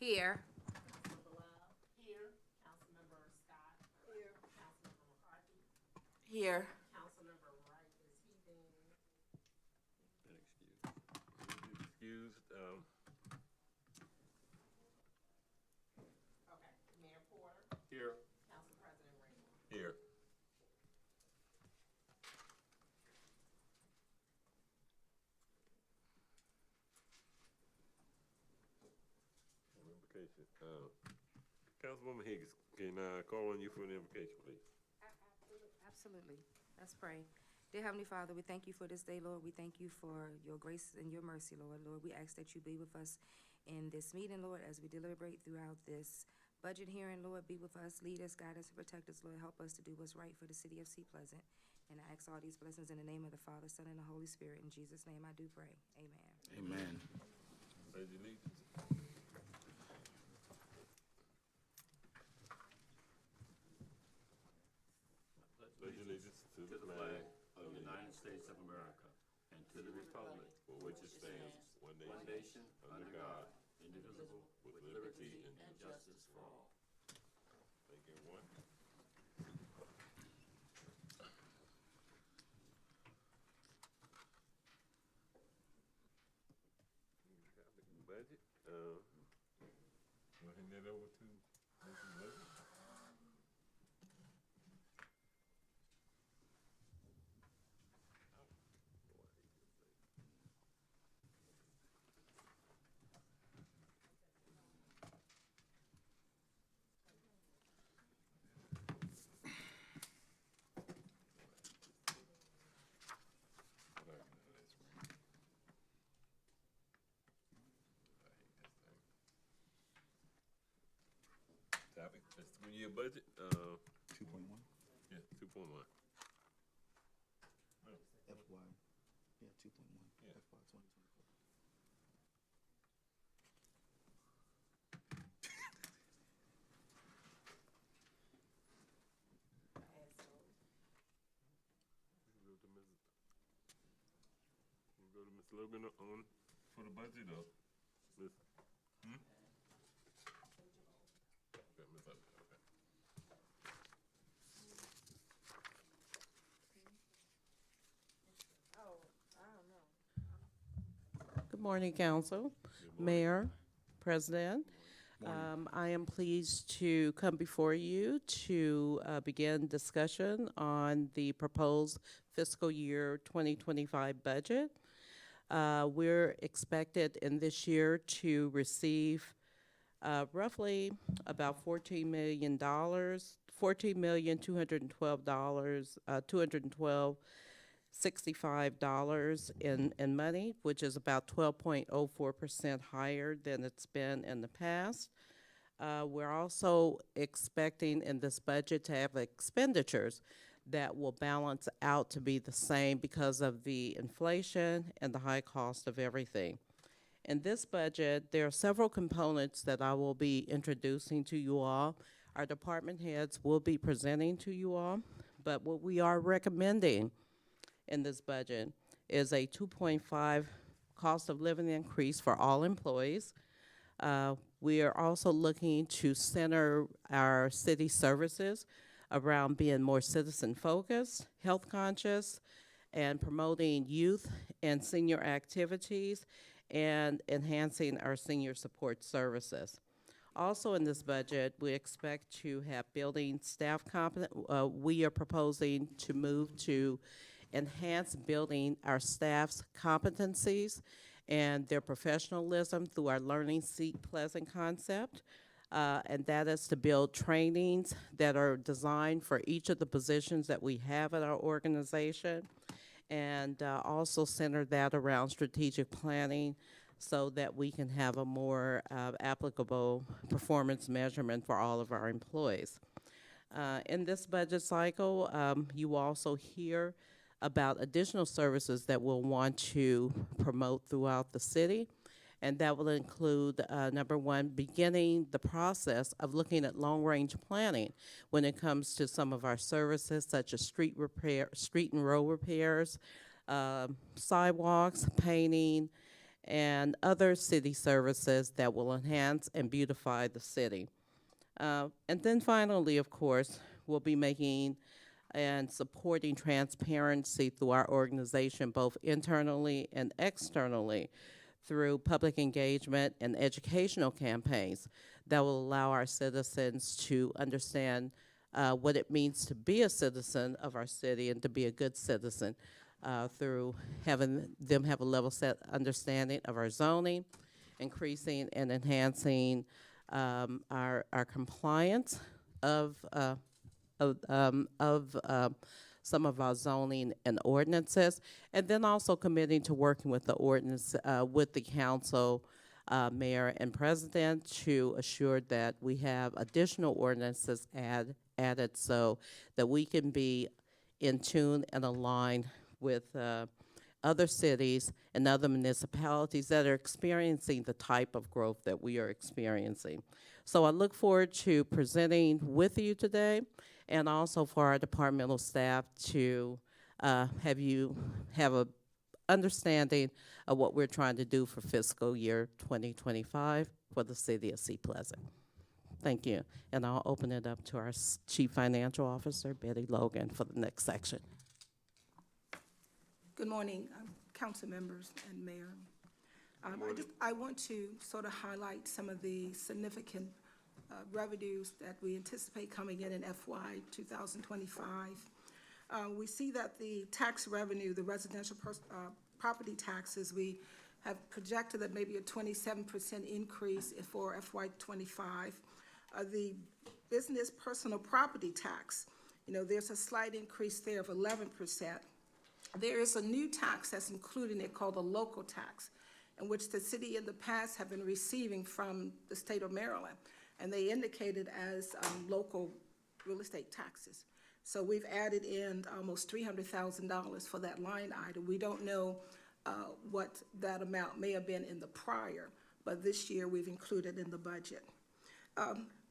Here. Councilmember Love. Here. Councilmember Scott. Here. Councilmember McCarthy. Here. Councilmember Wright, is he being? Excused. Okay. Mayor Porter. Here. Council President Raymore. Here. Invocation. Councilwoman Higgins, can I call on you for an invocation, please? Absolutely. Let's pray. Dear Heavenly Father, we thank you for this day, Lord. We thank you for your grace and your mercy, Lord. Lord, we ask that you be with us in this meeting, Lord, as we deliberate throughout this budget hearing. Lord, be with us, lead us, guide us, and protect us, Lord. Help us to do what's right for the city of Sea Pleasant. And I ask all these blessings in the name of the Father, Son, and the Holy Spirit. In Jesus' name I do pray. Amen. Amen. Pledge allegiance. Pledge allegiance to the flag of the United States of America and to the republic for which it stands, one nation, under God, indivisible, with liberty and justice for all. Thank you, everyone. Budget. We'll hand that over to Mrs. Blizzard. Topic, that's 3-year budget, 2.1 yeah, 2.1. FY. Yeah, 2.1 Yeah. FY 2024. We can go to Ms. Logan on, for the budget, or Ms. Okay, Ms. Logan, okay. Good morning, Council, Mayor, President. I am pleased to come before you to begin discussion on the proposed fiscal year 2025 budget. We're expected in this year to receive roughly about $14 million, $14,212,000, $212.65 in money, which is about 12.04% higher than it's been in the past. We're also expecting in this budget to have expenditures that will balance out to be the same because of the inflation and the high cost of everything. In this budget, there are several components that I will be introducing to you all. Our department heads will be presenting to you all, but what we are recommending in this budget is a 2.5 cost of living increase for all employees. We are also looking to center our city services around being more citizen-focused, health-conscious, and promoting youth and senior activities, and enhancing our senior support services. Also in this budget, we expect to have building staff competent. We are proposing to move to enhance building our staff's competencies and their professionalism through our Learning Seat Pleasant concept. And that is to build trainings that are designed for each of the positions that we have at our organization, and also center that around strategic planning so that we can have a more applicable performance measurement for all of our employees. In this budget cycle, you also hear about additional services that we'll want to promote throughout the city. And that will include, number one, beginning the process of looking at long-range planning when it comes to some of our services, such as street and road repairs, sidewalks, painting, and other city services that will enhance and beautify the city. And then finally, of course, we'll be making and supporting transparency through our organization, both internally and externally, through public engagement and educational campaigns that will allow our citizens to understand what it means to be a citizen of our city and to be a good citizen through having them have a level set understanding of our zoning, increasing and enhancing our compliance of some of our zoning and ordinances, and then also committing to working with the ordinance, with the council, mayor, and president to assure that we have additional ordinances added so that we can be in tune and aligned with other cities and other municipalities that are experiencing the type of growth that we are experiencing. So I look forward to presenting with you today, and also for our departmental staff to have you have a understanding of what we're trying to do for fiscal year 2025 for the city of Sea Pleasant. Thank you. And I'll open it up to our Chief Financial Officer, Betty Logan, for the next section. Good morning, council members and mayor. I want to sort of highlight some of the significant revenues that we anticipate coming in FY 2025. We see that the tax revenue, the residential property taxes, we have projected that maybe a 27% increase for FY 25. The business personal property tax, there's a slight increase there of 11%. There is a new tax that's included in it called the local tax, in which the city in the past have been receiving from the state of Maryland, and they indicated as local real estate taxes. So we've added in almost $300,000 for that line item. We don't know what that amount may have been in the prior, but this year we've included in the budget.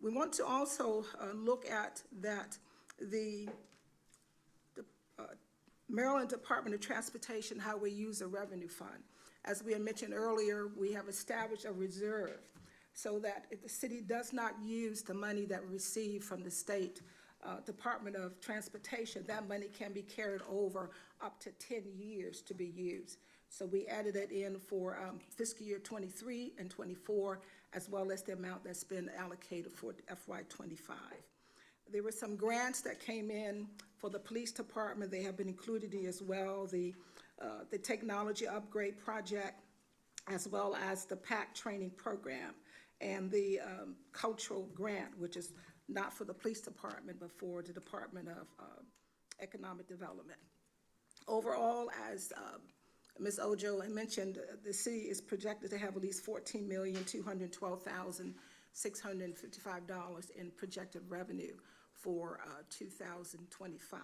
We want to also look at that the Maryland Department of Transportation Highway User Revenue Fund. As we had mentioned earlier, we have established a reserve so that if the city does not use the money that we receive from the state Department of Transportation, that money can be carried over up to 10 years to be used. So we added it in for fiscal year 23 and 24, as well as the amount that's been allocated for FY 25. There were some grants that came in for the police department. They have been included in as well, the technology upgrade project, as well as the PAC training program, and the cultural grant, which is not for the police department, but for the Department of Economic Development. Overall, as Ms. Ojo mentioned, the city is projected to have at least $14,212,655 in projected revenue for 2025.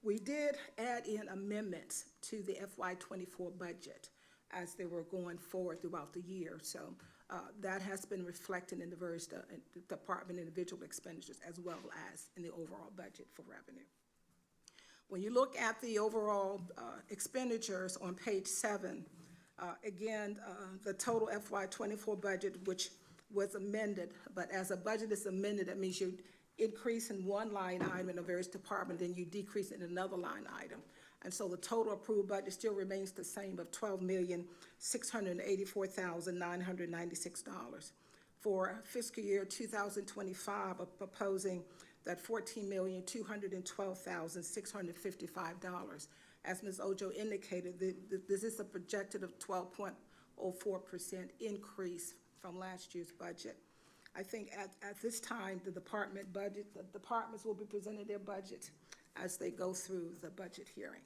We did add in amendments to the FY 24 budget as they were going forward throughout the year. So that has been reflected in the various department individual expenditures as well as in the overall budget for revenue. When you look at the overall expenditures on page 7, again, the total FY 24 budget, which was amended, but as a budget is amended, that means you increase in one line item in a various department, then you decrease in another line item. And so the total approved budget still remains the same of $12,684,996. For fiscal year 2025, I'm proposing that $14,212,655. As Ms. Ojo indicated, this is a projected of 12.04% increase from last year's budget. I think at this time, the departments will be presenting their budget as they go through the budget hearing.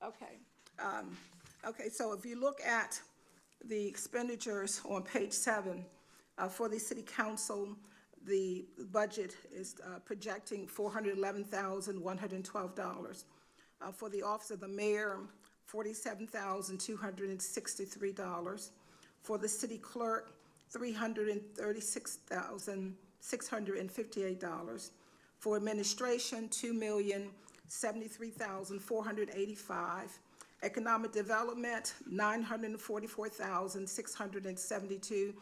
Okay. Okay, so if you look at the expenditures on page 7, for the city council, the budget is projecting $411,112. For the office of the mayor, $47,263. For the city clerk, $336,658. For administration, $2,653,000. $73,485. Economic Development, $944,672.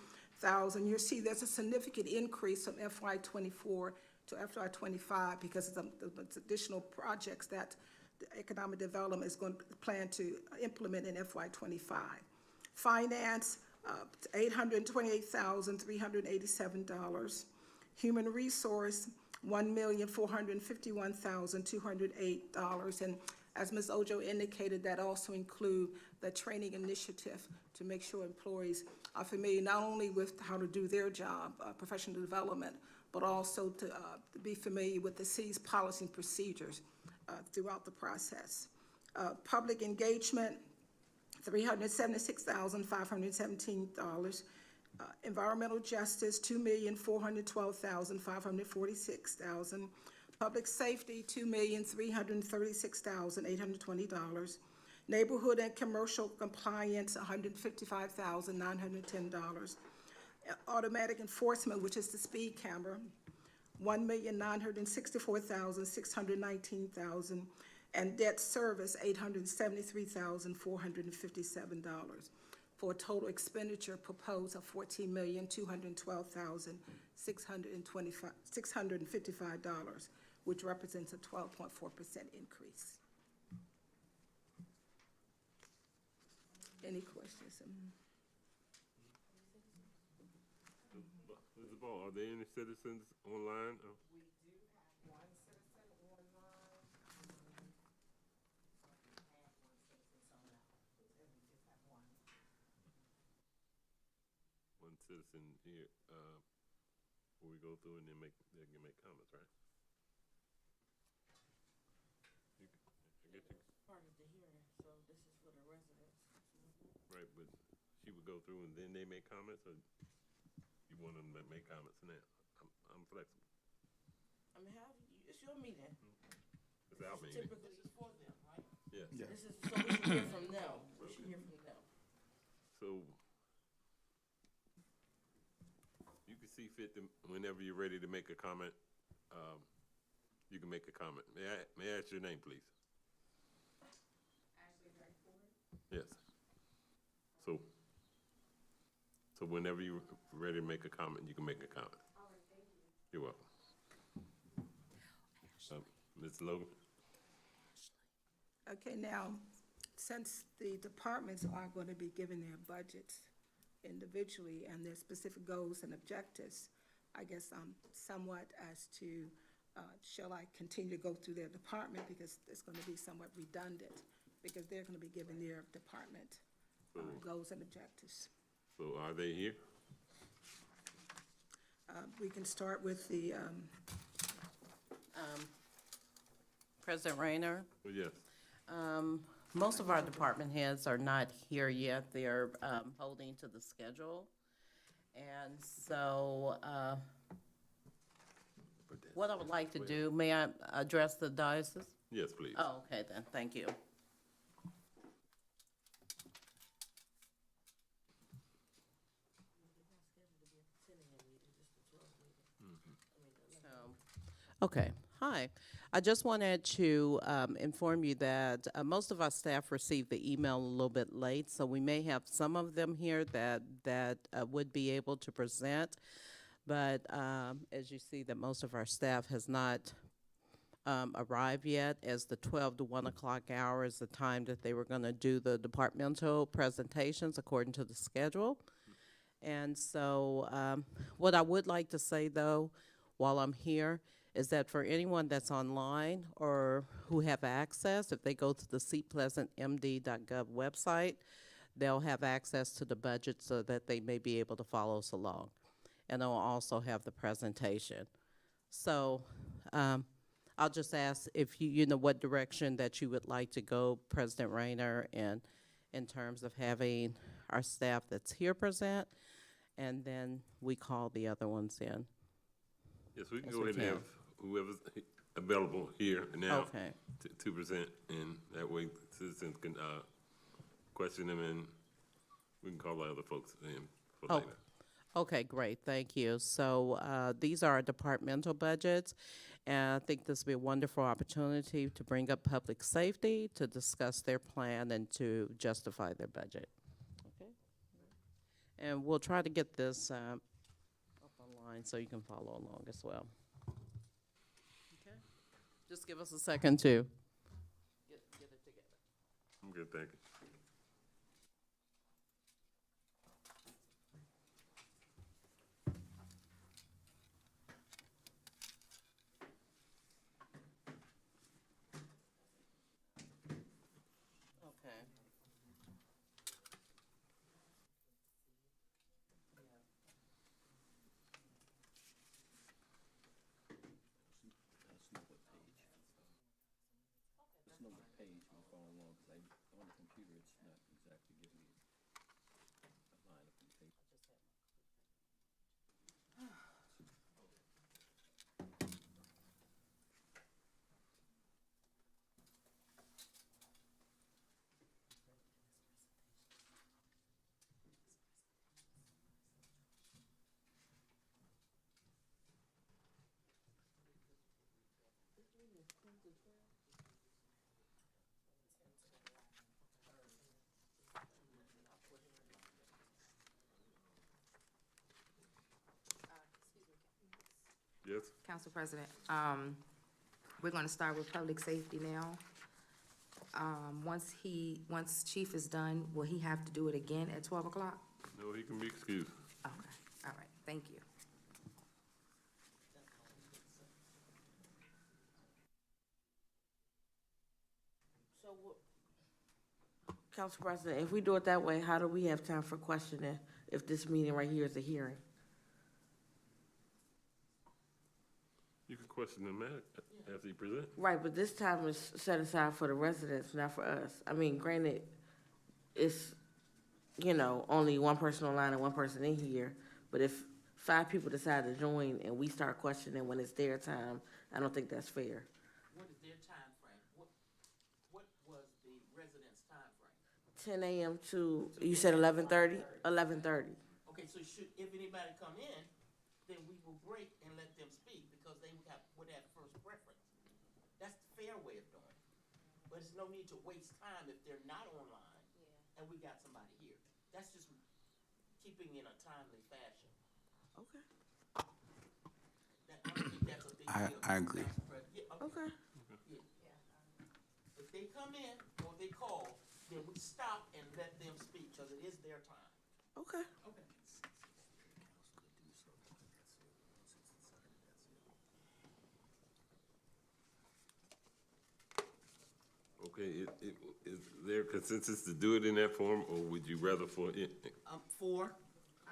You see there's a significant increase from FY '24 to FY '25 because of the additional projects that the Economic Development is going to plan to implement in FY '25. Finance, $828,387. Human Resource, $1,451,208. And as Ms. Ojo indicated, that also include the training initiative to make sure employees are familiar not only with how to do their job, professional development, but also to be familiar with the city's policy and procedures throughout the process. Public engagement, $376,517. Environmental justice, $2,412,546. Public safety, $2,336,820. Neighborhood and commercial compliance, $155,910. Automatic enforcement, which is the speed camera, $1,964,619. And debt service, $873,457, for a total expenditure proposed of $14,212,655, which represents a 12.4% increase. Any questions? Mr. Ball, are there any citizens online? We do have one citizen online. We have one citizen, so no, we just have one. One citizen here, before we go through and then they can make comments, right? I guess you, Part of the hearing, so this is for the residents. right, but she would go through and then they make comments, or you want them to make comments now? I'm flexible. I mean, it's your meeting. It's our meeting. Typically, it's for them, right? Yes. Yeah. This is, so we should hear from them. We should hear from them. So, you can see fit to, whenever you're ready to make a comment, you can make a comment. May I ask your name, please? Ashley Drakeford. Yes. So whenever you're ready to make a comment, you can make a comment. All right, thank you. You're welcome. Ms. Logan? Okay, now, since the departments are going to be given their budgets individually and their specific goals and objectives, I guess I'm somewhat as to, shall I continue to go through their department, because it's going to be somewhat redundant, because they're going to be given their department goals and objectives. So are they here? We can start with the, President Rayner, Well, yes. most of our department heads are not here yet. They're holding to the schedule. And so what I would like to do, may I address the diocese? Yes, please. Oh, okay then, thank you. Okay, hi. I just wanted to inform you that most of our staff received the email a little bit late, so we may have some of them here that would be able to present. But as you see, that most of our staff has not arrived yet, as the 12 to 1 o'clock hour is the time that they were going to do the departmental presentations according to the schedule. And so what I would like to say, though, while I'm here, is that for anyone that's online or who have access, if they go to the seatpleasantmd.gov website, they'll have access to the budget so that they may be able to follow us along. And they'll also have the presentation. So I'll just ask if you know what direction that you would like to go, President Rayner, and in terms of having our staff that's here present, and then we call the other ones in. Yes, we can Yes, go we ahead and can. have whoever's available here now Okay. to present, and that way citizens can question them, and we can call the other folks in for Oh. later. Okay, great, thank you. So these are our departmental budgets, And I think this will be a wonderful opportunity to bring up public safety, to discuss their plan, and to justify their budget. Okay. And we'll try to get this up online so you can follow along as well. Okay. Just give us a second to get it together. I'm good, thank you. Okay. Let's know what page. Let's know what page I'm following along, because on the computer, it's not exactly giving me a line up in page. Yes? Council President, we're gonna start with public safety now. Once Chief is done, will he have to do it again at 12 o'clock? No, he can be excused. Okay, all right, thank you. So, Council President, if we do it that way, how do we have time for questioning if this meeting right here is a hearing? You can question the matter after you present. Right, but this time is set aside for the residents, not for us. I mean, granted, it's, only one person online and one person in here, but if 5 people decide to join and we start questioning when it's their time, I don't think that's fair. What is their time frame? What was the residents' time frame? 10 a.m. to, you said 11:30? 11:30. Okay, so if anybody come in, then we will break and let them speak because they would have first preference. That's the fair way of doing it. But there's no need to waste time if they're not online and we got somebody here. That's just keeping in a timely fashion. Okay. I don't think that's a big deal. I agree. Yeah, Okay. If they come in or they call, then we stop and let them speak because it is their time. Okay. Okay. Okay, is there consensus to do it in that form, or would you rather for it? For,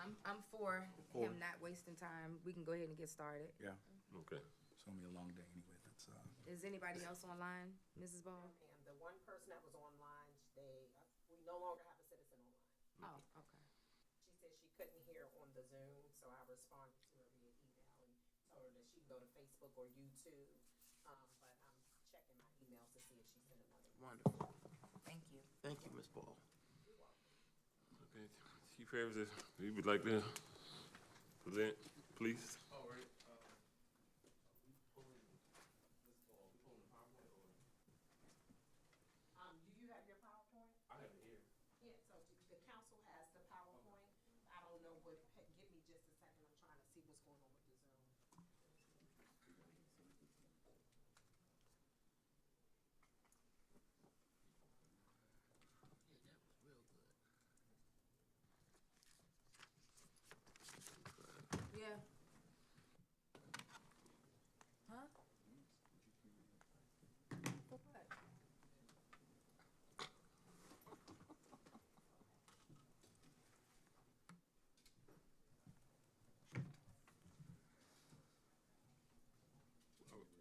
I'm for him not wasting time. We can go ahead and get started. Yeah, Okay. it's gonna be a long day anyway, that's, Is anybody else online, Mrs. Ball? And the one person that was online, we no longer have a citizen online. Oh, okay. She said she couldn't hear on the Zoom, so I responded to her via email and told her that she can go to Facebook or YouTube. But I'm checking my emails to see if she sent another one. wonderful. Thank you. Thank you, Ms. Ball. Okay, Chief Harris, if you would like to present, please. Do you have your PowerPoint? I have it here. Yeah, so the council has the PowerPoint. I don't know what, give me just a second, I'm trying to see what's going on with the Zoom. Yeah. Huh? For what?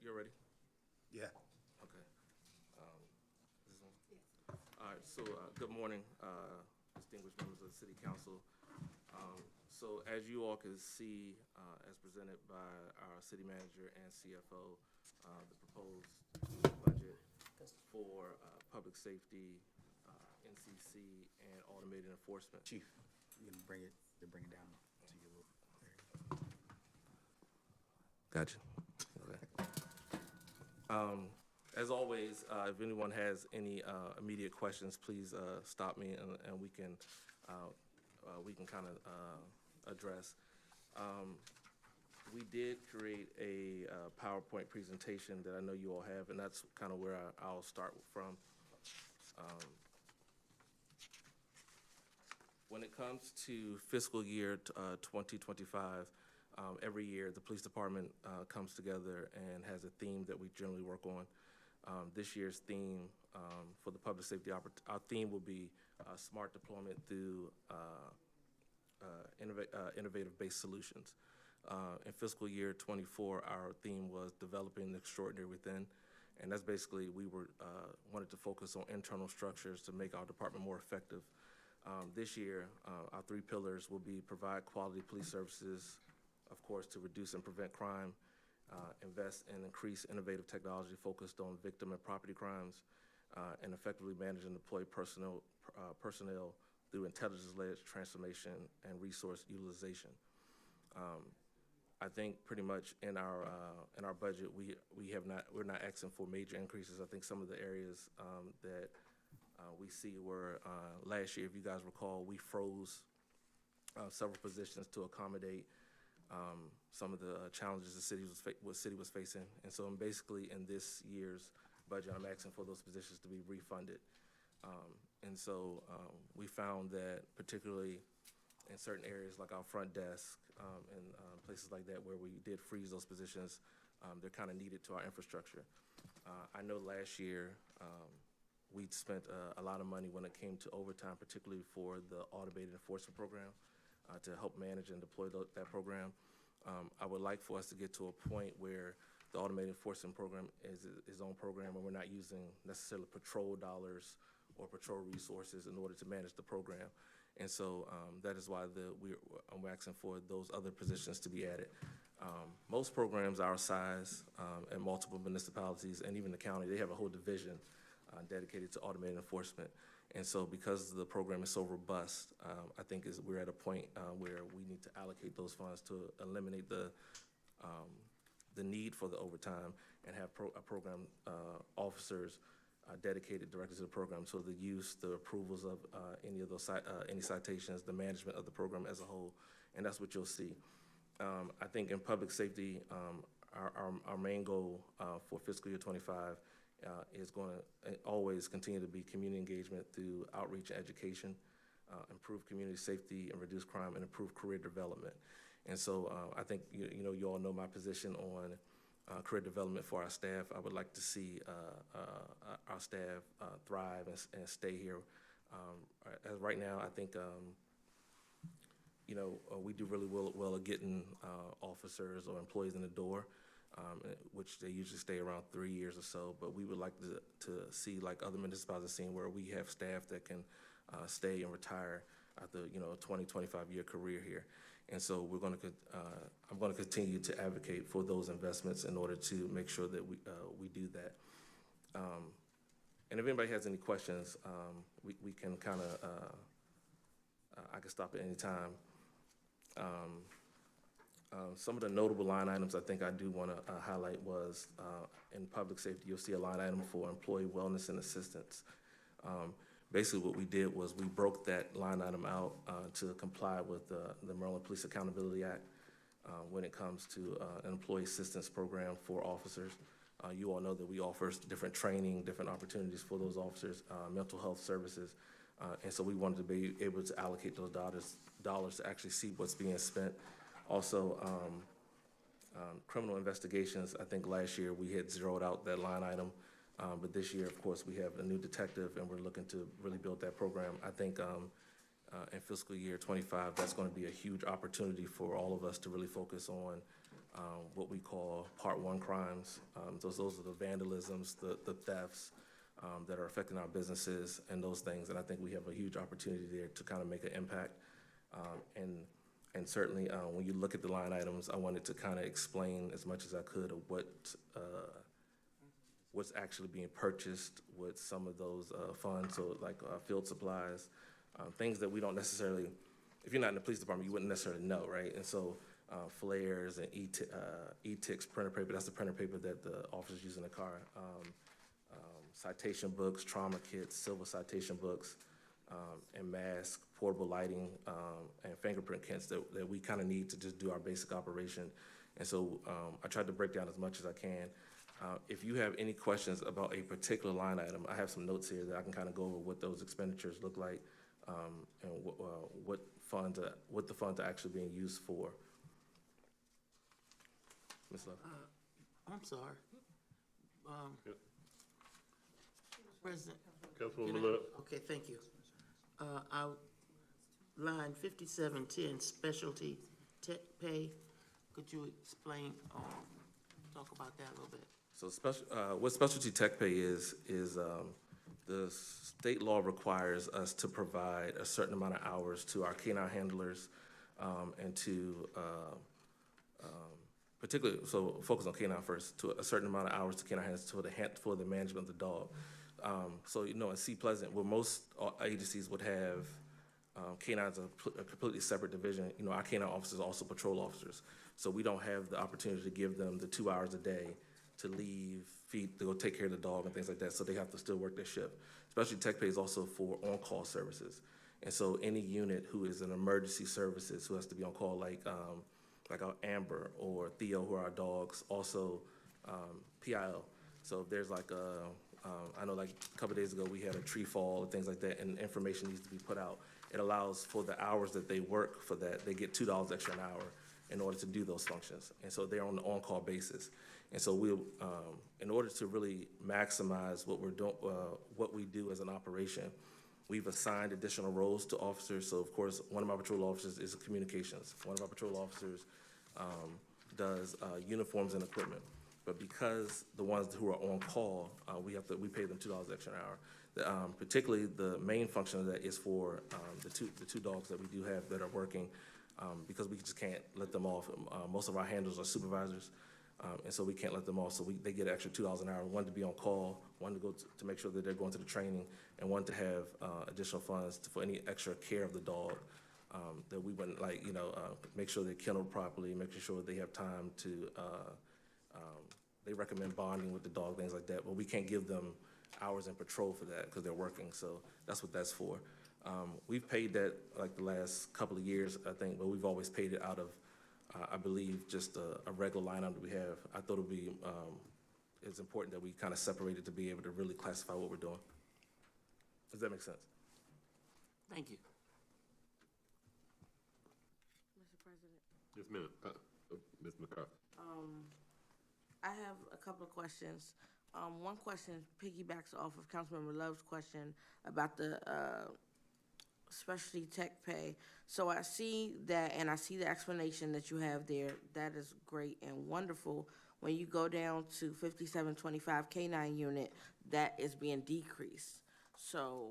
You're ready? yeah. Okay. Is this on? All right, so, good morning, distinguished members of the city council. So as you all can see, as presented by our city manager and CFO, the proposed budget for, public safety, NCC, and automated enforcement. Chief, you can bring it down to you. There you go. Gotcha. Okay. As always, if anyone has any immediate questions, please stop me and we can kind of address. We did create a PowerPoint presentation that I know you all have, and that's kind of where I'll start from. When it comes to fiscal year 2025, every year the police department comes together and has a theme that we generally work on. This year's theme for the public safety, our theme will be smart deployment through innovative-based solutions. In fiscal year 24, our theme was developing the extraordinary within, and that's basically we wanted to focus on internal structures to make our department more effective. This year, our 3 pillars will be provide quality police services, of course, to reduce and prevent crime, invest and increase innovative technology focused on victim and property crimes, and effectively manage and deploy personnel through intelligence-led transformation and resource utilization. I think pretty much in our budget, we're not asking for major increases. I think some of the areas that we see were last year, if you guys recall, we froze several positions to accommodate some of the challenges the city was facing. And so basically in this year's budget, I'm asking for those positions to be refunded. And so we found that particularly in certain areas like our front desk and places like that where we did freeze those positions, they're kind of needed to our infrastructure. I know last year we'd spent a lot of money when it came to overtime, particularly for the automated enforcement program to help manage and deploy that program. I would like for us to get to a point where the automated enforcement program is its own program and we're not using necessarily patrol dollars or patrol resources in order to manage the program. And so that is why I'm asking for those other positions to be added. Most programs our size and multiple municipalities and even the county, they have a whole division dedicated to automated enforcement. And so because the program is so robust, I think we're at a point where we need to allocate those funds to eliminate the need for the overtime and have program officers dedicated directly to the program, so the use, the approvals of any citations, the management of the program as a whole, and that's what you'll see. I think in public safety, our main goal for fiscal year 25 is going to always continue to be community engagement through outreach and education, improve community safety and reduce crime, and improve career development. And so I think you all know my position on career development for our staff. I would like to see our staff thrive and stay here. As right now, I think we do really well at getting officers or employees in the door, which they usually stay around 3 years or so. But we would like to see, like other municipalities are seeing, where we have staff that can stay and retire after a 20, 25-year career here. And so I'm going to continue to advocate for those investments in order to make sure that we do that. And if anybody has any questions, we can kind of, I can stop at any time. Some of the notable line items I think I do want to highlight was in public safety, you'll see a line item for employee wellness and assistance. Basically what we did was we broke that line item out to comply with the Maryland Police Accountability Act when it comes to an employee assistance program for officers. You all know that we offer different training, different opportunities for those officers, mental health services. And so we wanted to be able to allocate those dollars to actually see what's being spent. Also, criminal investigations, I think last year we had zeroed out that line item. But this year, of course, we have a new detective, and we're looking to really build that program. I think in fiscal year 25, that's going to be a huge opportunity for all of us to really focus on what we call Part 1 crimes. Those are the vandalisms, the thefts that are affecting our businesses and those things. And I think we have a huge opportunity there to kind of make an impact. And certainly, when you look at the line items, I wanted to kind of explain as much as I could of what's actually being purchased with some of those funds, so like field supplies, things that we don't necessarily, if you're not in the police department, you wouldn't necessarily know, right? And so flares and e-tix printer paper. That's the printer paper that the officers use in the car. Citation books, trauma kits, silver citation books, and masks, portable lighting, and fingerprint kits that we kind of need to just do our basic operation. And so I tried to break down as much as I can. If you have any questions about a particular line item, I have some notes here that I can kind of go over what those expenditures look like, and what the funds are actually being used for. Ms. Love? I'm sorry. Yep. President. Councilwoman Can I- Love? Okay, thank you. Line 5710, specialty tech pay. Could you explain, talk about that a little bit? So what specialty tech pay is the state law requires us to provide a certain amount of hours to our canine handlers, and to, particularly, so focus on canine first, to a certain amount of hours to canine handlers for the management of the dog. So, you know, in Sea Pleasant, where most agencies would have canines a completely separate division, you know, our canine officers are also patrol officers. So we don't have the opportunity to give them the 2 hours a day to leave, feed, to go take care of the dog and things like that, so they have to still work their shift. Specialty tech pay is also for on-call services. And so any unit who is in emergency services, who has to be on call, like our Amber or Theo, who are our dogs, also PIL. So if there's like I know like a couple of days ago, we had a tree fall and things like that, and information needs to be put out. It allows for the hours that they work for that, they get $2 extra an hour in order to do those functions. And so they're on the on-call basis. And so we'll, in order to really maximize what we're doing, what we do as an operation, we've assigned additional roles to officers. So of course, one of my patrol officers is communications. One of our patrol officers does uniforms and equipment. But because the ones who are on call, we pay them $2 extra an hour. Particularly the main function of that is for the two dogs that we do have that are working, because we just can't let them off. Most of our handlers are supervisors, and so we can't let them off. So they get an extra $2 an hour, one to be on call, one to go to make sure that they're going to the training, and one to have additional funds for any extra care of the dog, that we wouldn't make sure they're kenneled properly, making sure they have time to, they recommend bonding with the dog, things like that, but we can't give them hours in patrol for that because they're working, so that's what that's for. We've paid that like the last couple of years, I think, but we've always paid it out of, I believe, just a regular line item that we have. I thought it would be, it's important that we kind of separate it to be able to really classify what we're doing. Does that make sense? Thank you. Mr. President, Just a minute, Ms. McCarthy. I have a couple of questions. One question piggybacks off of Councilmember Love's question about the specialty tech pay. So I see that, and I see the explanation that you have there. That is great and wonderful. When you go down to 5725 K9 unit, that is being decreased. So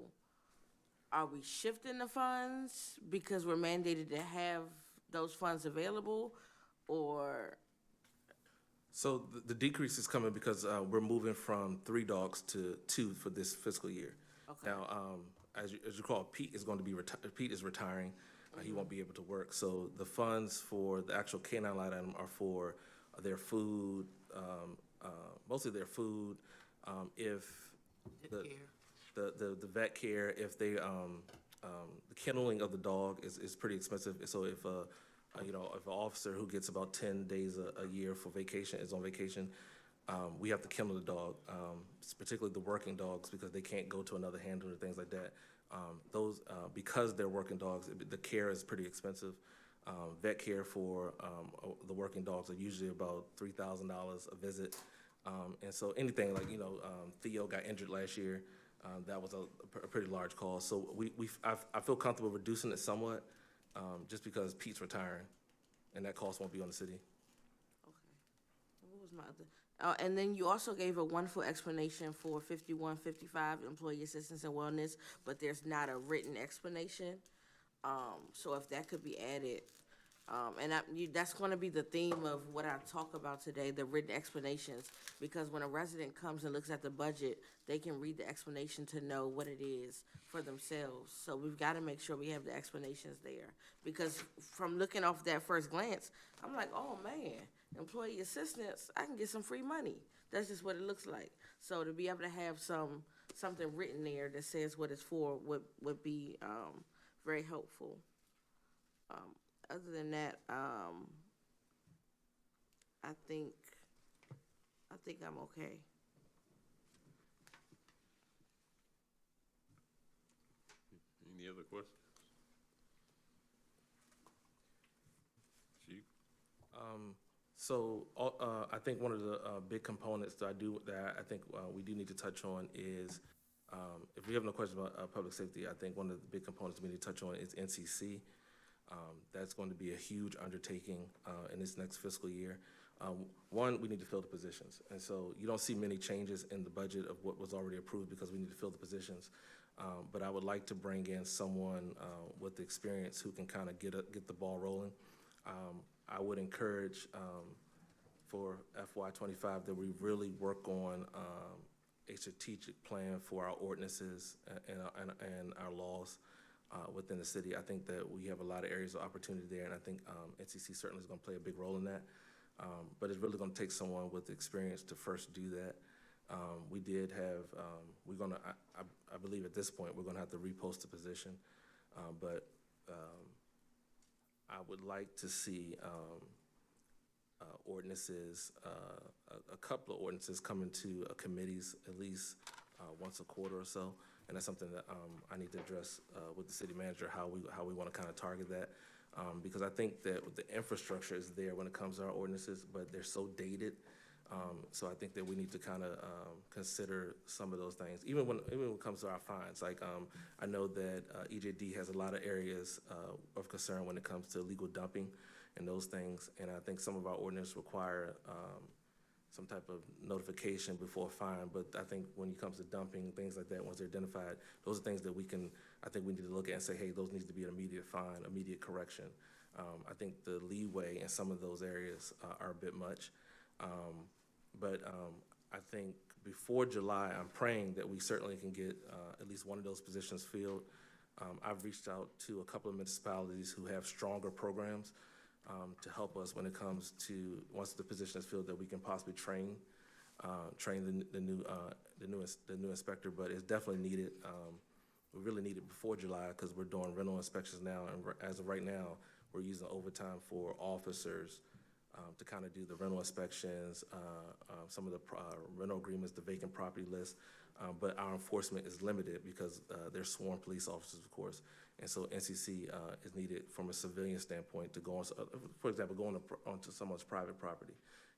are we shifting the funds because we're mandated to have those funds available, or? So the decrease is coming because we're moving from 3 dogs to 2 for this fiscal year. Okay. Now, as you recall, Pete is going to be Pete is retiring. He won't be able to work. So the funds for the actual canine line item are for their food, mostly their food. If the vet care, if they the kenneling of the dog is pretty expensive. So if if an officer who gets about 10 days a year for vacation is on vacation, we have to kennel the dog, particularly the working dogs, because they can't go to another handler and things like that. Because they're working dogs, the care is pretty expensive. Vet care for the working dogs are usually about $3,000 a visit. And so anything like, Theo got injured last year, that was a pretty large cost. So I feel comfortable reducing it somewhat, just because Pete's retiring, and that cost won't be on the city. Okay. What was my other? And then you also gave a wonderful explanation for 5155 employee assistance and wellness, but there's not a written explanation. So if that could be added, That's gonna be the theme of what I talk about today, the written explanations. Because when a resident comes and looks at the budget, they can read the explanation to know what it is for themselves. So we've gotta make sure we have the explanations there. Because from looking off that first glance, I'm like, oh man, employee assistance, I can get some free money. That's just what it looks like. So to be able to have something written there that says what it's for would be, very helpful. Other than that, I think I'm okay. Any other questions? Chief? I think one of the big components that I think we do need to touch on is, if we have no questions about public safety, I think one of the big components we need to touch on is NCC. That's going to be a huge undertaking in this next fiscal year. One, we need to fill the positions. And so you don't see many changes in the budget of what was already approved because we need to fill the positions. But I would like to bring in someone with experience who can kind of get the ball rolling. I would encourage for FY25 that we really work on a strategic plan for our ordinances and our laws within the city. I think that we have a lot of areas of opportunity there, and I think NCC certainly is going to play a big role in that. But it's really going to take someone with experience to first do that. We did have, I believe at this point, we're going to have to repost the position. But I would like to see ordinances, a couple of ordinances coming to committees at least once a quarter or so. And that's something that I need to address with the city manager, how we want to kind of target that. Because I think that the infrastructure is there when it comes to our ordinances, but they're so dated. So I think that we need to kind of consider some of those things, even when it comes to our fines. Like I know that EJD has a lot of areas of concern when it comes to illegal dumping and those things. And I think some of our ordinances require some type of notification before a fine. But I think when it comes to dumping, things like that, once they're identified, those are things that I think we need to look at and say, hey, those needs to be an immediate fine, immediate correction. I think the leeway in some of those areas are a bit much. But I think before July, I'm praying that we certainly can get at least one of those positions filled. I've reached out to a couple of municipalities who have stronger programs to help us when it comes to, once the position is filled, that we can possibly train the new inspector. But it's definitely needed. We really need it before July because we're doing rental inspections now, and as of right now, we're using overtime for officers to kind of do the rental inspections, some of the rental agreements, the vacant property list. But our enforcement is limited because they're sworn police officers, of course. And so NCC is needed from a civilian standpoint to go on, for example, going onto someone's private property.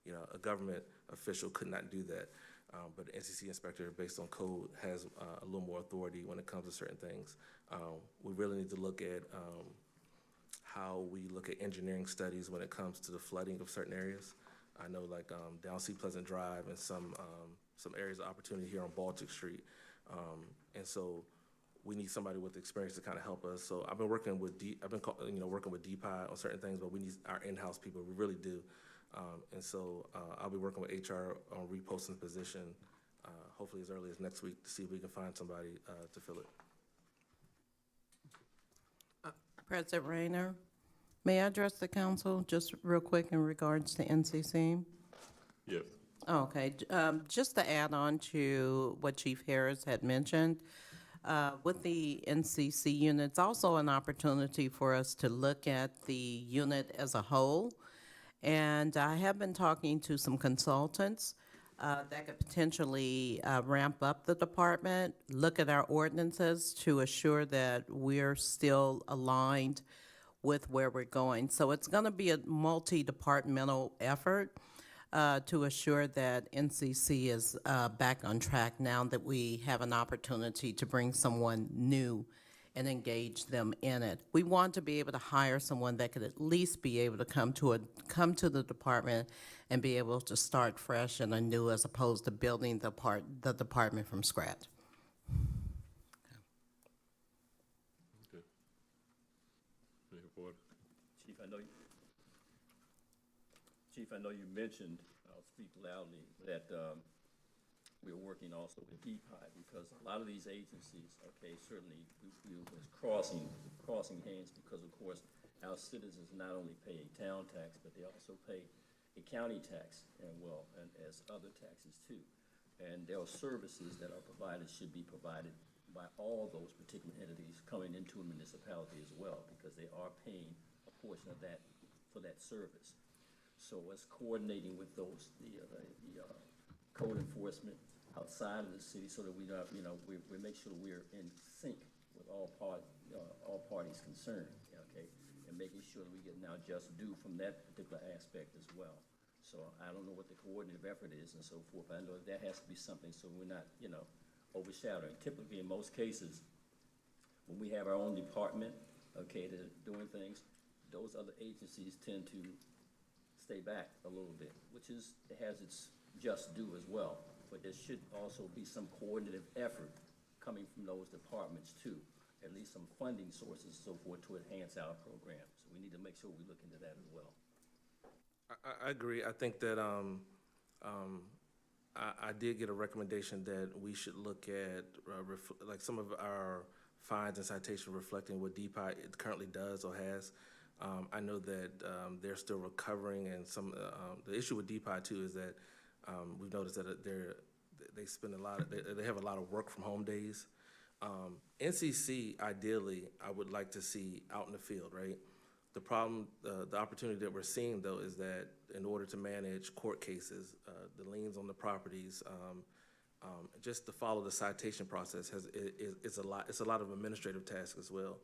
You know, a government official could not do that. But the NCC inspector, based on code, has a little more authority when it comes to certain things. We really need to look at how we look at engineering studies when it comes to the flooding of certain areas. I know, like down Sea Pleasant Drive and some areas of opportunity here on Baltic Street, and so we need somebody with experience to kind of help us. So I've been working with working with DPI on certain things, but we need our in-house people. We really do, and so I'll be working with HR on reposting the position, hopefully as early as next week, to see if we can find somebody to fill it. President Rayner, may I address the council just real quick in regards to NCC? Yes. Okay, just to add on to what Chief Harris had mentioned, with the NCC unit, it's also an opportunity for us to look at the unit as a whole. And I have been talking to some consultants that could potentially ramp up the department, look at our ordinances to assure that we're still aligned with where we're going. So it's going to be a multi-departmental effort to assure that NCC is back on track now that we have an opportunity to bring someone new and engage them in it. We want to be able to hire someone that could at least be able to come to the department and be able to start fresh and anew, as opposed to building the department from scratch. Okay. Mayor Porter? Chief, I know Chief, I know you mentioned, I'll speak loudly, that we're working also with DPI, because a lot of these agencies, okay, certainly we was crossing hands, because of course, our citizens not only pay a town tax, but they also pay a county tax, and as other taxes too. And there are services that are provided, should be provided by all those particular entities coming into a municipality as well, because they are paying a portion of that for that service. So it's coordinating with those, the code enforcement outside of the city, so that we don't, we make sure we're in sync with all parties concerned, okay? And making sure that we get now just due from that particular aspect as well. So I don't know what the coordinative effort is and so forth, but I know that has to be something, so we're not, overshadowing. Typically, in most cases, when we have our own department, okay, that are doing things, those other agencies tend to stay back a little bit, which has its just due as well. But there should also be some coordinative effort coming from those departments too, at least some funding sources and so forth to enhance our program. So we need to make sure we look into that as well. I agree. I think that I did get a recommendation that we should look at like some of our fines and citations reflecting what DPI currently does or has. I know that they're still recovering, and the issue with DPI too is that we've noticed that they spend they have a lot of work from home days. NCC, ideally, I would like to see out in the field, right? The problem, the opportunity that we're seeing though is that in order to manage court cases, the liens on the properties, just to follow the citation process it's a lot of administrative tasks as well.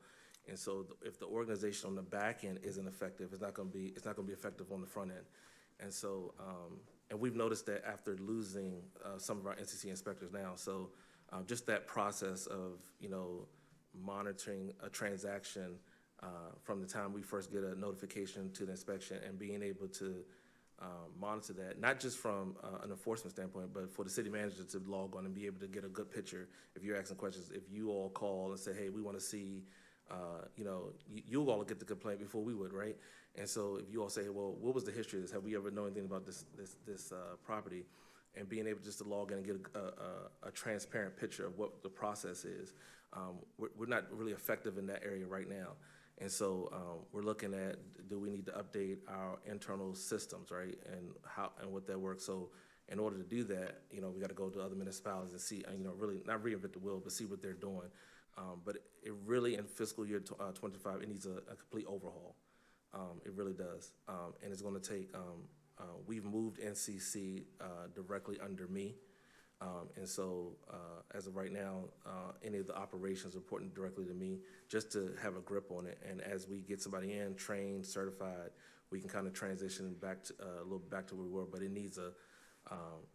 And so if the organization on the back end isn't effective, it's not going to be effective on the front end. And so, and we've noticed that after losing some of our NCC inspectors now, so just that process of, monitoring a transaction from the time we first get a notification to the inspection and being able to monitor that, not just from an enforcement standpoint, but for the city manager to log on and be able to get a good picture. If you're asking questions, if you all call and say, hey, we want to see, you all get the complaint before we would, right? And so if you all say, well, what was the history of this? Have we ever known anything about this property? And being able just to log in and get a transparent picture of what the process is. We're not really effective in that area right now. And so we're looking at, do we need to update our internal systems, right? And what that works. So in order to do that, we got to go to other municipalities and see, really not reinvent the wheel, but see what they're doing. But it really, in fiscal year 25, it needs a complete overhaul. It really does. And it's going to take, we've moved NCC directly under me. And so as of right now, any of the operations are reporting directly to me just to have a grip on it. And as we get somebody in, trained, certified, we can kind of transition back to a little back to where we were. But it needs a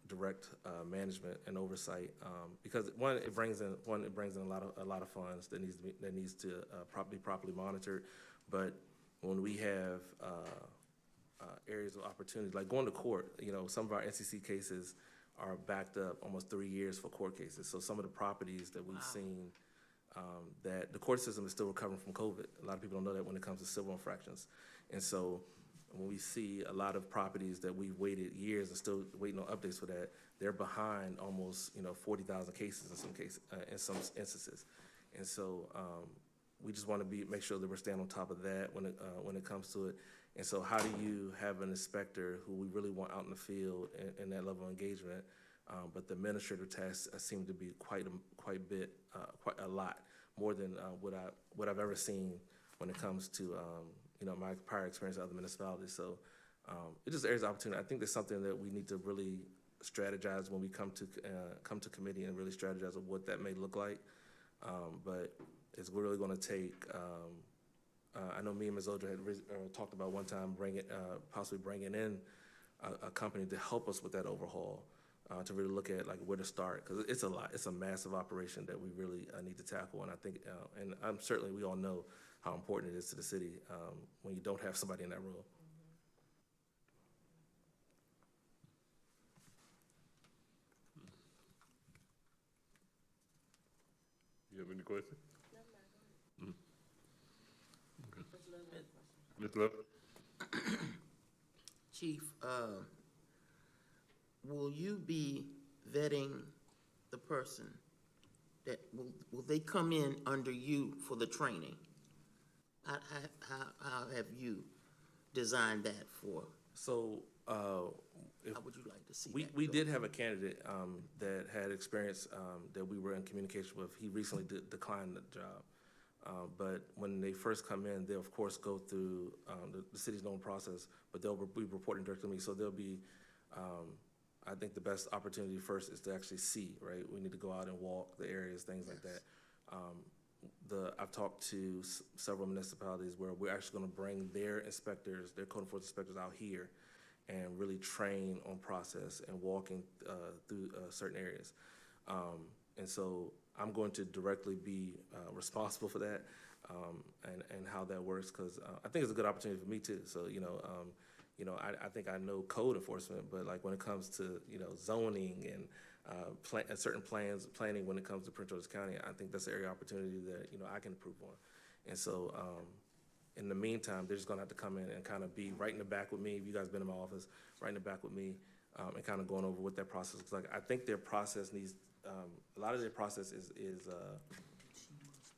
direct management and oversight because it brings in a lot of funds that needs to be properly monitored. But when we have areas of opportunity, like going to court, some of our NCC cases are backed up almost 3 years for court cases. So some of the properties that we've seen, that the court system is still recovering from COVID. A lot of people don't know that when it comes to civil infractions. And so when we see a lot of properties that we've waited years and still waiting on updates for that, they're behind almost, 40,000 cases in some cases, in some instances. And so we just want to make sure that we're staying on top of that when it comes to it. And so how do you have an inspector who we really want out in the field in that level of engagement, but the administrative tasks seem to be quite a lot more than what I've ever seen when it comes to my prior experience in other municipalities. So it just areas of opportunity. I think there's something that we need to really strategize when we come to committee and really strategize of what that may look like. But it's really going to take. I know me and Ms. Odra had talked about one time possibly bringing in a company to help us with that overhaul, to really look at like where to start, because it's a lot. It's a massive operation that we really need to tackle, and I think, and certainly we all know how important it is to the city when you don't have somebody in that role. You have any questions? Ms. Love? Chief, will you be vetting the person that, will they come in under you for the training? How have you designed that for? So, How would you like to see that? we go? did have a candidate, that had experience, that we were in communication with. He recently declined the job. But when they first come in, they'll of course go through, the city's own process, but they'll be reporting directly to me. So there'll be, I think the best opportunity first is to actually see, right? We need to go out and walk the areas, things like that. I've talked to several municipalities where we're actually gonna bring their inspectors, their code enforcement inspectors out here and really train on process and walking, through, certain areas. And so I'm going to directly be, responsible for that, and how that works, because, I think it's a good opportunity for me too. So, I think I know code enforcement, but like when it comes to, zoning and, certain planning when it comes to Prince George's County, I think that's an area of opportunity that, I can improve on. And so, in the meantime, they're just gonna have to come in and kind of be right in the back with me. If you guys been in my office, right in the back with me, and kind of going over what that process looks like. I think their process needs, a lot of their process is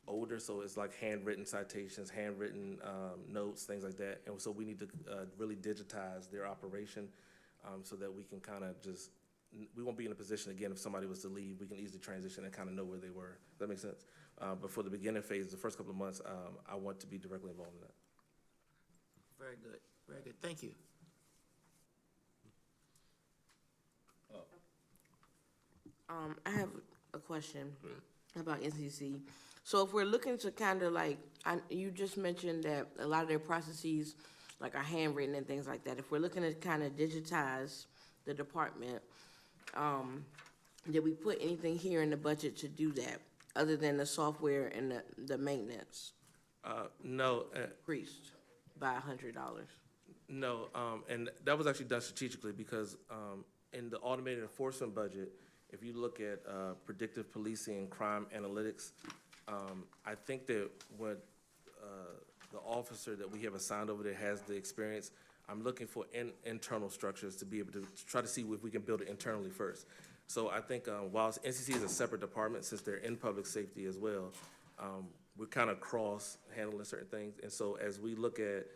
older, so it's like handwritten citations, handwritten, notes, things like that. And so we need to, really digitize their operation, so that we can kind of just, we won't be in a position again, if somebody was to leave, we can easily transition and kind of know where they were. Does that make sense? But for the beginning phase, the first couple of months, I want to be directly involved in that. Very good, very good. Thank you. I have a question about NCC. So if we're looking to kind of like, you just mentioned that a lot of their processes, like are handwritten and things like that. If we're looking to kind of digitize the department, did we put anything here in the budget to do that, other than the software and the maintenance No, increased by $100? no, and that was actually done strategically because, in the automated enforcement budget, if you look at, predictive policing and crime analytics, I think that what, the officer that we have assigned over there has the experience. I'm looking for internal structures to be able to try to see if we can build it internally first. So I think, while NCC is a separate department, since they're in public safety as well, we're kind of cross-handling certain things. And so as we look at,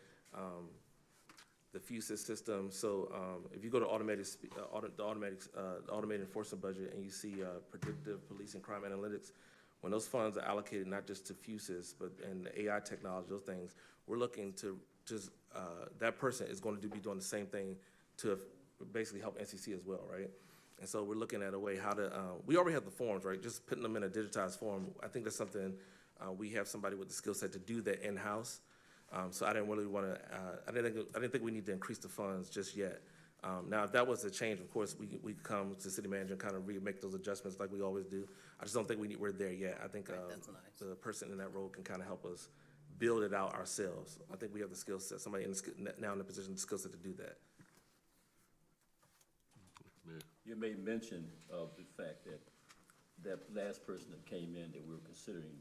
the FUSIS system, so, if you go to the automated enforcement budget and you see, predictive policing, crime analytics, when those funds are allocated not just to FUSIS, but in the AI technology, those things, we're looking to just, that person is going to be doing the same thing to basically help NCC as well, right? And so we're looking at a way how to, we already have the forms, right? Just putting them in a digitized form. I think that's something, we have somebody with the skill set to do that in-house. So I didn't really want to, I didn't think we need to increase the funds just yet. Now, if that was a change, of course, we come to city manager and kind of make those adjustments like we always do. I just don't think we're there yet. I think, That's nice. the person in that role can kind of help us build it out ourselves. I think we have the skill set, somebody now in the position, the skill set to do that. You made mention of the fact that that last person that came in that we were considering,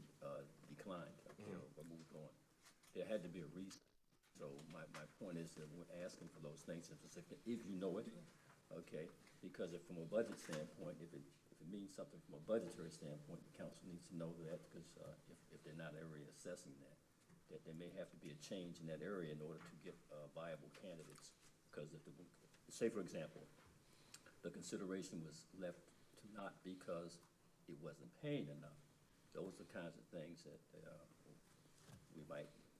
declined, or moved on. There had to be a reason. So my point is that we're asking for those things if you know it, okay? Because if from a budget standpoint, if it means something from a budgetary standpoint, the council needs to know that, because if they're not area assessing that there may have to be a change in that area in order to get viable candidates. Because if say for example, the consideration was left to not because it wasn't paying enough. Those are the kinds of things that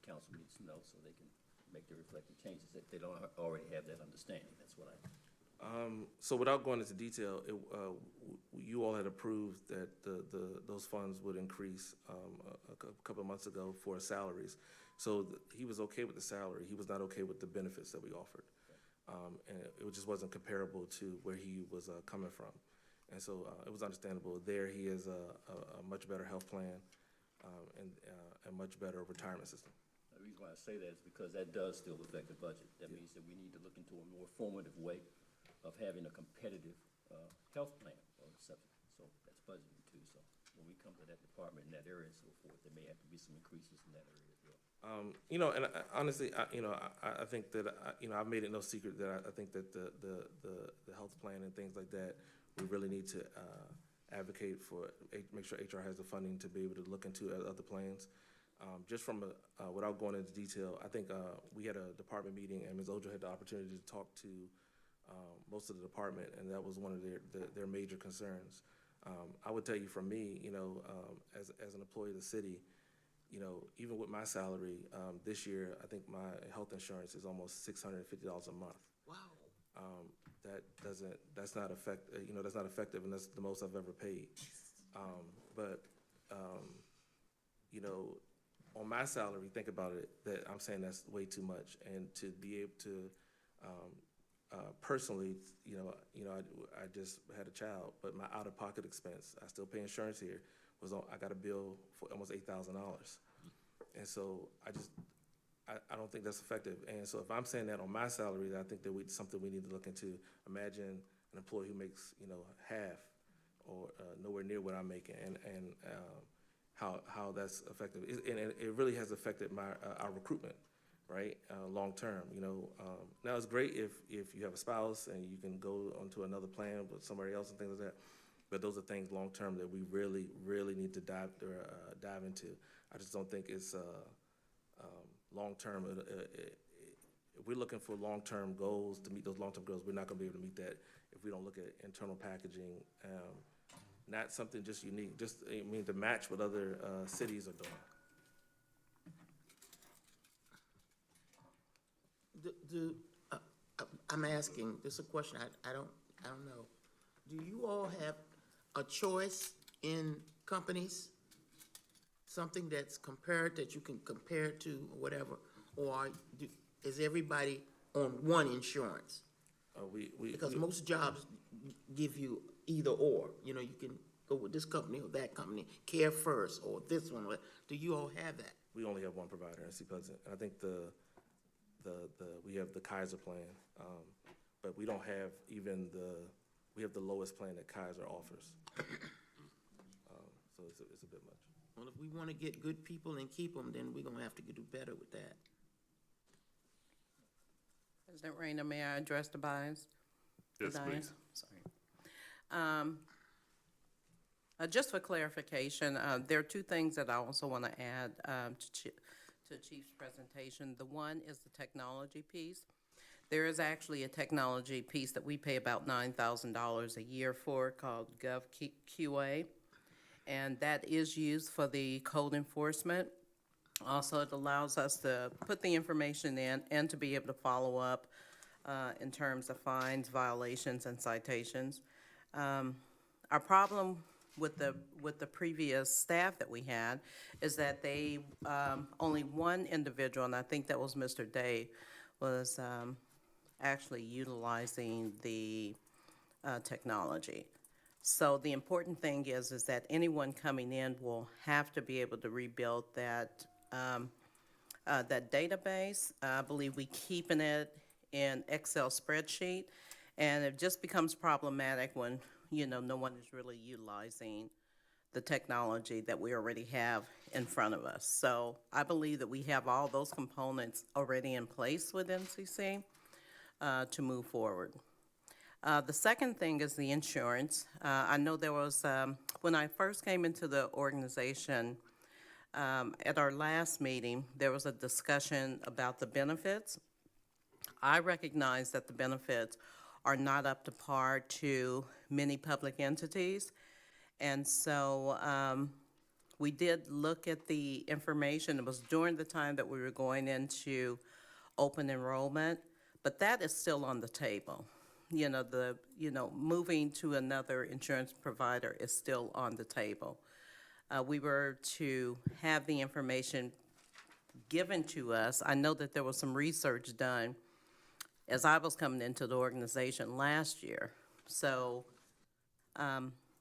council needs to know so they can make the reflective changes if they don't already have that understanding. That's what So without going into detail, you all had approved that those funds would increase a couple of months ago for salaries. So he was okay with the salary. He was not okay with the benefits that we offered. And it just wasn't comparable to where he was coming from. And so it was understandable. There he has a much better health plan and a much better retirement system. The reason why I say that is because that does still affect the budget. That means that we need to look into a more formative way of having a competitive health plan or something. So that's budgeting too. So when we come to that department in that area and so forth, there may have to be some increases in that area as well. You know, and honestly, I think that, I've made it no secret that I think that the health plan and things like that, we really need to advocate for, make sure HR has the funding to be able to look into other plans. Just from, without going into detail, I think we had a department meeting, and Ms. Ojo had the opportunity to talk to most of the department, and that was one of their major concerns. I would tell you from me, as an employee of the city, even with my salary, this year, I think my health insurance is almost $650 a month. Wow. That's not that's not effective, and that's the most I've ever paid. But on my salary, think about it, that I'm saying that's way too much, and to be able to, personally, I just had a child, but my out-of-pocket expense, I still pay insurance here, I got a bill for almost $8,000. And so I don't think that's effective. And so if I'm saying that on my salary, I think that something we need to look into. Imagine an employee who makes, half or nowhere near what I'm making, and how that's effective. And it really has affected our recruitment, right, long-term, Now, it's great if you have a spouse and you can go onto another plan with somebody else and things like that. But those are things long-term that we really, really need to dive into. I just don't think it's long-term. If we're looking for long-term goals, to meet those long-term goals, we're not going to be able to meet that if we don't look at internal packaging. Not something just unique, to match what other cities are doing. I'm asking, this is a question, I don't know. Do you all have a choice in companies? Something that's compared, that you can compare to or whatever? Or is everybody on one insurance? Because most jobs give you either or. You can go with this company or that company, Care First or this one. Do you all have that? We only have one provider, NC Pleasant. I think we have the Kaiser plan, but we don't have we have the lowest plan that Kaiser offers. So it's a bit much. Well, if we want to get good people and keep them, then we're going to have to do better with that. President Rayner, may I address the bias? Yes, please. Sorry. Just for clarification, there are two things that I also want to add to Chief's presentation. The one is the technology piece. There is actually a technology piece that we pay about $9,000 a year for called GovQA, and that is used for the code enforcement. Also, it allows us to put the information in and to be able to follow up in terms of fines, violations, and citations. Our problem with the previous staff that we had is that they, only one individual, and I think that was Mr. Day, was actually utilizing the technology. So the important thing is that anyone coming in will have to be able to rebuild that database. I believe we keeping it in Excel spreadsheet, and it just becomes problematic when no one is really utilizing the technology that we already have in front of us. So I believe that we have all those components already in place with NCC to move forward. The second thing is the insurance. I know there was, when I first came into the organization, at our last meeting, there was a discussion about the benefits. I recognize that the benefits are not up to par to many public entities. And so we did look at the information. It was during the time that we were going into open enrollment, but that is still on the table. Moving to another insurance provider is still on the table. We were to have the information given to us. I know that there was some research done as I was coming into the organization last year. So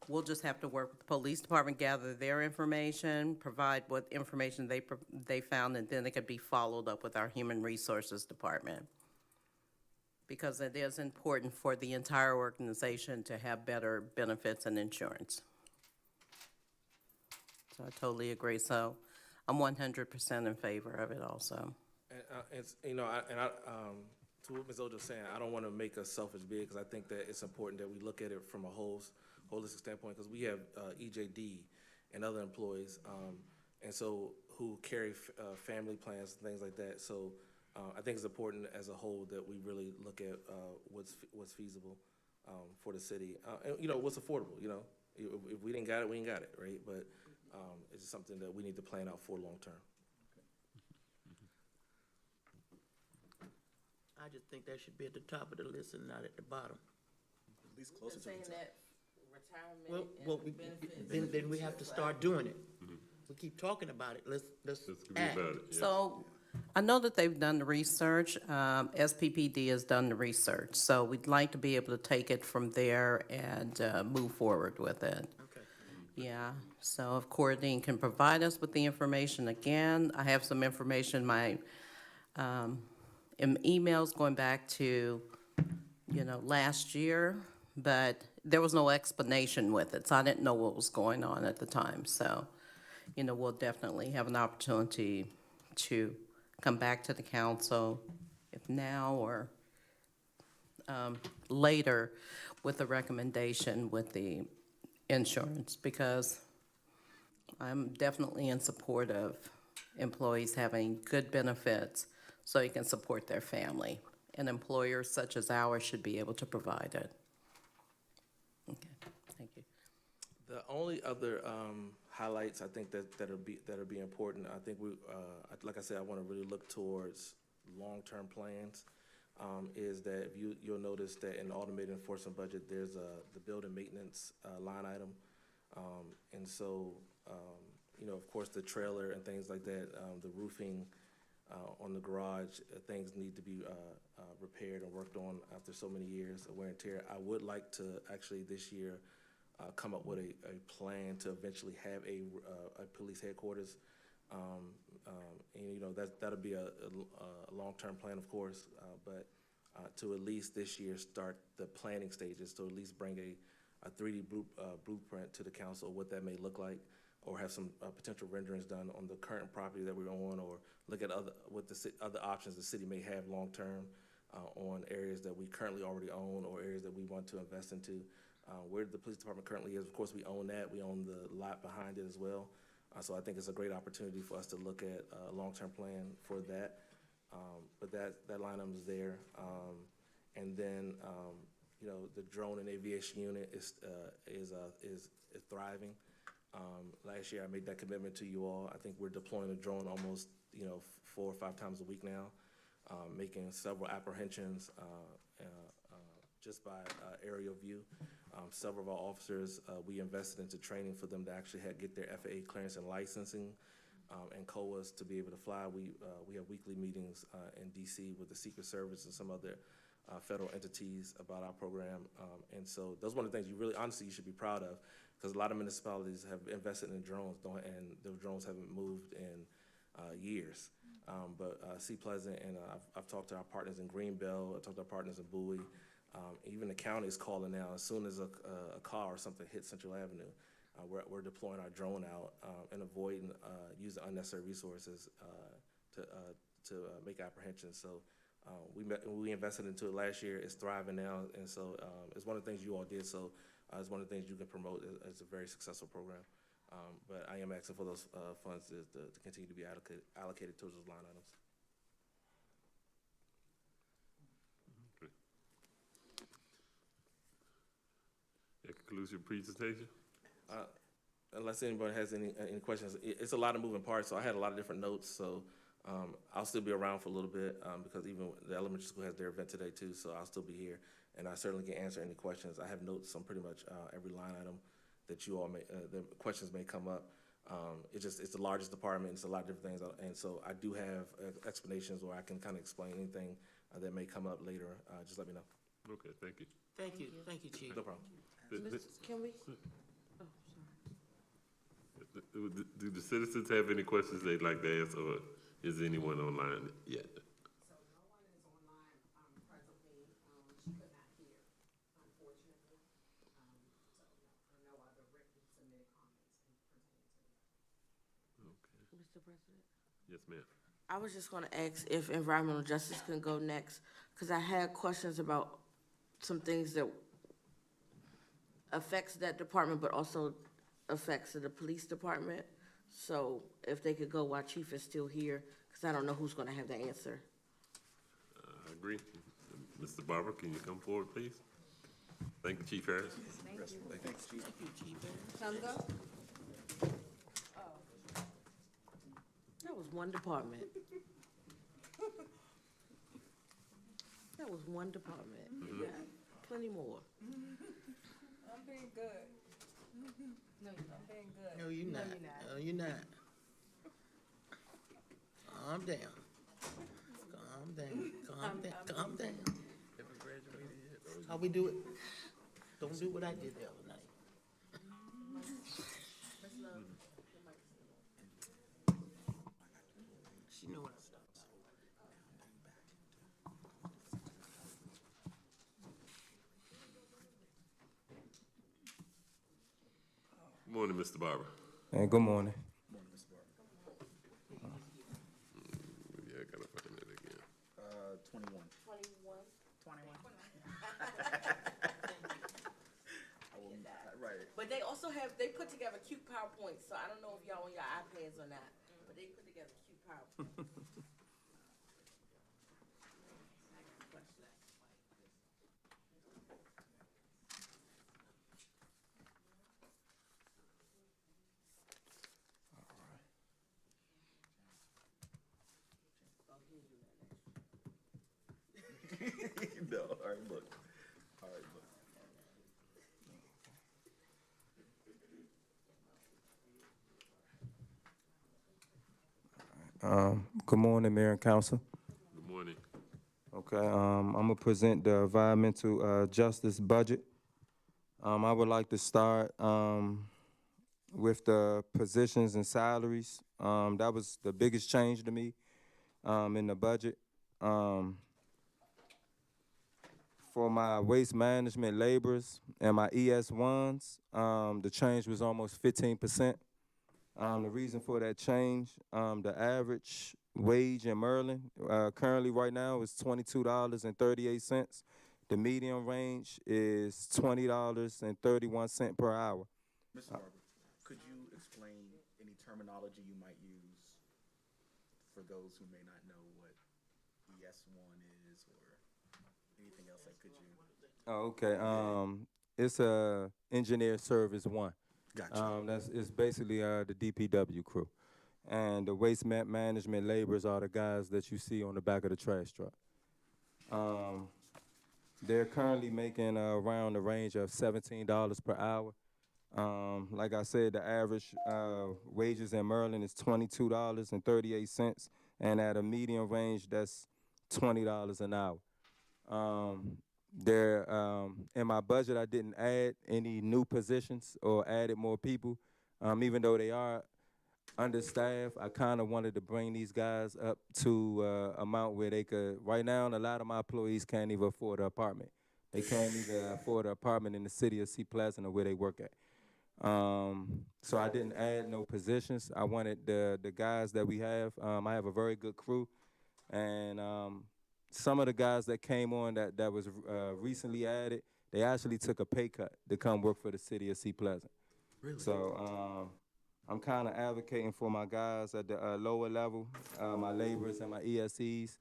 we'll just have to work with the police department, gather their information, provide what information they found, and then it could be followed up with our human resources department. Because it is important for the entire organization to have better benefits and insurance. So I totally agree. So I'm 100% in favor of it also. And, it's, you know, to what Ms. Ojo was saying, I don't want to make a selfish bid, because I think that it's important that we look at it from a holistic standpoint, because we have EJD and other employees, and so, who carry family plans and things like that. So I think it's important as a whole that we really look at what's feasible for the city, and, you know, what's affordable, you know? If we didn't got it, we ain't got it, right? But it's just something that we need to plan out for long-term. I just think that should be at the top of the list and not at the bottom. At least closer to the top. that Well, retirement and benefits. then we have to start doing it. We keep talking about it, let's Let's agree act. about it, yeah. So I know that they've done the research. SPPD has done the research. So we'd like to be able to take it from there and move forward with it. Okay. Yeah, so if Courtney can provide us with the information again, I have some information, in emails going back to, last year, but there was no explanation with it, so I didn't know what was going on at the time. So, we'll definitely have an opportunity to come back to the council, if now or later, with a recommendation with the insurance, because I'm definitely in support of employees having good benefits so you can support their family. And employers such as ours should be able to provide it. Okay, thank you. The only other highlights I think that'll be important. I think like I said, I want to really look towards long-term plans. Is that you'll notice that in the automated enforcement budget, there's the building maintenance line item, and so of course the trailer and things like that, the roofing on the garage, things need to be repaired and worked on after so many years of wear and tear. I would like to actually this year come up with a plan to eventually have a police headquarters, and that'll be a long-term plan, of course, but to at least this year start the planning stages, to at least bring a 3D blueprint to the council of what that may look like, or have some potential renderings done on the current property that we're on, or look at other options the city may have long-term on areas that we currently already own, or areas that we want to invest into. Where the police department currently is, of course, we own that. We own the lot behind it as well. So I think it's a great opportunity for us to look at a long-term plan for that. But that line item is there. And then, the drone and aviation unit is thriving. Last year I made that commitment to you all. I think we're deploying a drone almost, 4 or 5 times a week now, making several apprehensions just by aerial view. Several of our officers, we invested into training for them to actually get their FAA clearance and licensing, and COAs to be able to fly. We have weekly meetings in DC with the Secret Service and some other federal entities about our program. And so those are one of the things honestly, you should be proud of, because a lot of municipalities have invested in drones, and the drones haven't moved in years. But C Pleasant, and I've talked to our partners in Greenbelt, I've talked to our partners in Bowie. Even the county is calling now. As soon as a car or something hits Central Avenue, we're deploying our drone out and avoiding using unnecessary resources to make apprehensions. So we invested into it last year. It's thriving now, and so it's one of the things you all did. So it's one of the things you can promote as a very successful program. But I am asking for those funds to continue to be allocated towards those line items. That concludes your presentation? Unless anybody has any questions, it's a lot of moving parts, so I had a lot of different notes, so I'll still be around for a little bit, because even the elementary school has their event today too, so I'll still be here, and I certainly can answer any questions. I have notes on pretty much every line item that you all the questions may come up. It's the largest department, it's a lot of different things, and so I do have explanations where I can kind of explain anything that may come up later. Just let me know. Okay, thank you. Thank you, Chief. No problem. Can we? Do the citizens have any questions they'd like to ask, or is anyone online yet? So no one is online presently. She could not hear, unfortunately. So no other written submitted comments pertaining to that. Okay. Mr. President? Yes, ma'am. I was just gonna ask if environmental justice can go next, because I had questions about some things that affects that department, but also affects the police department. So if they could go while Chief is still here, because I don't know who's gonna have the answer. I agree. Mr. Barber, can you come forward, please? Thank you, Chief Harris. Thumbs up? That was one department. That was one department. You got plenty more. I'm being good. No, I'm being good. No, you're not. No, you're not. Calm down. Calm down. Calm down. Calm down. How we do it? Don't do what I did the other night. She know what I'm saying. Morning, Mr. Barber. Hey, good morning. Yeah, I gotta find it again. 21. 21. Right. But they also they put together cute PowerPoints, so I don't know if y'all on your iPads or not, but they put together cute PowerPoints. No, all right, look. All right, look. Good morning, Mayor and Council. Good morning. Okay, I'm gonna present the environmental justice budget. I would like to start with the positions and salaries. That was the biggest change to me in the budget. For my waste management laborers and my ES1s, the change was almost 15%. The reason for that change, the average wage in Merlin currently right now is $22.38. The median range is $20.31 per hour. Mr. Barber, could you explain any terminology you might use for those who may not know what ES1 is or anything else that could you? Oh, okay. It's engineer service 1. Gotcha. It's basically the DPW crew. And the waste management laborers are the guys that you see on the back of the trash truck. They're currently making around the range of $17 per hour. Like I said, the average wages in Merlin is $22.38, and at a median range, that's $20 an hour. In my budget, I didn't add any new positions or added more people. Even though they are understaffed, I kind of wanted to bring these guys up to amount where they could. Right now, a lot of my employees can't even afford an apartment. They can't even afford an apartment in the city of Sea Pleasant or where they work at. So I didn't add no positions. I wanted the guys that we have. I have a very good crew, and some of the guys that came on that was recently added, they actually took a pay cut to come work for the city of Sea Pleasant. Really? So I'm kind of advocating for my guys at the lower level, my laborers and my ESEs,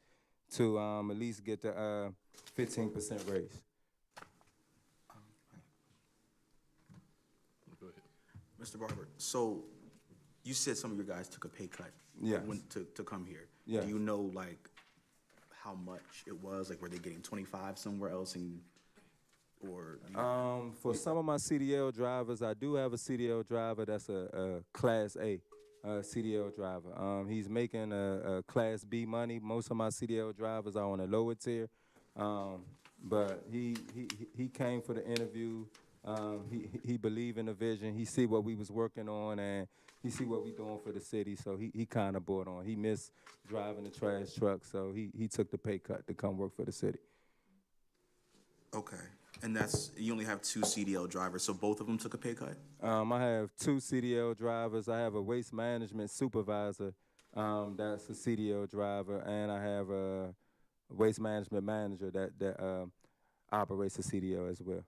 to at least get the 15% raise. Go ahead. Mr. Barber, so you said some of your guys took a pay cut Yes. to come here. Yes. Do you know, like, how much it was? Like, were they getting 25 somewhere else or? For some of my CDL drivers, I do have a CDL driver that's a Class A CDL driver. He's making a Class B money. Most of my CDL drivers are on a lower tier, but he came for the interview. He believed in the vision. He see what we was working on, and he see what we doing for the city. So he kind of bought on. He missed driving the trash truck, so he took the pay cut to come work for the city. Okay, and you only have 2 CDL drivers, so both of them took a pay cut? I have 2 CDL drivers. I have a waste management supervisor that's a CDL driver, and I have a waste management manager that operates a CDL as well.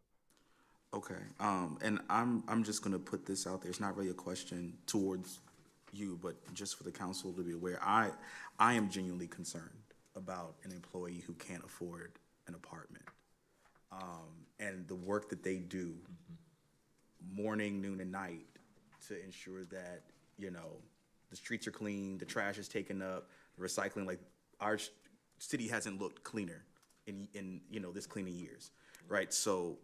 Okay, and I'm just gonna put this out there. It's not really a question towards you, but just for the council to be aware. I am genuinely concerned about an employee who can't afford an apartment. And the work that they do morning, noon, and night to ensure that, you know, the streets are clean, the trash is taken up, the recycling, like our city hasn't looked cleaner in you know, this clean in years, right? So,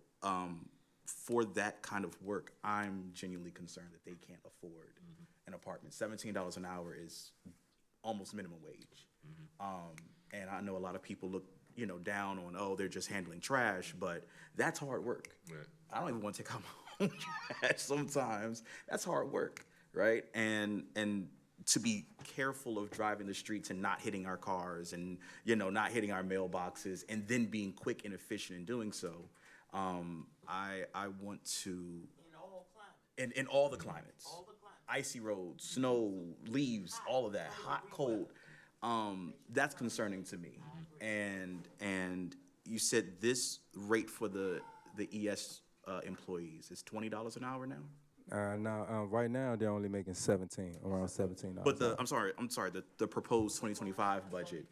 for that kind of work, I'm genuinely concerned that they can't afford an apartment. $17 an hour is almost minimum wage. And I know a lot of people look, you know, down on, oh, they're just handling trash, but that's hard work. Right. I don't even want to take out my own trash sometimes. That's hard work, right? And to be careful of driving the streets and not hitting our cars and, you know, not hitting our mailboxes and then being quick and efficient in doing so. I want to, In all climates. in all the climates, All the climates. icy roads, snow, leaves, all of that, hot, cold, that's concerning to me. And you said this rate for the ES employees is $20 an hour now? Now, right now, they're only making around $17. But I'm sorry, the proposed 2025 budget.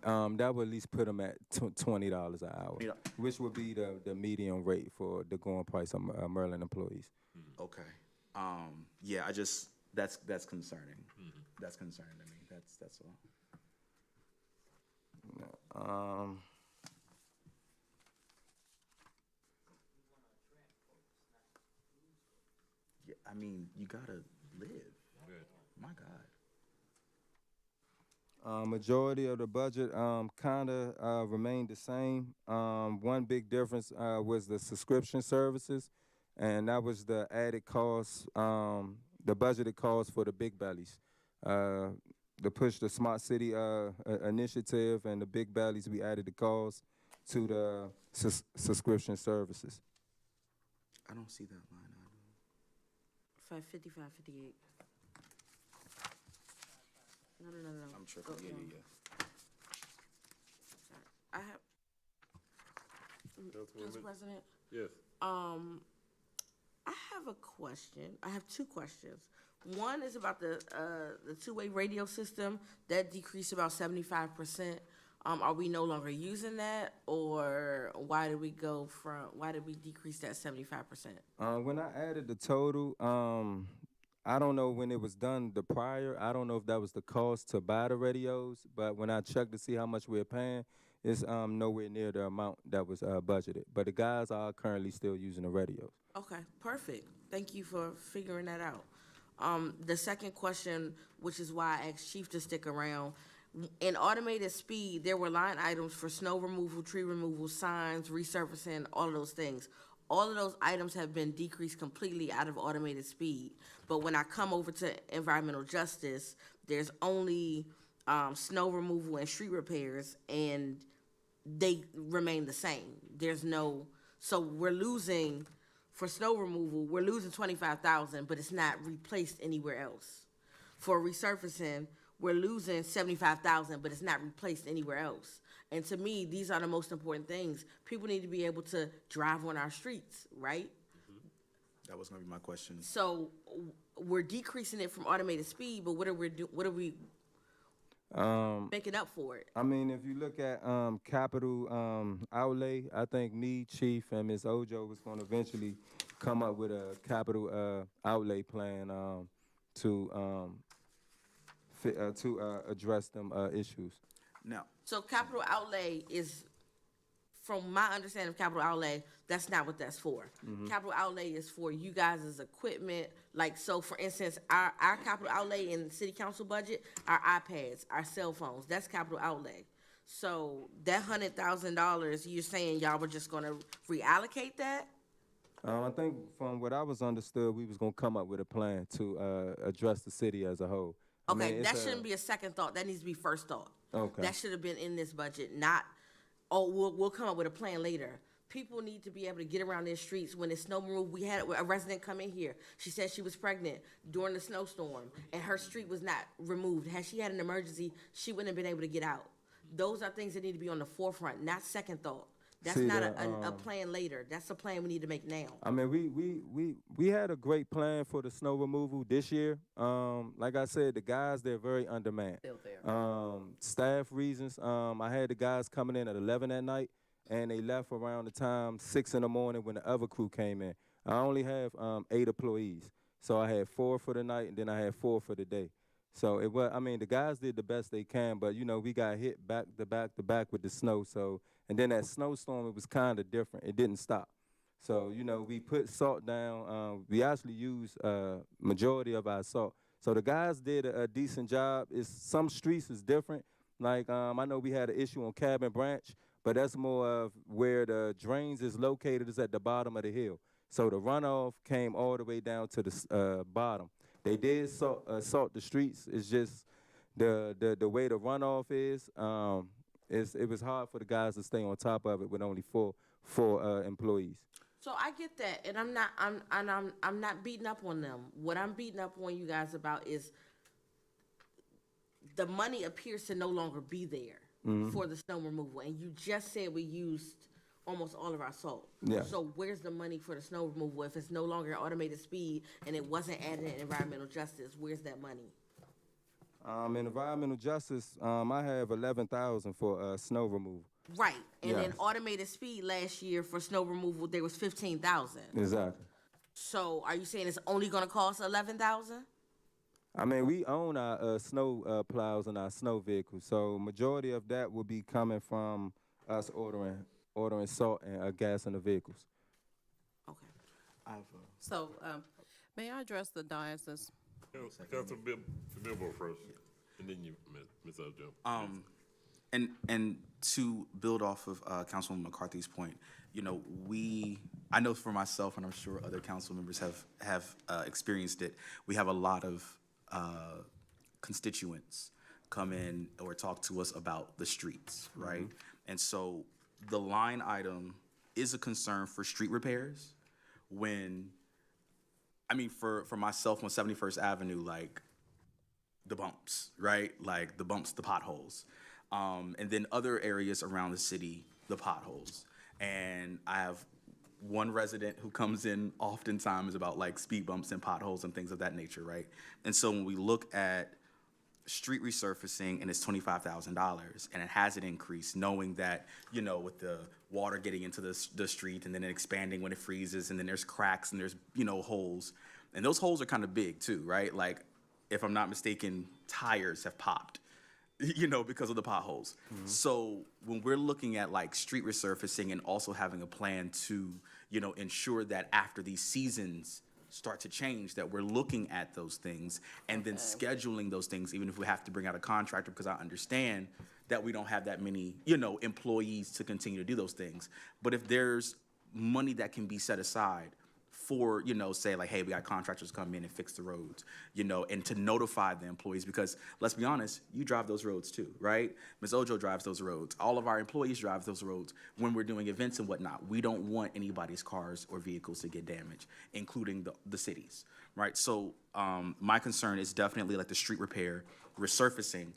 That would at least put them at $20 an hour, $20. which would be the median rate for the going price of Merlin employees. Okay. Yeah, that's concerning. That's concerning to me. That's all. Yeah, I mean, you gotta live. My God. Majority of the budget kinda remained the same. One big difference was the subscription services, and that was the added cost, the budgeted cost for the big bellies. To push the Smart City initiative and the big bellies, we added the cost to the subscription services. I don't see that line item. 550, 558. No. I'm tripping. Go Yeah. I have, Council President, Yes. I have a question. I have two questions. One is about the two-way radio system that decreased about 75%. Are we no longer using that, or why did we decrease that 75%? When I added the total, I don't know when it was done the prior. I don't know if that was the cost to buy the radios, but when I checked to see how much we're paying, it's nowhere near the amount that was budgeted. But the guys are currently still using the radios. Okay, perfect. Thank you for figuring that out. The second question, which is why I asked Chief to stick around, in automated speed, there were line items for snow removal, tree removal, signs, resurfacing, all of those things. All of those items have been decreased completely out of automated speed. But when I come over to environmental justice, there's only snow removal and street repairs, and they remain the same. So we're losing, for snow removal, we're losing $25,000, but it's not replaced anywhere else. For resurfacing, we're losing $75,000, but it's not replaced anywhere else. And to me, these are the most important things. People need to be able to drive on our streets, right? That was gonna be my question. So we're decreasing it from automated speed, but what are we making up for it? I mean, if you look at capital outlay, I think me, Chief, and Ms. Ojo was going to eventually come up with a capital outlay plan to address them issues. Now, So capital outlay is, from my understanding of capital outlay, that's not what that's for. Capital outlay is for you guys' equipment. Like, so for instance, our capital outlay in the city council budget, our iPads, our cell phones, that's capital outlay. So that $100,000, you're saying y'all were just gonna reallocate that? I think from what I was understood, we was going to come up with a plan to address the city as a whole. I mean, Okay, it's that shouldn't be a second thought. That needs to be first thought. Okay. That should have been in this budget, not, we'll come up with a plan later. people need to be able to get around their streets when it's snow removal. We had a resident come in here. She said she was pregnant during the snowstorm and her street was not removed. Had she had an emergency, she wouldn't have been able to get out. Those are things that need to be on the forefront, not second thought. That's See, not a plan later. That's a plan we need to make now. I mean, we had a great plan for the snow removal this year. Like I said, the guys, they're very undermanned. Still there. Staff reasons, I had the guys coming in at 11 at night, and they left around the time 6 in the morning when the other crew came in. I only have 8 employees, so I had 4 for the night, and then I had 4 for the day. So it was, I mean, the guys did the best they can, but you know, we got hit back to back with the snow. So, and then that snowstorm, it was kind of different. It didn't stop. So, you know, we put salt down. We actually used majority of our salt. So the guys did a decent job. Some streets is different. Like, I know we had an issue on Cabin Branch, but that's more of where the drains is located is at the bottom of the hill. So the runoff came all the way down to the bottom. They did salt the streets. It's just the way the runoff is. It was hard for the guys to stay on top of it with only four employees. So I get that, and I'm not beating up on them. What I'm beating up on you guys about is the money appears to no longer be there for the snow removal, and you just said we used almost all of our salt. Yeah. So where's the money for the snow removal if it's no longer automated speed and it wasn't added in environmental justice? Where's that money? In environmental justice, I have $11,000 for snow removal. Right, and then Yes. automated speed last year for snow removal there was 15,000. Exactly. So are you saying it's only going to cost 11,000? I mean, we own our snow plows and our snow vehicles, so majority of that will be coming from us ordering salt and gas in the vehicles. Okay. So, may I address the diocese? Council Bilbo first, and then you, Ms. Ojo. And to build off of Councilwoman McCarthy's point, you know, I know for myself, and I'm sure other council members have experienced it, we have a lot of constituents come in or talk to us about the streets, right? And so the line item is a concern for street repairs when, I mean, for myself on 71st Avenue, like the bumps, right? Like the bumps, the potholes. And then other areas around the city, the potholes. And I have one resident who comes in oftentimes about like speed bumps and potholes and things of that nature, right? And so when we look at street resurfacing and it's $25,000 and it hasn't increased, knowing that, you know, with the water getting into the street and then it expanding when it freezes and then there's cracks and there's, you know, holes. And those holes are kind of big too, right? Like, if I'm not mistaken, tires have popped, you know, because of the potholes. So when we're looking at like street resurfacing and also having a plan to, you know, ensure that after these seasons start to change, that we're looking at those things and then scheduling those things, even if we have to bring out a contractor, because I understand that we don't have that many, you know, employees to continue to do those things. But if there's money that can be set aside for, you know, say like, hey, we got contractors come in and fix the roads, you know, and to notify the employees, because let's be honest, you drive those roads too, right? Ms. Ojo drives those roads. All of our employees drive those roads when we're doing events and whatnot. We don't want anybody's cars or vehicles to get damaged, including the cities, right? So my concern is definitely like the street repair, resurfacing,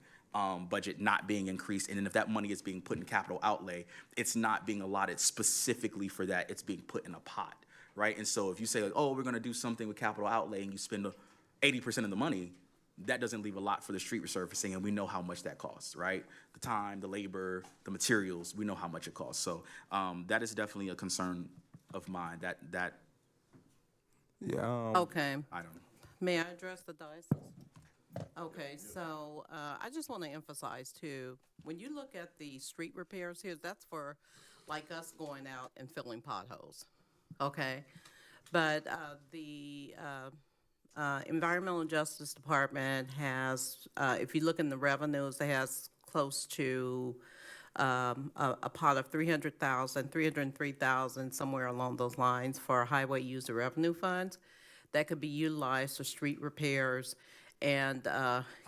budget not being increased, and then if that money is being put in capital outlay, it's not being allotted specifically for that, it's being put in a pot, right? And so if you say like, oh, we're gonna do something with capital outlay and you spend 80% of the money, that doesn't leave a lot for the street resurfacing, and we know how much that costs, right? The time, the labor, the materials, we know how much it costs. So that is definitely a concern of mine, that Yeah. Okay. I don't know. May I address the diocese? Okay, so I just want to emphasize too, when you look at the street repairs here, that's for like us going out and filling potholes, okay? But the Environmental Justice Department has, if you look in the revenues, it has close to a pot of $300,000, $303,000, somewhere along those lines for highway user revenue funds that could be utilized for street repairs and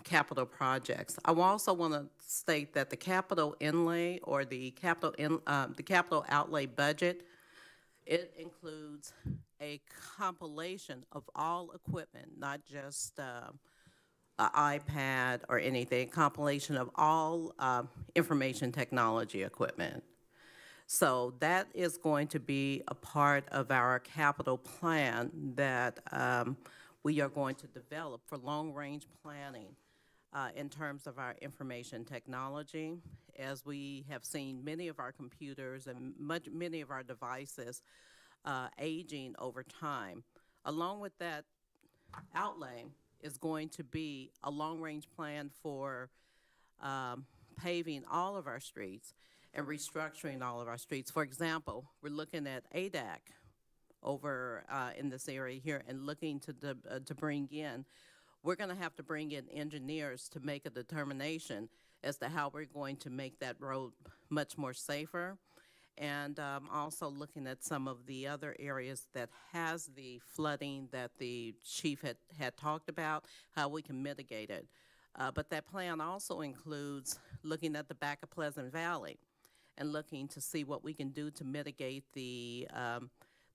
capital projects. I also want to state that the capital inlay or the capital outlay budget It includes a compilation of all equipment, not just an iPad or anything, compilation of all information technology equipment. So that is going to be a part of our capital plan that we are going to develop for long-range planning in terms of our information technology. As we have seen many of our computers and many of our devices aging over time. Along with that outlay is going to be a long-range plan for paving all of our streets and restructuring all of our streets. For example, we're looking at ADAC over in this area here and looking to bring in, we're going to have to bring in engineers to make a determination as to how we're going to make that road much more safer. And also looking at some of the other areas that has the flooding that the chief had talked about, how we can mitigate it. But that plan also includes looking at the back of Pleasant Valley and looking to see what we can do to mitigate the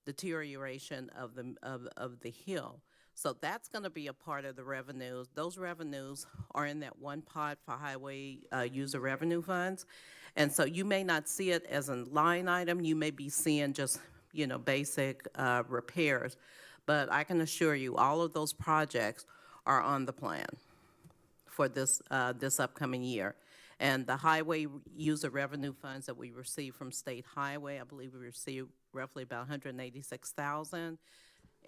deterioration of the hill. So that's going to be a part of the revenues. Those revenues are in that one pot for highway user revenue funds. And so you may not see it as a line item. You may be seeing just, basic repairs. But I can assure you all of those projects are on the plan for this upcoming year. And the highway user revenue funds that we receive from State Highway, I believe we received roughly about $186,000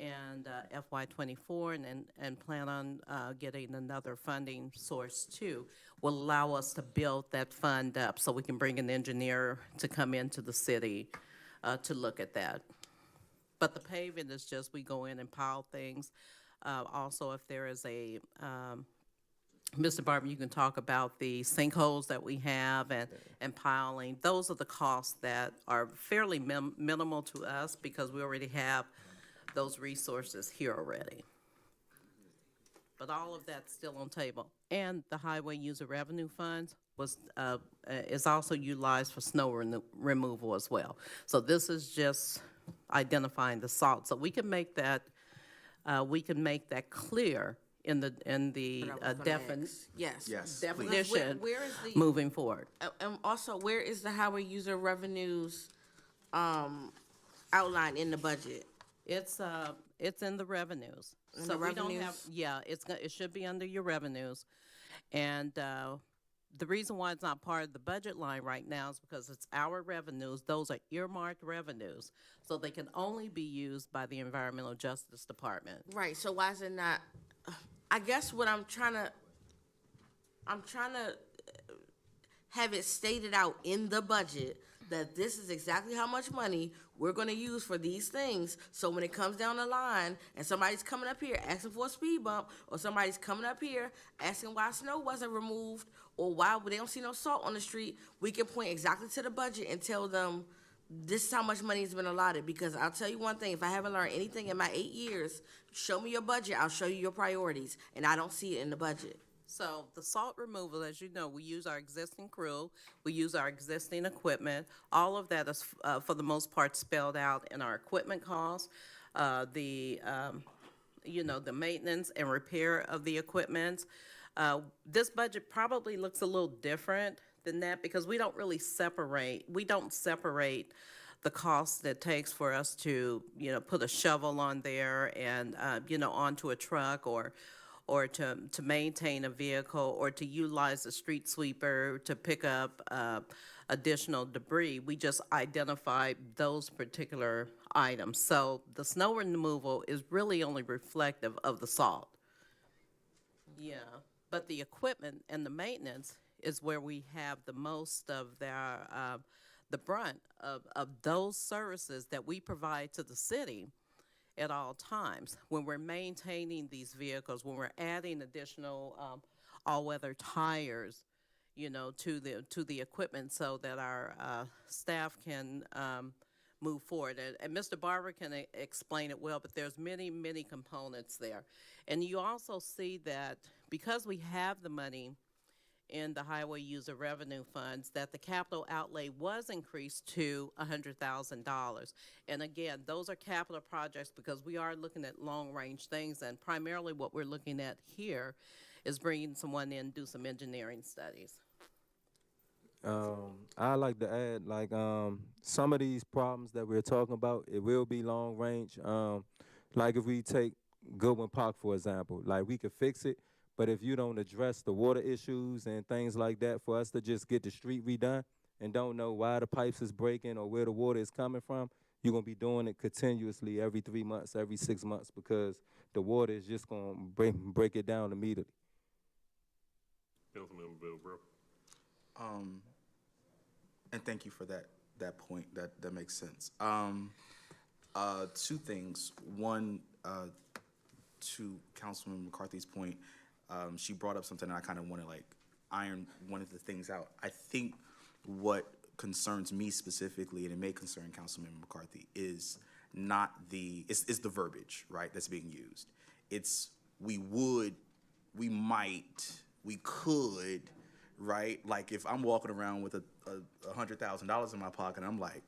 and FY24, and plan on getting another funding source too, will allow us to build that fund up so we can bring an engineer to come into the city to look at that. But the paving is just we go in and pile things. Also, if there is a Mr. Barber, you can talk about the sinkholes that we have and piling. Those are the costs that are fairly minimal to us because we already have those resources here already. But all of that's still on table. And the highway user revenue funds is also utilized for snow removal as well. So this is just identifying the salt. So we can make that clear in the Yes. definition Where is the, moving forward. and also, where is the highway user revenues outlined in the budget? It's in the revenues. In So the we don't have, revenues? yeah, it should be under your revenues. And the reason why it's not part of the budget line right now is because it's our revenues. Those are earmarked revenues. So they can only be used by the Environmental Justice Department. Right, so why is it not, I guess what I'm trying to have it stated out in the budget that this is exactly how much money we're gonna use for these things. So when it comes down the line and somebody's coming up here asking for a speed bump, or somebody's coming up here asking why snow wasn't removed, or why they don't see no salt on the street, we can point exactly to the budget and tell them this is how much money has been allotted. Because I'll tell you one thing, if I haven't learned anything in my 8 years, show me your budget, I'll show you your priorities, and I don't see it in the budget. So the salt removal, as you know, we use our existing crew, we use our existing equipment. All of that is, for the most part, spelled out in our equipment costs. The maintenance and repair of the equipment. This budget probably looks a little different than that because we don't separate the cost that it takes for us to, put a shovel on there and, onto a truck or to maintain a vehicle or to utilize a street sweeper to pick up additional debris. We just identify those particular items. So the snow removal is really only reflective of the salt. Yeah, but the equipment and the maintenance is where we have the most of the brunt of those services that we provide to the city at all times. When we're maintaining these vehicles, when we're adding additional all-weather tires, to the equipment so that our staff can move forward. And Mr. Barber can explain it well, but there's many, many components there. And you also see that because we have the money in the highway user revenue funds, that the capital outlay was increased to $100,000. And again, those are capital projects because we are looking at long-range things, and primarily what we're looking at here is bringing someone in, do some engineering studies. I like to add, like, some of these problems that we're talking about, it will be long range. Like if we take Goodwin Park, for example, like we could fix it, but if you don't address the water issues and things like that, for us to just get the street redone and don't know why the pipes is breaking or where the water is coming from, you're gonna be doing it continuously every 3 months, every 6 months, because the water is just gonna break it down immediately. Councilmember Bill Bro. And thank you for that point. That makes sense. Two things. One, to Councilwoman McCarthy's point, she brought up something and I kind of want to like iron one of the things out. I think what concerns me specifically, and it may concern Councilmember McCarthy, is not is the verbiage, right, that's being used. It's we could, right? Like if I'm walking around with $100,000 in my pocket, I'm like,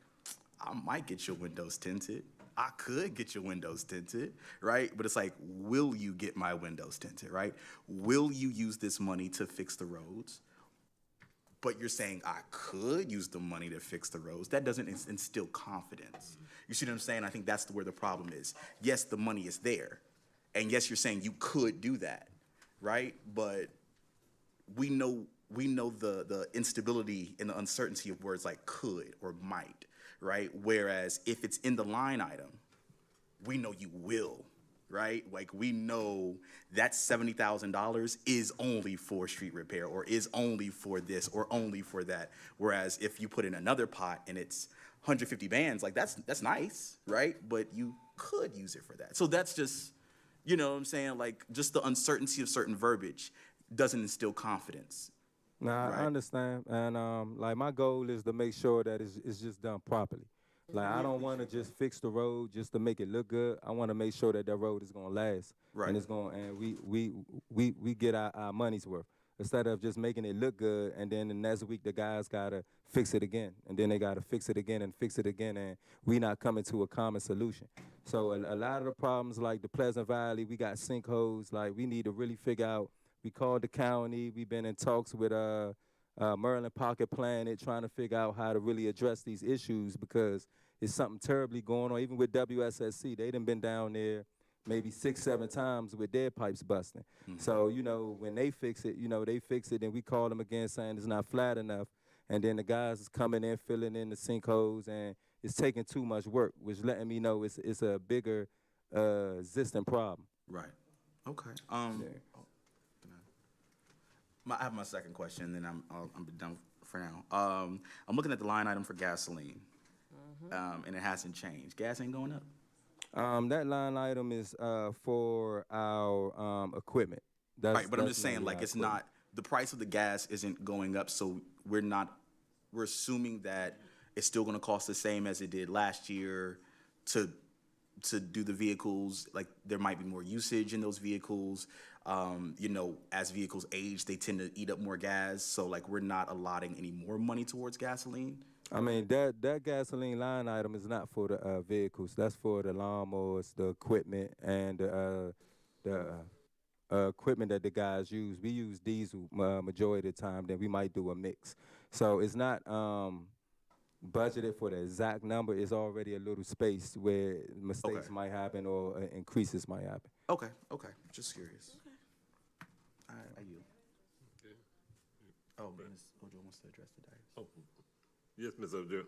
I might get your windows tinted. I could get your windows tinted, right? But it's like, will you get my windows tinted, right? Will you use this money to fix the roads? But you're saying I could use the money to fix the roads. That doesn't instill confidence. You see what I'm saying? I think that's where the problem is. Yes, the money is there. And yes, you're saying you could do that, right? But we know the instability and the uncertainty of words like could or might, right? Whereas if it's in the line item, we know you will, right? Like we know that $70,000 is only for street repair or is only for this or only for that. Whereas if you put in another pot and it's 150 bands, like that's nice, right? But you could use it for that. So that's just, you know what I'm saying? Like just the uncertainty of certain verbiage doesn't instill confidence. Nah, Right. I understand, and like my goal is to make sure that it's just done properly. Like I don't want to just fix the road just to make it look good. I want to make sure that road is gonna last, Right. and it's gonna and we get our money's worth instead of just making it look good, and then the next week the guys gotta fix it again, and then they gotta fix it again and fix it again, and we not coming to a common solution. So a lot of the problems like the Pleasant Valley, we got sinkholes. Like we need to really figure out. We called the county. We've been in talks with Maryland Pocket Planet, trying to figure out how to really address these issues because it's something terribly going on. Even with WSSC, they done been down there maybe 6-7 times with their pipes busting. Mm-hmm. So, you know, when they fix it, they fix it, and we call them again saying it's not flat enough. And then the guys is coming in, filling in the sinkholes, and it's taking too much work, which letting me know it's a bigger existing problem. Right. Okay. I have my second question, and then I'm done for now. I'm looking at the line item for gasoline, and it hasn't changed. Gas ain't going up. That line item is for our equipment. Right, but I'm just saying, mainly like, our it's equipment. not, the price of the gas isn't going up, so we're assuming that it's still gonna cost the same as it did last year to do the vehicles. Like, there might be more usage in those vehicles. As vehicles age, they tend to eat up more gas, so like, we're not allotting any more money towards gasoline. I mean, that gasoline line item is not for the vehicles. That's for the lawnmowers, the equipment, and the equipment that the guys use. We use diesel majority of the time. Then we might do a mix. So it's not budgeted for the exact number. It's already a little space where mistakes Okay. might happen or increases might happen. Okay, just curious. All right, I yield. Oh, Ms. Ojo wants to address the dais. Oh, yes, Ms. Ojo.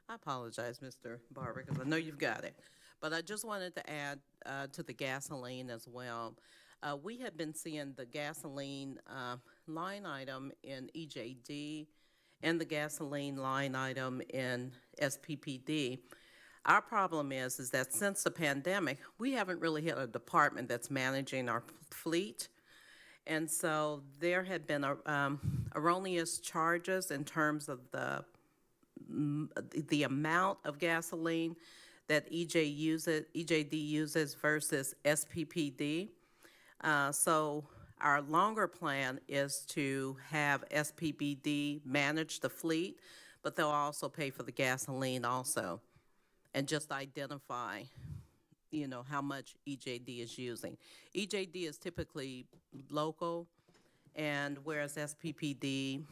I apologize, Mr. Barber, because I know you've got it. But I just wanted to add to the gasoline as well. We have been seeing the gasoline line item in EJD and the gasoline line item in SPPD. Our problem is that since the pandemic, we haven't really had a department that's managing our fleet. And so there had been erroneous charges in terms of the the amount of gasoline that EJD uses versus SPPD. So our longer plan is to have SPPD manage the fleet, but they'll also pay for the gasoline also, and just identify, how much EJD is using. EJD is typically local, and whereas SPPD,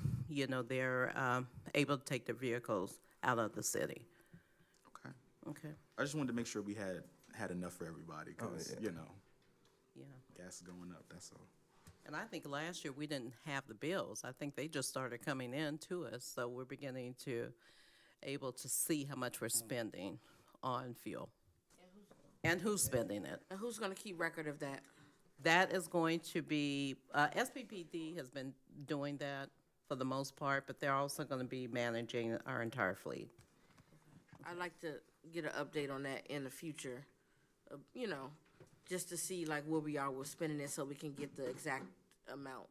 they're able to take their vehicles out of the city. Okay. Okay. I just wanted to make sure we had enough for everybody, because, Yeah. gas is going up, that's all. And I think last year we didn't have the bills. I think they just started coming in to us, so we're beginning to able to see how much we're spending on fuel. And who's spending it. And who's gonna keep record of that? That is going to be, SPPD has been doing that for the most part, but they're also gonna be managing our entire fleet. I'd like to get an update on that in the future, just to see like where we are with spending it so we can get the exact amount.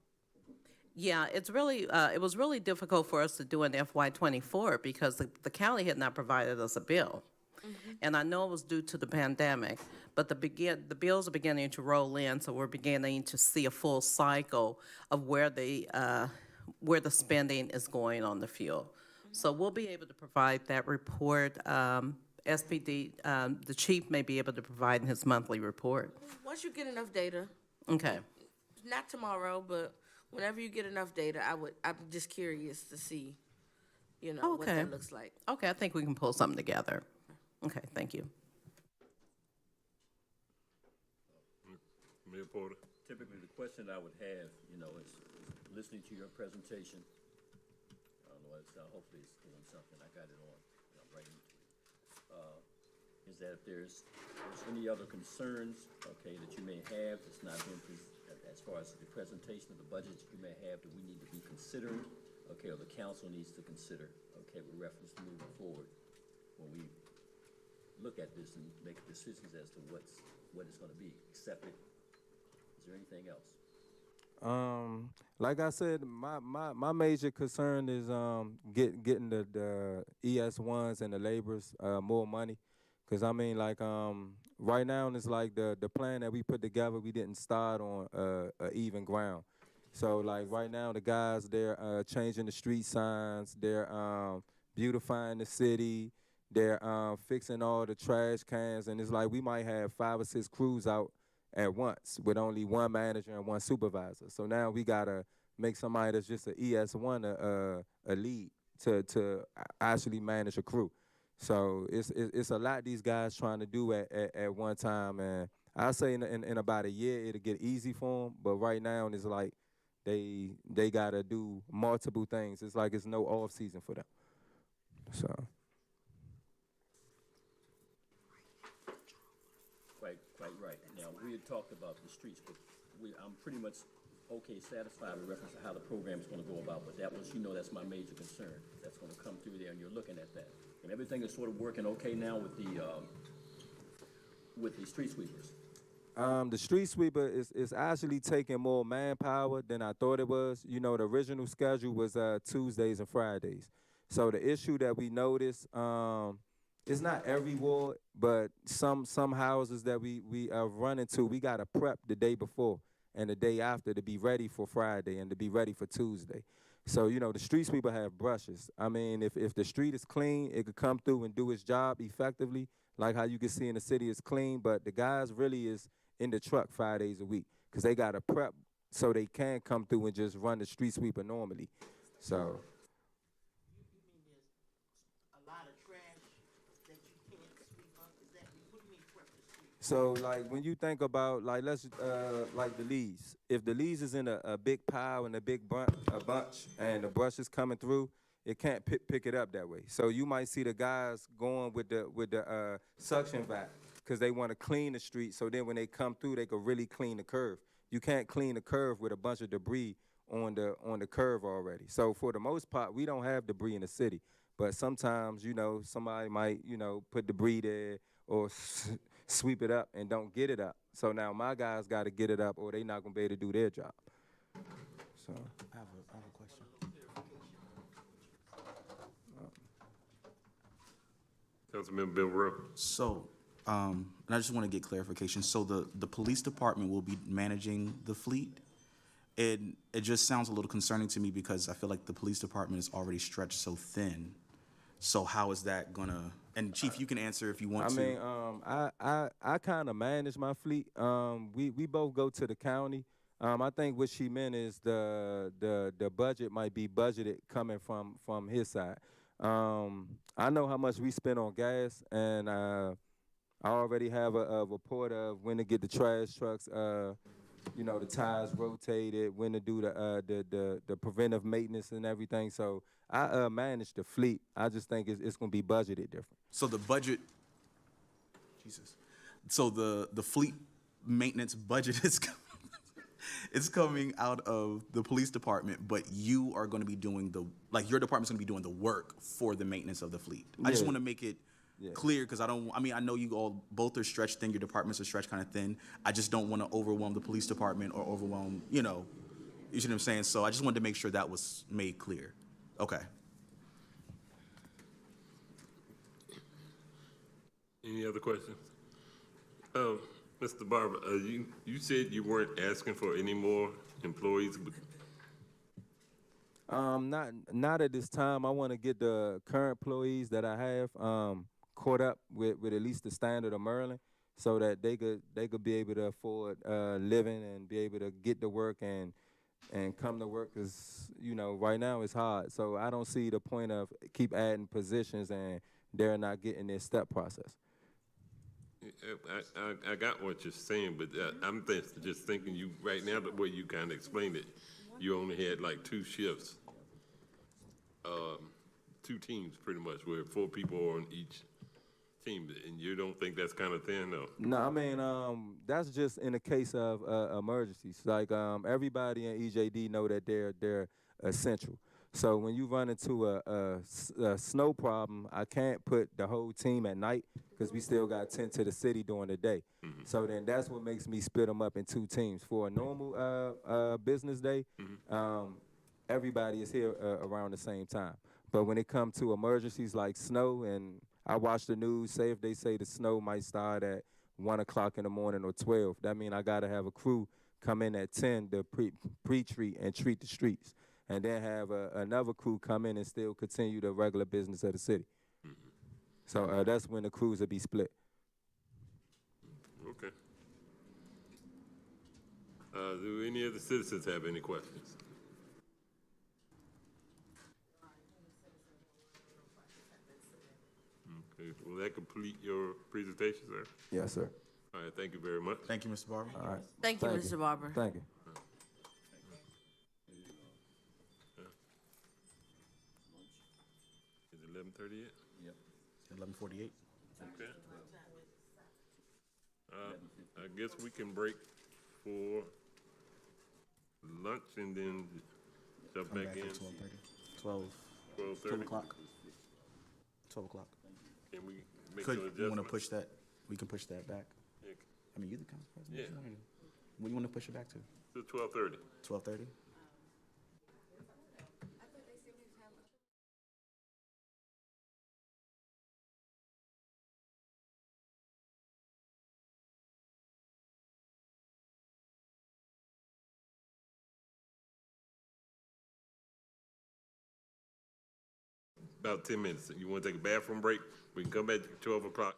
Yeah, it's really, it was really difficult for us to do in FY '24 because the county had not provided us a bill. And I know it was due to the pandemic, but the bills are beginning to roll in, so we're beginning to see a full cycle of where the spending is going on the fuel. So we'll be able to provide that report. SPD, the chief may be able to provide in his monthly report. Once you get enough data, Okay. not tomorrow, but whenever you get enough data, I'm just curious to see, what Okay. that looks like. Okay, I think we can pull something together. Okay, thank you. Mayor Porter? Typically, the question I would have, is listening to your presentation. I don't know, hopefully it's doing something. I got it on, I'm right into it. Is that if there's any other concerns, okay, that you may have that's not been, as far as the presentation of the budget that you may have that we need to be considering, okay, or the council needs to consider, okay, with reference to moving forward when we look at this and make decisions as to what it's gonna be, accept it. Is there anything else? Like I said, my major concern is getting the ES1s and the laborers more money, because I mean, like, right now it's like the plan that we put together, we didn't start on a even ground. So like right now the guys, they're changing the street signs, they're beautifying the city, they're fixing all the trash cans, and it's like we might have 5 or 6 crews out at once with only one manager and one supervisor. So now we gotta make somebody that's just an ES1 a lead to actually manage a crew. So it's a lot these guys trying to do at one time, and I say in about a year it'll get easy for them. But right now it's like they gotta do multiple things. It's like it's no off season for them. So. Quite right. Now, we had talked about the streets, but I'm pretty much satisfied with reference to how the program is gonna go about, but that was, that's my major concern. That's gonna come through there, and you're looking at that. And everything is sort of working okay now with the street sweepers. The street sweeper is actually taking more manpower than I thought it was. The original schedule was Tuesdays and Fridays. So the issue that we noticed, it's not every ward, but some houses that we run into, we gotta prep the day before and the day after to be ready for Friday and to be ready for Tuesday. So, the street sweeper have brushes. I mean, if the street is clean, it could come through and do its job effectively, like how you can see in the city is clean, but the guys really is in the truck 5 days a week because they gotta prep so they can come through and just run the street sweeper normally. So. You mean there's a lot of trash that you can't sweep up? Is that, what do you mean prep the street? So, like, when you think about, like, like the leaves. If the leaves is in a big pile and a bunch, and the brush is coming through, it can't pick it up that way. So you might see the guys going with the suction vac because they want to clean the street. So then when they come through, they can really clean the curve. You can't clean the curve with a bunch of debris on the curve already. So for the most part, we don't have debris in the city. But sometimes, somebody might, put debris there or sweep it up and don't get it up. So now my guys got to get it up or they not going to be able to do their job. So I have a question. Councilmember Bill Rowe. So, and I just want to get clarification. So the police department will be managing the fleet? It just sounds a little concerning to me because I feel like the police department is already stretched so thin. So how is that gonna, and Chief, you can answer if you want to. I mean, I kind of manage my fleet. We both go to the county. I think what she meant is the budget might be budgeted coming from his side. I know how much we spend on gas, and I already have a report of when to get the trash trucks, the tires rotated, when to do the preventive maintenance and everything. So I manage the fleet. I just think it's going to be budgeted different. So the budget, Jesus. So the fleet maintenance budget is it's coming out of the police department, but you are going to be doing your department's going to be doing the work for the maintenance of the fleet. I just Yeah. want to make it clear because I know you all both are stretched thin, your departments are stretched kind of thin. I just don't want to overwhelm the police department or overwhelm, you see what I'm saying? So I just wanted to make sure that was made clear. Okay. Any other questions? Mr. Barber, you said you weren't asking for any more employees. Not at this time. I want to get the current employees that I have caught up with at least the standard of Maryland, so that they could be able to afford living and be able to get to work and come to work. Because right now it's hard. So I don't see the point of keep adding positions and they're not getting their step process. I got what you're saying, but I'm just thinking you right now, the way you kind of explained it, you only had like 2 shifts, 2 teams pretty much, where 4 people are on each team, and you don't think that's kind of thin, though? No, I mean, that's just in the case of emergencies. Like everybody in EJD know that they're essential. So when you run into a snow problem, I can't put the whole team at night because we still got 10 to the city during the day. Mm-hmm. So then that's what makes me split them up in 2 teams. For a normal business day, everybody is here around the same time. But when it comes to emergencies like snow, and I watch the news, say if they say the snow might start at 1 o'clock in the morning or 12, that means I got to have a crew come in at 10 to pre-treat and treat the streets. And then have another crew come in and still continue the regular business of the city. Mm-hmm. So that's when the crews will be split. Okay. Do any of the citizens have any questions? Okay, will that complete your presentation, sir? Yes, sir. All right, thank you very much. Thank you, Mr. Barber. All right. Thank you, Mr. Barber. Thank you. Is it 11:30 yet? Yep. 11:48. Okay. I guess we can break for lunch and then jump Come back in. at 12:30. 12 12:30. o'clock. 12 o'clock. Can we make Could some you want to adjustments? push that? We can push that back. Yeah, I mean, you're the council president. Yeah. What do you want to push it back to? to 12:30. 12:30? About 10 minutes. You want to take a bathroom break? We can come back at 12 o'clock.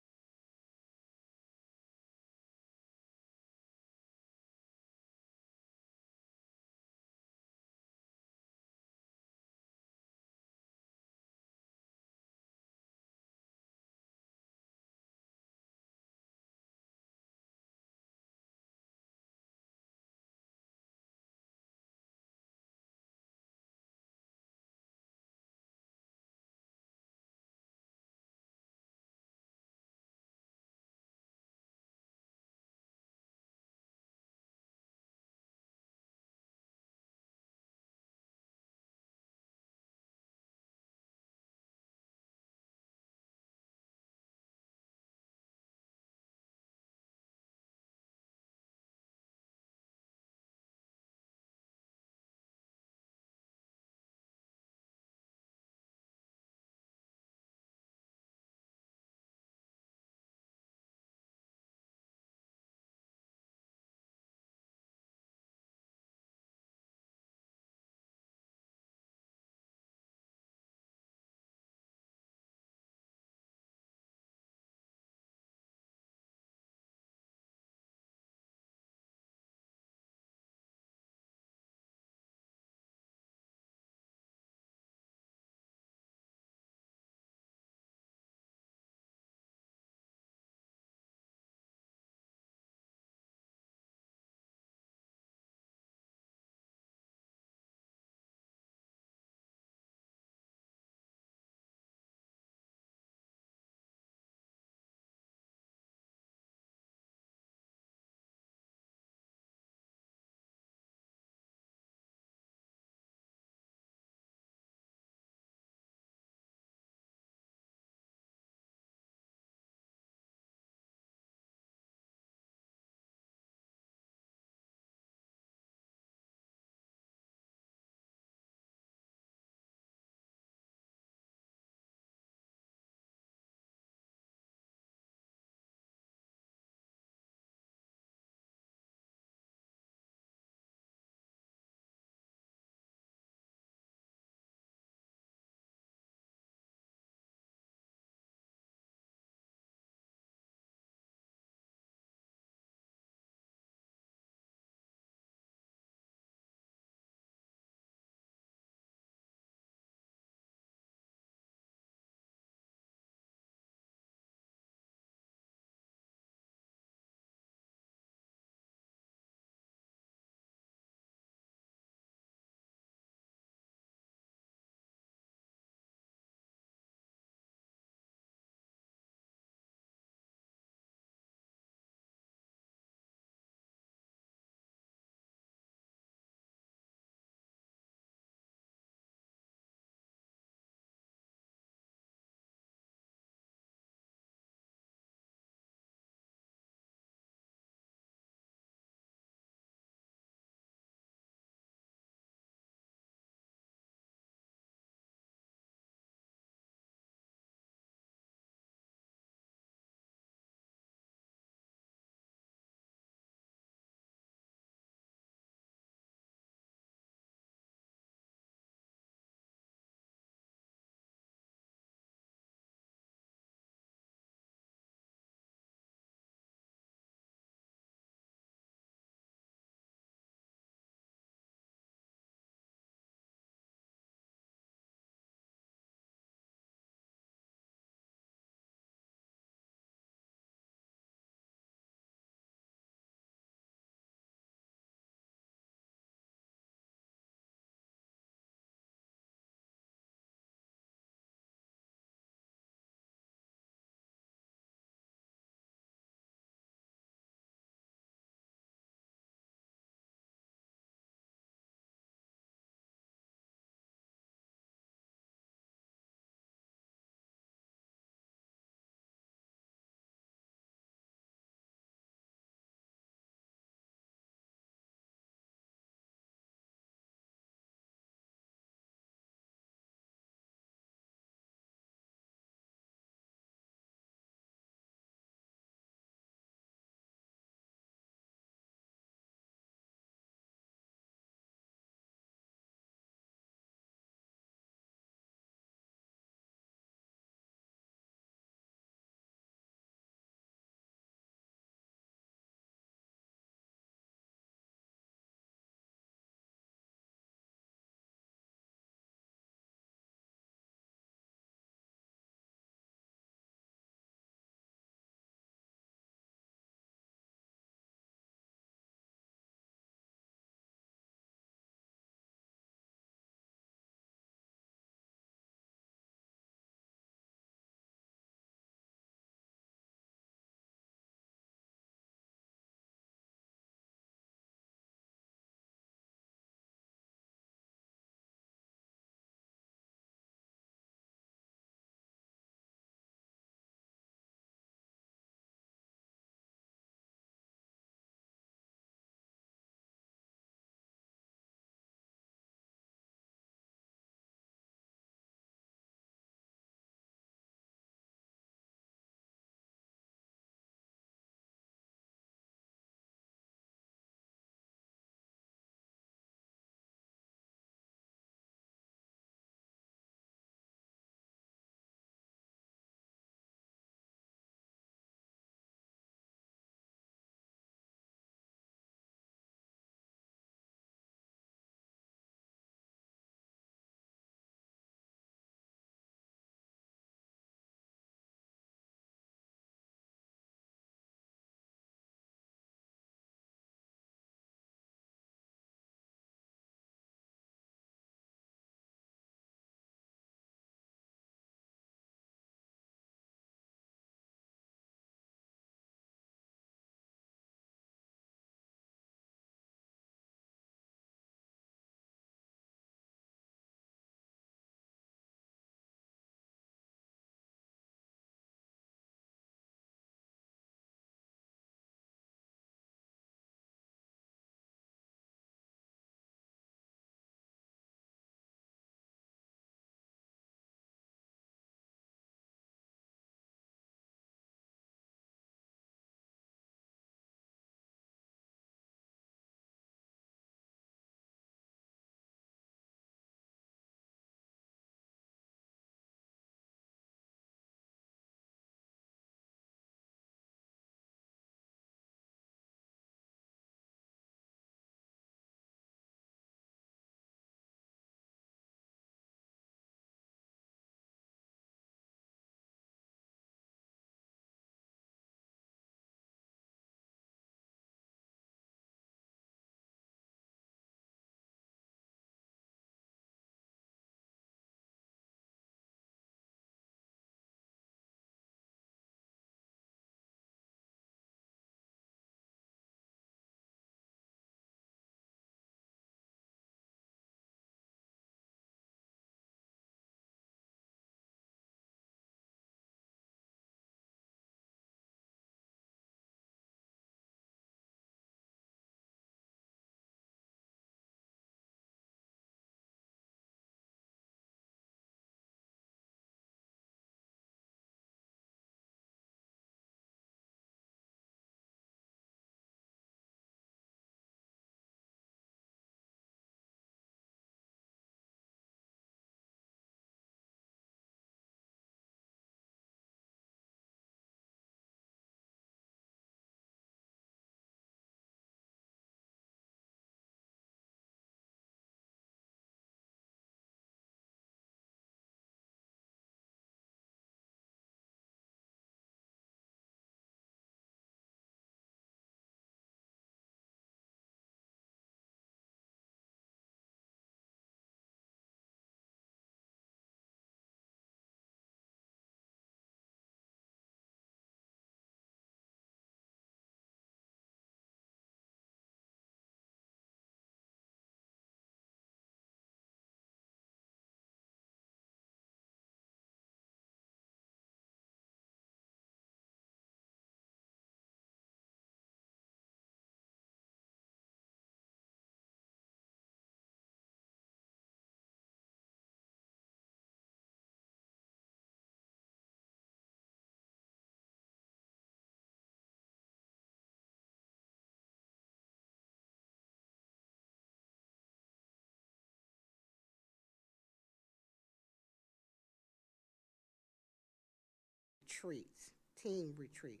retreats, team retreat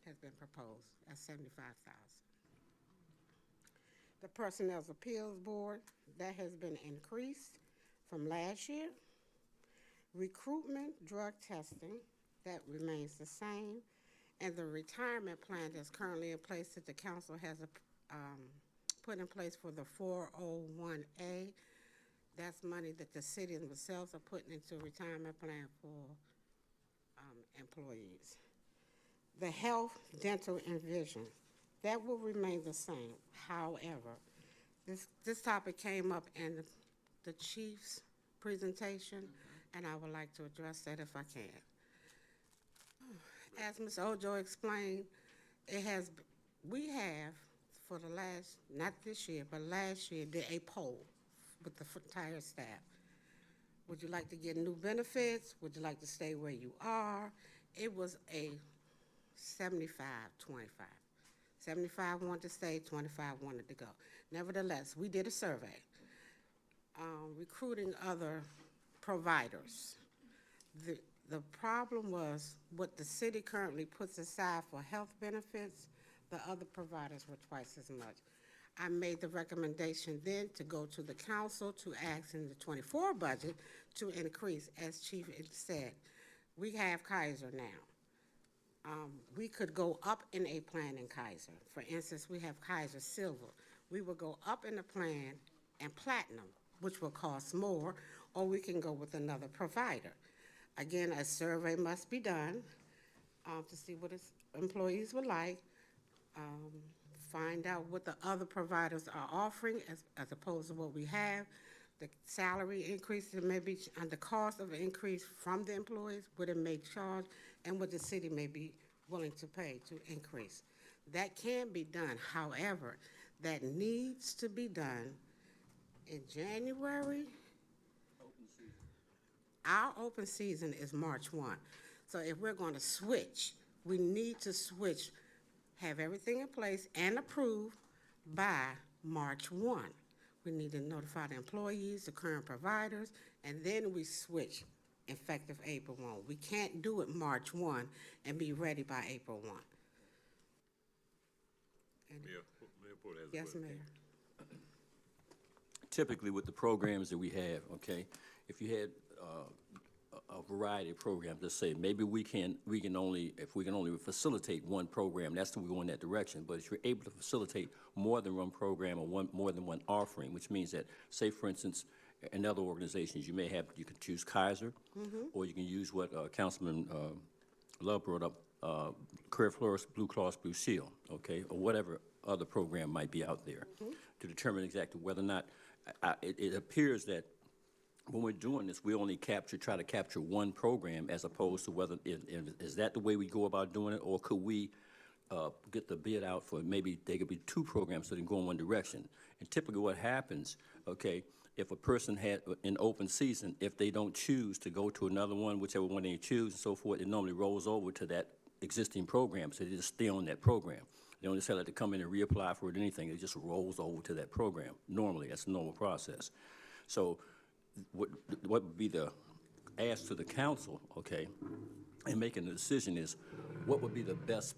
has been proposed at $75,000. The Personnel's Appeals Board, that has been increased from last year. Recruitment, drug testing, that remains the same. And the retirement plan that's currently in place that the council has put in place for the 401A, that's money that the city themselves are putting into retirement plan for employees. The health, dental, and vision, that will remain the same. However, this topic came up in the chief's presentation, and I would like to address that if I can. As Ms. Ojo explained, we have for the last, not this year, but last year, did a poll with the entire staff. Would you like to get new benefits? Would you like to stay where you are? It was a 75-25. 75 wanted to stay, 25 wanted to go. Nevertheless, we did a survey recruiting other providers. The problem was what the city currently puts aside for health benefits, the other providers were twice as much. I made the recommendation then to go to the council to ask in the '24 budget to increase, as Chief said. We have Kaiser now. We could go up in a plan in Kaiser. For instance, we have Kaiser Silver. We will go up in the plan and Platinum, which will cost more, or we can go with another provider. Again, a survey must be done to see what employees would like, find out what the other providers are offering as opposed to what we have, the salary increase, it may be, and the cost of an increase from the employees, what it may charge, and what the city may be willing to pay to increase. That can be done. However, that needs to be done in January. Our open season is March 1. So if we're going to switch, we need to switch, have everything in place and approved by March 1. We need to notify the employees, the current providers, and then we switch effective April 1. We can't do it March 1 and be ready by April 1. Mayor Porter has a Yes, question. Mayor. Typically with the programs that we have, okay, if you had a variety of programs, let's say maybe if we can only facilitate one program, that's when we go in that direction. But if you're able to facilitate more than one program or more than one offering, which means that, say for instance, in other organizations, you can choose Kaiser, or you can use what Councilman Love brought up, Career Florist, Blue Cross Blue Shield, okay, or whatever other program might be out there, to determine exactly whether or not. It appears that when we're doing this, we only try to capture one program, as opposed to whether, is that the way we go about doing it, or could we get the bid out for maybe they could be two programs so they can go in one direction? And typically what happens, okay, if a person had an open season, if they don't choose to go to another one, whichever one they choose and so forth, it normally rolls over to that existing program, so they just stay on that program. They don't necessarily have to come in and reapply for it or anything. It just rolls over to that program. Normally, that's a normal process. So what would be the ask to the council, okay, in making the decision is what would be the best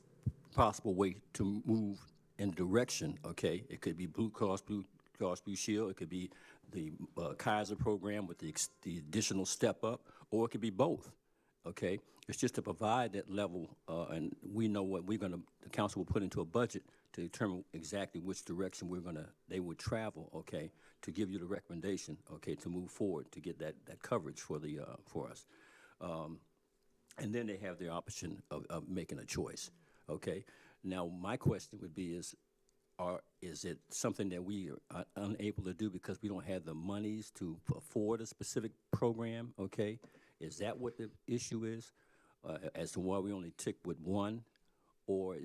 possible way to move in direction, okay? It could be Blue Cross Blue Shield, it could be the Kaiser program with the additional step up, or it could be both, okay? It's just to provide that level, and we know what the council will put into a budget to determine exactly which direction they would travel, okay, to give you the recommendation, okay, to move forward, to get that coverage for us. And then they have the option of making a choice, okay? Now, my question would be is it something that we are unable to do because we don't have the monies to afford a specific program, okay? Is that what the issue is, as to why we only tick with one, or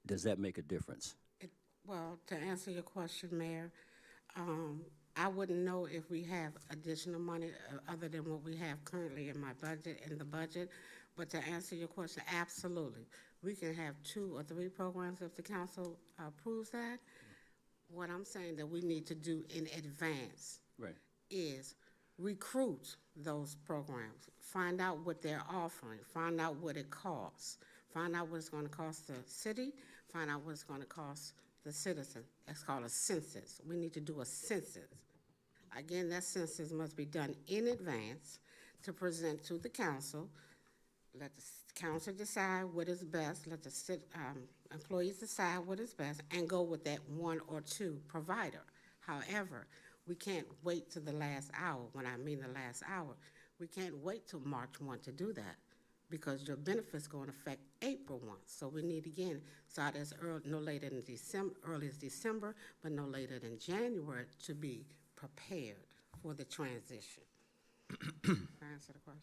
does that make a difference? Well, to answer your question, Mayor, I wouldn't know if we have additional money other than what we have currently in the budget. But to answer your question, absolutely. We can have 2 or 3 programs if the council approves that. What I'm saying that we need to do in advance is recruit those programs, find out what they're offering, find out what it costs, find out what it's gonna cost the city, find out what it's gonna cost the citizen. That's called a census. We need to do a census. Again, that census must be done in advance to present to the council. Let the council decide what is best, let the employees decide what is best, and go with that one or two provider. However, we can't wait till the last hour. When I mean the last hour, we can't wait till March 1 to do that, because your benefits going to affect April 1. So we need, again, start as early, no later than December, early as December, but no later than January, to be prepared for the transition. Can I answer the question?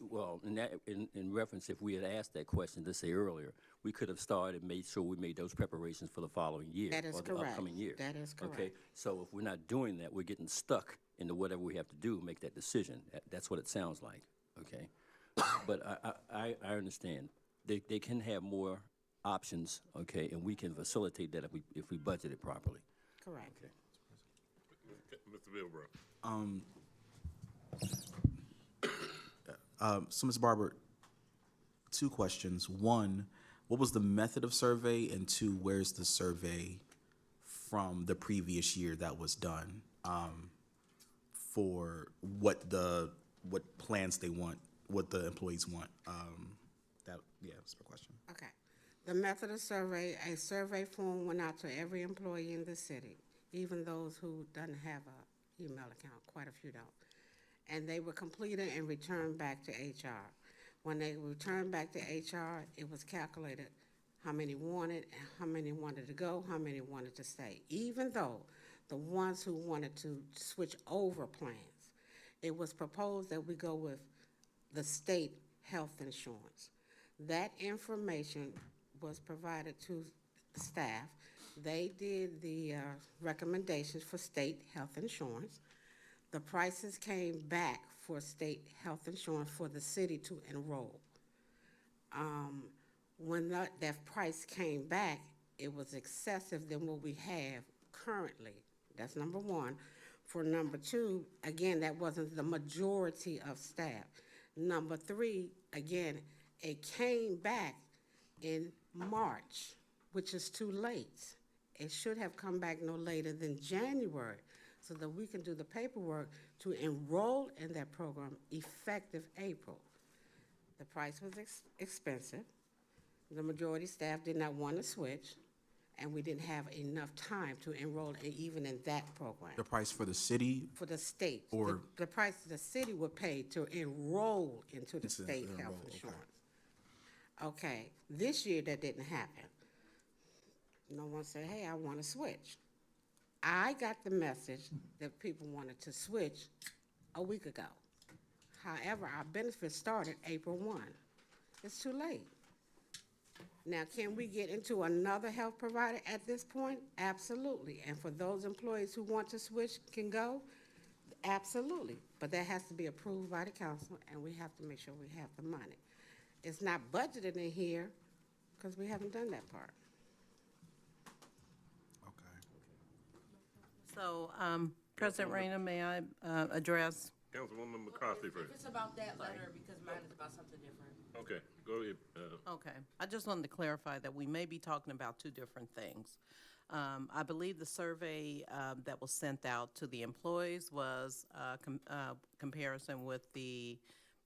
Well, in reference, if we had asked that question, to say earlier, we could have started, made sure we made those preparations for the following year. That is or the correct. upcoming year. That is correct. Okay, so if we're not doing that, we're getting stuck into whatever we have to do, make that decision. That's what it sounds like, okay? But I understand. They can have more options, okay, and we can facilitate that if we budget it properly. Correct. Okay. Mr. Bilbrough. So Ms. Barber, two questions. One, what was the method of survey? And two, where's the survey from the previous year that was done for what plans they want, what the employees want? That's my question. Okay. The method of survey, a survey form went out to every employee in the city, even those who doesn't have an email account. Quite a few don't. And they were completed and returned back to HR. When they returned back to HR, it was calculated how many wanted, how many wanted to go, how many wanted to stay. Even though the ones who wanted to switch over plans, it was proposed that we go with the state health insurance. That information was provided to staff. They did the recommendations for state health insurance. The prices came back for state health insurance for the city to enroll. When that price came back, it was excessive than what we have currently. That's number one. For number two, again, that wasn't the majority of staff. Number three, again, it came back in March, which is too late. It should have come back no later than January, so that we can do the paperwork to enroll in that program effective April. The price was expensive. The majority staff did not want to switch, and we didn't have enough time to enroll even in that program. The price for the city? For the state. Or- The price the city would pay to enroll into the state health enroll, okay. insurance. Okay, this year that didn't happen. No one said, hey, I want to switch. I got the message that people wanted to switch a week ago. However, our benefits started April 1. It's too late. Now, can we get into another health provider at this point? Absolutely. And for those employees who want to switch can go? Absolutely. But that has to be approved by the council, and we have to make sure we have the money. It's not budgeted in here because we haven't done that part. So, President Rayner, may I address? Councilwoman McCarthy first. It's about that letter, because mine is about something different. Okay, go ahead. Okay, I just wanted to clarify that we may be talking about two different things. I believe the survey that was sent out to the employees was comparison with the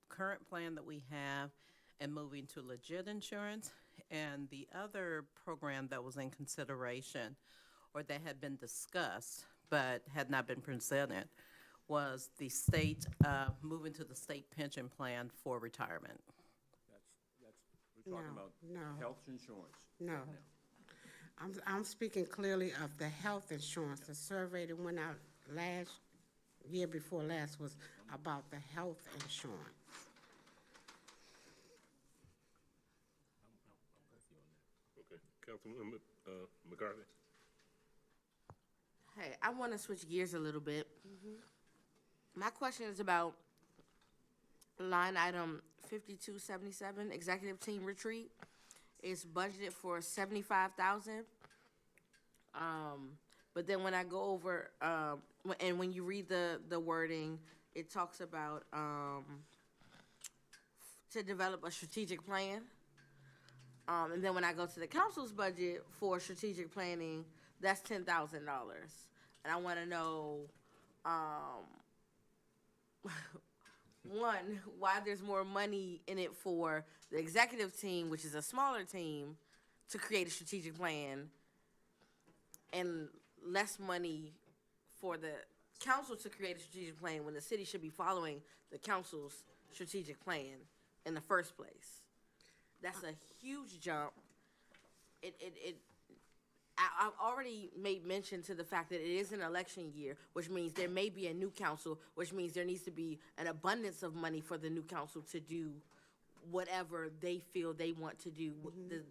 current plan that we have and moving to legit insurance. And the other program that was in consideration or that had been discussed but had not been presented was the state, moving to the state pension plan for retirement. We're talking about No. health insurance. No. I'm speaking clearly of the health insurance. The survey that went out year before last was about the health insurance. Okay, Councilwoman McCarthy. Hey, I want to switch gears a little bit. My question is about line item 5277, executive team retreat. It's budgeted for $75,000. But then when I go over, and when you read the wording, it talks about, to develop a strategic plan. And then when I go to the council's budget for strategic planning, that's $10,000. And I want to know, one, why there's more money in it for the executive team, which is a smaller team, to create a strategic plan, and less money for the council to create a strategic plan when the city should be following the council's strategic plan in the first place. That's a huge jump. I've already made mention to the fact that it is an election year, which means there may be a new council, which means there needs to be an abundance of money for the new council to do whatever they feel they want to do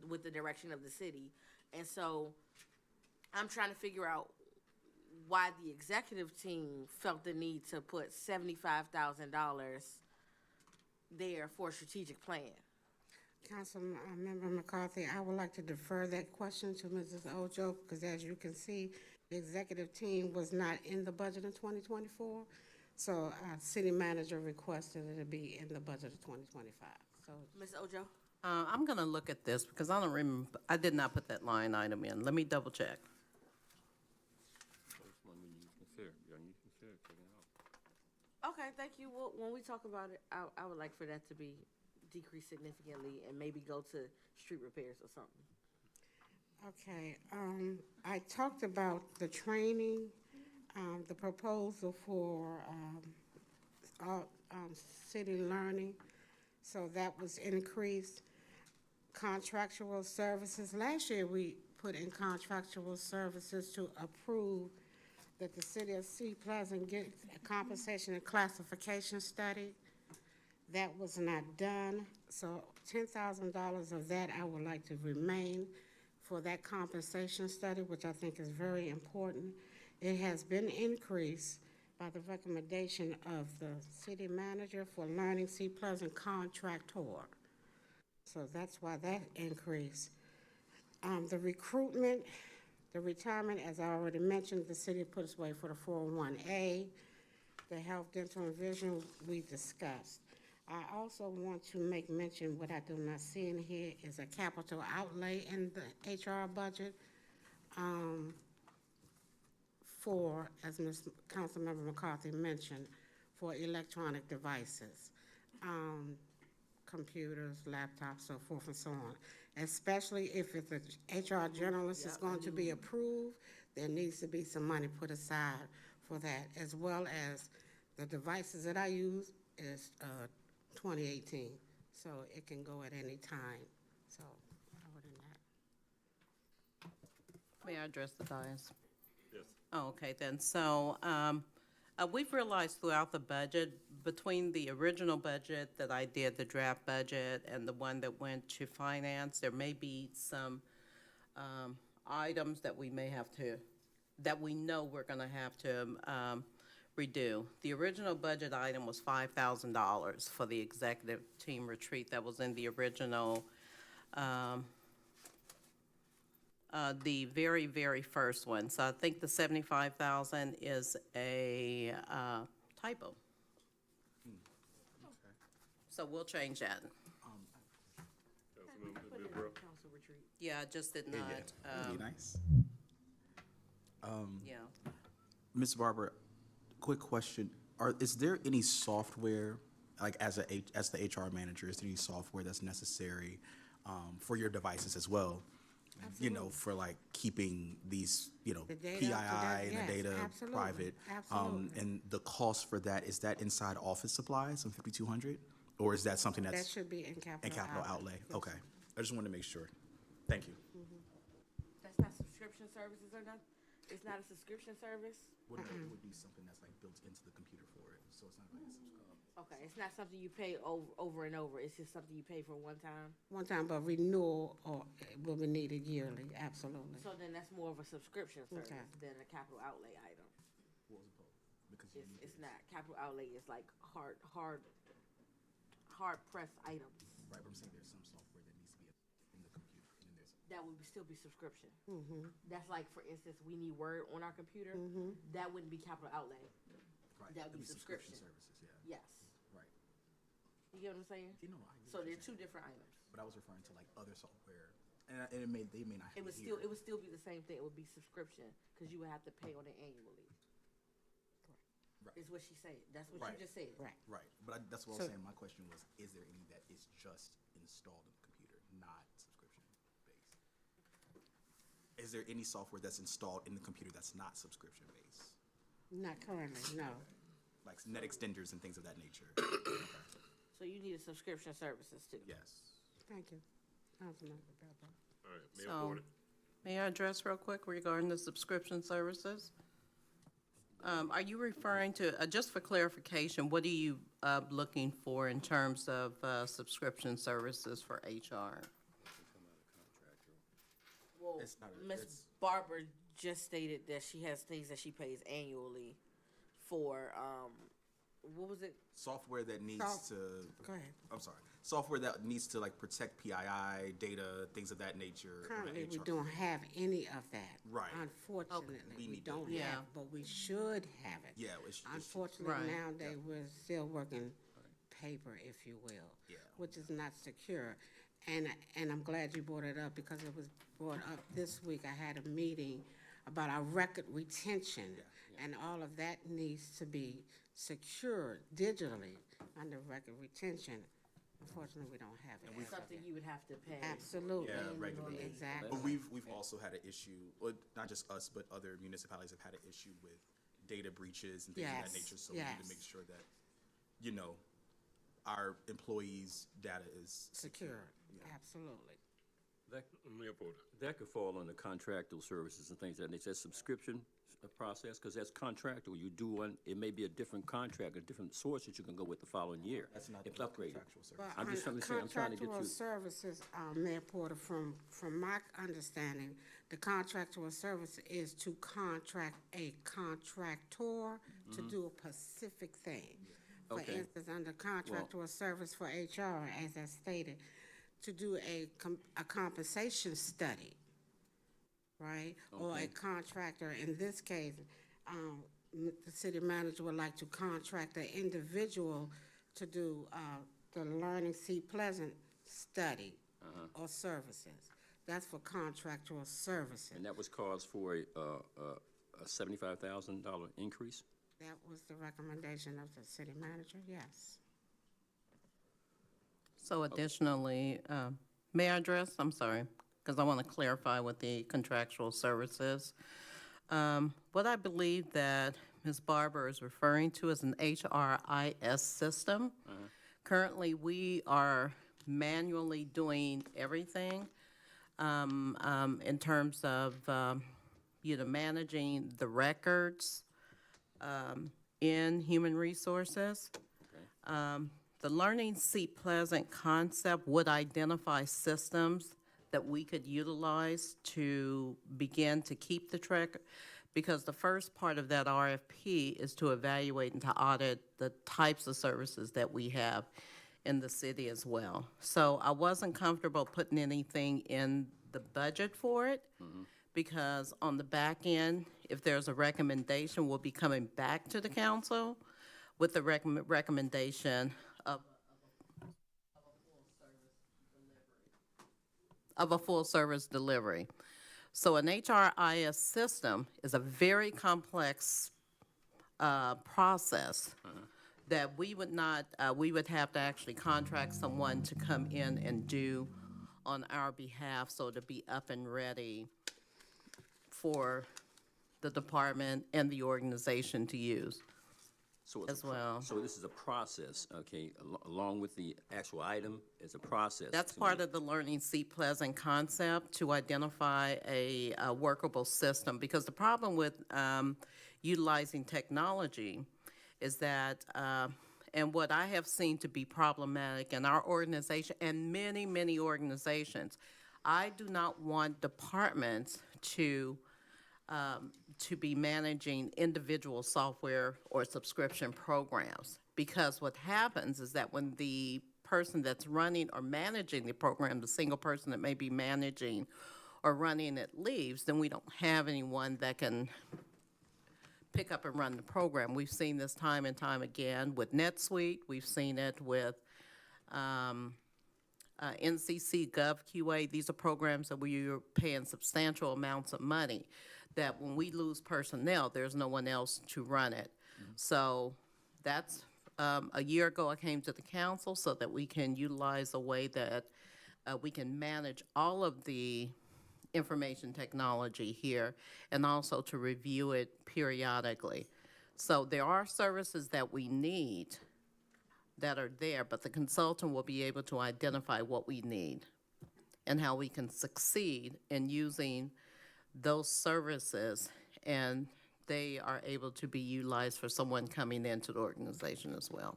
with the direction of the city. And so I'm trying to figure out why the executive team felt the need to put $75,000 there for a strategic plan. Councilmember McCarthy, I would like to defer that question to Mrs. Ojo, because as you can see, the executive team was not in the budget in 2024. So our city manager requested it to be in the budget of 2025. So, Ms. Ojo? I'm gonna look at this because I don't remember, I did not put that line item in. Let me double check. Okay, thank you. Well, when we talk about it, I would like for that to be decreased significantly and maybe go to street repairs or something. okay, I talked about the training, the proposal for, city learning. So that was increased. Contractual services, last year we put in contractual services to approve that the city of Sea Pleasant get a compensation and classification study. That was not done, so $10,000 of that I would like to remain for that compensation study, which I think is very important. It has been increased by the recommendation of the city manager for Learning Sea Pleasant contractor. So that's why that increased. The recruitment, the retirement, as I already mentioned, the city put its way for the 401A. The health, dental, and vision, we discussed. I also want to make mention, what I do not see in here is a capital outlay in the HR budget for, as Ms. Councilmember McCarthy mentioned, for electronic devices, computers, laptops, so forth and so on. Especially if it's a HR generalist is going to be approved, there needs to be some money put aside for that, as well as the devices that I use is 2018, so it can go at any time. So, other than that. May I address the dais? Yes. Oh, okay then. So, we've realized throughout the budget, between the original budget that I did, the draft budget, and the one that went to finance, there may be some items that we may have to, that we know we're gonna have to redo. The original budget item was $5,000 for the executive team retreat. That was in the original, the very, very first one. So I think the 75,000 is a typo. So we'll change that. Councilmember Ms. Burrow? Council retreat. Yeah, I just did not, Really nice. yeah. Ms. Barber, quick question. Is there any software, like as the HR manager, is there any software that's necessary for your devices as well? You know, for like keeping these, you know, The data PII up to date, and the yes, data absolutely, private. absolutely. And the cost for that, is that inside office supplies on 5,200? Or is that something That that's should be in capital. in capital outlay? Yes. Okay. I just wanted to make sure. Thank you. That's not subscription services or not? It's not a subscription service? Well, no, it would be something that's like built into the computer for it, so it's not like a subscription. Okay, it's not something you pay over and over. It's just something you pay for one time? One time, but renewal or will be needed yearly, absolutely. So then that's more of a subscription service Okay. than a capital outlay item. What was it called? Because you need It's not. Capital outlay is like hard press items. Right, but I'm saying there's some software that needs to be in the computer, and then there's that would still be subscription. That's like, for instance, we need Word on our computer, that wouldn't be capital outlay. Right. That would It'd be subscription. services, yeah. Yes. Right. You get what I'm saying? You know, I get So what they're you're two saying. different items. But I was referring to like other software, and they may not have It would here. still be the same thing. It would be subscription, because you would have to pay on it annually. Right. Is what she said. That's what Right. you just said. Right. Right, but that's what I So- was saying. My question was, is there any that is just installed in the computer, not subscription based? Is there any software that's installed in the computer that's not subscription based? Not currently, no. Like net extenders and things of that nature? So you need a subscription services too. Yes. Thank you. Councilmember Bellbo. All right, Mayor So, Porter. may I address real quick regarding the subscription services? Are you referring to, just for clarification, what are you looking for in terms of subscription services for HR? Well, It's not a- Ms. it's- Barber just stated that she has things that she pays annually for, what was it? Software that needs to, Go ahead. I'm sorry, software that needs to like protect PII, data, things of that nature. on the Currently, we HR. don't have any of that. Right. Unfortunately, We we need don't that. Yeah. have, but we should have it. Yeah, it's Unfortunately, Right. nowadays, we're still working paper, if you will. Yeah. Which is not secure. And I'm glad you brought it up, because it was brought up this week. I had a meeting about our record retention. And all of that needs to be secured digitally under record retention. Unfortunately, we don't have it. Something you would have to pay. Absolutely. Yeah, regularly. Exactly. But we've also had an issue, well, not just us, but other municipalities have had an issue with data breaches and things of Yes, that nature. So we need yes. to make sure that, you know, our employees' data is Secure, absolutely. Mayor Porter. That could fall under contractual services and things of that nature. That's subscription process, because that's contractual. You do one, it may be a different contract, a different source that you can go with the following year. That's not It's the upgraded. contractual service. But I'm just on trying to say, I'm trying to get contractual you. services, Mayor Porter, from my understanding, the contractual service is to contract a contractor to do a specific thing. For Okay. instance, under contractual service for HR, as I stated, to do a compensation study, right? Or a Okay. contractor, in this case, the city manager would like to contract an individual to do the Learning Seat Pleasant study or services. That's for contractual services. And that was caused for a $75,000 increase? That was the recommendation of the city manager, yes. So additionally, may I address, I'm sorry, because I want to clarify what the contractual services. What I believe that Ms. Barber is referring to is an HRIS system. Currently, we are manually doing everything in terms of, managing the records in human resources. The Learning Seat Pleasant concept would identify systems that we could utilize to begin to keep the track, because the first part of that RFP is to evaluate and to audit the types of services that we have in the city as well. So I wasn't comfortable putting anything in the budget for it, because on the back end, if there's a recommendation, we'll be coming back to the council with the recommendation of a full service delivery. So an HRIS system is a very complex process that we would not, we would have to actually contract someone to come in and do on our behalf, so to be up and ready for the department and the organization to use. So it's As well. So this is a process, okay, along with the actual item, it's a process. That's to part make- of the Learning Seat Pleasant concept, to identify a workable system. Because the problem with utilizing technology is that, and what I have seen to be problematic in our organization and many, many organizations, I do not want departments to be managing individual software or subscription programs. Because what happens is that when the person that's running or managing the program, the single person that may be managing or running it leaves, then we don't have anyone that can pick up and run the program. We've seen this time and time again with NetSuite. We've seen it with NCC Gov QA. These are programs that we're paying substantial amounts of money, that when we lose personnel, there's no one else to run it. So that's, a year ago, I came to the council so that we can utilize a way that we can manage all of the information technology here, and also to review it periodically. So there are services that we need that are there, but the consultant will be able to identify what we need and how we can succeed in using those services, and they are able to be utilized for someone coming into the organization as well.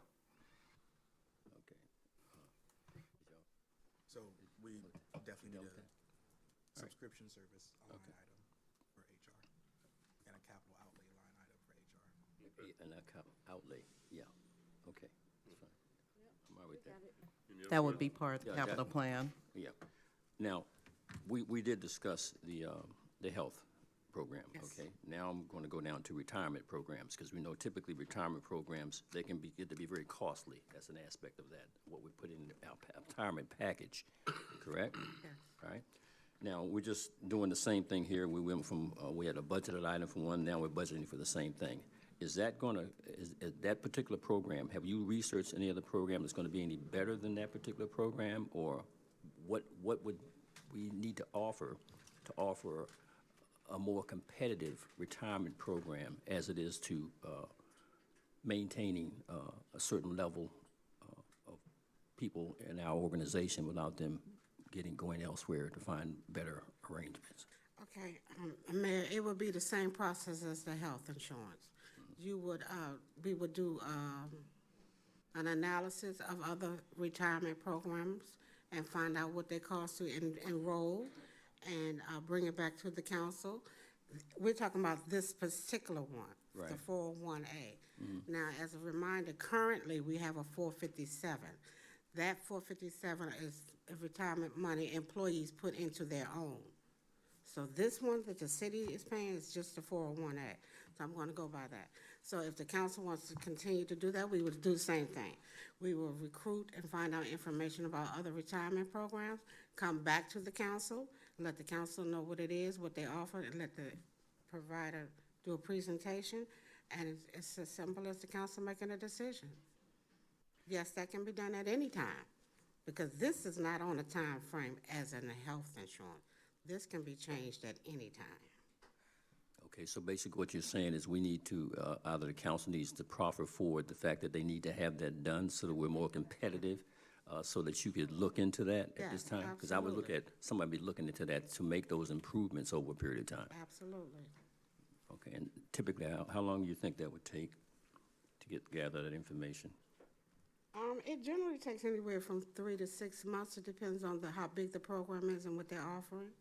So we definitely need a subscription service line item for HR and a capital outlay line item for HR. And a outlay, yeah, okay, that's fine. I'm all right with that. That would be part of the Yeah, capital that- plan. Yeah. Now, we did discuss the health program, okay? Now I'm going to go down to retirement programs, because we know typically retirement programs, they can get to be very costly. That's an aspect of that, what we put in our retirement package, correct? Yes. All right? Now, we're just doing the same thing here. We went from, we had a budgeted item for one, now we're budgeting for the same thing. Is that is that particular program, have you researched any other program that's going to be any better than that particular program? Or what would we need to offer a more competitive retirement program as it is to maintaining a certain level of people in our organization without them going elsewhere to find better arrangements? Okay, Mayor, it would be the same process as the health insurance. You would, we would do an analysis of other retirement programs and find out what they cost to enroll, and bring it back to the council. We're talking about this particular one, Right. the 401A. Now, as a reminder, currently, we have a 457. That 457 is retirement money employees put into their own. So this one that the city is paying is just the 401A. So I'm going to go by that. So if the council wants to continue to do that, we would do the same thing. We will recruit and find out information about other retirement programs, come back to the council, let the council know what it is, what they offer, and let the provider do a presentation, and it's as simple as the council making a decision. Yes, that can be done at any time, because this is not on a time frame as in the health insurance. This can be changed at any time. Okay, so basically what you're saying is we need to, either the council needs to proffer forward the fact that they need to have that done so that we're more competitive, so that you could look into that at this Yeah, time? Because I would look at, somebody be looking into that to make those improvements over a period of time. Absolutely. Okay, and typically, how long do you think that would take to gather that information? It generally takes anywhere from 3 to 6 months. It depends on how big the program is and what they're offering.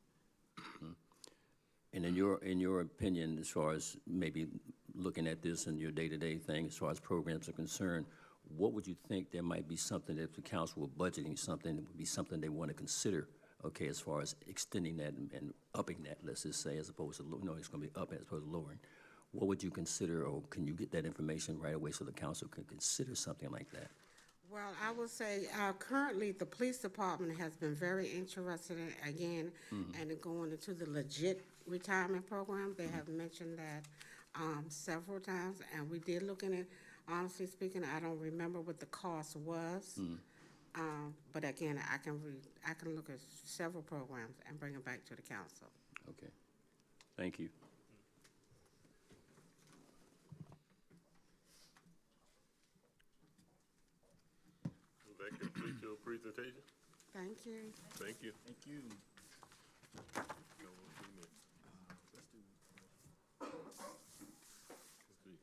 And in your opinion, as far as maybe looking at this in your day-to-day thing, as far as programs are concerned, what would you think there might be something that if the council were budgeting something, that would be something they want to consider, okay, as far as extending that and upping that, let's just say, as opposed to, it's going to be up as opposed to lowering. What would you consider, or can you get that information right away so the council can consider something like that? Well, I would say currently the police department has been very interested in, again, and going into the legit retirement program. They have mentioned that several times, and we did look in it. Honestly speaking, I don't remember what the cost was. But again, I can look at several programs and bring it back to the council. Okay, thank you. That completes your presentation. Thank you. Thank you. Thank you. Go on to the next. Let's do. Let's see.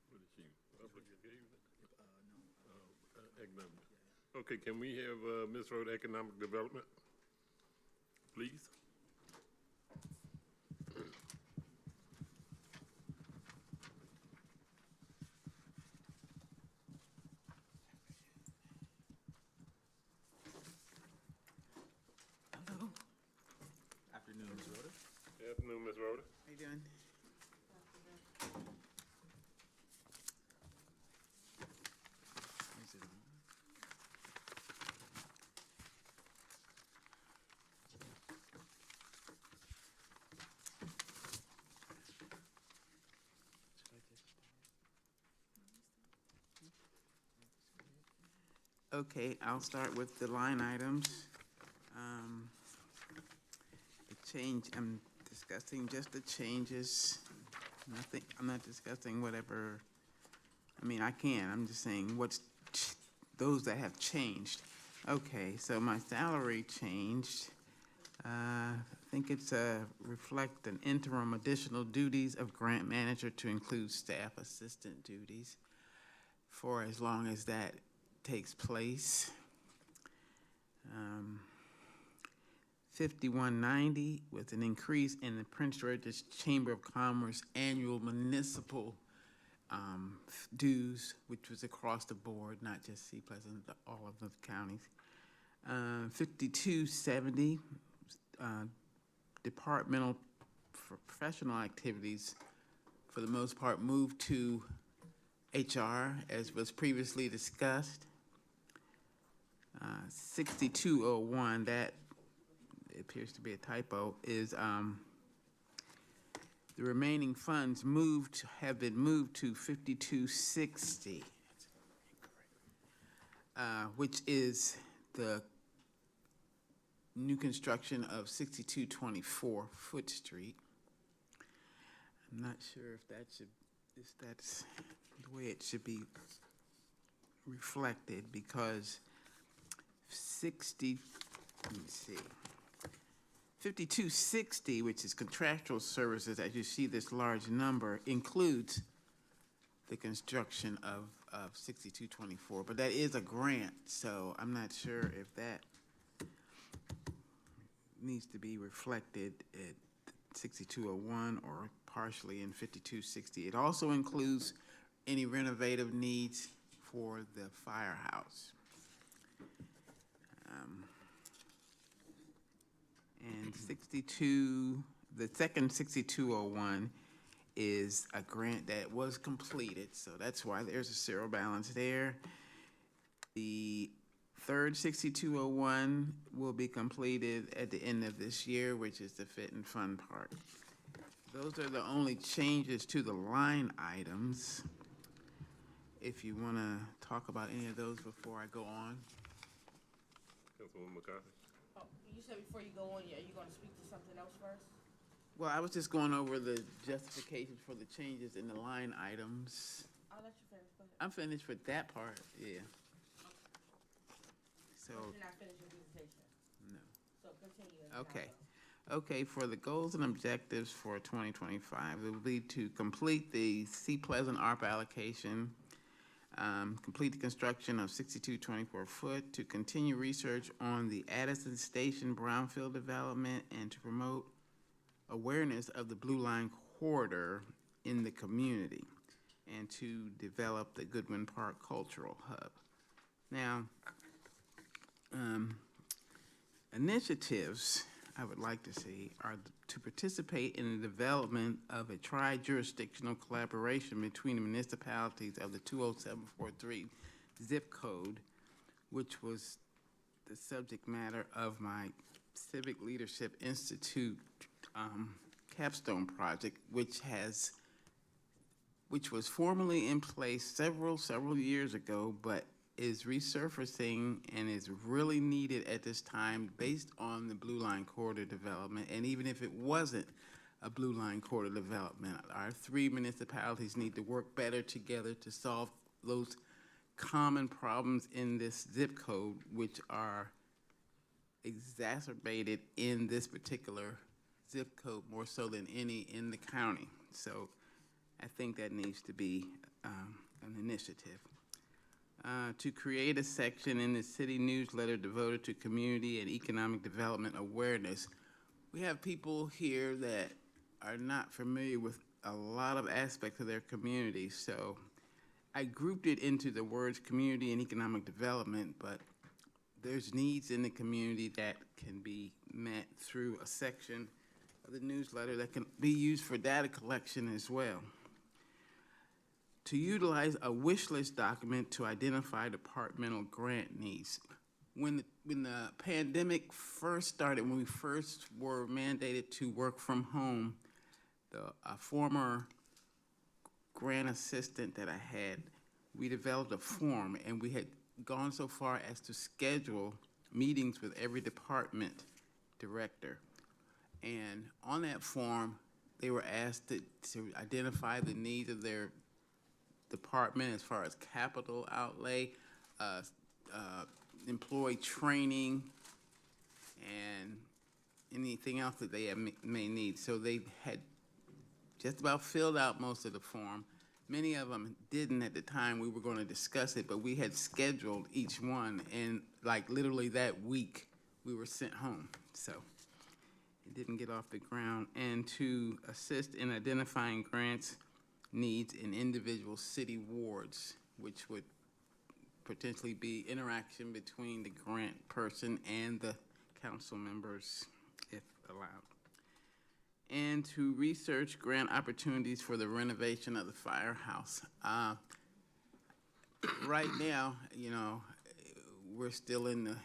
What is she? Public engagement? Economic. Okay, can we have Ms. Rhoda, Economic Development, please? afternoon, Ms. Rhoda. How you doing? Is it on? Okay, I'll start with the line items. The change, I'm discussing just the changes. Nothing, I'm not discussing whatever, I mean, I can, I'm just saying those that have changed. Okay, so my salary changed. I think it's reflect an interim additional duties of grant manager to include staff assistant duties for as long as that takes place. 5190 with an increase in the Prince George's Chamber of Commerce annual municipal dues, which was across the board, not just Sea Pleasant, but all of the counties. 5270 departmental professional activities, for the most part, moved to HR, as was previously discussed. 6201, that appears to be a typo, is the remaining funds have been moved to 5260, which is the new construction of 6224 Foot Street. I'm not sure if that's the way it should be reflected, because 5260, which is contractual services, as you see this large number, includes the construction of 6224, but that is a grant, so I'm not sure if that needs to be reflected at 6201 or partially in 5260. It also includes any renovative needs for the firehouse. And the second 6201 is a grant that was completed, so that's why there's a zero balance there. The third 6201 will be completed at the end of this year, which is the fit and fun part. Those are the only changes to the line items. If you want to talk about any of those before I go on. Councilwoman McCarthy. Oh, you said before you go on, are you gonna speak to something else first? Well, I was just going over the justifications for the changes in the line items. I'll let you finish, go ahead. I'm finished with that part, yeah. So, You're not finished your presentation, no. so continue. and then I'll Okay. go. Okay, for the goals and objectives for 2025, it will be to complete the Sea Pleasant ARP allocation, complete the construction of 6224 Foot, to continue research on the Addison Station brownfield development, and to promote awareness of the Blue Line Corridor in the community, and to develop the Goodwin Park Cultural Hub. Now, initiatives I would like to see are to participate in the development of a tri-jurisdictional collaboration between the municipalities of the 20743 zip code, which was the subject matter of my Civic Leadership Institute capstone project, which was formally in place several years ago, but is resurfacing and is really needed at this time based on the Blue Line Corridor development. And even if it wasn't a Blue Line Corridor development, our three municipalities need to work better together to solve those common problems in this zip code, which are exacerbated in this particular zip code more so than any in the county. So I think that needs to be an initiative. To create a section in the city newsletter devoted to community and economic development awareness. We have people here that are not familiar with a lot of aspects of their community, so I grouped it into the words community and economic development, but there's needs in the community that can be met through a section of the newsletter that can be used for data collection as well. To utilize a wish list document to identify departmental grant needs. When the pandemic first started, when we first were mandated to work from home, a former grant assistant that I had, we developed a form, and we had gone so far as to schedule meetings with every department director. And on that form, they were asked to identify the needs of their department as far as capital outlay, employee training, and anything else that they may need. So they had just about filled out most of the form. Many of them didn't at the time we were going to discuss it, but we had scheduled each one, and like literally that week, we were sent home. So it didn't get off the ground. And to assist in identifying grants needs in individual city wards, which would potentially be interaction between the grant person and the council members, if allowed. And to research grant opportunities for the renovation of the firehouse. Right now, you know, we're still in the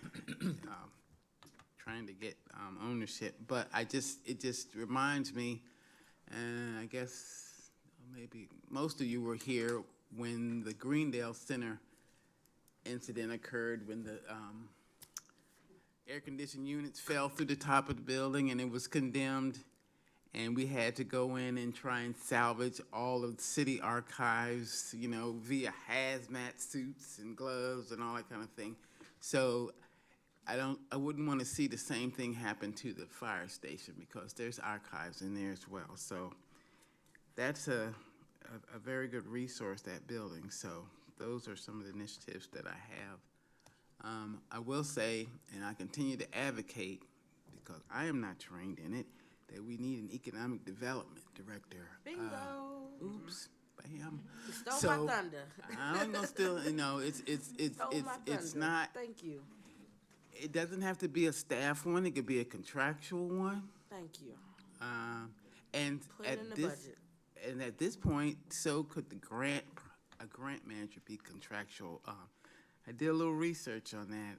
trying to get ownership, but it just reminds me, and I guess maybe most of you were here when the Greendale Center incident occurred, when the air-conditioned units fell through the top of the building and it was condemned, and we had to go in and try and salvage all of the city archives, you know, via hazmat suits and gloves and all that kind of thing. So I wouldn't want to see the same thing happen to the fire station, because there's archives in there as well. So that's a very good resource, that building. So those are some of the initiatives that I have. I will say, and I continue to advocate, because I am not trained in it, that we need an economic development director. Bingo. Oops, bam. You stole my thunder. I'm gonna still, you know, it's not. Thank you. It doesn't have to be a staff one. It could be a contractual one. Thank you. And Put it in the budget. And at this point, so could a grant manager be contractual. I did a little research on that.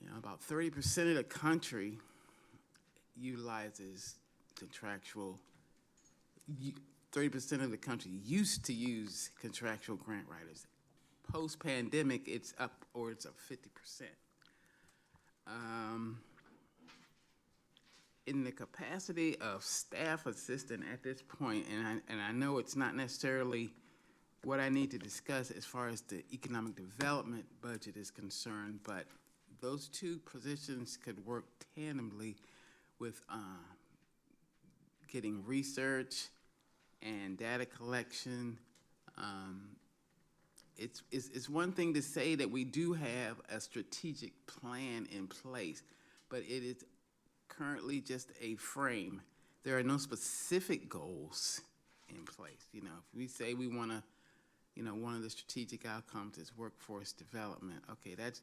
You know, about 30% of the country utilizes contractual. 30% of the country used to use contractual grant writers. Post-pandemic, it's upwards of 50%. In the capacity of staff assistant at this point, and I know it's not necessarily what I need to discuss as far as the economic development budget is concerned, but those two positions could work tandemly with getting research and data collection. It's one thing to say that we do have a strategic plan in place, but it is currently just a frame. There are no specific goals in place. You know, if we say we want to, you know, one of the strategic outcomes is workforce development. Okay, that's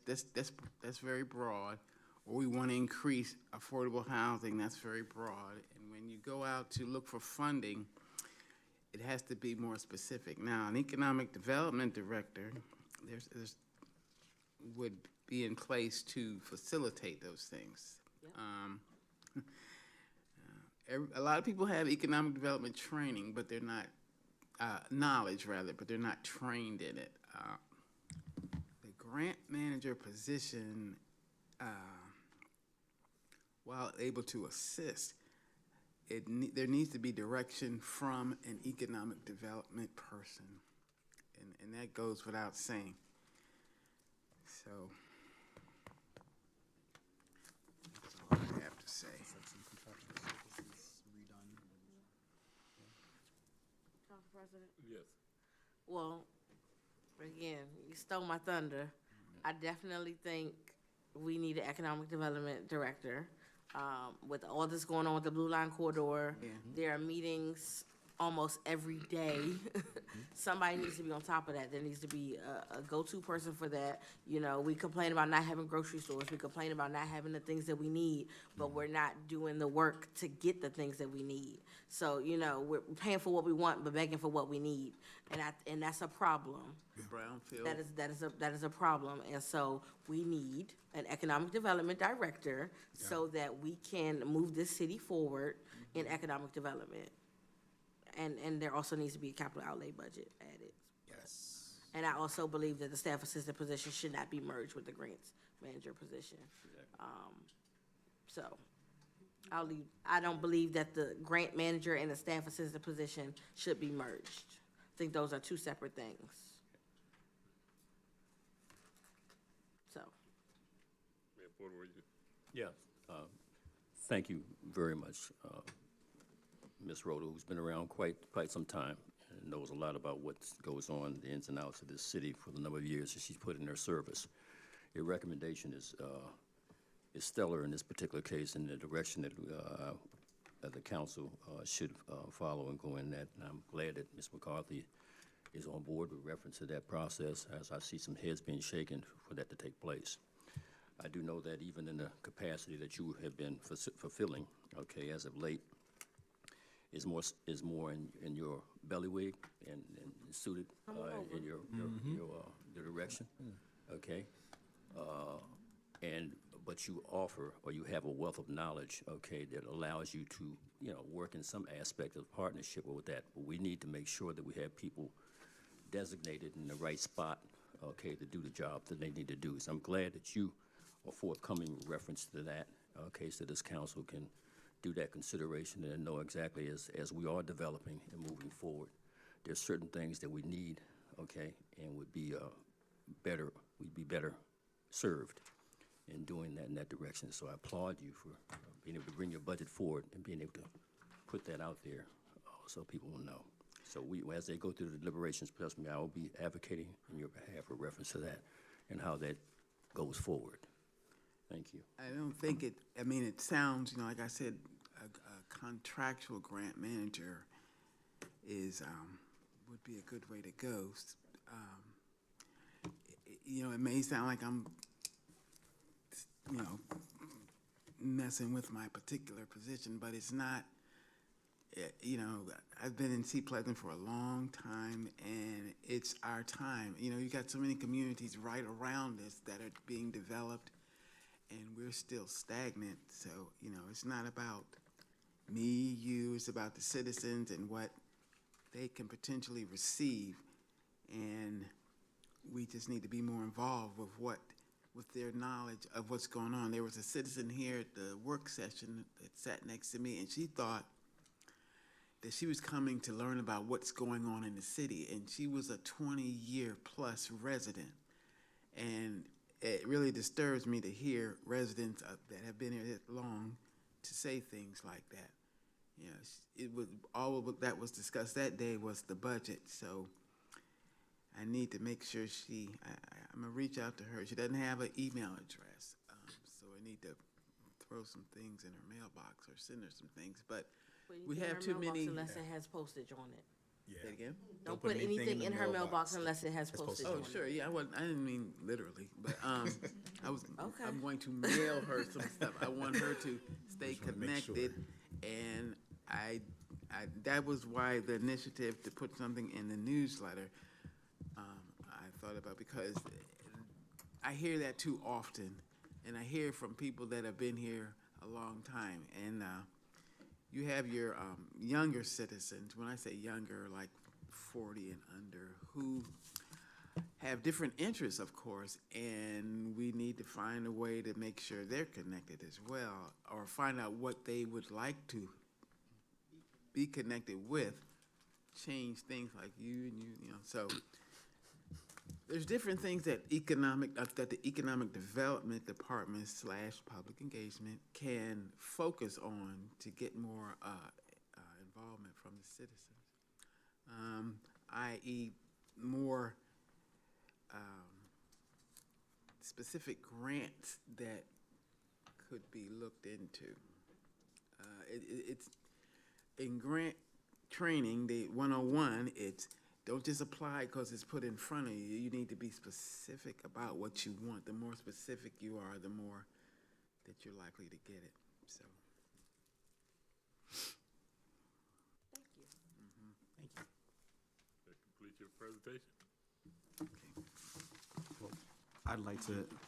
very broad. Or we want to increase affordable housing. That's very broad. And when you go out to look for funding, it has to be more specific. Now, an economic development director, there's would be in place to facilitate those things. Yep. A lot of people have economic development training, but they're not, knowledge rather, but they're not trained in it. The grant manager position, while able to assist, there needs to be direction from an economic development person, and that goes without saying. So that's all I have to say. Council President? Yes. Well, again, you stole my thunder. I definitely think we need an economic development director. With all this going on with the Blue Line Corridor, there are meetings almost every day. Somebody needs to be on top of that. There needs to be a go-to person for that. You know, we complain about not having grocery stores. We complain about not having the things that we need, but we're not doing the work to get the things that we need. So, you know, we're paying for what we want, but begging for what we need. And that's a problem. Brownfield. That is a problem, and so we need an economic development director so that we can move this city forward in economic development. And there also needs to be a capital outlay budget added. Yes. And I also believe that the staff assistant position should not be merged with the grants manager position. So, I don't believe that the grant manager and the staff assistant position should be merged. I think those are two separate things. So. Mayor Porter, were you? Yeah. Thank you very much, Ms. Rhoda, who's been around quite some time and knows a lot about what goes on, the ins and outs of this city for the number of years that she's put in her service. Your recommendation is stellar in this particular case, in the direction that the council should follow and go in that. And I'm glad that Ms. McCarthy is on board with reference to that process, as I see some heads being shaken for that to take place. I do know that even in the capacity that you have been fulfilling, okay, as of late, is more in your bailiwick and suited in your direction, okay? But you offer, or you have a wealth of knowledge, okay, that allows you to, you know, work in some aspect of partnership with that. But we need to make sure that we have people designated in the right spot, okay, to do the job that they need to do. So I'm glad that you are forthcoming with reference to that, okay, so this council can do that consideration and know exactly as we are developing and moving forward, there's certain things that we need, okay, and we'd be better served in doing that in that direction. So I applaud you for being able to bring your budget forward and being able to put that out there so people will know. So as they go through the deliberations, trust me, I will be advocating on your behalf with reference to that and how that goes forward. Thank you. I don't think it, I mean, it sounds, you know, like I said, a contractual grant manager is, would be a good way to go. You know, it may sound like I'm, you know, messing with my particular position, but it's not. You know, I've been in Sea Pleasant for a long time, and it's our time. You know, you got so many communities right around us that are being developed, and we're still stagnant. So, you know, it's not about me, you, it's about the citizens and what they can potentially receive. And we just need to be more involved with their knowledge of what's going on. There was a citizen here at the work session that sat next to me, and she thought that she was coming to learn about what's going on in the city, and she was a 20-year-plus resident. And it really disturbs me to hear residents that have been here that long to say things like that. You know, it was all of that was discussed that day was the budget. So I need to make sure I'm gonna reach out to her. She doesn't have an email address, so I need to throw some things in her mailbox or send her some things. But we have too many. Unless it has postage on it. Yeah. Say it again? Don't put anything in her mailbox unless it has postage on it. Oh, sure, yeah, I didn't mean literally, but, Okay. I'm going to mail her some stuff. I want her to stay connected, and that was why the initiative to put something in the newsletter, I thought about, because I hear that too often, and I hear from people that have been here a long time, and, you have your younger citizens, when I say younger, like 40 and under, who have different interests, of course, and we need to find a way to make sure they're connected as well, or find out what they would like to be connected with, change things like you know, so there's different things that the Economic Development Department / Public Engagement can focus on to get more involvement from the citizens, i.e. more specific grants that could be looked into. It's in grant training, the 101, it's, don't just apply because it's put in front of you. You need to be specific about what you want. The more specific you are, the more that you're likely to get it, so. Thank you. Thank you. That completes your presentation?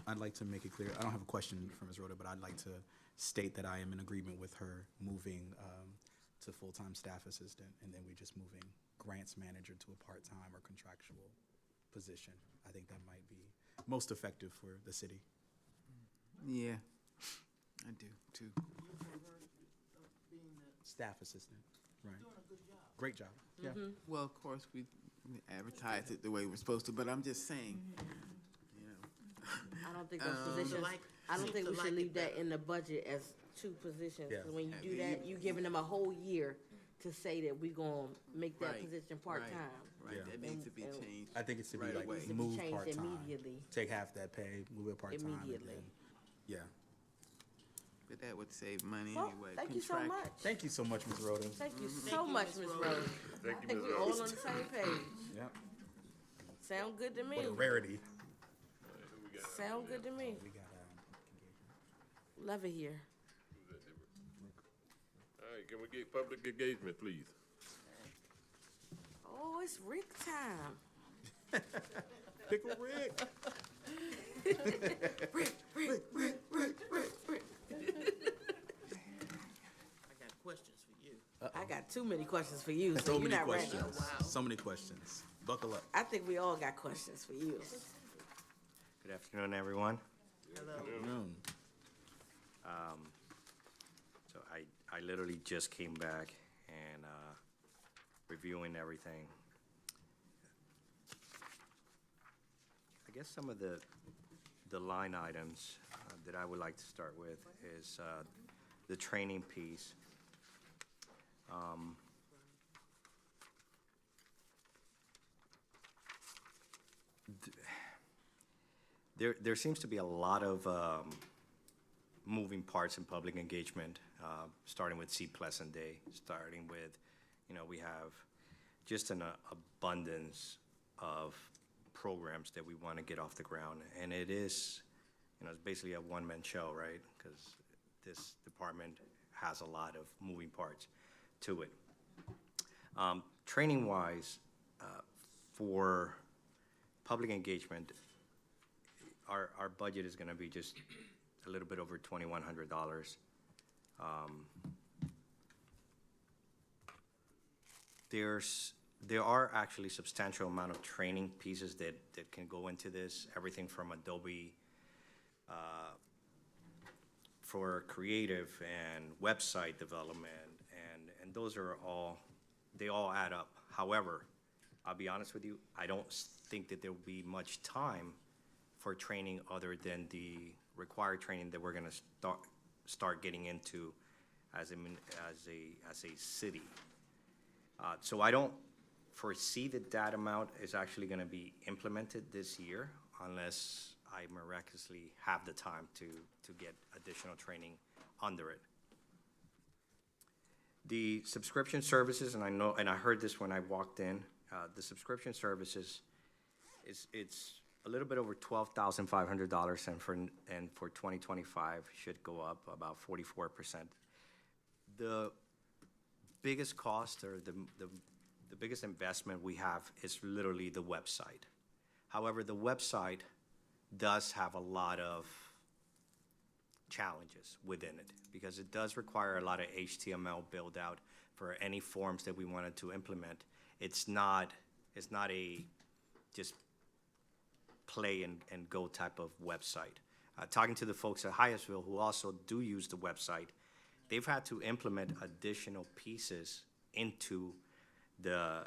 I'd like to make it clear, I don't have a question for Ms. Rhoda, but I'd like to state that I am in agreement with her moving to full-time staff assistant, and then we're just moving grants manager to a part-time or contractual position. I think that might be most effective for the city. Yeah, I do, too. Staff assistant, right. Doing a good job. Great job, yeah. Well, of course, we advertise it the way we're supposed to, but I'm just saying, you know. I don't think those positions, I don't think we should leave that in the budget as two positions. Yeah. 'Cause when you do that, you giving them a whole year to say that we gonna make that Right, position part-time. Right, Yeah. that needs to be changed. I think it should be Right like away. Needs to be move changed part-time. immediately. Take half that pay, move it part-time. and Immediately. then- Yeah. But that would save money Well, anyway. thank you so much. Thank you so much, Ms. Rhoda. Thank you Thank so you, much, Ms. Ms. Rhoda. Rose. Thank I you, think Ms. we're all Rose. on the same page. Yep. Sound good to me. What a rarity. Sound good to me. We got, Love it here. All right, can we get public engagement, please? Oh, it's Rick time. Pickle Rick. I got questions for you. I got too many questions for you, so So you're many not ready. questions. So many questions. Buckle up. I think we all got questions for you. Good afternoon, everyone. Afternoon. So I literally just came back and reviewing everything. I guess some of the line items that I would like to start with is the training piece. There seems to be a lot of moving parts in public engagement, starting with See Pleasant Day, starting with, we have just an abundance of programs that we want to get off the ground. And it is, it's basically a one-man show, right? Because this department has a lot of moving parts to it. Training-wise, for public engagement, our budget is gonna be just a little bit over $2,100. There are actually substantial amount of training pieces that can go into this, everything from Adobe for creative and website development, and those are all, they all add up. However, I'll be honest with you, I don't think that there will be much time for training other than the required training that we're gonna start getting into as a city. So I don't foresee that amount is actually gonna be implemented this year unless I miraculously have the time to get additional training under it. The subscription services, and I heard this when I walked in, the subscription services it's a little bit over $12,500, and for 2025 should go up about 44%. The biggest cost or the biggest investment we have is literally the website. However, the website does have a lot of challenges within it because it does require a lot of HTML build out for any forms that we wanted to implement. It's not a just play and go type of website. Talking to the folks at Hyattsville who also do use the website, they've had to implement additional pieces into the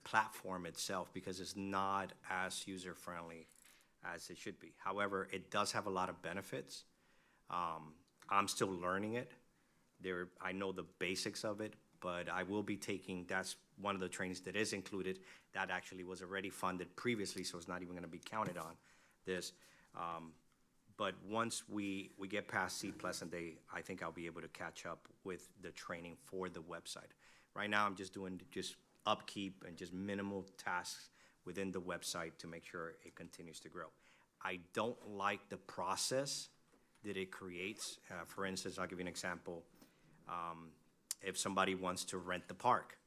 platform itself because it's not as user-friendly as it should be. However, it does have a lot of benefits. I'm still learning it. I know the basics of it, but I will be taking, that's one of the trainings that is included. That actually was already funded previously, so it's not even gonna be counted on this. But once we get past Seed Pleasant Day, I think I'll be able to catch up with the training for the website. Right now, I'm just doing just upkeep and just minimal tasks within the website to make sure it continues to grow. I don't like the process that it creates. For instance, I'll give you an example. If somebody wants to rent the park,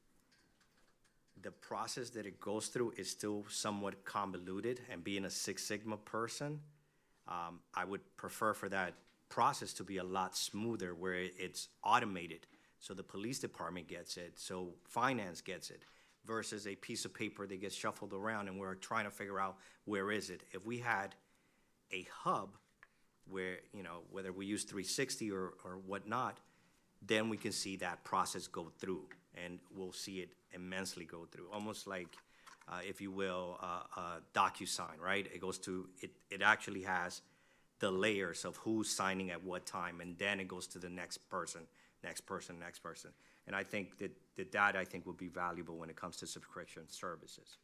the process that it goes through is still somewhat convoluted, and being a Six Sigma person, I would prefer for that process to be a lot smoother, where it's automated, so the police department gets it, so finance gets it, versus a piece of paper that gets shuffled around and we're trying to figure out where is it. If we had a hub where, you know, whether we use 360 or whatnot, then we can see that process go through, and we'll see it immensely go through, almost like, if you will, DocuSign, right? It goes to, it actually has the layers of who's signing at what time, and then it goes to the next person, next person, next person. And I think that I think will be valuable when it comes to subscription services.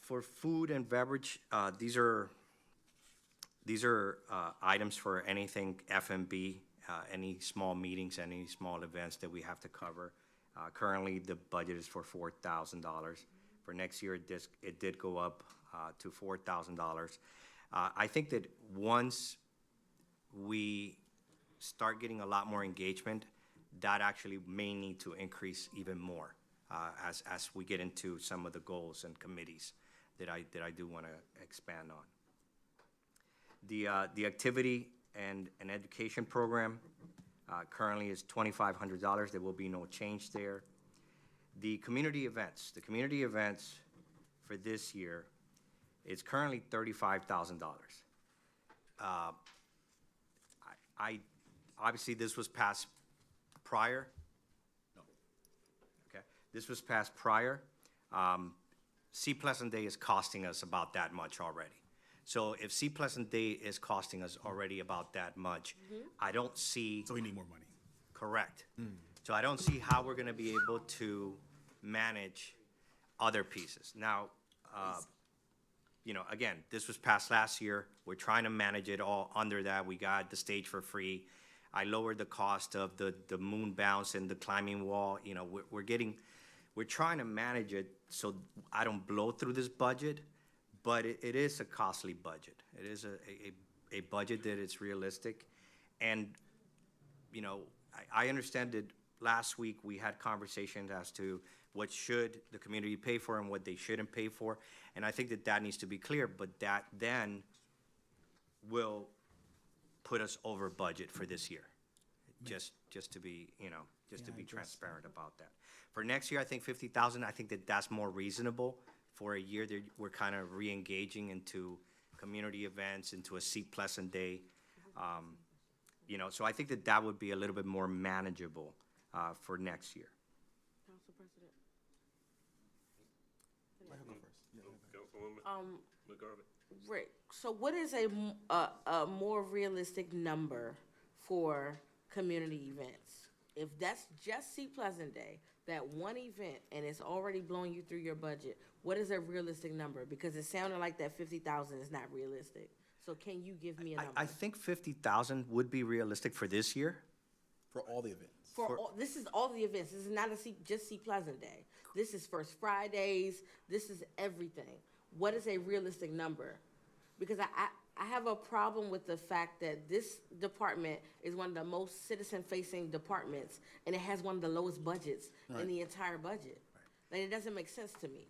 For food and beverage, these are items for anything F&B, any small meetings, any small events that we have to cover. Currently, the budget is for $4,000. For next year, it did go up to $4,000. I think that once we start getting a lot more engagement, that actually may need to increase even more as we get into some of the goals and committees that I do want to expand on. The activity and an education program currently is $2,500. There will be no change there. The community events for this year is currently $35,000. I obviously this was passed prior. No. Okay, this was passed prior. Sea Pleasant Day is costing us about that much already. So if Sea Pleasant Day is costing us already about that much, I don't see. So we need more money. Correct. So I don't see how we're gonna be able to manage other pieces. Now, you know, again, this was passed last year. We're trying to manage it all under that. We got the stage for free. I lowered the cost of the moon bounce and the climbing wall. You know, we're trying to manage it so I don't blow through this budget, but it is a costly budget. It is a budget that is realistic. And, you know, I understand that last week we had conversations as to what should the community pay for and what they shouldn't pay for. And I think that needs to be clear, but that then will put us over budget for this year. Just to be, you know, to be transparent about that. For next year, I think 50,000, I think that's more reasonable for a year that we're kind of re-engaging into community events, into a Sea Pleasant Day. You know, so I think that would be a little bit more manageable for next year. Council President? Councilwoman McGarvey. Rick, so what is a more realistic number for community events? If that's just Sea Pleasant Day, that one event, and it's already blowing you through your budget, what is a realistic number? Because it sounded like that 50,000 is not realistic. So can you give me a number? I think 50,000 would be realistic for this year. For all the events. This is all the events. This is not just Sea Pleasant Day. This is First Fridays. This is everything. What is a realistic number? Because I have a problem with the fact that this department is one of the most citizen-facing departments, and it has one of the lowest budgets in the entire budget. Like, it doesn't make sense to me.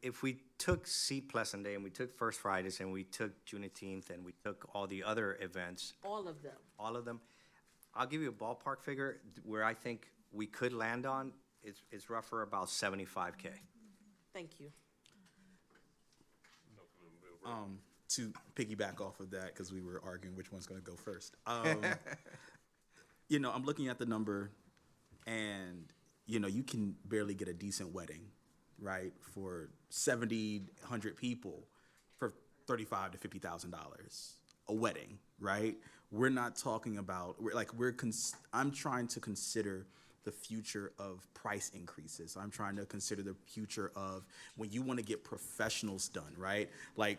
If we took Sea Pleasant Day and we took First Fridays and we took Juneteenth and we took all the other events. All of them. I'll give you a ballpark figure where I think we could land on. It's rougher about 75K. Thank you. To piggyback off of that, because we were arguing which one's going to go first. You know, I'm looking at the number, and, you know, you can barely get a decent wedding, right, for 70, 100 people for $35,000 to $50,000. A wedding, right? We're not talking about, I'm trying to consider the future of price increases. I'm trying to consider the future of when you want to get professionals done, right? Like,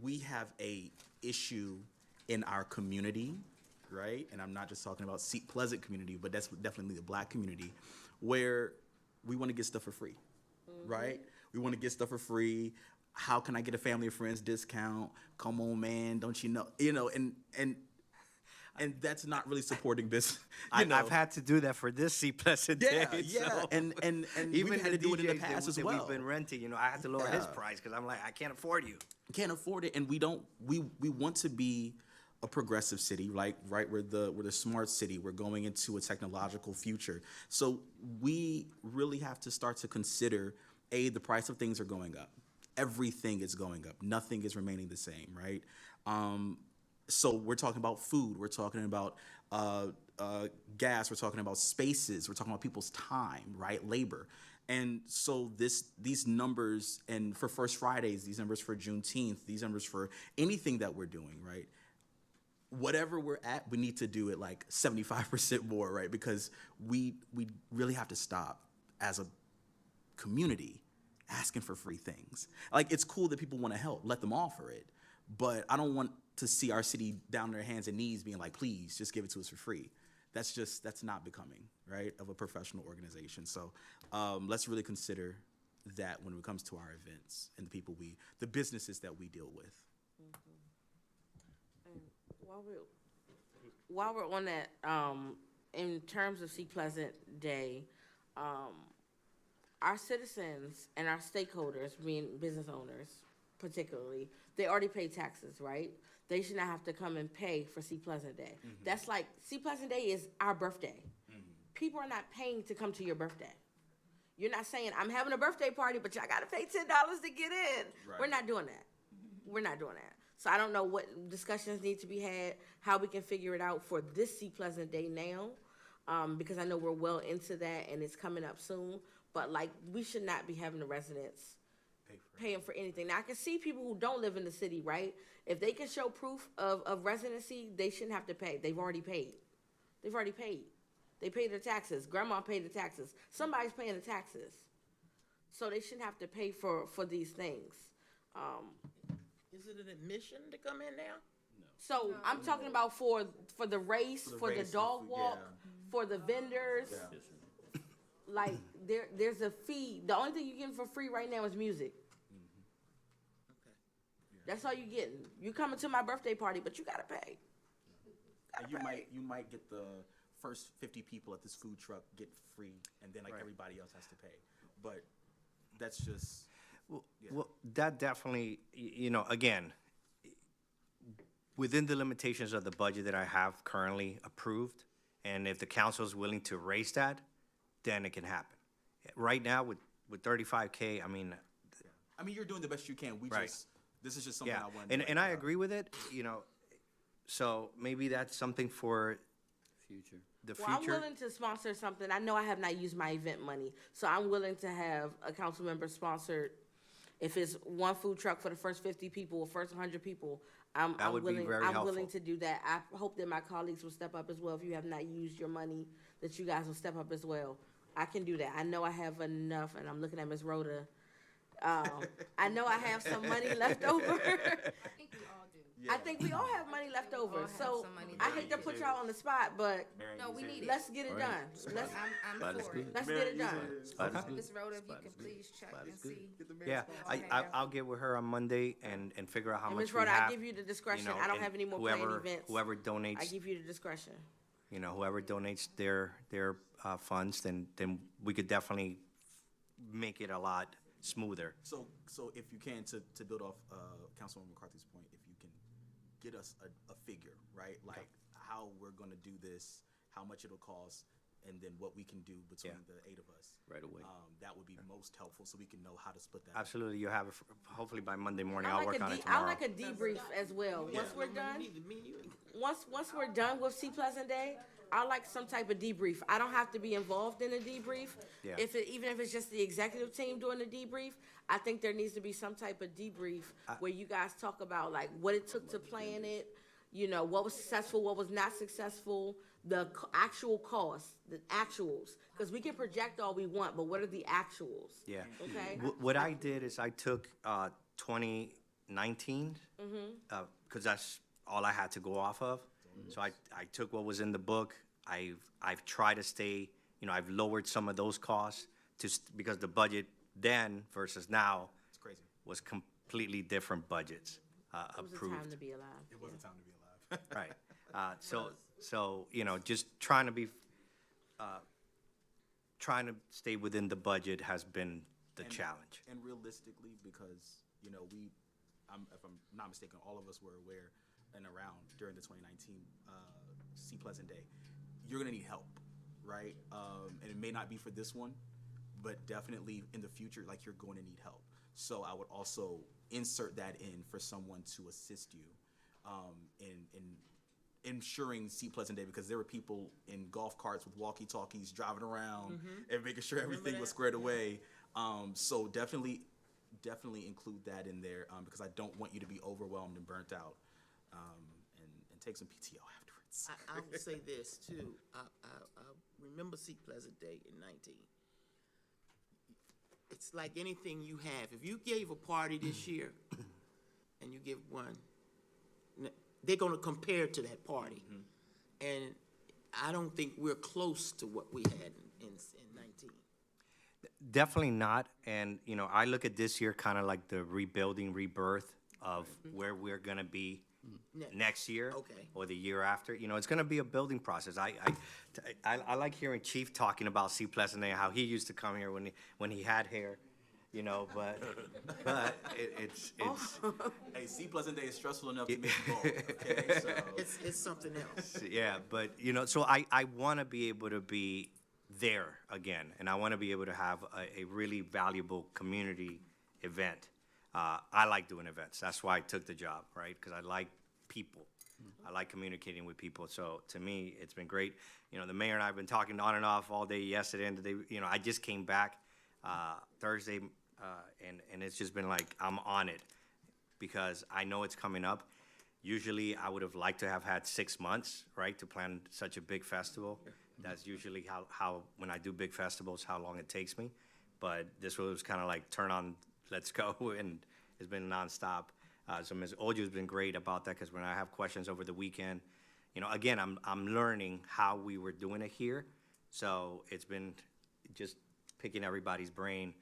we have a issue in our community, right? And I'm not just talking about Seat Pleasant community, but that's definitely the Black community, where we want to get stuff for free, right? We want to get stuff for free. How can I get a family and friends discount? Come on, man, don't you know? And that's not really supporting business. I've had to do that for this Seat Pleasant Yeah, day. yeah, so- and even we've had to the do it in the DJs past as that well. we've been renting, I had to lower his Yeah. price because I'm like, I can't afford you. Can't afford it, and we want to be a progressive city, like right, we're the smart city. We're going into a technological future, so we really have to start to consider the price of things are going up. Everything is going up. Nothing is remaining the same, right? So we're talking about food. We're talking about gas. We're talking about spaces. We're talking about people's time, right? Labor. And so these numbers, and for First Fridays, these numbers for Juneteenth, these numbers for anything that we're doing, right? Whatever we're at, we need to do it like 75% more, right? Because we really have to stop as a community asking for free things. Like, it's cool that people want to help, let them offer it. But I don't want to see our city down on their hands and knees being like, please, just give it to us for free. That's not becoming, right, of a professional organization. So let's really consider that when it comes to our events and the businesses that we deal with. And while we're on that, in terms of Seat Pleasant Day, our citizens and our stakeholders, being business owners particularly, they already pay taxes, right? They should not have to come and pay for Seat Pleasant Day. That's like, Seat Pleasant Day is our birthday. People are not paying to come to your birthday. You're not saying, I'm having a birthday party, but y'all gotta pay $10 to get in. Right. We're not doing that. We're not doing that. So I don't know what discussions need to be had, how we can figure it out for this Seat Pleasant Day now, because I know we're well into that and it's coming up soon. But like, we should not be having the residents paying for anything. Now, I can see people who don't live in the city, right? If they can show proof of residency, they shouldn't have to pay. They've already paid. They've already paid. They pay their taxes. Grandma paid the taxes. Somebody's paying the taxes. So they shouldn't have to pay for these things. Is it an admission to come in now? So I'm talking about for the race, for the race, dog yeah. walk, for the vendors. Like, there's a fee. The only thing you're getting for free right now is music. That's all you're getting. You coming to my birthday party, but you gotta pay. And you might get the first 50 people at this food truck get free, and then everybody else has to pay. But that's just Well, that definitely, again, within the limitations of the budget that I have currently approved, and if the council is willing to raise that, then it can happen. Right now, with 35K, I mean, you're doing the best you can. Right. This is just something yeah, I wanted. and I agree with it, so maybe that's something for Future. the Well, I'm future. willing to sponsor something. I know I have not used my event money, so I'm willing to have a council member sponsored. If it's one food truck for the first 50 people or first 100 people, I'm That would be willing. very I'm helpful. willing to do that. I hope that my colleagues will step up as well. If you have not used your money, that you guys will step up as well. I can do that. I know I have enough, and I'm looking at Ms. Rhoda. I know I have some money left over. I think we all do. I think we all have money left over. have So some money I left hate to put y'all on the spot, but No, we need it. let's get it done. I'm Spot is for good. it. Let's get it done. Spot is good. Ms. Rhoda, if you Spot can is good. please check Spot is and good. see. Yeah, Okay. I'll get with her on Monday and figure out how And much Ms. we Rhoda, have. I give you the discretion. know, I don't and have any more planned whoever- events. Whoever I donates, give you the discretion. whoever donates their funds, then we could definitely make it a lot smoother. So if you can, to build off Councilwoman McCarthy's point, if you can get us a figure, right? Like how we're gonna do this, how much it'll cost, and then what we can do between the 8 of us. Right away. That would be most helpful, so we can know how to split that. Absolutely, you have it, hopefully by Monday morning, I I'll work on it I tomorrow. like a debrief as well. Once we're done, once we're done with Seat Pleasant Day, I like some type of debrief. I don't have to be involved in a debrief. Yeah. Even if it's just the executive team doing the debrief, I think there needs to be some type of debrief where you guys talk about like what it took to plan it, what was successful, what was not successful, the actual costs, the actuals, because we can project all we want, but what are the actuals? Yeah. Okay. What I did is I took 20 19. Because that's all I had to go off of. So I took what was in the book. I've tried to stay, I've lowered some of those costs because the budget then versus now It's crazy. was completely different budgets approved. It was a time to be alive. It was a time to be alive. Right. So, just trying to be, trying to stay within the budget has been the challenge. And realistically, because, if I'm not mistaken, all of us were aware and around during the 2019 See Pleasant Day, you're gonna need help, right? And it may not be for this one, but definitely in the future, like, you're going to need help. So I would also insert that in for someone to assist you in ensuring See Pleasant Day, because there were people in golf carts with walkie-talkies driving around and making sure everything was squared away. So definitely include that in there, because I don't want you to be overwhelmed and burnt out, and take some PTO afterwards. I will say this too. I remember See Pleasant Day in 19. It's like anything you have. If you gave a party this year and you give one, they're going to compare to that party. And I don't think we're close to what we had in 19. Definitely not. And, I look at this year kind of like the rebuilding, rebirth of where we're going to be next year or the year after. It's going to be a building process. I like hearing Chief talking about See Pleasant Day, how he used to come here when he had hair, but it's Hey, See Pleasant Day is stressful enough to make you bald, okay? So it's something else. yeah, but so I want to be able to be there again, and I want to be able to have a really valuable community event. I like doing events. That's why I took the job, right? Because I like people. I like communicating with people. So to me, it's been great. The mayor and I have been talking on and off all day yesterday and today. I just came back Thursday, and it's just been like, I'm on it because I know it's coming up. Usually, I would have liked to have had 6 months, right, to plan such a big festival. That's usually how when I do big festivals, how long it takes me. But this was kind of like turn on, let's go, and it's been nonstop. So Ms. Oju has been great about that, because when I have questions over the weekend, again, I'm learning how we were doing it here. So it's been just picking everybody's brain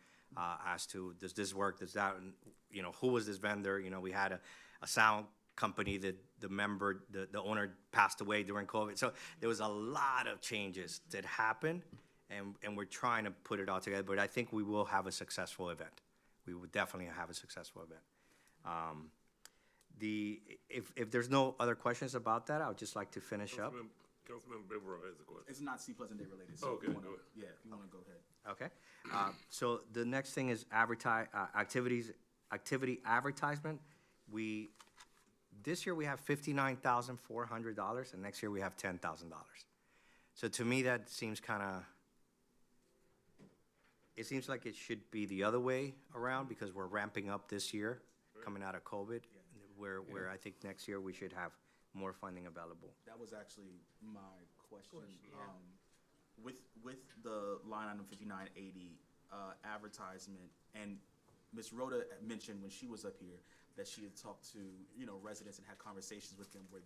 as to, does this work, does that, and, who was this vendor? We had a sound company that the owner passed away during COVID. So there was a lot of changes that happened, and we're trying to put it all together. But I think we will have a successful event. We will definitely have a successful event. If there's no other questions about that, I would just like to finish up. Councilman Bivaro has a question. it's not See Pleasant Day related, so Okay, if you wanna, go ahead. yeah, if you want to go ahead. Okay. So the next thing is activity advertisement. This year we have $59,400, and next year we have $10,000. So to me, that seems it seems like it should be the other way around, because we're ramping up this year, coming out of COVID, where I think next year we should have more funding available. That was actually my question. With the line item 5980 advertisement, and Ms. Rhoda mentioned when she was up here that she had talked to residents and had conversations with them where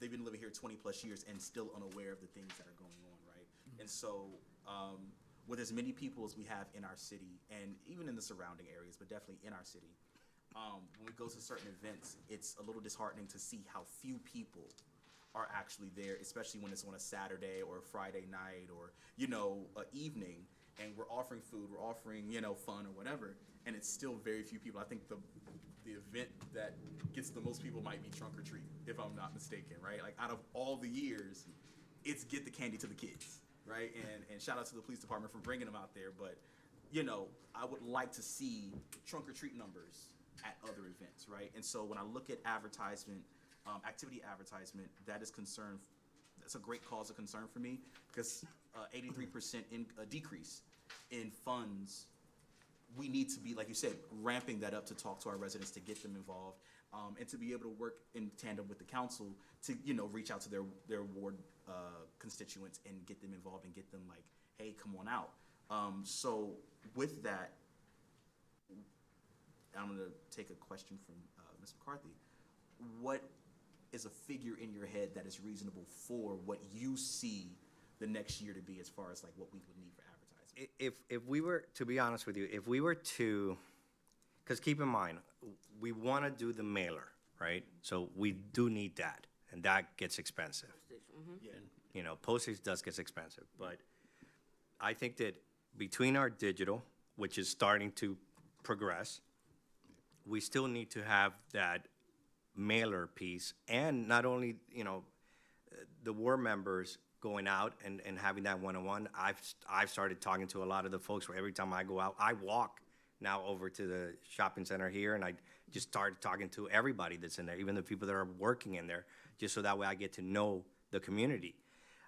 they've been living here 20 plus years and still unaware of the things that are going on, right? And so with as many people as we have in our city, and even in the surrounding areas, but definitely in our city, when we go to certain events, it's a little disheartening to see how few people are actually there, especially when it's on a Saturday or a Friday night or, an evening, and we're offering food, we're offering, fun or whatever, and it's still very few people. I think the event that gets the most people might be Trunk or Treat, if I'm not mistaken, right? Like, out of all the years, it's get the candy to the kids, right? And shout out to the police department for bringing them out there, but, I would like to see Trunk or Treat numbers at other events, right? And so when I look at advertisement, activity advertisement, that's a great cause of concern for me, because 83% decrease in funds. We need to be, like you said, ramping that up to talk to our residents, to get them involved, and to be able to work in tandem with the council to, reach out to their ward constituents and get them involved and get them like, hey, come on out. So with that, I'm gonna take a question from Ms. McCarthy, what is a figure in your head that is reasonable for what you see the next year to be as far as like what we would need for advertising? If we were, to be honest with you, if we were to, because keep in mind, we want to do the mailer, right? So we do need that, and that gets expensive. Yeah. You know, postage does get expensive, but I think that between our digital, which is starting to progress, we still need to have that mailer piece, and not only, you know, the war members going out and having that one-on-one. I've started talking to a lot of the folks where every time I go out, I walk now over to the shopping center here, and I just started talking to everybody that's in there, even the people that are working in there, just so that way I get to know the community.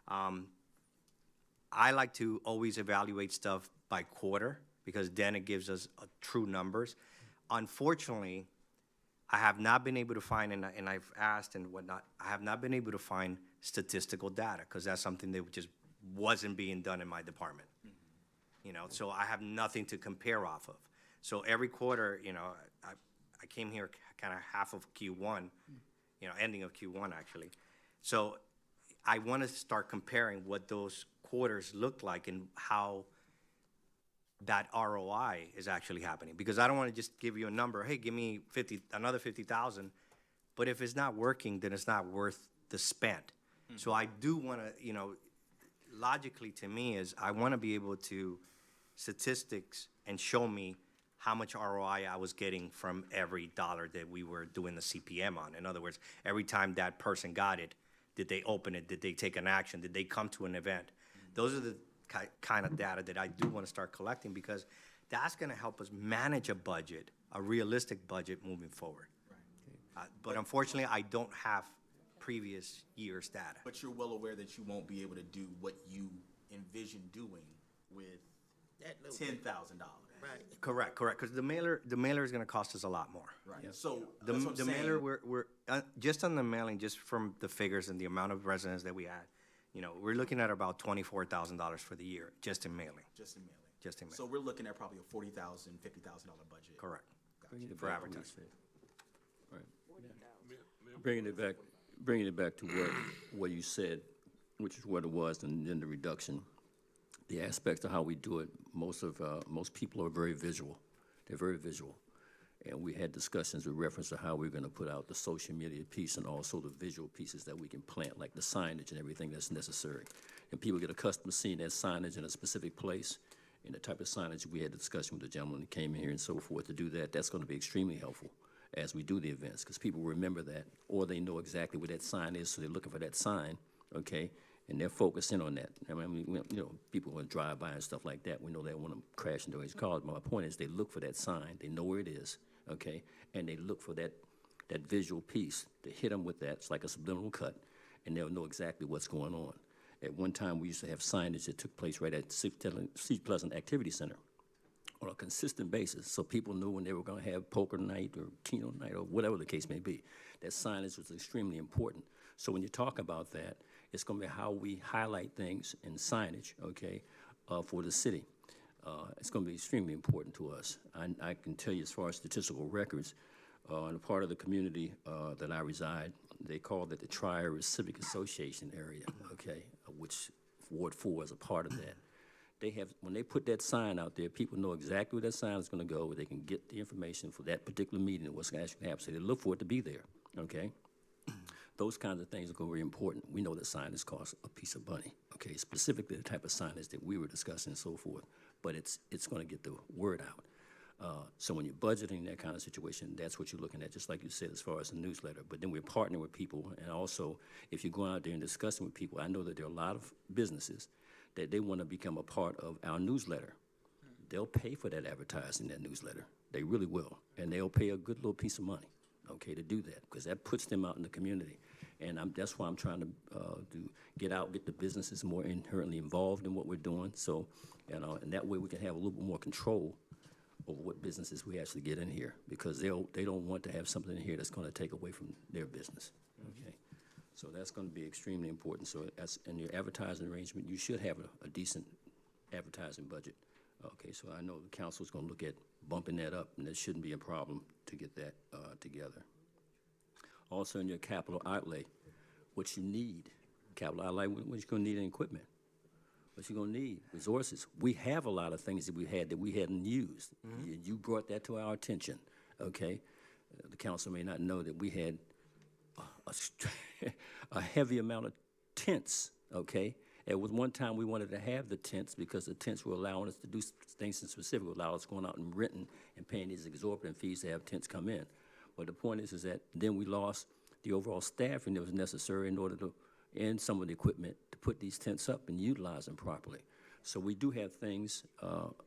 I like to always evaluate stuff by quarter, because then it gives us true numbers. Unfortunately, I have not been able to find, and I've asked and whatnot, I have not been able to find statistical data, because that's something that just wasn't being done in my department. You know, so I have nothing to compare off of. So every quarter, you know, I came here kind of half of Q1, you know, ending of Q1 actually. So I want to start comparing what those quarters look like and how that ROI is actually happening. Because I don't want to just give you a number, hey, give me another 50,000, but if it's not working, then it's not worth the spend. So I do want to, you know, logically to me is I want to be able to statistics and show me how much ROI I was getting from every dollar that we were doing the CPM on. In other words, every time that person got it, did they open it? Did they take an action? Did they come to an event? Those are the kind of data that I do want to start collecting, because that's going to help us manage a budget, a realistic budget moving forward. But unfortunately, I don't have previous year's data. But you're well aware that you won't be able to do what you envision doing with $10,000. Right. Correct, because the mailer is going to cost us a lot more. Right. So The that's what I'm the mailer, saying. we're just on the mailing, just from the figures and the amount of residents that we had, you know, we're looking at about $24,000 for the year, just in mailing. Just in mailing. Just in mailing. So we're looking at probably a $40,000, $50,000 budget. Correct. Bringing it For back to what you advertising. said. Right. Bringing it back to what you said, which is what it was, and then the reduction. The aspects of how we do it, most people are very visual. They're very visual. And we had discussions with reference to how we're gonna put out the social media piece and also the visual pieces that we can plant, like the signage and everything that's necessary. And people get accustomed to seeing that signage in a specific place, and the type of signage we had a discussion with the gentleman that came in here and so forth to do that. That's gonna be extremely helpful as we do the events, because people remember that, or they know exactly where that sign is, so they're looking for that sign, okay? And they're focusing on that. I mean, you know, people want to drive by and stuff like that. We know they want to crash into his car. My point is, they look for that sign. They know where it is, okay? And they look for that visual piece to hit them with that. It's like a subliminal cut, and they'll know exactly what's going on. At one time, we used to have signage that took place right at Seat Pleasant Activity Center on a consistent basis, so people knew when they were going to have poker night or keno night or whatever the case may be. That signage was extremely important. So when you talk about that, it's going to be how we highlight things in signage, okay, for the city. It's going to be extremely important to us. I can tell you, as far as statistical records, in a part of the community that I reside, they call it the Tri-Area Civic Association area, okay, which Ward 4 is a part of that. They have, when they put that sign out there, people know exactly where that sign is going to go, where they can get the information for that particular meeting and what's actually happening. So they look for it to be there, okay? Those kinds of things are going to be very important. We know that signage costs a piece of money, okay, specifically the type of signage that we were discussing and so forth, but it's going to get the word out. So when you're budgeting that kind of situation, that's what you're looking at, just like you said, as far as the newsletter. But then we're partnering with people, and also, if you're going out there and discussing with people, I know that there are a lot of businesses that they want to become a part of our newsletter. They'll pay for that advertising, that newsletter. They really will, and they'll pay a good little piece of money, okay, to do that, because that puts them out in the community. And that's why I'm trying to get the businesses more inherently involved in what we're doing. So, you know, and that way we can have a little bit more control over what businesses we actually get in here, because they don't want to have something in here that's going to take away from their business. Okay, so that's going to be extremely important. So as in your advertising arrangement, you should have a decent advertising budget. Okay, so I know the council's going to look at bumping that up, and that shouldn't be a problem to get that together. Also in your capital outlay, what you need. Capital outlay, what you gonna need in equipment? What you gonna need? Resources. We have a lot of things that we hadn't used. You brought that to our attention, okay? The council may not know that we had a heavy amount of tents, okay? At one time, we wanted to have the tents because the tents were allowing us to do things in specific, allow us going out and renting and paying these exorbitant fees to have tents come in. But the point is that then we lost the overall staffing that was necessary in order to, and some of the equipment to put these tents up and utilize them properly. So we do have things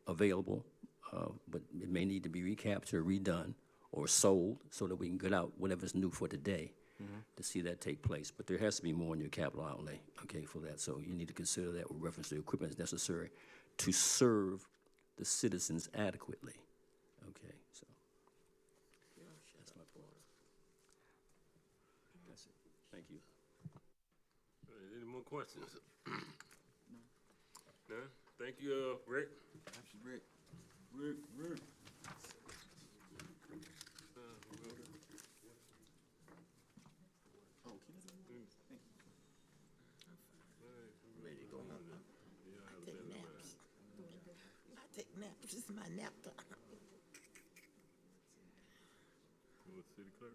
available, but it may need to be recaptured, redone, or sold so that we can get out whatever's new for today to see that take place. But there has to be more in your capital outlay, okay, for that. So you need to consider that with reference to the equipment that's necessary to serve the citizens adequately, okay, so. That's my point. That's it. Thank you. Any more questions? No? Thank you, Rick. Rick. Ready to go home. I take naps. I take naps. This is my nap time. City clerk?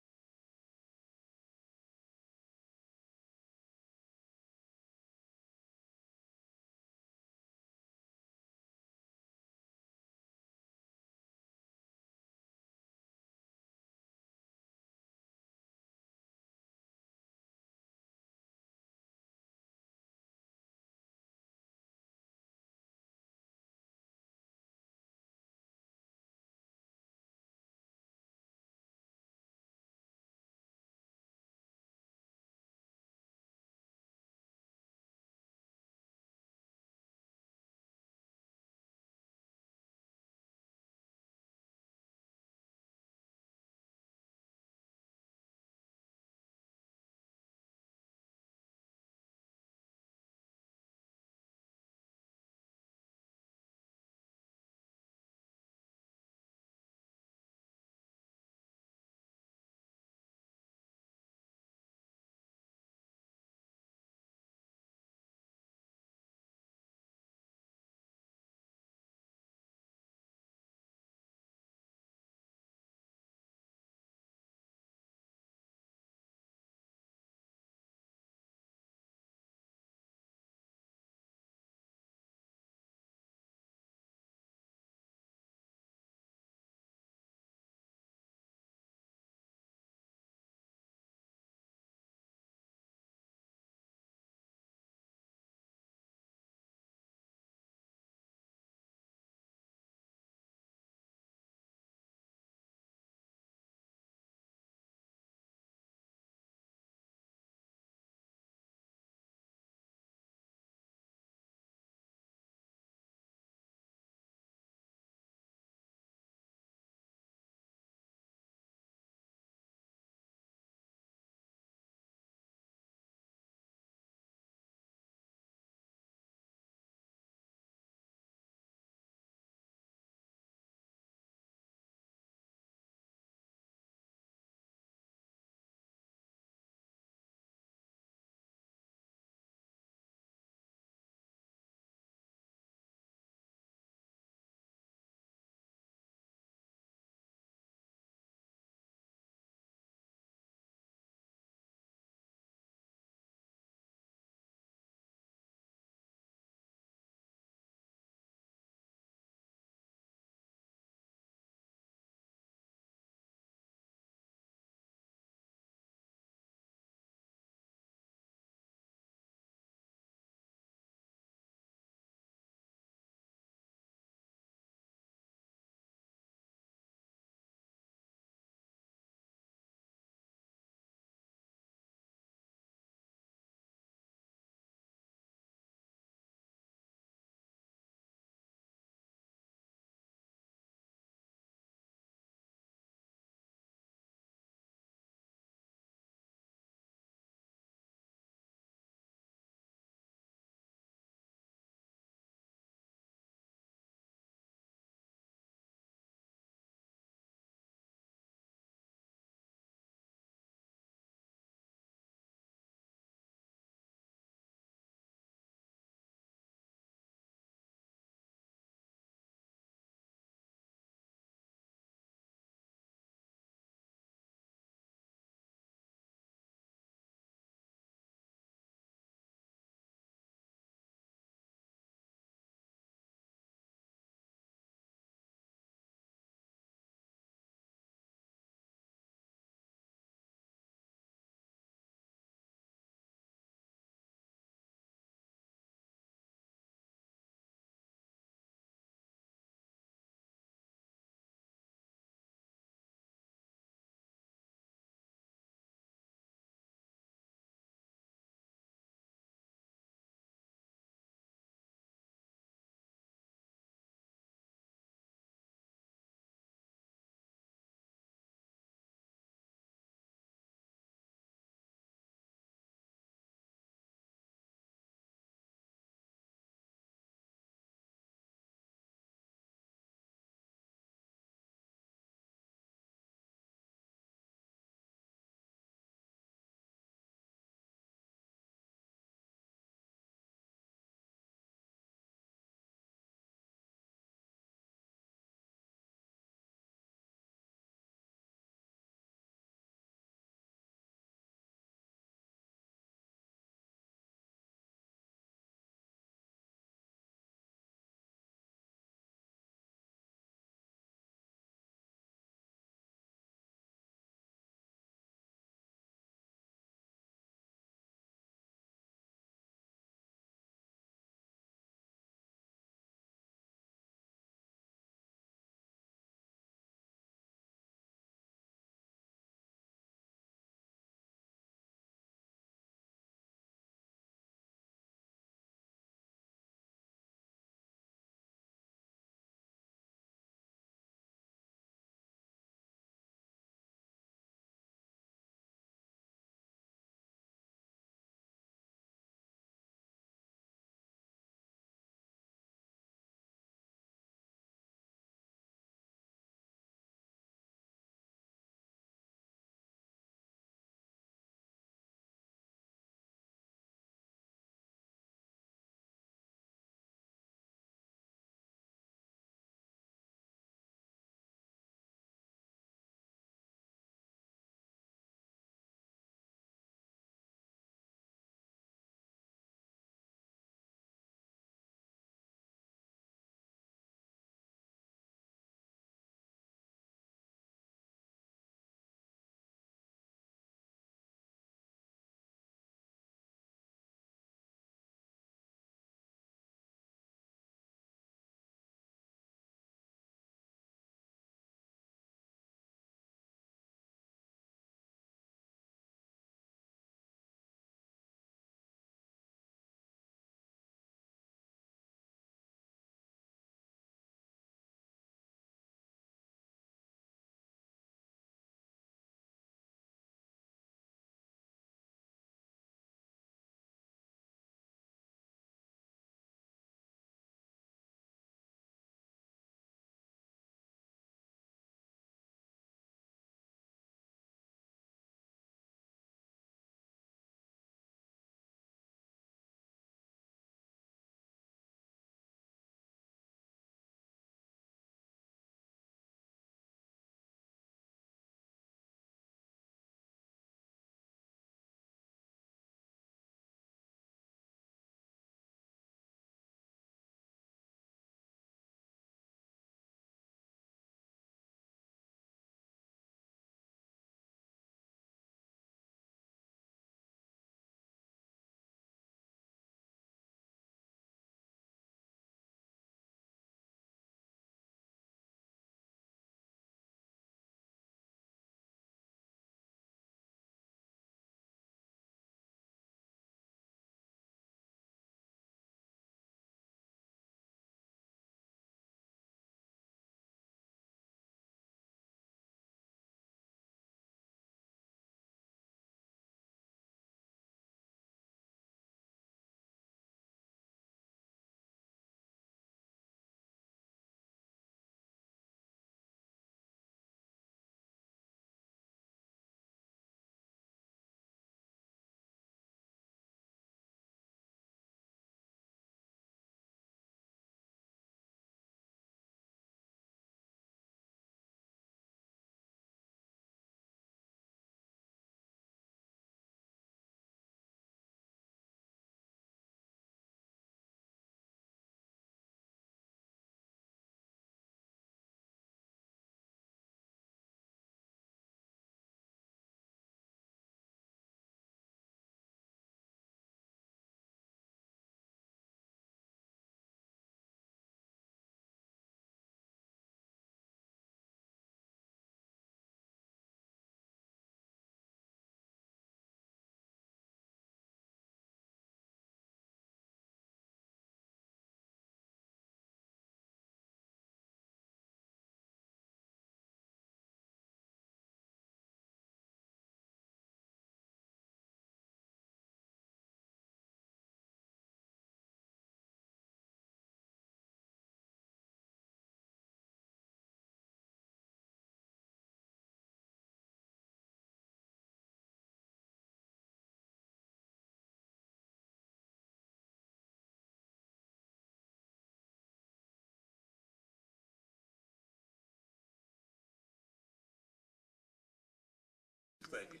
second.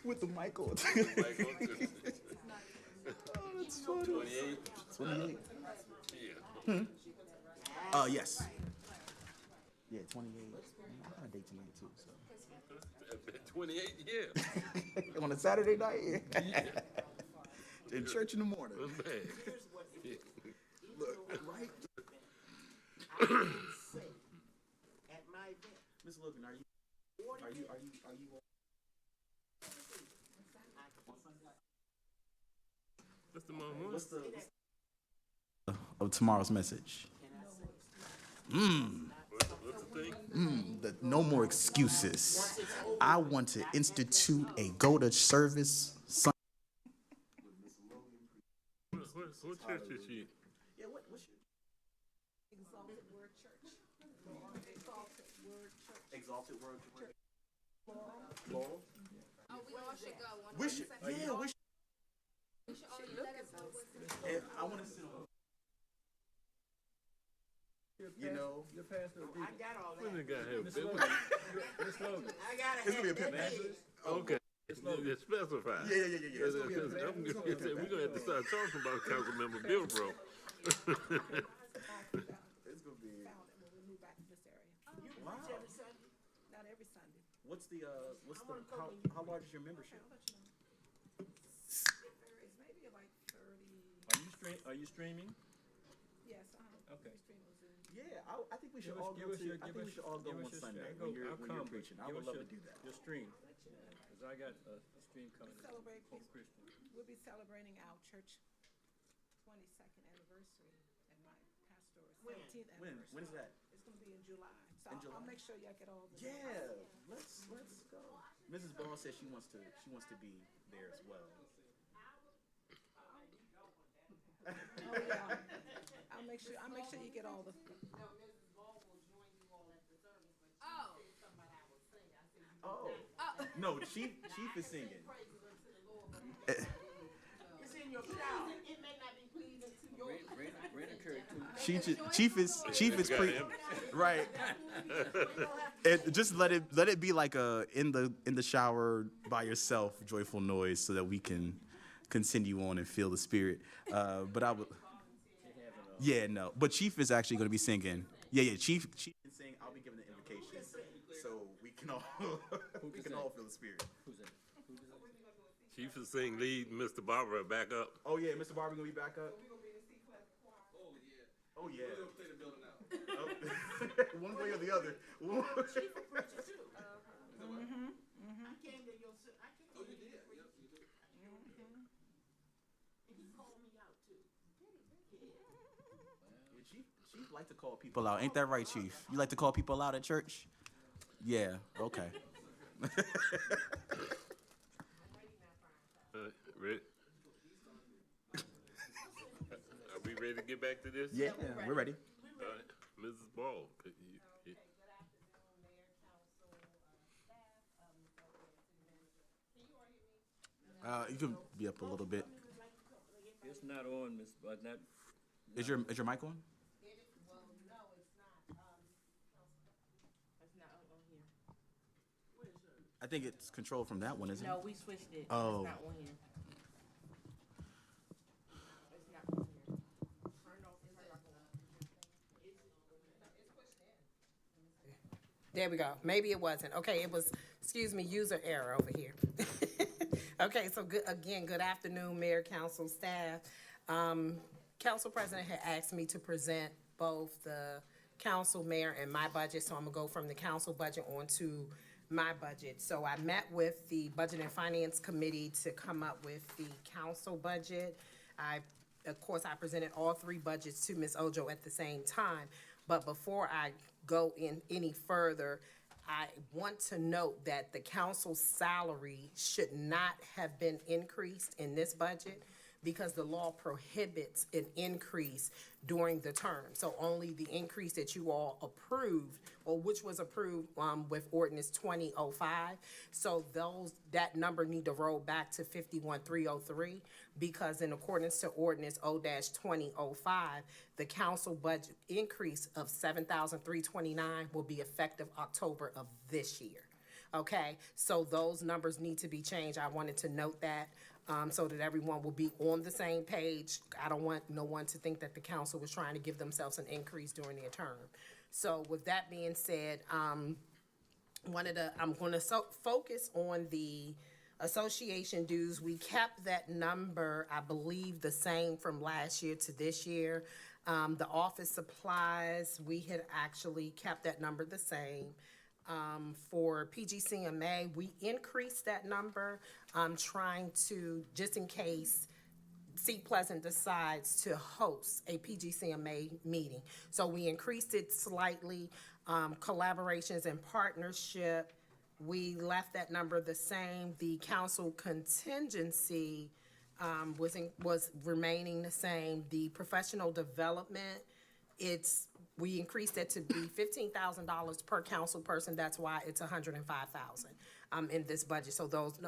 With the mic on. Like, on to- Oh, that's funny. 28? 28. Yeah. Yes. Yeah, 28. I got a date tonight too, so. 28, yeah. On a Saturday night, yeah. In church in the morning. That's bad. Look, right? At my event. Miss Logan, are you? That's the mom one. What's the of tomorrow's message? What's the thing? No more excuses. I want to institute a go to service. What church is she? Yeah, what's your Exalted Word Church. Exalted Word Church? Laurel? Oh, we all should go. We should, yeah, we should. We should only let us know what's And I want to sit on. You know, Your pastor. I got all When the that. guy have Miss been? Logan. Miss Logan. I gotta It's gonna be a have pimp that master. page. Okay. It's specified. Yeah. It's gonna be a We're gonna have to start talking about Councilmember Bilbro. It's gonna be. When we move back to this area. Wow. Not every Sunday. What's the how large is your membership? It's maybe like 30. Are you streaming? Yes, Okay. Yeah, I think we should Give us- all give go us to. your- I give think we us- should all go give us one your- Sunday I'll when you're come, preaching. I give would us love your- to do that. Your stream, because I got a stream coming Celebrate, from Christian. we'll be celebrating our church 22nd anniversary and my pastoral 17th anniversary. When's that? It's gonna be in July. So In I'll July? make sure y'all get all the. Yeah, let's go. Mrs. Ball says she wants to be there as well. Oh, yeah. I'll make sure you get all the. Oh, no, Chief is singing. It's in your shower. It may not be pleasing to your. Brandon Curry too. Chief is right. Just let it be like a in the shower by yourself joyful noise so that we can continue on and feel the spirit. But I would. Yeah, no. But Chief is actually going to be singing. Yeah. Chief can sing. I'll be giving the invocation, so we can all feel the spirit. Who's that? Chief is saying lead Mr. Barbara back up. Oh yeah, Mr. Barber gonna be back up. Oh yeah. We're gonna play the building out. One way or the other. Chief of preacher too. I came to your. Oh, you did. Yep, you did. And he called me out too. Chief like to call people out. Ain't that right, Chief? You like to call people out at church? Yeah. Okay. Ready? Are we ready to get back to this? Yeah, we're ready. All right, Mrs. Ball, could you? You can be up a little bit. It's not on, Miss, but not. Is your mic on? I think it's controlled from that one, isn't it? No, we switched it. Oh. It's not on here. It's not on here. There we go. Maybe it wasn't. Okay, it was, excuse me, user error over here. Okay, so good afternoon, Mayor, Council, staff. Council President had asked me to present both the council, mayor, and my budget, so I'm gonna go from the council budget on to my budget. So I met with the Budget and Finance Committee to come up with the council budget. Of course, I presented all three budgets to Ms. Ojo at the same time, but before I go in any further, I want to note that the council's salary should not have been increased in this budget because the law prohibits an increase during the term. So only the increase that you all approved, or which was approved with ordinance 2005. So that number need to roll back to 51,303 because in accordance to ordinance O-2005, the council budget increase of $7,329 will be effective October of this year. Okay, so those numbers need to be changed. I wanted to note that, so that everyone will be on the same page. I don't want no one to think that the council was trying to give themselves an increase during their term. So with that being said, I'm gonna focus on the association dues. We kept that number, I believe, the same from last year to this year. The office supplies, we had actually kept that number the same. For PGCMA, we increased that number, trying to, just in case Seat Pleasant decides to host a PGCMA meeting. So we increased it slightly. Collaborations and partnership, we left that number the same. The council contingency was remaining the same. The professional development, we increased it to be $15,000 per council person. That's why it's $105,000 in this budget. So those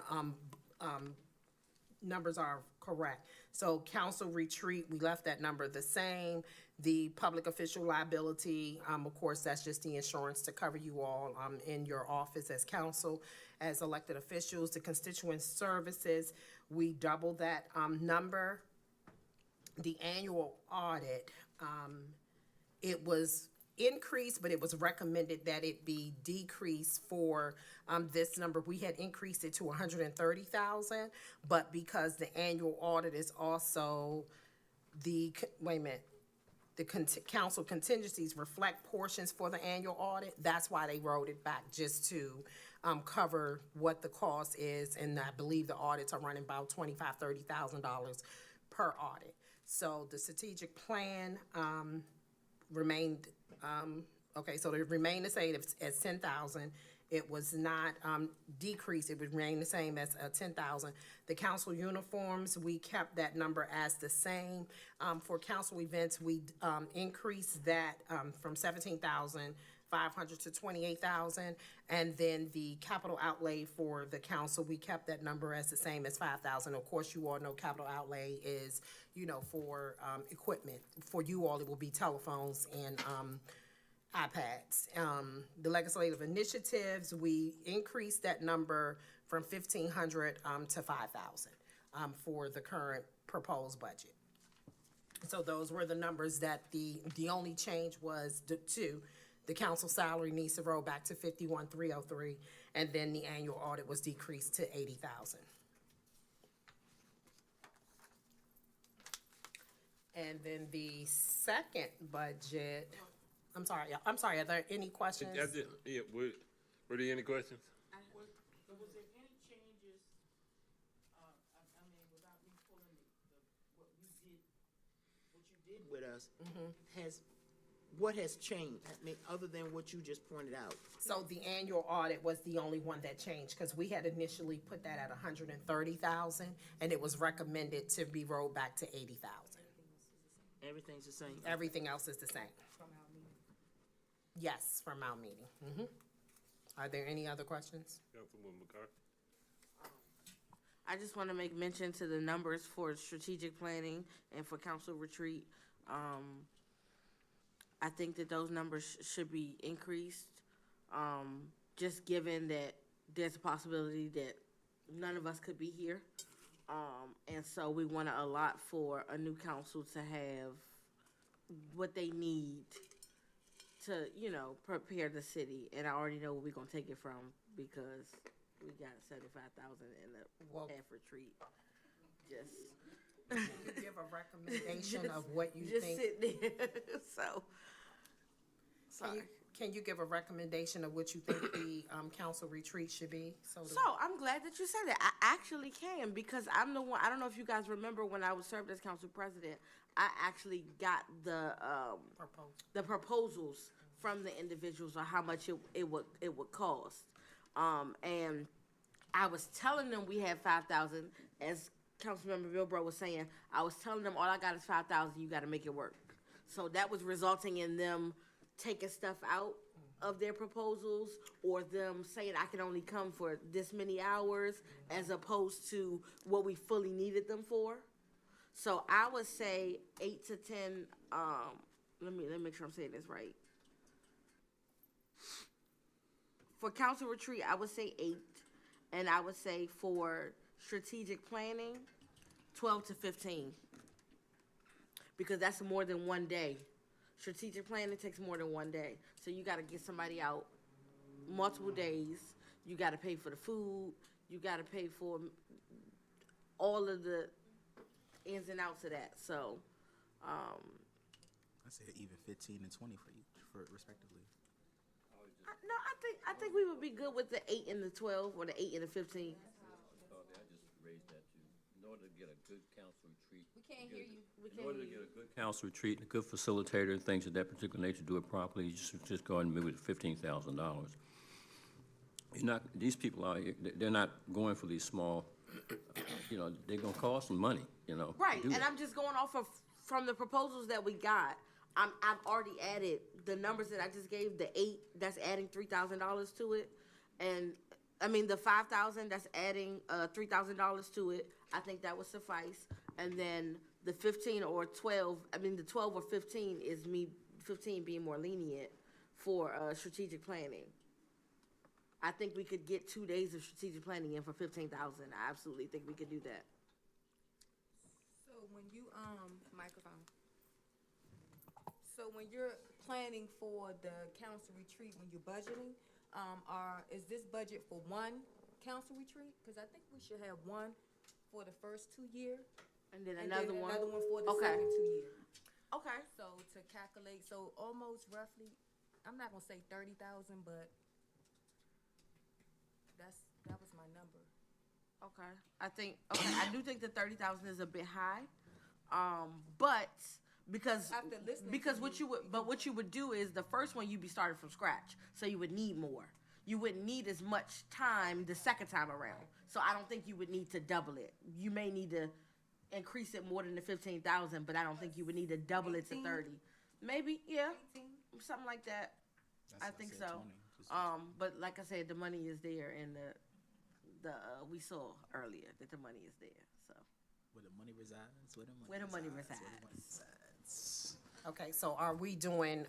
numbers are correct. So council retreat, we left that number the same. The public official liability, of course, that's just the insurance to cover you all in your office as council, as elected officials. The constituent services, we doubled that number. The annual audit, it was increased, but it was recommended that it be decreased for this number. We had increased it to $130,000, but because the annual audit is also the council contingencies reflect portions for the annual audit. That's why they wrote it back, just to cover what the cost is. And I believe the audits are running about $25,000, $30,000 per audit. So the strategic plan remained, so it remained the same as 10,000. It was not decreased, it would remain the same as 10,000. The council uniforms, we kept that number as the same. For council events, we increased that from 17,500 to 28,000. And then the capital outlay for the council, we kept that number as the same as 5,000. Of course, you all know capital outlay is, for equipment. For you all, it will be telephones and iPads. The legislative initiatives, we increased that number from 1,500 to 5,000 for the current proposed budget. So those were the numbers that the only change was the council salary needs to roll back to 51,303, and then the annual audit was decreased to 80,000. And then the second budget, I'm sorry, are there any questions? Were there any questions? Was there any changes, without me pulling what you did with us, what has changed? Other than what you just pointed out? So the annual audit was the only one that changed, because we had initially put that at 130,000, and it was recommended to be rolled back to 80,000. Everything's the same? Everything else is the same. Yes, from our meeting. Are there any other questions? Councilwoman McCarthy? I just want to make mention to the numbers for strategic planning and for council retreat. I think that those numbers should be increased, just given that there's a possibility that none of us could be here. And so we want to allot for a new council to have what they need to, prepare the city. And I already know where we're going to take it from, because we got 75,000 in the half retreat. Can you give a recommendation of what you just think? Sit there. So, sorry. Can you give a recommendation of what you think the council retreat should be? So I'm glad that you said that. I actually can, because I'm the one. I don't know if you guys remember when I was served as council president. I actually got the proposals from the individuals on how much it would cost, and I was telling them we had 5,000. As Councilmember Bilbro was saying, I was telling them all I got is 5,000. You got to make it work. So that was resulting in them taking stuff out of their proposals, or them saying I can only come for this many hours, as opposed to what we fully needed them for. So I would say 8 to 10. Let me make sure I'm saying this right. for council retreat, I would say 8, and I would say for strategic planning, 12 to 15. Because that's more than one day. Strategic planning takes more than one day. So you gotta get somebody out multiple days. You gotta pay for the food. You gotta pay for all of the ins and outs of that. So, I said even 15 and 20 for each, for respectively. I think we would be good with the 8 and the 12, or the 8 and the 15. I just raised that too. In order to get a good council retreat. We can't hear you. In order to get a good council retreat, a good facilitator, and things of that particular nature, do it properly, you just go and move it to $15,000. You're not, these people out here, they're not going for these small, they're gonna cost some money, to Right, do and it. I'm just going off of, from the proposals that we got, I've already added the numbers that I just gave, the 8, that's adding $3,000 to it. And, I mean, the 5,000, that's adding, $3,000 to it. I think that would suffice. And then the 15 or 12, the 12 or 15 is me, 15 being more lenient for, strategic planning. I think we could get 2 days of strategic planning in for 15,000. I absolutely think we could do that. So when you, microphone. So when you're planning for the council retreat, when you're budgeting, is this budget for one council retreat? Cause I think we should have one for the first 2 year. And then And another then one. another one for the Okay. second 2 year. Okay. So to calculate, so almost roughly, I'm not gonna say 30,000, but that was my number. Okay, I do think the 30,000 is a bit high, but because After listening because to what you, what you would do is the first one you'd be starting from scratch, so you would need more. You wouldn't need as much time the second time around, so I don't think you would need to double it. You may need to increase it more than the 15,000, but I don't think you would need to double it to 18? 30. Maybe, yeah, 18? something like that. I think said so. 20, But like I said, the money is there, and we saw earlier that the money is there. So Where the money resides, where the money resides. Okay, so are we doing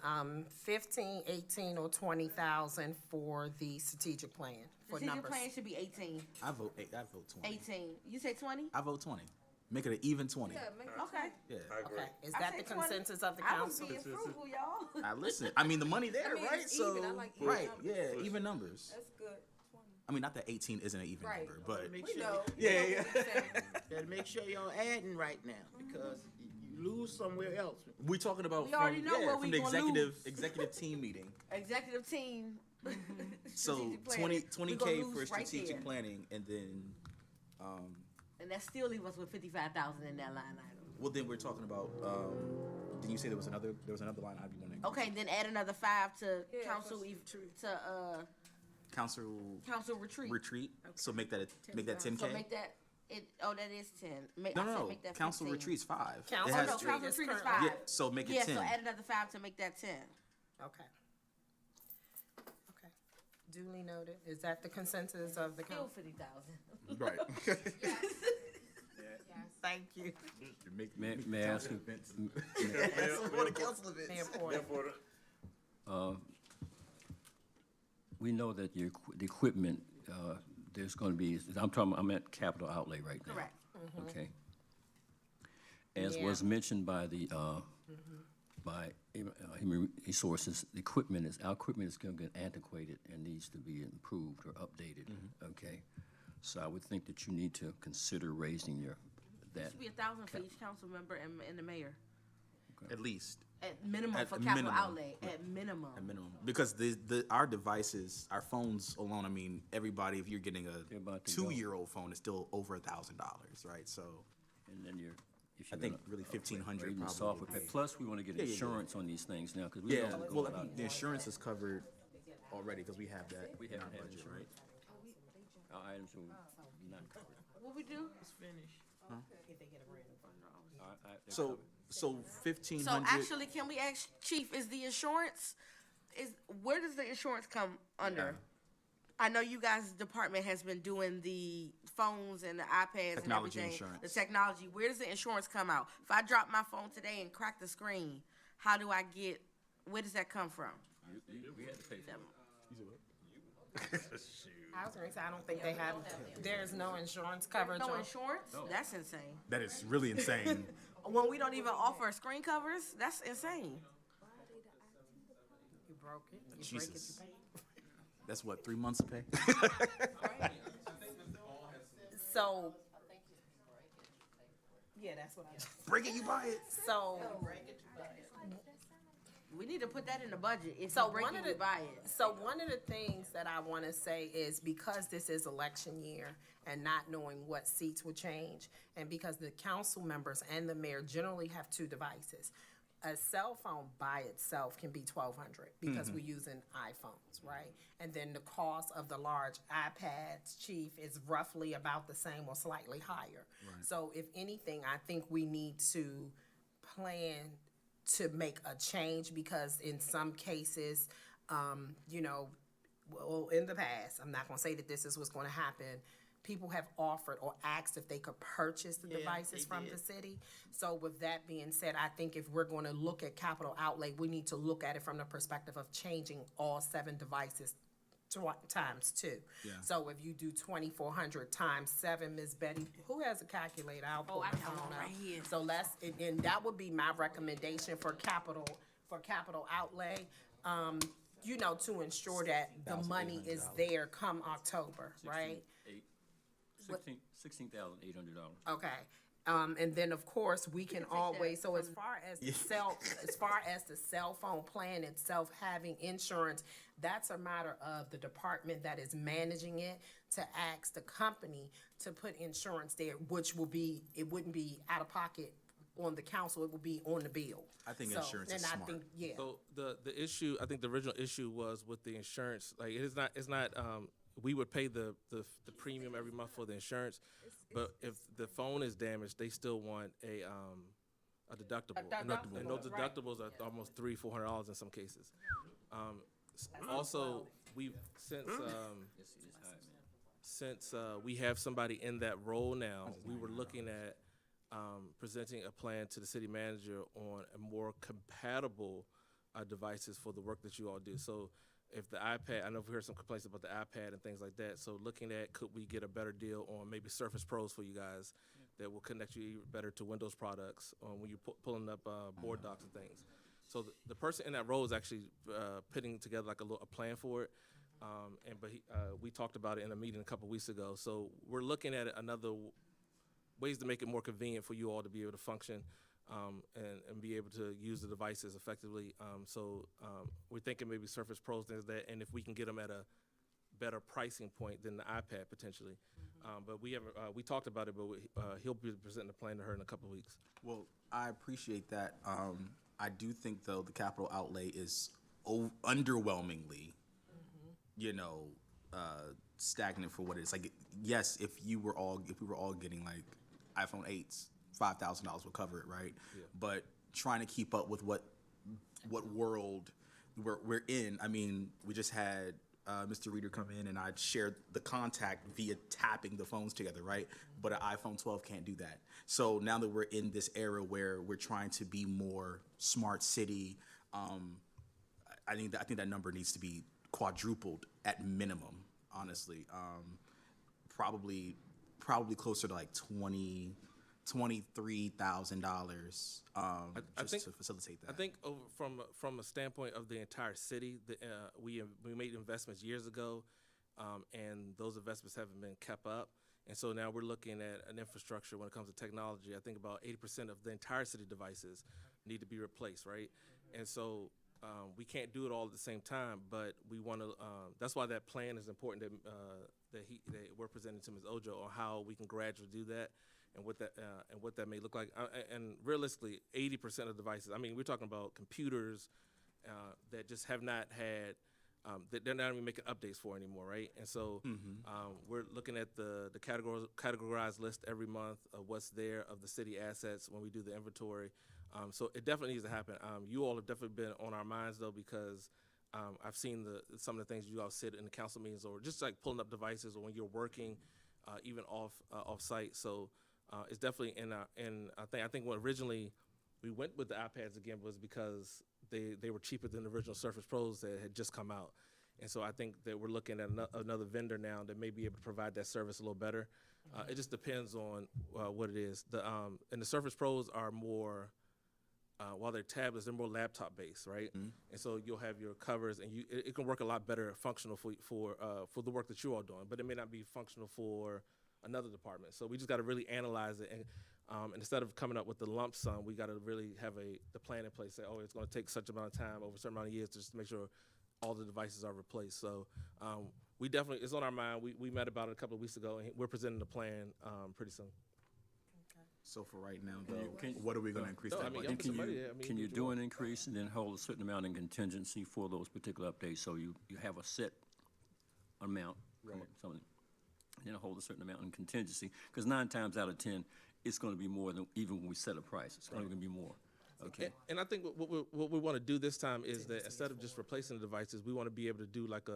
15, 18, or 20,000 for the strategic plan for Strategic numbers? plan should be 18. I vote 8. I vote 20. 18. You say 20? I vote 20. Make it an even 20. Yeah, make it Okay. Yeah. I agree. Okay, is I that say the 20. consensus of the I was council? being frugal, y'all. I listen. I mean, the money there, I mean, right? it's So, even. I like even right, numbers. yeah, even numbers. That's good. 20. I mean, not that 18 isn't an even Right. number, but Make We sure, know. Yeah, We know yeah. what you're saying. gotta make sure y'all adding right now, because you lose somewhere else. we're talking about We already know where from we the gonna executive team meeting. Executive team. So Strategic 20 planning. 20K We gonna for lose right strategic there. planning, and then, And that still leaves us with 55,000 in that line item. well, then we're talking about. Didn't you say there was another line I'd be wanting? Okay, then add another 5 to Yeah, council for Council retreat. retreat. So make that 10K. So make that that is 10. I said No. make that Council 15. retreat's 5. Council It Oh has no, to- council retreat is currently- 5. Yeah, so make it Yeah, 10. so add another 5 to make that 10. Okay. Okay. Duly noted. Is that the consensus of the Still council? 50,000. Right. Thank you. May I ask you, For the council events. Mayor Porter. we know that the equipment, there's gonna be, I'm at capital outlay right now. Correct. Okay. As Yeah. was mentioned by the, by Human Resources, our equipment is gonna get antiquated and needs to be improved or updated, okay? So I would think that you need to consider raising that. Should be 1,000 for each council member and the mayor. At least. At minimum At for a capital minimum. outlay, at minimum. At minimum, because our devices, our phones alone. I mean, everybody. If you're getting They're a about to go. 2-year-old phone, it's still over $1,000, right? So And then if I you're think gonna really 1,500 upgrade the probably. software. would be- Plus, we wanna get Yeah, yeah, yeah. insurance on these things now, cause we Yeah, don't well, go out. the insurance is covered already because we have that We in our haven't had budget, right? insurance. Our items are not covered. What we do? It's finished. They're So covered. So 1,500. actually, can we ask Chief, is the insurance, where does the insurance come under? I know you guys' department has been doing the phones and the iPads and Technology everything. insurance. The technology, where does the insurance come out? If I drop my phone today and crack the screen, where does that come from? We had to pay for it. I was gonna say, I don't think they have, there's no insurance coverage No on. insurance? That's insane. That is really insane. When we don't even offer screen covers, that's insane. You broke it. You break it, Jesus. you pay it. That's what, 3 months of pay? So. Yeah, that's what I. Break it, you buy it. So. We need to put that in the budget. If So you break one it, of you the buy it. so one of the things that I want to say is because this is election year and not knowing what seats will change, and because the council members and the mayor generally have 2 devices, a cell phone by itself can be $1,200 because we're using iPhones, right? And then the cost of the large iPads, chief, is roughly about the same or slightly higher. So if anything, I think we need to plan to make a change because in some cases, you know, well, in the past, I'm not gonna say that this is what's gonna happen. People have offered or asked if they could purchase the devices from the city. So with that being said, I think if we're gonna look at capital outlay, we need to look at it from the perspective of changing all 7 devices times 2. So if you do 2,400 times 7, Ms. Betty, who has a calculator? I'll pull I the got one phone right out. here. So and that would be my recommendation for capital outlay. You know, to ensure that the money is there come October, right? 16,800. Okay. And then of course, we can always, so as far as the cell phone plan itself having insurance, that's a matter of the department that is managing it to ask the company to put insurance there, which will be, it wouldn't be out of pocket on the council, it will be on the bill. I think So, insurance is and I smart. think, yeah. So the issue, I think the original issue was with the insurance, like, it's not, we would pay the premium every month for the insurance, but if the phone is damaged, they still want a deductible. deductible, And those right. deductibles are almost $300-400 in some cases. Also, since we have somebody in that role now, we were looking at presenting a plan to the city manager on a more compatible devices for the work that you all do. So if the iPad, I know we heard some complaints about the iPad and things like that. So looking at, could we get a better deal on maybe Surface Pros for you guys that will connect you even better to Windows products when you're pulling up board docs and things. So the person in that role is actually putting together like a plan for it. We talked about it in a meeting a couple weeks ago. So we're looking at another ways to make it more convenient for you all to be able to function and be able to use the devices effectively. We're thinking maybe Surface Pros, things like that, and if we can get them at a better pricing point than the iPad potentially. But we haven't, we talked about it, but he'll be presenting the plan to her in a couple of weeks. Well, I appreciate that. I do think, though, the capital outlay is underwhelmingly, you know, stagnant for what it is. Like, yes, if we were all getting like iPhone 8s, $5,000 would cover it, right? Yeah. But trying to keep up with what world we're in. I mean, we just had Mr. Reader come in, and I shared the contact via tapping the phones together, right? But an iPhone 12 can't do that. So now that we're in this era where we're trying to be more smart city, I think that number needs to be quadrupled at minimum. Honestly, probably closer to like $23,000 just to facilitate that. I think from a standpoint of the entire city, we made investments years ago, and those investments haven't been kept up. And so now we're looking at an infrastructure when it comes to technology. I think about 80% of the entire city devices need to be replaced, right? And so we can't do it all at the same time, but we want to. That's why that plan is important that we're presenting to Ms. Ojo on how we can gradually do that. And what that may look like, and realistically, 80% of devices. I mean, we're talking about computers that just have not had, that they're not even making updates for anymore, right? And so we're looking at the categorized list every month of what's there of the city assets when we do the inventory. So it definitely needs to happen. You all have definitely been on our minds though, because I've seen some of the things you all said in the council meetings, or just like pulling up devices, or when you're working, even off site. So. It's definitely I think when originally we went with the iPads again was because they were cheaper than the original Surface Pros that had just come out. And so I think that we're looking at another vendor now that may be able to provide that service a little better. It just depends on what it is. And the Surface Pros are more, while they're tablets, they're more laptop based, right? And so you'll have your covers, and it can work a lot better functional for the work that you're all doing, but it may not be functional for another department. So we just got to really analyze it, and instead of coming up with the lump sum, we got to really have the plan in place. Say, oh, it's going to take such amount of time over a certain amount of years just to make sure all the devices are replaced. So we definitely, it's on our mind. We met about it a couple of weeks ago, and we're presenting the plan pretty soon. So for right now, though, what are we gonna increase that budget? Can you do an increase and then hold a certain amount in contingency for those particular updates, so you have a set amount, something, then hold a certain amount in contingency, because 9 times out of 10, it's gonna be more than, even when we set a price, it's only gonna be more. Okay. And I think what we want to do this time is that instead of just replacing the devices, we want to be able to do like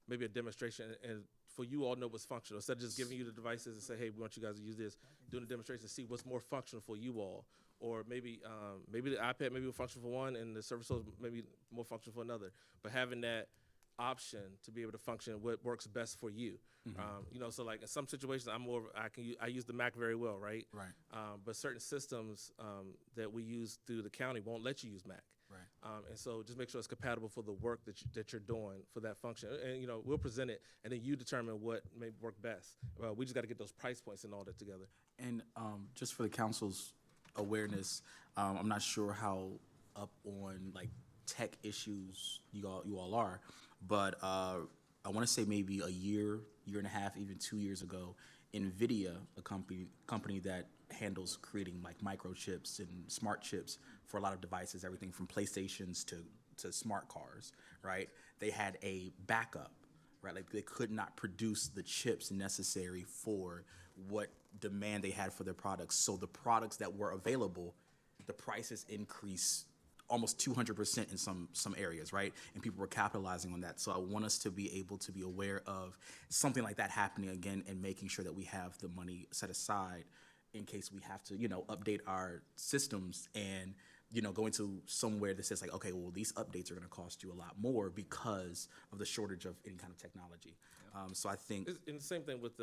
maybe a demonstration, and for you all know what's functional. Instead of just giving you the devices and say, hey, we want you guys to use this, doing a demonstration to see what's more functional for you all. Or maybe the iPad maybe will function for one, and the Surface Pro maybe more functional for another. But having that option to be able to function what works best for you. You know, so like in some situations, I use the Mac very well, right? Right. But certain systems that we use through the county won't let you use Mac. Right. And so just make sure it's compatible for the work that you're doing for that function. And, you know, we'll present it, and then you determine what may work best. We just got to get those price points and all that together. And just for the council's awareness, I'm not sure how up on like tech issues you all are, but I want to say maybe a year and a half, even 2 years ago, NVIDIA, a company that handles creating like microchips and smart chips for a lot of devices, everything from PlayStations to smart cars, right? They had a backup, right? Like they could not produce the chips necessary for what demand they had for their products. So the products that were available, the prices increased almost 200% in some areas, right? And people were capitalizing on that. So I want us to be able to be aware of something like that happening again, and making sure that we have the money set aside in case we have to, you know, update our systems and, you know, go into somewhere that says like, okay, well, these updates are going to cost you a lot more because of the shortage of any kind of technology. So I think And the same thing with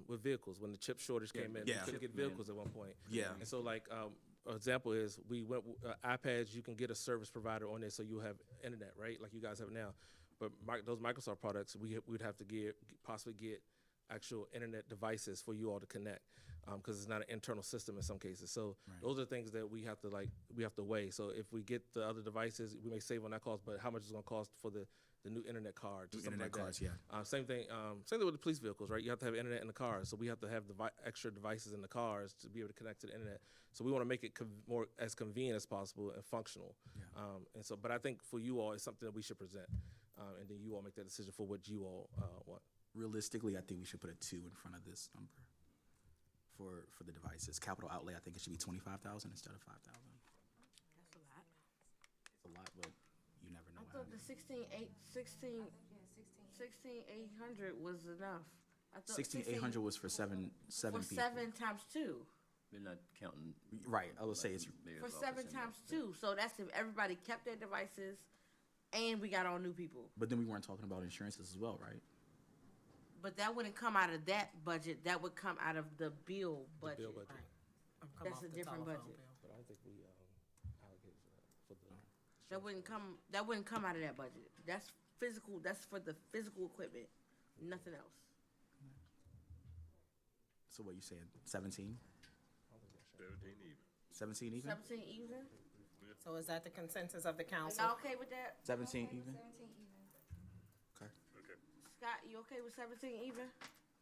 with vehicles. When the chip shortage came in, we couldn't get vehicles at one point. Yeah. And so like an example is we went iPads. You can get a service provider on there, so you have internet, right? Like you guys have now. But those Microsoft products, we'd have to possibly get actual internet devices for you all to connect, because it's not an internal system in some cases. So those are things that we have to weigh. So if we get the other devices, we may save on that cost, but how much is it going to cost for the new internet cards? internet cards, yeah. Same thing with the police vehicles, right? You have to have internet in the cars, so we have to have extra devices in the cars to be able to connect to the internet. So we want to make it more as convenient as possible and functional. And so, but I think for you all, it's something that we should present, and then you all make that decision for what you all want. realistically, I think we should put a 2 in front of this number for the devices. Capital outlay, I think it should be 25,000 instead of 5,000. That's a lot. It's a lot, but you never know. I thought the 16,800 was enough. I thought 16,800 was for seven for people. 7 times 2. They're not counting. Right, I would say it's For 7 times 2. So that's if everybody kept their devices and we got all new people. But then we weren't talking about insurances as well, right? But that wouldn't come out of that budget. That would come out of the bill budget. Bill budget. That's a different budget. But I don't think we allocated for the. That wouldn't come out of that budget. That's physical. That's for the physical equipment. Nothing else. So what you saying, 17? 17 even. 17 even? 17 even. So is that the consensus of the Are council? y'all okay with that? 17 even? Okay. Scott, you okay with 17 even?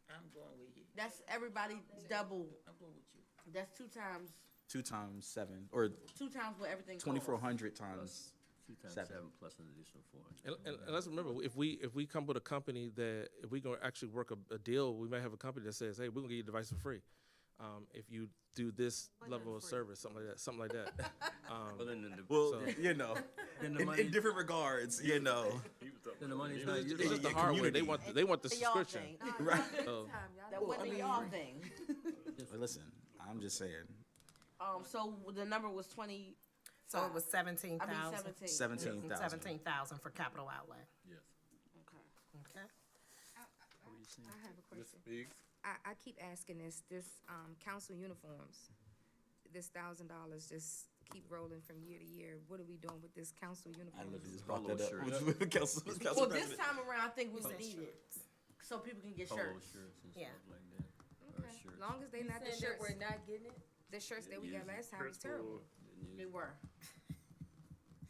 I'm going with you. That's everybody double. I'm going with you. That's 2 times. 2 times 7, or 2 times what everything costs. 2,400 times 2 times 7. 7 plus an additional 400. And let's remember, if we come with a company that, if we gonna actually work a deal, we might have a company that says, hey, we're gonna give you a device for free. If you do this level of service, something like that. Well, then you know, then the money, in different regards, you know. then the money's not used. It's just the hardware. They want the Y'all subscription. thing. Right. So, That wasn't y'all thing. But listen, I'm just saying, So the number was 20. So it was 17,000. 17. 17,000. 17,000 for capital outlay. Yes. Okay. I have a Ms. question. Biggs? I keep asking this, council uniforms, this $1,000 just keep rolling from year to year. What are we doing with this council I uniform? literally just Polo brought that up. shirts. with Council Well, this President. time around, I think we would need it, so people can get Polo shirts. shirts and Yeah. stuff like that. Or Okay. shirts. Long as they not the shirts, We're not getting it? the shirts that we got last time was Chris terrible. Paul. They were.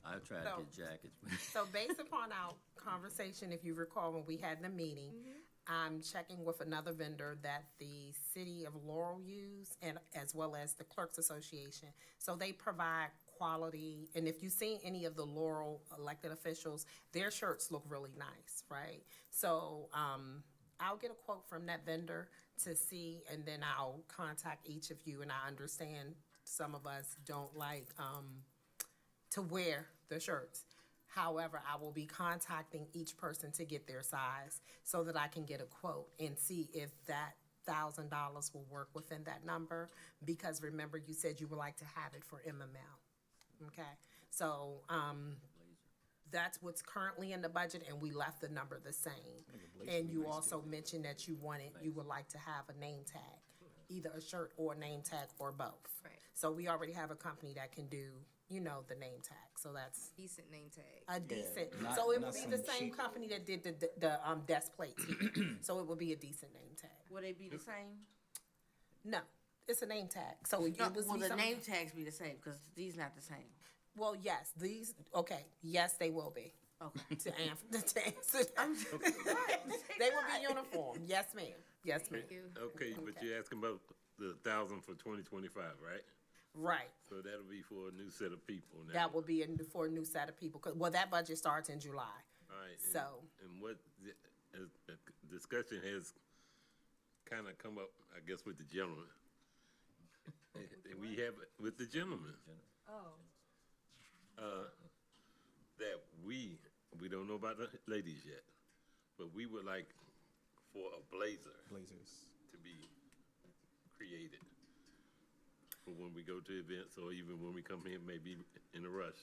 I tried So- to get jackets. So based upon our conversation, if you recall, when we had the meeting, I'm checking with another vendor that the city of Laurel use and as well as the Clerks Association. So they provide quality, and if you've seen any of the Laurel elected officials, their shirts look really nice, right? So, I'll get a quote from that vendor to see, and then I'll contact each of you, and I understand some of us don't like, to wear the shirts. However, I will be contacting each person to get their size so that I can get a quote and see if that $1,000 will work within that number. Because remember, you said you would like to have it for MML. Okay, so, that's what's currently in the budget, and we left the number the same. And you also mentioned that you would like to have a name tag, either a shirt or a name tag or both. Right. So we already have a company that can do, the name tag, so that's Decent name tag. a decent, not- so it not would be the some same cheap- company that did the desk plates here. So it would be a decent name tag. Will they be the same? No, it's a name tag, so it No, was. will the name tags be the same, because these not the same? Well, yes, yes, they will be. Okay. To answer that. They will be uniform, yes, ma'am, yes, ma'am. Thank you. Okay, but you're asking about the 1,000 for 2025, right? Right, So that'll be for a new set of people now. that will be for a new set of people, that budget starts in July. All right. So- And what the discussion has kind of come up, I guess, with the gentleman. We have, with the gentleman, that we don't know about the ladies yet, but we would like for a blazer Blazers. to be created for when we go to events or even when we come here, maybe in a rush.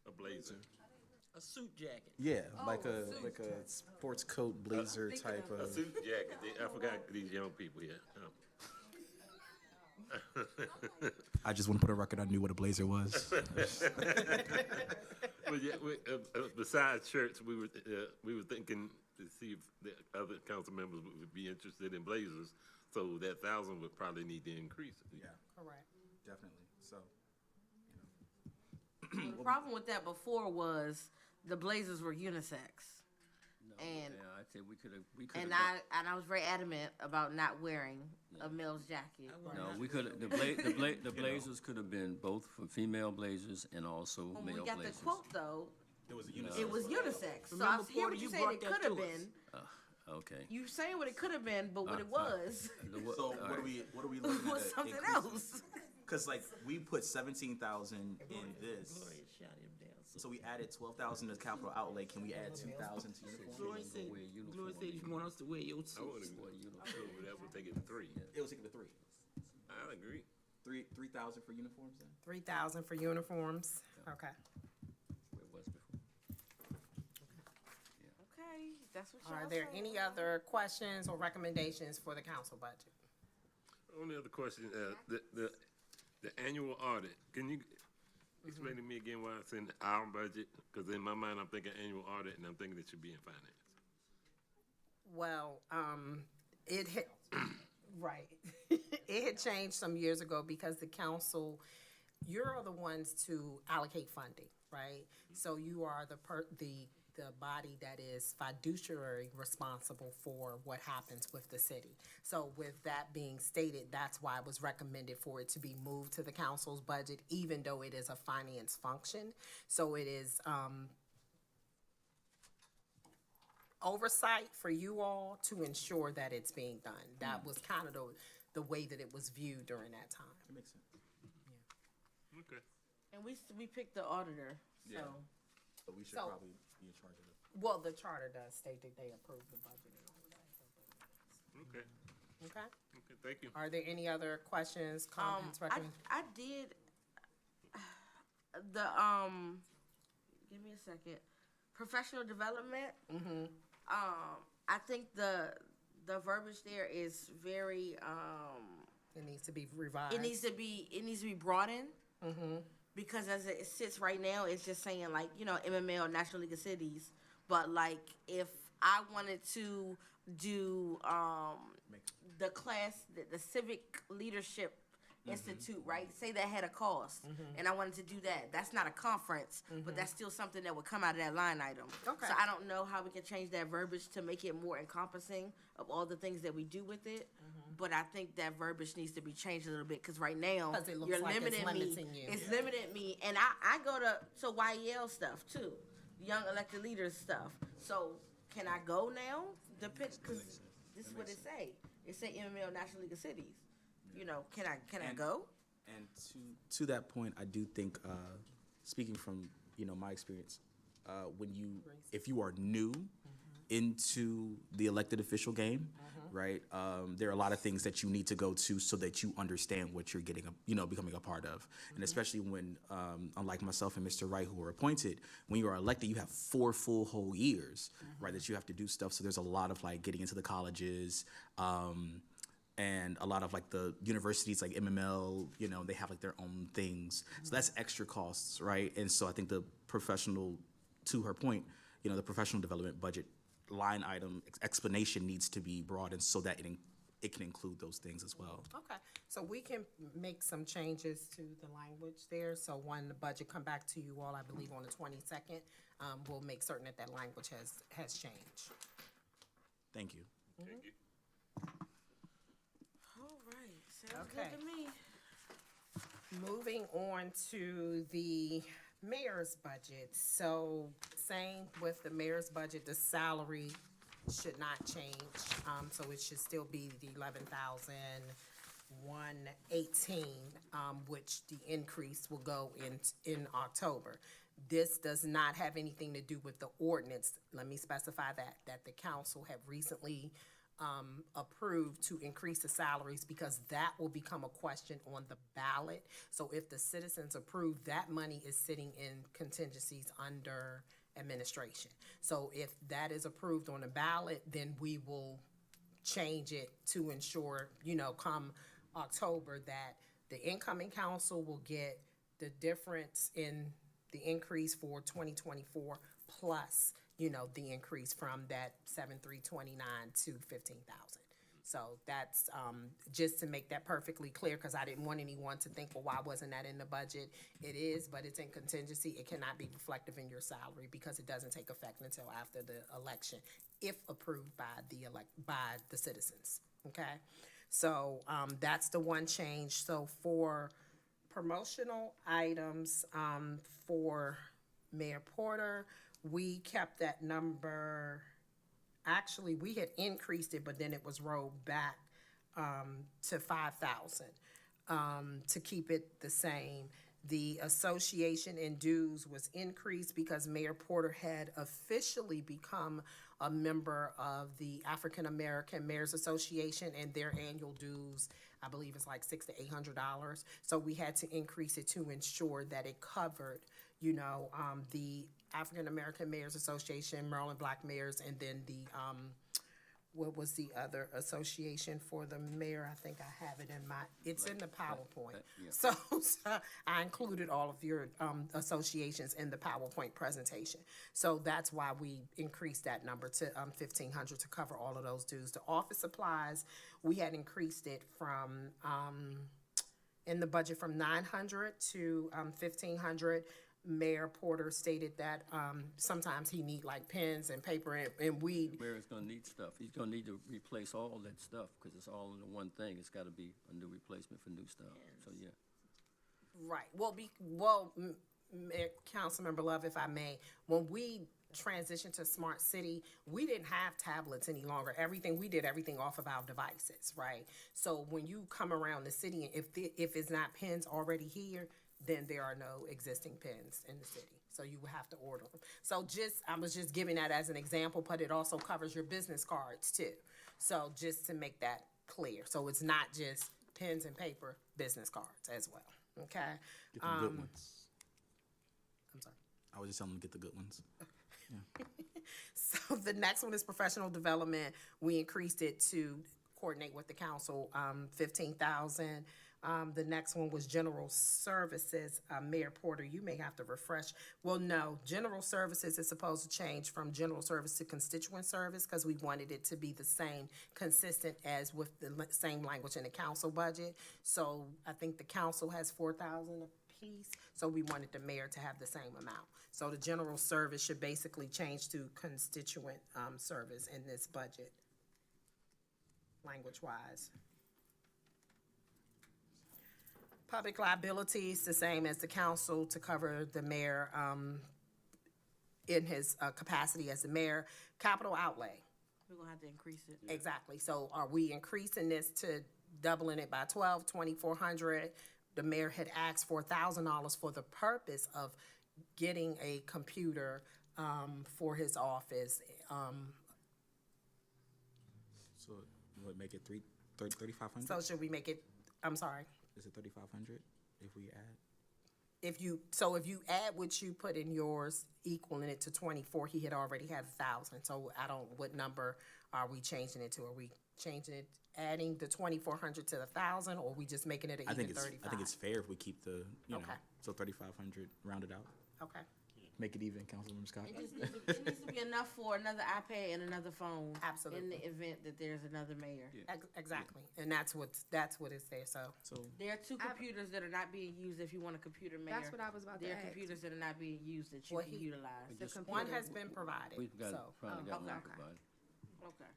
A blazer. A suit jacket. Yeah, like a sports coat blazer type A of. suit jacket. I forgot these young people here. I just want to put a record. I knew what a blazer was. But yeah, besides shirts, we were thinking to see if the other council members would be interested in blazers. So that 1,000 would probably need to increase. Yeah, Correct. definitely. So. Well, the problem with that before was the blazers were unisex. And, Yeah, I said we could have, and I was very adamant about not wearing a male's jacket. No, we could have, the blazers could have been both for female blazers and also When we male got blazers. the quote though, It was a unisex. it was unisex. So I Remember, hear Porter, what you you're saying brought it that could have to us. been. Okay. You saying what it could have been, but what it was So what are we looking at? was something else. Because like we put 17,000 in this, Gloria shot him down. so we added 12,000 to capital outlay. Can we add 2,000 to uniform? Gloria said, Gloria said you want us to wear your I suit. want to go over that, we'll take it to 3. It was equal to 3. I agree. 3,000 for uniforms then. 3,000 for uniforms, okay. Where it was before. Okay, that's what y'all Are there say. any other questions or recommendations for the council budget? Only other question, the annual audit, can you explain to me again why it's in our budget? Because in my mind, I'm thinking annual audit, and I'm thinking it should be in finance. Well, it had, right. It had changed some years ago because the council, you're the ones to allocate funding, right? So you are the body that is fiduciary responsible for what happens with the city. So with that being stated, that's why it was recommended for it to be moved to the council's budget, even though it is a finance function. So it is, oversight for you all to ensure that it's being done. That was kind of the way that it was viewed during that time. That makes sense. Okay. And we picked the auditor, so. Yeah. So we should So- probably be in charge of it. Well, the charter does state that they approve the budget and all of that. Okay. Okay? Okay, thank you. Are there any other questions, comments, recommendations? I did, give me a second, professional development. I think the verbiage there is very, It needs to be revised. it needs to be broadened. Because as it sits right now, it's just saying like, you know, MML, National League of Cities. But like, if I wanted to do, the class, the Civic Leadership Institute, right? Say that had a cost, and I wanted to do that. That's not a conference, but that's still something that would come out of that line item. Okay. So I don't know how we can change that verbiage to make it more encompassing of all the things that we do with it. But I think that verbiage needs to be changed a little bit, because right now, 'Cause it looks you're like it's limiting me. limiting you. It's limiting me, and I go to YEL stuff too, Young Elected Leaders stuff. So can I go now? Depends, because this is what it say. It say MML, National League of Cities. You know, can I go? And to that point, I do think, speaking from, you know, my experience, if you are new into the elected official game, right, there are a lot of things that you need to go to so that you understand what you're getting, becoming a part of. And especially when, unlike myself and Mr. Wright, who were appointed, when you are elected, you have 4 full whole years, right, that you have to do stuff. So there's a lot of like getting into the colleges, and a lot of like the universities like MML, you know, they have like their own things. So that's extra costs, right? And so I think the professional, to her point, you know, the professional development budget line item explanation needs to be broadened so that it can include those things as well. Okay, so we can make some changes to the language there. So when the budget come back to you all, I believe on the 22nd, we'll make certain that that language has changed. Thank you. Thank you. All right, sounds Okay. good to me. Moving on to the mayor's budget. So same with the mayor's budget, the salary should not change. So it should still be the 11,118, which the increase will go in October. This does not have anything to do with the ordinance. Let me specify that the council have recently approved to increase the salaries, because that will become a question on the ballot. So if the citizens approve, that money is sitting in contingencies under administration. So if that is approved on the ballot, then we will change it to ensure, you know, come October, that the incoming council will get the difference in the increase for 2024 plus, you know, the increase from that 7,329 to 15,000. So that's just to make that perfectly clear, because I didn't want anyone to think, well, why wasn't that in the budget? It is, but it's in contingency. It cannot be reflective in your salary because it doesn't take effect until after the election, if approved by the citizens. Okay, so that's the one change. So for promotional items for Mayor Porter, we kept that number. Actually, we had increased it, but then it was rolled back to 5,000 to keep it the same. The association and dues was increased because Mayor Porter had officially become a member of the African American Mayors Association, and their annual dues, I believe, is like $600 to $800. So we had to increase it to ensure that it covered, you know, the African American Mayors Association, Maryland Black Mayors, and then the, what was the other association for the mayor? I think I have it in it's in the PowerPoint. yeah. So I included all of your associations in the PowerPoint presentation. So that's why we increased that number to 1,500 to cover all of those dues. The office supplies, we had increased it from, in the budget from 900 to 1,500. Mayor Porter stated that sometimes he need like pens and paper and weed. Mayor's gonna need stuff. He's gonna need to replace all that stuff, because it's all in the one thing. It's gotta be a new replacement for new stuff, so yeah. Right. Well, Councilmember Love, if I may, when we transitioned to Smart City, we didn't have tablets any longer. We did everything off of our devices, right? So when you come around the city, and if it's not pens already here, then there are no existing pens in the city. So you would have to order them. So I was just giving that as an example, but it also covers your business cards too. So just to make that clear. So it's not just pens and paper, business cards as well, okay? Get the good ones. I'm sorry. I was just telling them to get the good ones. Yeah. So the next one is professional development. We increased it to coordinate with the council, 15,000. The next one was general services. Mayor Porter, you may have to refresh. Well, no, general services is supposed to change from general service to constituent service because we wanted it to be the same, consistent as with the same language in the council budget. So I think the council has 4,000 apiece, so we wanted the mayor to have the same amount. So the general service should basically change to constituent, service in this budget, language-wise. Public liability is the same as the council to cover the mayor in his capacity as the mayor. Capital outlay, We're gonna have to increase it. exactly. So are we increasing this to doubling it by 2,400? The mayor had asked for $1,000 for the purpose of getting a computer for his office. So would make it 3,500? So should we make it, I'm sorry. Is it 3,500 if we add? If you add what you put in yours, equaling it to 24, he had already had 1,000. So what number are we changing it to? Are we changing it, adding the 2,400 to the 1,000, or are we just making it an even 35? I think it's fair if we keep the, Okay. so 3,500 rounded out. Okay. Make it even, Councilmember Scott. It needs to be enough for another iPad and another phone. Absolutely. In the event that there's another mayor. Exactly. And that's what is there, so. There are two computers that are not being used if you want a computer mayor. That's what I was about to There are ask. computers that are not being used that you Well, can utilize. One has been provided, We've got, so. finally got one okay. provided. Okay.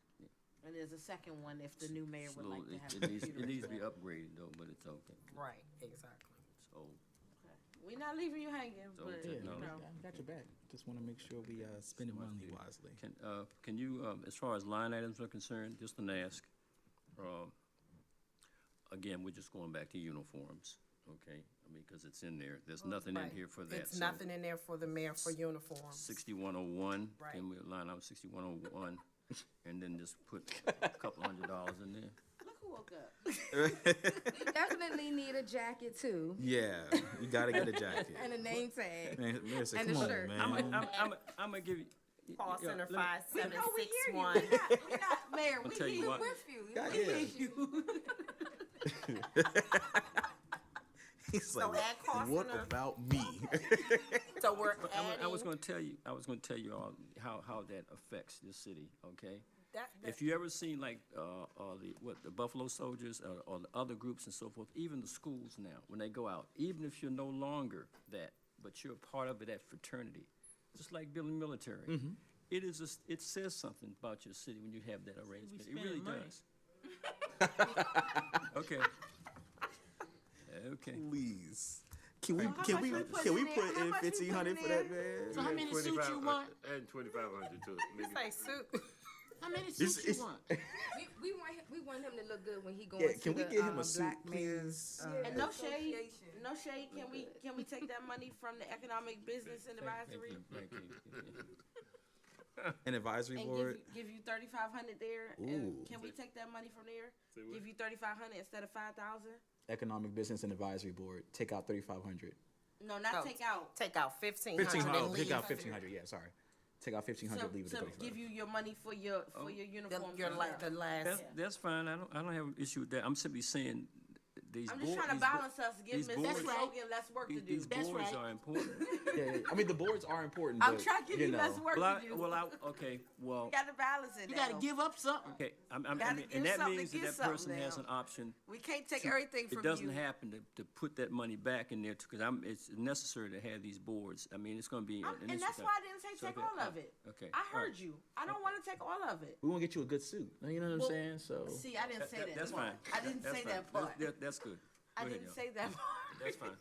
And there's a second one if the new mayor would So like to have a it needs, computer. it needs to as be well. upgraded though, but it's okay. Right, exactly. So, We're not leaving you hanging, So but, yeah, you no. know. I got your back. Just want to make sure we spending money wisely. can you, as far as line items are concerned, just an ask, again, we're just going back to uniforms, okay? I mean, because it's in there. There's nothing in Right. here for that. It's so nothing in there for the mayor for uniforms. 6101, Right. can we line up 6101, and then just put a couple $100 in there? Look who woke up. We definitely need a jacket too, Yeah, you gotta get a jacket. and a name tag. Man, Mayor said, And a come on, shirt. man. I'm gonna give you. Call yeah, Center let me- 5761. We're not, Mayor, I'll we tell you hear what. with you. God, We yeah. hear you. He's So like, add call what center. about me? So we're I was adding, gonna tell you all how that affects this city, okay? that, If you ever seen like, the Buffalo Soldiers or the other groups and so forth, even the schools now, when they go out, even if you're no longer that, but you're a part of it, that fraternity, just like building military. It is, it says something about your city when you have that arrangement. It really does. Okay. Okay. Please. Can we how much we put can we in there? put How in much we 1,500 put for in that, man? So how many suits you want? Add 2,500 to it. you say suit. How many It's- suits you it's- want? We want him to look good when he going Yeah, to can we the, get him a suit, Black Mayor's, please? And no shade, no shade, can we take that money from the Economic Business and Advisory? Thank you. An advisory And board. give you 3,500 there, Ooh. and can we take that money from there? Say what? Give you 3,500 instead of 5,000? Economic Business and Advisory Board. Take out 3,500. No, not No. take out. Take out 1,500 1,500. and Oh, take leave out 1,500. Yeah, sorry. Take out 1,500. Leave it at To 35. give you your money for your uniform. the last. That's fine, I don't have an issue with that. I'm simply saying, these I'm boards. just trying to balance us, give these Ms. boards- Logan less work to do. These That's boards right. are important. Yeah, I mean, the boards are important, I'm but, trying to give you less work Well, to do. okay, well, You gotta balance it You now. gotta give up something. okay, I Gotta mean, give and that something means to that get that person something has now. an option. We can't take everything from It you. doesn't happen to put that money back in there, because it's necessary to have these boards. I mean, it's gonna be an issue. And that's why I didn't say So, take okay, all of it. Okay. I all right. heard you. I don't wanna take all of it. we want to get you a good suit. You know what I'm Well, saying? So See, I didn't say that That's part. fine. I didn't That's say fine. that part. That's good. I Go ahead, didn't y'all. say that part. That's fine.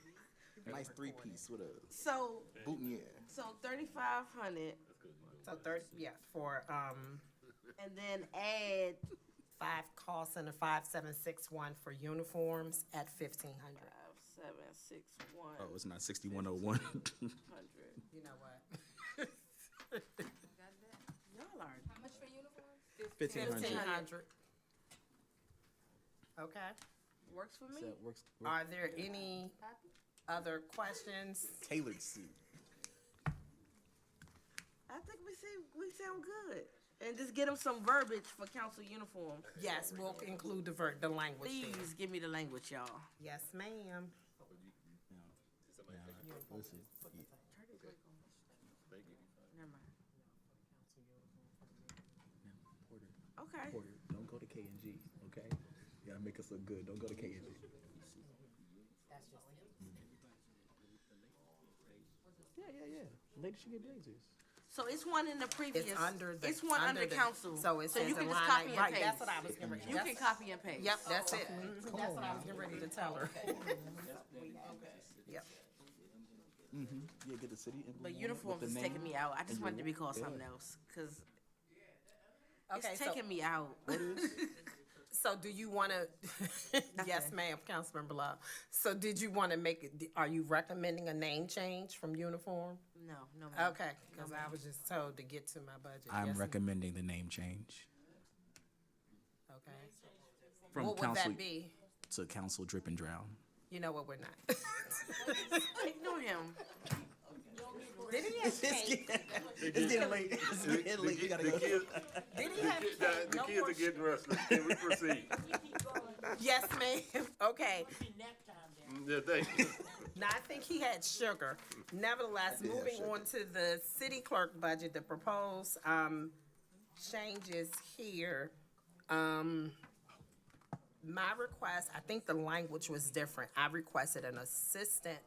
nice 3-piece with a So, boutonniere. 3,500, So 30, yeah, for, and then add 5 call center 5761 for uniforms at 1,500. 5,761. Oh, it's not 6101. You know what? Y'all are. How much for uniforms? 1,500. 1,500. Okay. Works for me. So that works. Are there any other questions? Tailored suit. I think we we sound good. And just get them some verbiage for council uniform. Yes, we'll include the language there. Please give me the language, y'all. Yes, ma'am. Listen, Never mind. Porter, Okay. Porter, don't go to K and G, okay? You gotta make us look good. Don't go to K and G. Yeah. Ladies should get blazers. So it's one in the previous. It's under the. It's one under the- council. So it says you can a just line copy item. and Right, paste. that's what I was getting ready. You can copy and paste. Yep, that's it. That's what I was getting ready to tell her. Yep. Yeah, get the city emblem. But on it uniforms with is the taking name me out. I just and wanted to be your- called yeah. something else, cause Okay, it's so, taking me out. so do you want to, yes, ma'am, Councilmember Love. So did you want to are you recommending a name change from uniform? No, ma'am. Okay, because I was just told to get to my budget. I'm Yes, recommending the name change Okay. from What would council that be? to council drip and drown. You know what, we're not. Ignore him. Did he have cake? It's getting late. It's getting late. We gotta go. Did he have cake? The No kids more are getting restless. Can we proceed? Yes, ma'am. Okay. Yeah, thank you. Now, I think he had sugar. Nevertheless, moving on to the city clerk budget, the proposed, changes here. My request, I think the language was different. I requested an assistant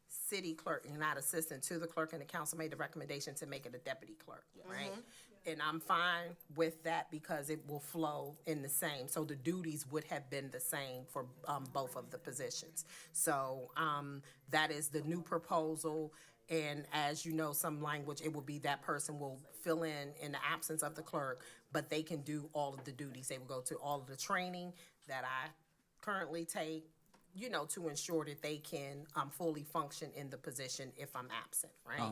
city clerk, and not assistant to the clerk, and the council made the recommendation to make it a deputy clerk, right? And I'm fine with that because it will flow in the same, so the duties would have been the same for, both of the positions. So, that is the new proposal, and as you know, some language, it will be that person will fill in the absence of the clerk, but they can do all of the duties. They will go to all of the training that I currently take, you know, to ensure that they can, fully function in the position if I'm absent, right?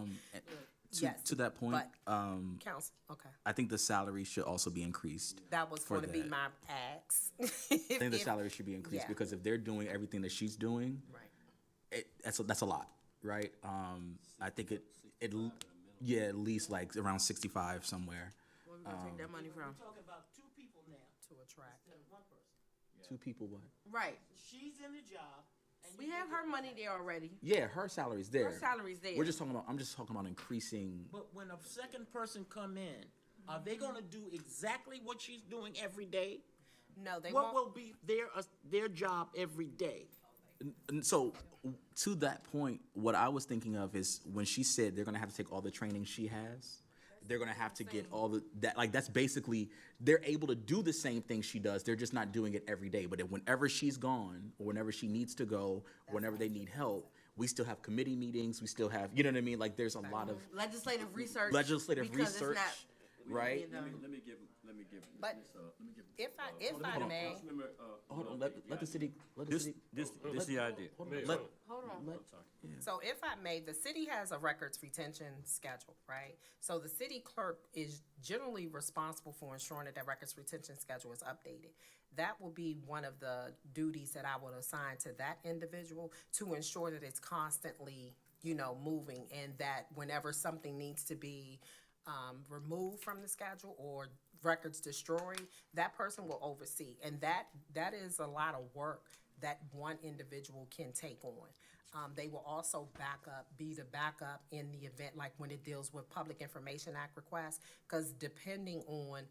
Yes, To that point, but- Council, okay. I think the salary should also be increased. That was for going to be that. my ask. I think the salary should be increased yeah. because if they're doing everything that she's doing, Right. that's a lot, right? I think yeah, at least like around 65 somewhere. Where we gonna take that money from? We're talking about two people now To attract. instead of one person. Two people, what? Right. She's in the job, and We have her money there already. Yeah, her salary's there. Her salary's there. We're just talking about. I'm just talking about increasing. But when a second person come in, are they gonna do exactly what she's doing every day? No, they What won't. will be their job every day? And so, to that point, what I was thinking of is when she said they're gonna have to take all the training she has. They're gonna have to get all that. Like that's basically they're able to do the same thing she does. They're just not doing it every day. But whenever she's gone, or whenever she needs to go, or whenever they need help, we still have committee meetings. We still have, you know what I mean? Like there's a lot of Legislative research. legislative because it's research, not right? being done. Let me give. But if I may, Hold on, let the city. This the idea. Let, Hold on. so if I may, the city has a records retention schedule, right? So the city clerk is generally responsible for ensuring that records retention schedule is updated. That will be one of the duties that I would assign to that individual to ensure that it's constantly, you know, moving, and that whenever something needs to be removed from the schedule or records destroyed, that person will oversee. And that is a lot of work that one individual can take on. They will also be the backup in the event, like when it deals with Public Information Act requests, because depending on,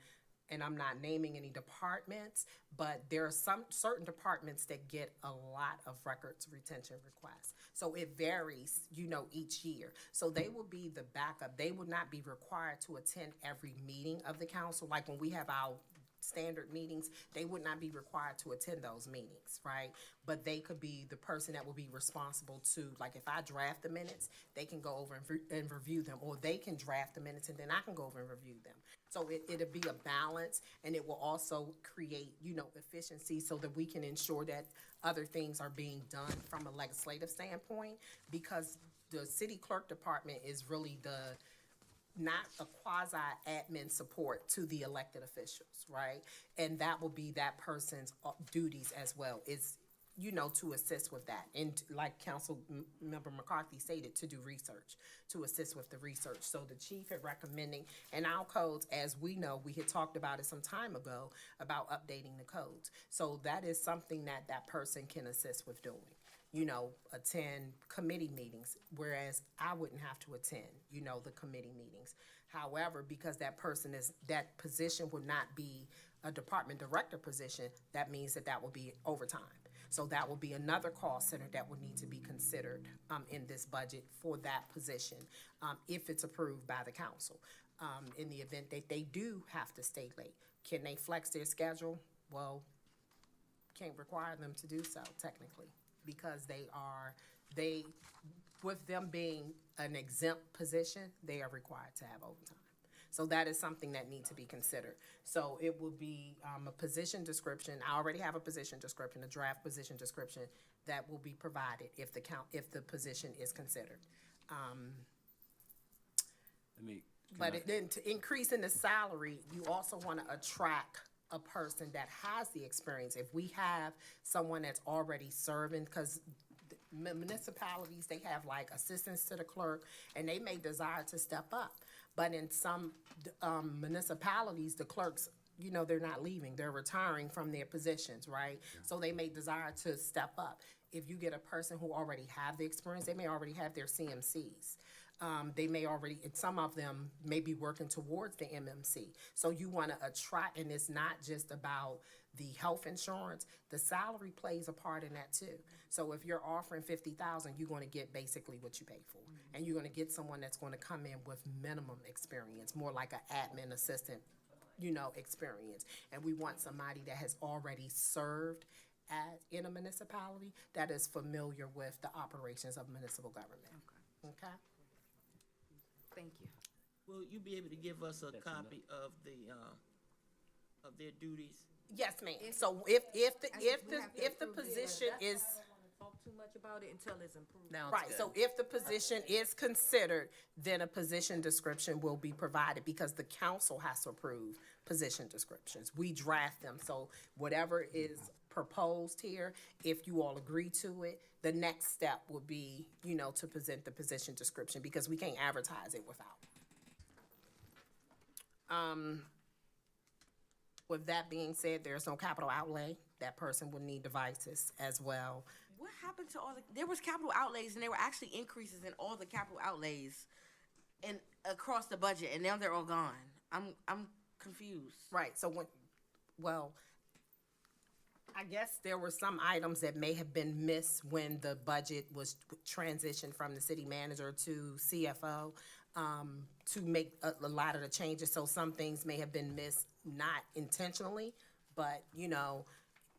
and I'm not naming any departments, but there are some certain departments that get a lot of records retention requests. So it varies, you know, each year. So they will be the backup. They would not be required to attend every meeting of the council. Like when we have our standard meetings, they would not be required to attend those meetings, right? But they could be the person that will be responsible to, like if I draft the minutes, they can go over and review them, or they can draft the minutes and then I can go over and review them. So it'll be a balance, and it will also create, you know, efficiency so that we can ensure that other things are being done from a legislative standpoint, because the city clerk department is really not a quasi-admin support to the elected officials, right? And that will be that person's duties as well. It's you know, to assist with that. And like Member McCarthy stated, to do research, to assist with the research. So the chief had recommending, and our codes, as we know, we had talked about it some time ago, about updating the codes. So that is something that that person can assist with doing. You know, attend committee meetings, whereas I wouldn't have to attend, you know, the committee meetings. However, because that position would not be a department director position, that means that that will be overtime. So that will be another cost center that would need to be considered in this budget for that position, if it's approved by the council. In the event that they do have to stay late, can they flex their schedule? Well, can't require them to do so technically, because with them being an exempt position, they are required to have overtime. So that is something that needs to be considered. So it will be a position description. I already have a position description, a draft position description that will be provided if the position is considered. Then to increase in the salary, you also want to attract a person that has the experience. If we have someone that's already serving, because municipalities, they have like assistants to the clerk, and they may desire to step up. But in some municipalities, the clerks, you know, they're not leaving, they're retiring from their positions, right? Yeah. So they may desire to step up. If you get a person who already have the experience, they may already have their CMCs. They may already, some of them may be working towards the MMC. So you want to attract, and it's not just about the health insurance, the salary plays a part in that too. So if you're offering $50,000, you're going to get basically what you pay for. Mm-hmm. And you're going to get someone that's going to come in with minimum experience, more like an admin assistant, you know, experience. And we want somebody that has already served in a municipality, that is familiar with the operations of municipal government. Okay? Thank you. Will you be able to give us a copy of their duties? Yes, ma'am. So if the position is Talk too much about it until it's improved. right, so if the position is considered, then a position description will be provided, because the council has to approve position descriptions. We draft them, so whatever is proposed here, if you all agree to it, the next step would be, you know, to present the position description, because we can't advertise it without. With that being said, there's no capital outlay. That person would need devices as well. What happened to there was capital outlays, and there were actually increases in all the capital outlays and across the budget, and now they're all gone. I'm confused. Right, so I guess there were some items that may have been missed when the budget was transitioned from the city manager to CFO, to make a lot of the changes. So some things may have been missed, not intentionally, but, you know,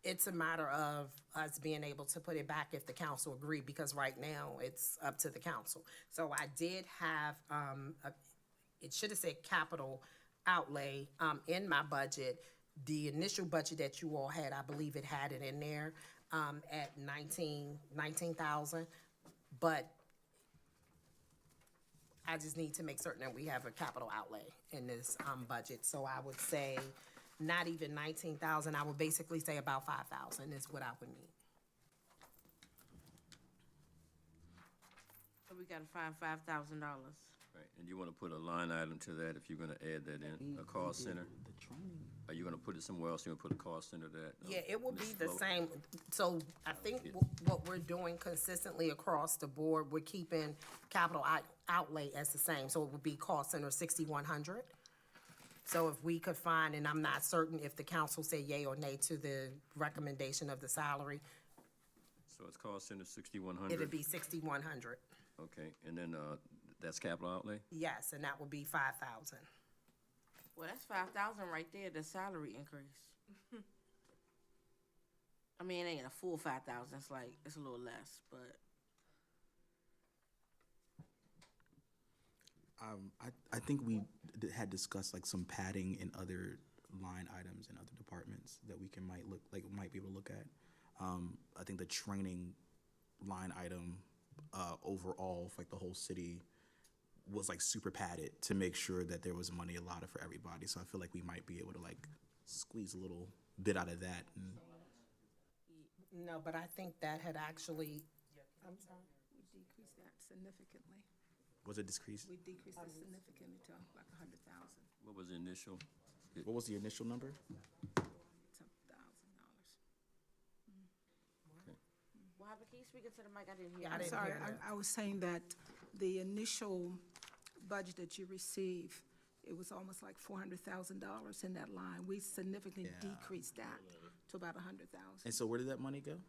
it's a matter of us being able to put it back if the council agreed, because right now it's up to the council. So I did have, it should have said capital outlay in my budget. The initial budget that you all had, I believe it had it in there at 19,000, but I just need to make certain that we have a capital outlay in this budget. So I would say not even 19,000. I would basically say about 5,000 is what I would need. So we gotta find $5,000. Right, and you want to put a line item to that if you're going to add that in, a cost center? Are you going to put it somewhere else? You going to put a cost center that? Yeah, it will be the same. So I think what we're doing consistently across the board, we're keeping capital outlay as the same. So it would be cost center 6,100. So if we could find, and I'm not certain if the council say yay or nay to the recommendation of the salary, So it's cost center 6,100? it'd be 6,100. Okay, and then, that's capital outlay? Yes, and that would be 5,000. Well, that's 5,000 right there, the salary increase. I mean, it ain't a full 5,000, it's a little less, but. I think we had discussed like some padding in other line items in other departments that we might be able to look at. I think the training line item overall for like the whole city was like super padded to make sure that there was money allotted for everybody. So I feel like we might be able to like squeeze a little bit out of that. And No, but I think that had actually, I'm sorry. We decreased that significantly. Was it decreased? We decreased it significantly to like 100,000, What was the initial? What was the initial number? some $1,000. What happened? Can you speak into the mic? I didn't hear. Yeah, I I'm didn't sorry, hear that. I was saying that the initial budget that you received, it was almost like $400,000 in that line. We significantly Yeah. decreased that to about 100,000. And so where did that money go?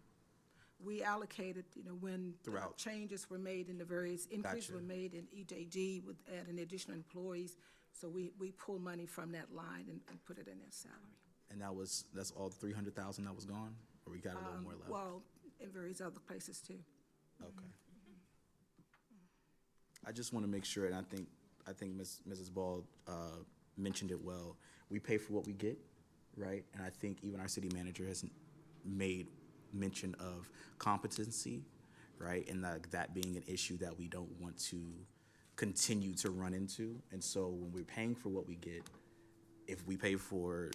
We allocated, when Throughout. changes were made in the various, increases Gotcha. were made in EJG with adding additional employees. So we pulled money from that line and put it in their salary. And that's all 300,000 that was gone? Or we got a little more left? Well, in various other places too. Okay. I just want to make sure, and I think Mrs. Ball mentioned it well. We pay for what we get, right? And I think even our city manager has made mention of competency, right? And that being an issue that we don't want to continue to run into. And so when we're paying for what we get, if we pay for,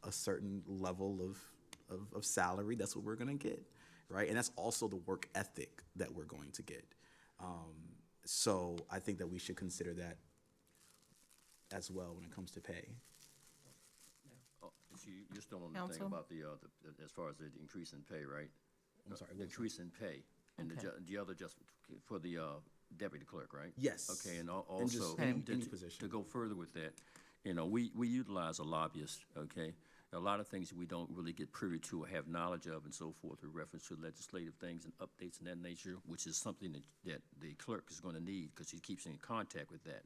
a certain level of salary, that's what we're gonna get, right? And that's also the work ethic that we're going to get. So I think that we should consider that as well when it comes to pay. Oh, so you're still on the thing Counsel? about the, as far as the increase in pay, right? I'm sorry, The what was that? increase in pay, and Okay. the other just for the deputy clerk, right? Yes. Okay, and And just also, any to position. go further with that, we utilize a lobbyist, okay? A lot of things we don't really get privy to or have knowledge of and so forth with reference to legislative things and updates of that nature, which is something that the clerk is gonna need, because she keeps in contact with that.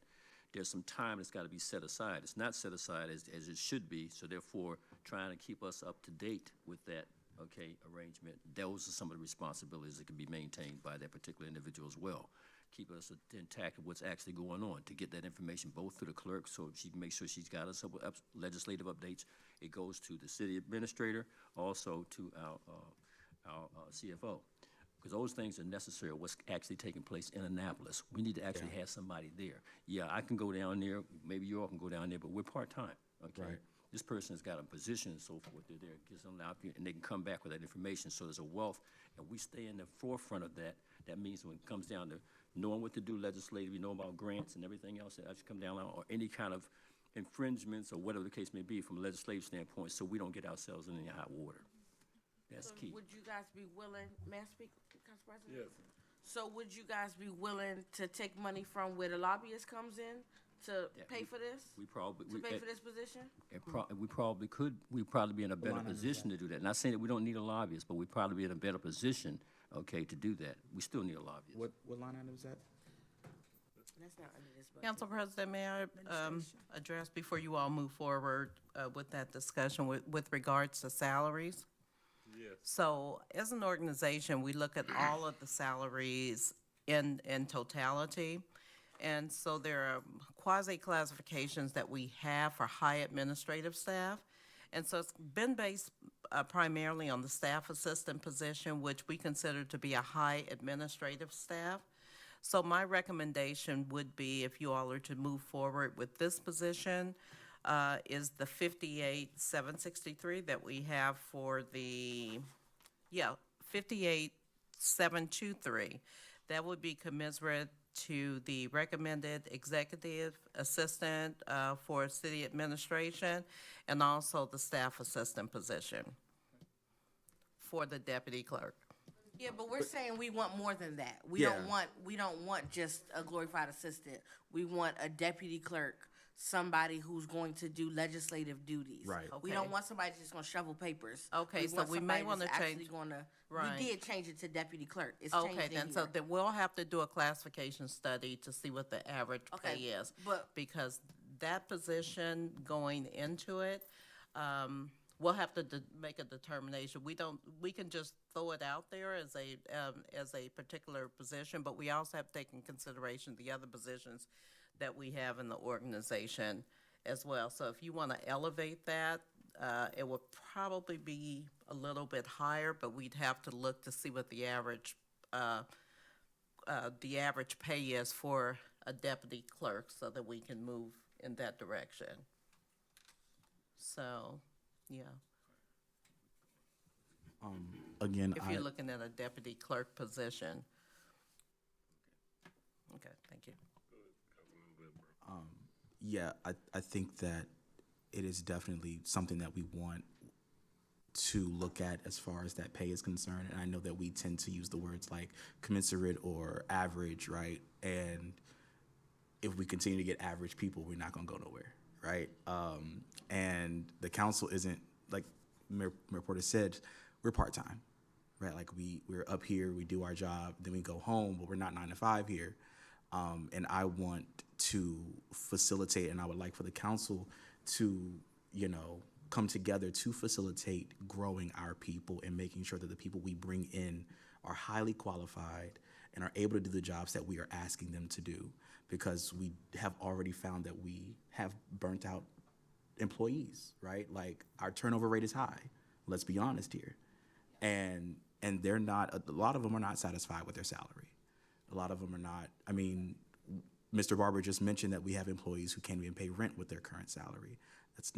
There's some time that's gotta be set aside. It's not set aside as it should be, so therefore, trying to keep us up to date with that, okay, arrangement, those are some of the responsibilities that can be maintained by that particular individual as well. Keep us intact of what's actually going on, to get that information both to the clerk, so she can make sure she's got us up with legislative updates. It goes to the city administrator, also to our CFO. Because those things are necessary, what's actually taking place in Annapolis. We need to actually have somebody there. Yeah, I can go down there, maybe you all can go down there, but we're part-time, okay? Right. This person's got a position and so forth, they're there, gives them the opportunity, and they can come back with that information, so there's a wealth, and we stay in the forefront of that. That means when it comes down to knowing what to do legislatively, know about grants and everything else that actually come down, or any kind of infringements, or whatever the case may be from a legislative standpoint, so we don't get ourselves in any hot water. That's So key. would you guys be willing, may I speak, Council President? Yes. So would you guys be willing to take money from where the lobbyist comes in to Yeah, pay for this? We probably, To pay for this position? we probably could, we'd probably be in a better line item is position to do that. Not saying that we don't need a lobbyist, but we'd probably be in a better position, okay, to do that. We still need a lobbyist. What line item is that? That's not under this budget. Council President, may I address before you all move forward with that discussion with regards to salaries? Yes. So as an organization, we look at all of the salaries in totality. And so there are quasi-classifications that we have for high administrative staff. And so it's been based primarily on the staff assistant position, which we consider to be a high administrative staff. So my recommendation would be, if you all are to move forward with this position, is the 58,763 that we have for the, 58,723. That would be commensurate to the recommended executive assistant for city administration, and also the staff assistant position for the deputy clerk. Yeah, but we're saying we want more than that. We Yeah. don't want just a glorified assistant. We want a deputy clerk, somebody who's going to do legislative duties. Right. We Okay. don't want somebody just gonna shovel papers. Okay, so want we may somebody wanna that's actually change- gonna, Right. we did change it to deputy clerk. It's Okay, changed in then, so here. then we'll have to do a classification study to see what the average pay Okay, is. but- Because that position going into it, we'll have to make a determination. We can just throw it out there as a particular position, but we also have to take in consideration the other positions that we have in the organization as well. So if you want to elevate that, it will probably be a little bit higher, but we'd have to look to see what the average pay is for a deputy clerk, so that we can move in that direction. So, yeah. Again, If you're looking at a deputy clerk position. Okay, thank you. yeah, I think that it is definitely something that we want to look at as far as that pay is concerned. And I know that we tend to use the words like commensurate or average, right? And if we continue to get average people, we're not gonna go nowhere, right? And the council isn't, like Mayor Porter said, we're part-time, right? Like we're up here, we do our job, then we go home, but we're not 9 to 5 here. And I want to facilitate, and I would like for the council to, you know, come together to facilitate growing our people and making sure that the people we bring in are highly qualified and are able to do the jobs that we are asking them to do, because we have already found that we have burnt out employees, right? Like our turnover rate is high. Let's be honest here. And they're not, a lot of them are not satisfied with their salary. A lot of them are not. I mean, Mr. Barber just mentioned that we have employees who can't even pay rent with their current salary. That's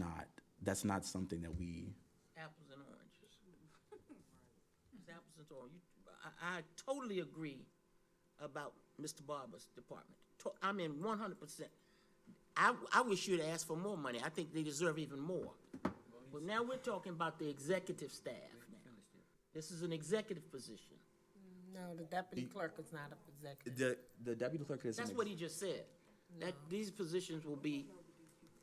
not something that we. Apples and oranges. It's apples and oranges. I totally agree about Mr. Barber's department. I'm in 100%. I wish you'd ask for more money. I think they deserve even more. But now we're talking about the executive staff now. This is an executive position. No, the deputy clerk is not a executive. The deputy clerk is. That's what he just said. That these positions will be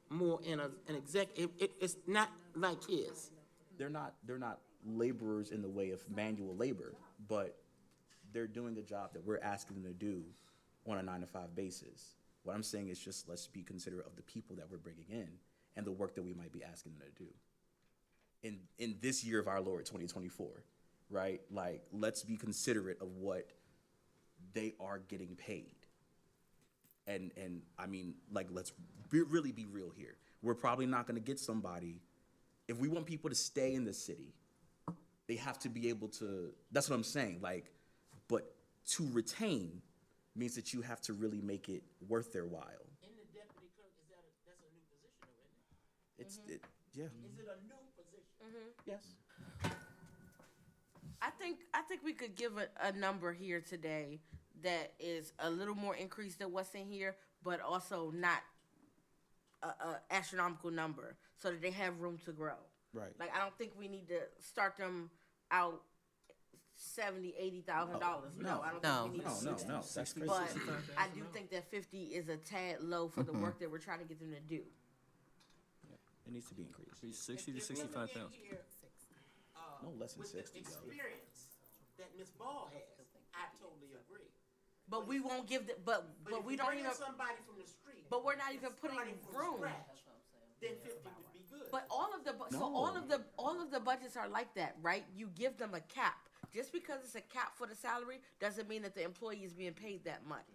more in an exec. It's not like his. They're not laborers in the way of manual labor, but they're doing a job that we're asking them to do on a 9 to 5 basis. What I'm saying is just let's be considerate of the people that we're bringing in and the work that we might be asking them to do. In this year of our Lord 2024, right? Like, let's be considerate of what they are getting paid. And I mean, like, let's really be real here. We're probably not gonna get somebody, if we want people to stay in the city, they have to be able to, that's what I'm saying, like, but to retain means that you have to really make it worth their while. In the deputy clerk, that's a new position, though, isn't it? Yeah. Is it a new position? Yes. I think we could give a number here today that is a little more increased than what's in here, but also not a astronomical number, so that they have room to grow. Right. Like, I don't think we need to start them out $70,000-$80,000. No, I don't think we need to do that. No, that's crazy. But I do think that 50 is a tad low for the work that we're trying to get them to do. It needs to be increased. 60 to 65,000. No less than With 60, the though. experience that Ms. Ball has, I totally agree. But we won't give the, but we don't even, somebody from the street. but we're not even putting starting from room. scratch, then 50 would be good. But all of the budgets are like that, right? You give them a cap. Just because it's a cap for the salary doesn't mean that the employee is being paid that much.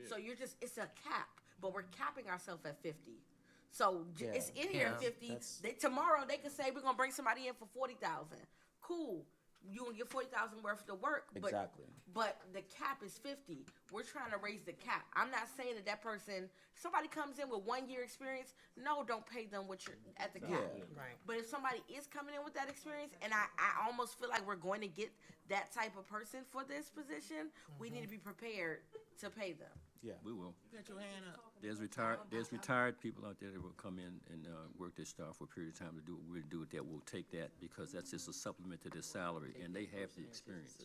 So it's a cap, but we're capping ourselves at 50. So it's in here at 50. Tomorrow they can say we're gonna bring somebody in for 40,000. Cool. You gonna get 40,000 worth of work, but Exactly. but the cap is 50. We're trying to raise the cap. I'm not saying that person, somebody comes in with 1 year experience, no, don't pay them what you're at the cap. Yeah. Right. But if somebody is coming in with that experience, and I almost feel like we're going to get that type of person for this position, we need to be prepared to pay them. Yeah. We will. You got your hand up. There's retired people out there that will come in and work their staff for a period of time to do what we're doing. That will take that because that's just a supplement to their salary, and they have the experience.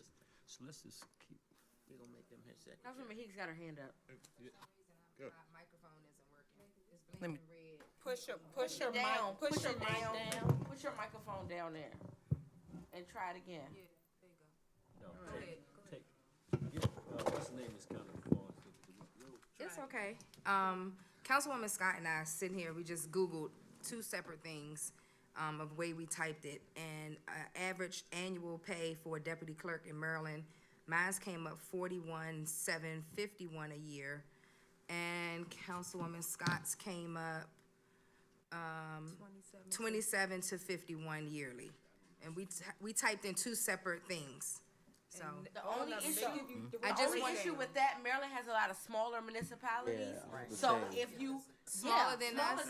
So let's just keep. We're gonna make them his secretary. Councilman Hicks got her hand up. Microphone isn't working. It's Let me- blinking red. Push your Push your mic mic down. down. Put your microphone down there, and try it again. Yeah, there you go. No, Go ahead. take. What's the name is kind of falling. It's okay. Councilwoman Scott and I sitting here, we just Googled 2 separate things of the way we typed it. And average annual pay for a deputy clerk in Maryland, mine's came up $41,751 a year. And Councilwoman Scott's came up 27 to 51 yearly. And we typed in 2 separate things. So, The only issue, I the just only want issue with that, Maryland has a lot of smaller municipalities. Yeah, So if you, Smaller than us?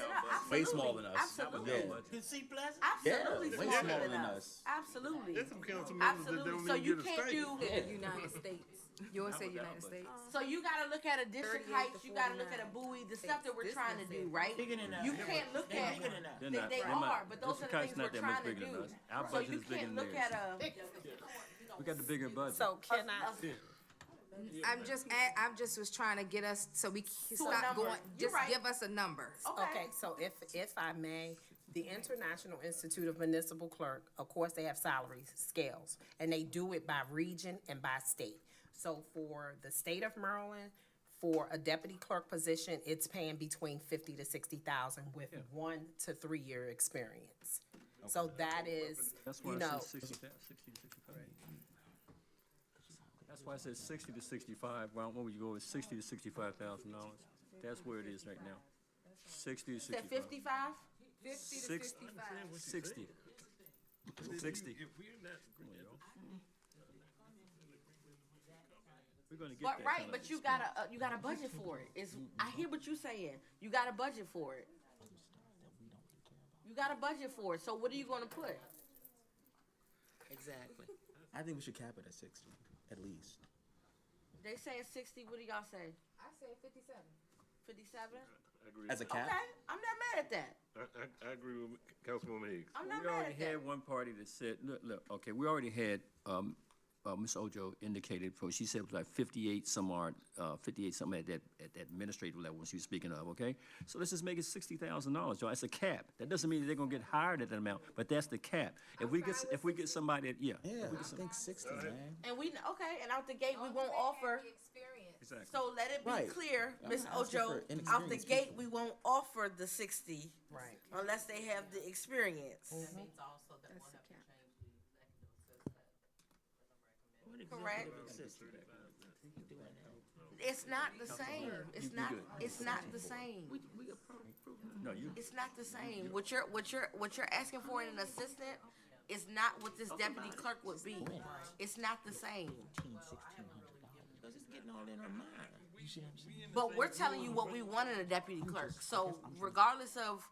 Way smaller than us. Absolutely. You see Pleasant? Absolutely way smaller smaller than than us. us. Absolutely. There's some council members that Absolutely. don't So even you get a can't stipend. do, United States. Yours say United States. so you gotta look at a District 38 Heights, to you gotta look at a 49. Bowie, the stuff that we're This trying to one do, said right? Bigger than us. You can't look They're at, bigger than us. They're not, they they're not- are, but those are District the Heights things not we're that much trying to bigger than do. us. Our So budget you is bigger can't than look theirs. at a, We got the bigger budget. So can I, I'm just was trying to get us, so we can To a stop number. going, You're just right. give us a number. okay, so if I may, the International Institute of Municipal Clerk, of course, they have salary scales, and they do it by region and by state. So for the state of Maryland, for a deputy clerk position, it's paying between 50 to 60,000 with 1 to 3 year experience. So that is, That's why you I know, said 60 to 65. That's why I said 60 to 65. Why don't we go with 60 to $65,000? That's where it is right now. 60 to 65. said 55? 50 to 60. 60. 60. If we're not, We're gonna get But, that right, kinda but you experience. gotta budget for it. I hear what you're saying. You gotta budget for it. You gotta budget for it. So what are you gonna put? Exactly. I think we should cap it at 60, at least. They saying 60, what do y'all say? I said 57. 57? I agree. As a cap? Okay, I'm not mad at that. I agree with Councilwoman Higgs. I'm not We mad already at that. had one party that said, look, okay, we already had, Ms. Ojo indicated, she said it was like 58 some odd, 58 something at that administrative level when she was speaking of, okay? So let's just make it $60,000, so that's a cap. That doesn't mean that they're gonna get hired at that amount, but that's the cap. If we get somebody, Yeah, I think 60, man. And okay, and out the gate, we won't offer, Exactly. so let it be Right. clear, I'm Ms. not asking Ojo, for out the inexperienced gate, people. we won't offer the 60 right. unless they have the experience. Correct? It's not the same. It's not the same. No, you, It's not the same. What you're asking for in an assistant is not what this deputy clerk would be. It's not the same. Because it's getting all in her mind. You see what I'm saying? But we're telling you what we want in a deputy clerk. So regardless of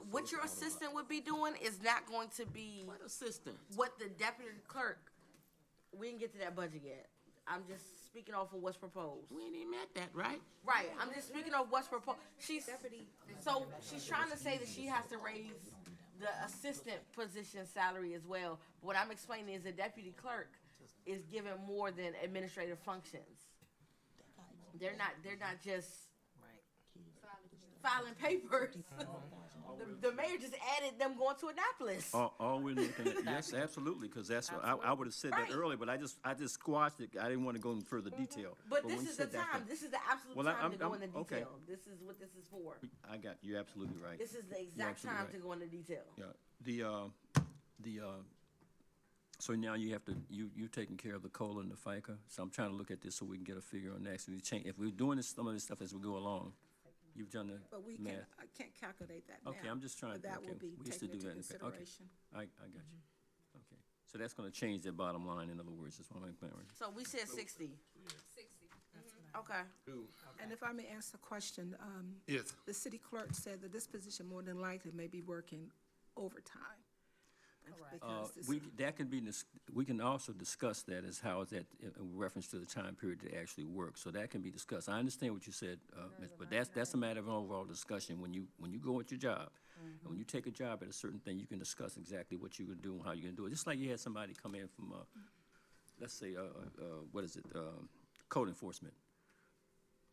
what your assistant would be doing is not going to be What assistant? what the deputy clerk, we didn't get to that budget yet. I'm just speaking off of what's proposed. We ain't even at that, right? Right, I'm just speaking of what's proposed. She's trying to say that she has to raise the assistant position salary as well. What I'm explaining is the deputy clerk is given more than administrative functions. They're not just filing papers. The mayor just added them going to Annapolis. all we're looking at, yes, absolutely, because that's, I would have said that Right. earlier, but I just squashed it. I didn't want to go in further detail. But when this you is the said that time, thing- this is the absolute Well, time to go I'm- into okay. detail. This is what this is for. I got, you're absolutely right. This is the You're exact absolutely time right. to go into detail. Yeah, so now you have to, you're taking care of the COLA and the FICA, so I'm trying to look at this so we can get a figure on that. So we change, if we're doing some of this stuff as we go along, you've done the But we math. can't, I can't calculate that now. Okay, I'm just trying, But that okay, will be we used to taken do into that in the past. Okay, consideration. I got you. Okay, so that's gonna change their bottom line, in other words, that's what I'm saying. So we said 60. 60. Okay. And if I may ask a question, Yes. the city clerk said that this position more than likely may be working overtime. Because this- That can be, we can also discuss that as how is that in reference to the time period to actually work, so that can be discussed. I understand what you said, Ms., but that's a matter of overall discussion. When you go at your job, and when you take a job at a certain thing, you can discuss exactly what you're gonna do and how you're gonna do it. Just like you had somebody come in from, let's say, what is it, code enforcement.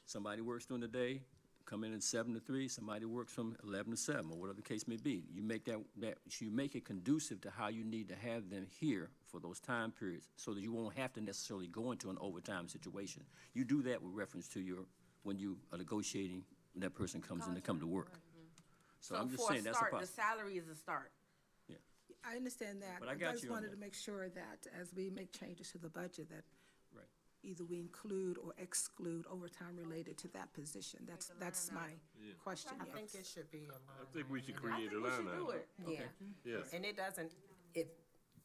Somebody works during the day, come in at 7 to 3, somebody works from 11 to 7, or whatever the case may be. You make you make it conducive to how you need to have them here for those time periods, so that you won't have to necessarily go into an overtime situation. You do that with reference to when you are negotiating, when that person comes in to come to work. So I'm just saying, that's a for a start, the possibility. salary is a start. I understand that. But I got just you on wanted that. to make sure that as we make changes to the budget, that Right. either we include or exclude overtime related to that position. That's my question, I yes. think it should be a I line. think we should I create think a we line should do item. it. Yeah. Yes. And it doesn't,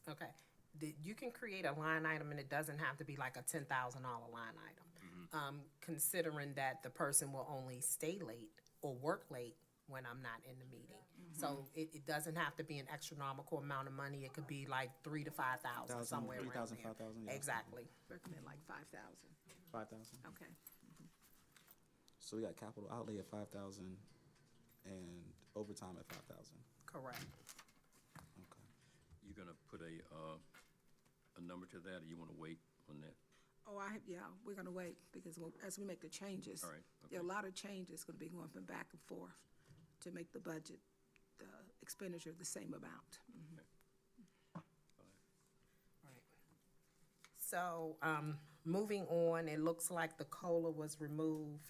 okay, you can create a line item and it doesn't have to be like a $10,000 line item. Considering that the person will only stay late or work late when I'm not in the meeting. So it doesn't have to be an astronomical amount of money. It could be like 3,000 to 5,000, somewhere around 3,000, there. 5,000, yeah. Exactly. Recommend like 5,000. 5,000. Okay. So we got capital outlay at 5,000 and overtime at 5,000. Correct. Okay. You gonna put a number to that, or you wanna wait on that? Oh, yeah, we're gonna wait, because as we make the changes. All right, There are a lot of changes gonna be going from back and forth to make the budget, the expenditure the same amount. So, moving on, it looks like the COLA was removed,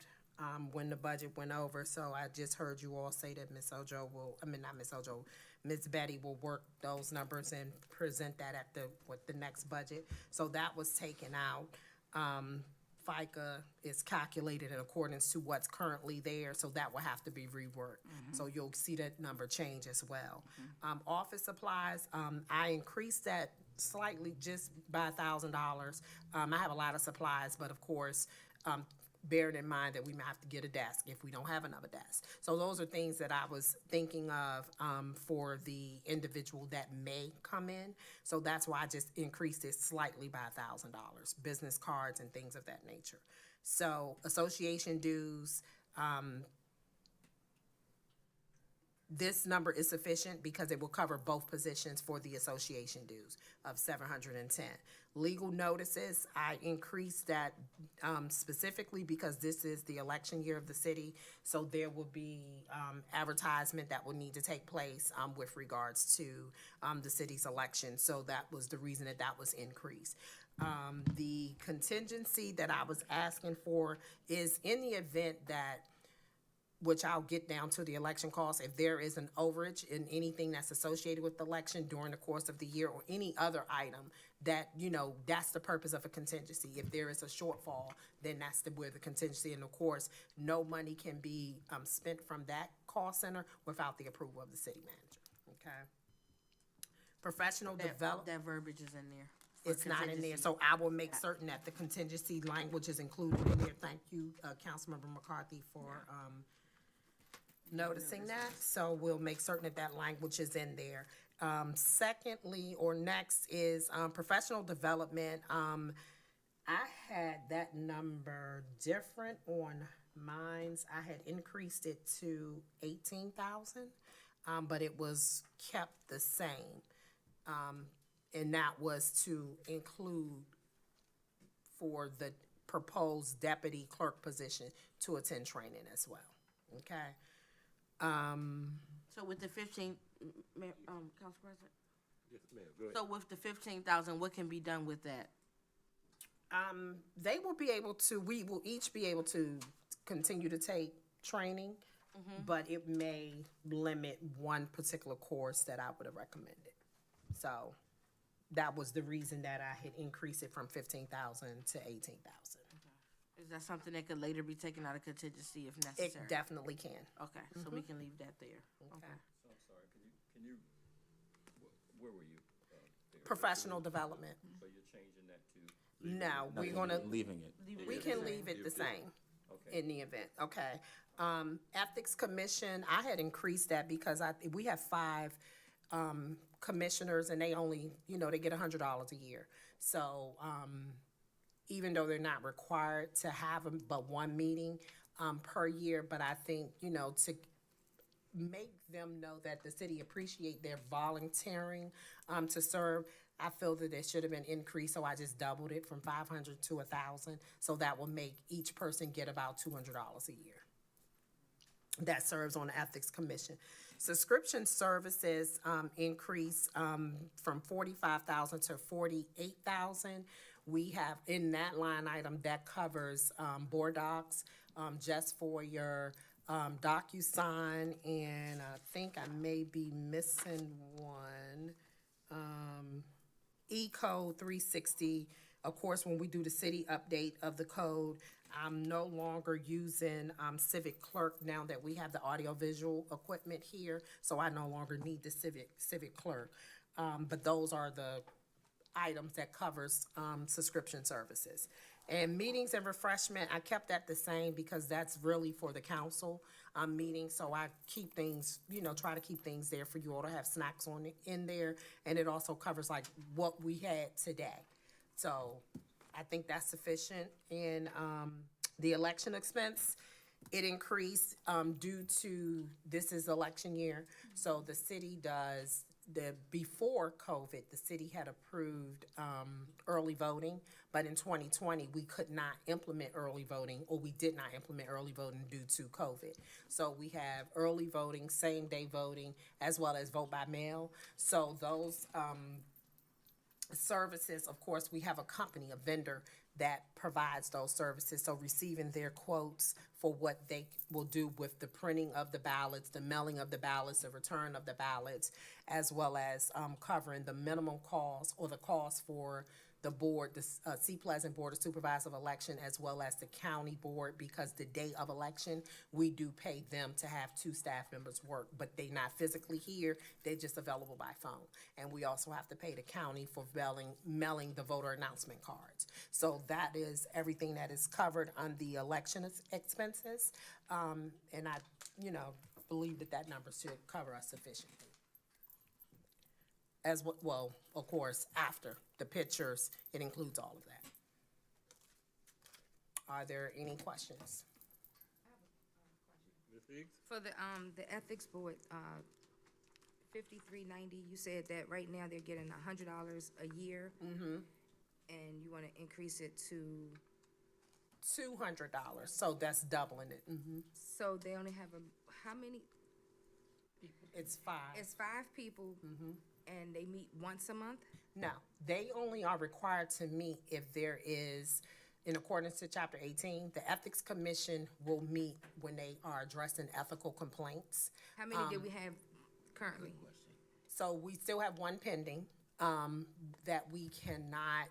when the budget went over. So I just heard you all say that Ms. Ojo will, not Ms. Ojo, Ms. Betty will work those numbers and present that at the next budget. So that was taken out. FICA is calculated in accordance to what's currently there, so that will have to be reworked. So you'll see that number change as well. Office supplies, I increased that slightly just by $1,000. I have a lot of supplies, but of course, bearing in mind that we may have to get a desk if we don't have another desk. So those are things that I was thinking of for the individual that may come in. So that's why I just increased it slightly by $1,000, business cards and things of that nature. So association dues, this number is sufficient because it will cover both positions for the association dues of 710. Legal notices, I increased that specifically because this is the election year of the city. So there will be advertisement that will need to take place with regards to the city's election. So that was the reason that was increased. The contingency that I was asking for is in the event that, which I'll get down to the election costs, if there is an overage in anything that's associated with the election during the course of the year or any other item that, that's the purpose of a contingency. If there is a shortfall, then that's where the contingency, and of course, no money can be spent from that cost center without the approval of the city manager, okay? Professional development. That verbiage is in there. for It's not in there, contingency. so I will make certain that the contingency language is included in there. Thank you, Councilmember McCarthy, for noticing that. So we'll make certain that that language is in there. Secondly, or next is professional development. I had that number different on mine's. I had increased it to 18,000, but it was kept the same. And that was to include for the proposed deputy clerk position to attend training as well, okay? So with the 15, Council President? Yes, ma'am, go ahead. So with the 15,000, what can be done with that? They will be able to, we will each be able to continue to take training, but it may limit one particular course that I would have recommended. So that was the reason that I had increased it from 15,000 to 18,000. Is that something that could later be taken out of contingency if It necessary? definitely can. Okay, so we can leave that there. Okay. So I'm sorry, can you, where were you? There? Professional development. So you're changing that to? No, we're gonna, Leaving it. we can leave it the same Okay. in the event, okay? Ethics Commission, I had increased that because we have 5 commissioners and they only, they get $100 a year. So, even though they're not required to have but one meeting per year, but I think, to make them know that the city appreciate their volunteering to serve, I feel that it should have been increased, so I just doubled it from 500 to 1,000. So that will make each person get about $200 a year. That serves on the Ethics Commission. Subscription services increase from 45,000 to 48,000. We have in that line item that covers board docs, just for your DocuSign, and I think I may be missing one. E-Code 360. Of course, when we do the city update of the code, I'm no longer using Civic Clerk now that we have the audiovisual equipment here, so I no longer need the Civic Clerk. But those are the items that covers subscription services. And meetings and refreshment, I kept that the same because that's really for the council meetings. So I keep things, try to keep things there for you all to have snacks in there. And it also covers like what we had today. So I think that's sufficient. And the election expense, it increased due to, this is election year. So the city does, before COVID, the city had approved early voting, but in 2020, we could not implement early voting, or we did not implement early voting due to COVID. So we have early voting, same-day voting, as well as vote by mail. So those services, of course, we have a company, a vendor that provides those services. So receiving their quotes for what they will do with the printing of the ballots, the mailing of the ballots, the return of the ballots, as well as covering the minimum cost or the cost for the board, the Sea Pleasant Board of Supervisors of Election, as well as the county board, because the day of election, we do pay them to have 2 staff members work, but they're not physically here, they're just available by phone. And we also have to pay the county for mailing the voter announcement cards. So that is everything that is covered on the election expenses. And I, believe that number should cover us sufficiently. Well, of course, after the pictures, it includes all of that. Are there any questions? Ms. Higgs? For the ethics board, 5390, you said that right now they're getting $100 a year. Mm-hmm. And you want to increase it to, $200, so that's doubling it. Mm-hmm. so they only have how many? It's 5. It's 5 people, and they meet once a month? No, they only are required to meet if there is, in accordance to Chapter 18, the Ethics Commission will meet when they are addressing ethical complaints. How many do we have currently? So we still have one pending that we cannot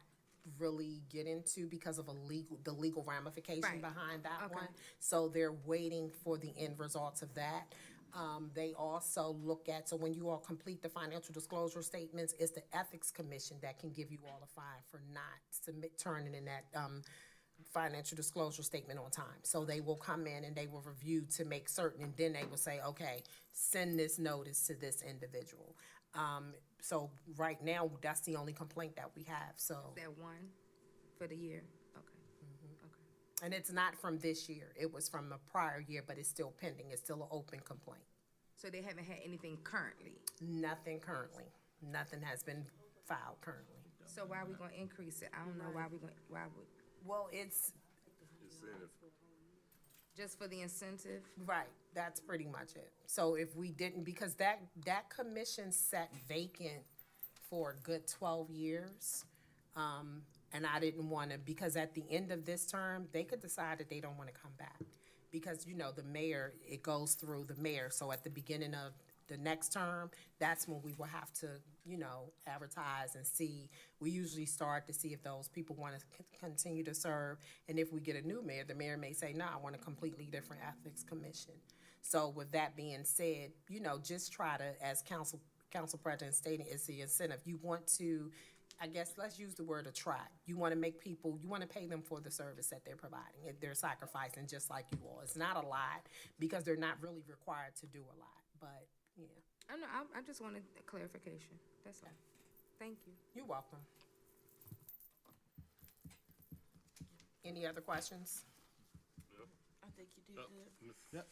really get into because of the legal ramification Right. behind that Okay. one. So they're waiting for the end results of that. They also look at, so when you all complete the financial disclosure statements, it's the Ethics Commission that can give you all a fine for not turning in that financial disclosure statement on time. So they will come in and they will review to make certain, and then they will say, okay, send this notice to this individual. So right now, that's the only complaint that we have, so. That one for the year? Okay. Okay. And it's not from this year, it was from the prior year, but it's still pending, it's still an open complaint. So they haven't had anything currently? Nothing currently, nothing has been filed currently. So why are we gonna increase it? I don't know why why would, Well, it's, Incentive. just for the incentive? right, that's pretty much it. So if we didn't, because that commission sat vacant for a good 12 years. And I didn't want to, because at the end of this term, they could decide that they don't want to come back. Because, the mayor, it goes through the mayor. So at the beginning of the next term, that's when we will have to, advertise and see. We usually start to see if those people want to continue to serve. And if we get a new mayor, the mayor may say, no, I want a completely different ethics commission. So with that being said, just try to, as council president stated, it's the incentive. You want to, I guess, let's use the word attract. You want to make people, you want to pay them for the service that they're providing. They're sacrificing just like you all. It's not a lot because they're not really required to do a lot, but, yeah. I know, I just wanted a clarification, that's all. Thank you. You're welcome. Any other questions? I think you did good. Yep.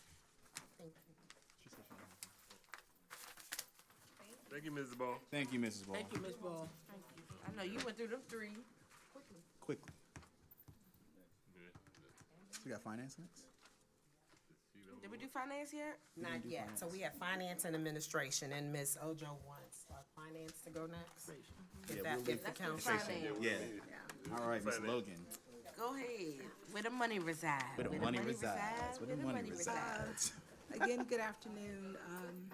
Thank you. Thank you, Mrs. Ball. Thank you, Mrs. Ball. Thank you, Ms. Ball. Thank you. I know you went through them 3 quickly. Quickly. We got finance next? Did we do finance yet? Not yet. So we have finance and administration, and Ms. Ojo wants finance to go next. If Yeah, that, we'll if the Let's do council. finance. Yeah. All right, Ms. Logan. Go ahead. Where the money resides. Where the money resides. Where the money resides. Again, good afternoon,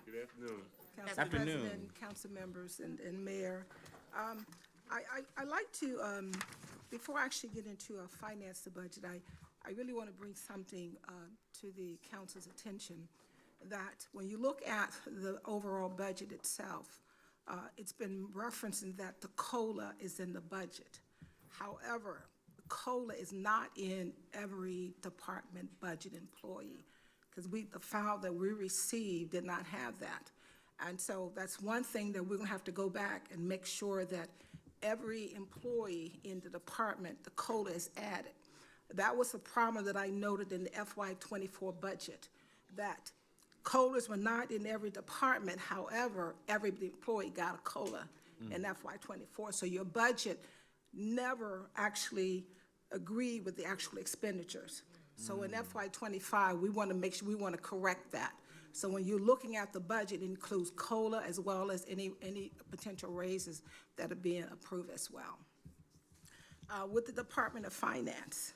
Good afternoon. Council Afternoon. President, council members, and Mayor. I like to, before I actually get into finance the budget, I really want to bring something to the council's attention, that when you look at the overall budget itself, it's been referencing that the COLA is in the budget. However, COLA is not in every department budget employee, because the file that we received did not have that. And so that's one thing that we're gonna have to go back and make sure that every employee in the department, the COLA is added. That was the problem that I noted in the FY '24 budget, that COLAs were not in every department. However, every employee got a COLA in FY '24. So your budget never actually agreed with the actual expenditures. So in FY '25, we want to make sure, we want to correct that. So when you're looking at the budget, it includes COLA as well as any potential raises that are being approved as well. With the Department of Finance,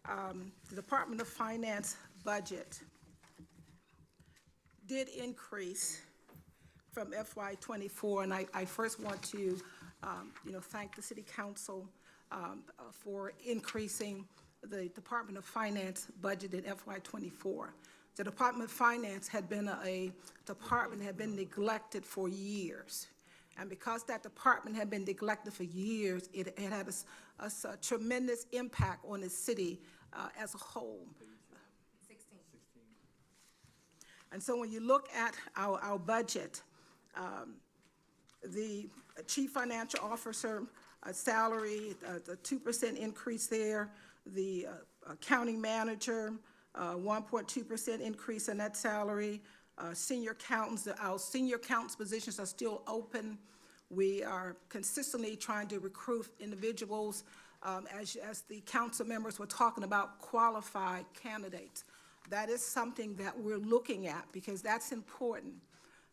the Department of Finance budget did increase from FY '24, and I first want to, thank the City Council for increasing the Department of Finance budget in FY '24. The Department of Finance had been a department that had been neglected for years. And because that department had been neglected for years, it had a tremendous impact on the city as a whole. 16. And so when you look at our budget, the chief financial officer salary, the 2% increase there, the accounting manager, 1.2% increase in that salary. Senior accountants, our senior accountants positions are still open. We are consistently trying to recruit individuals, as the council members were talking about, qualified candidates. That is something that we're looking at because that's important.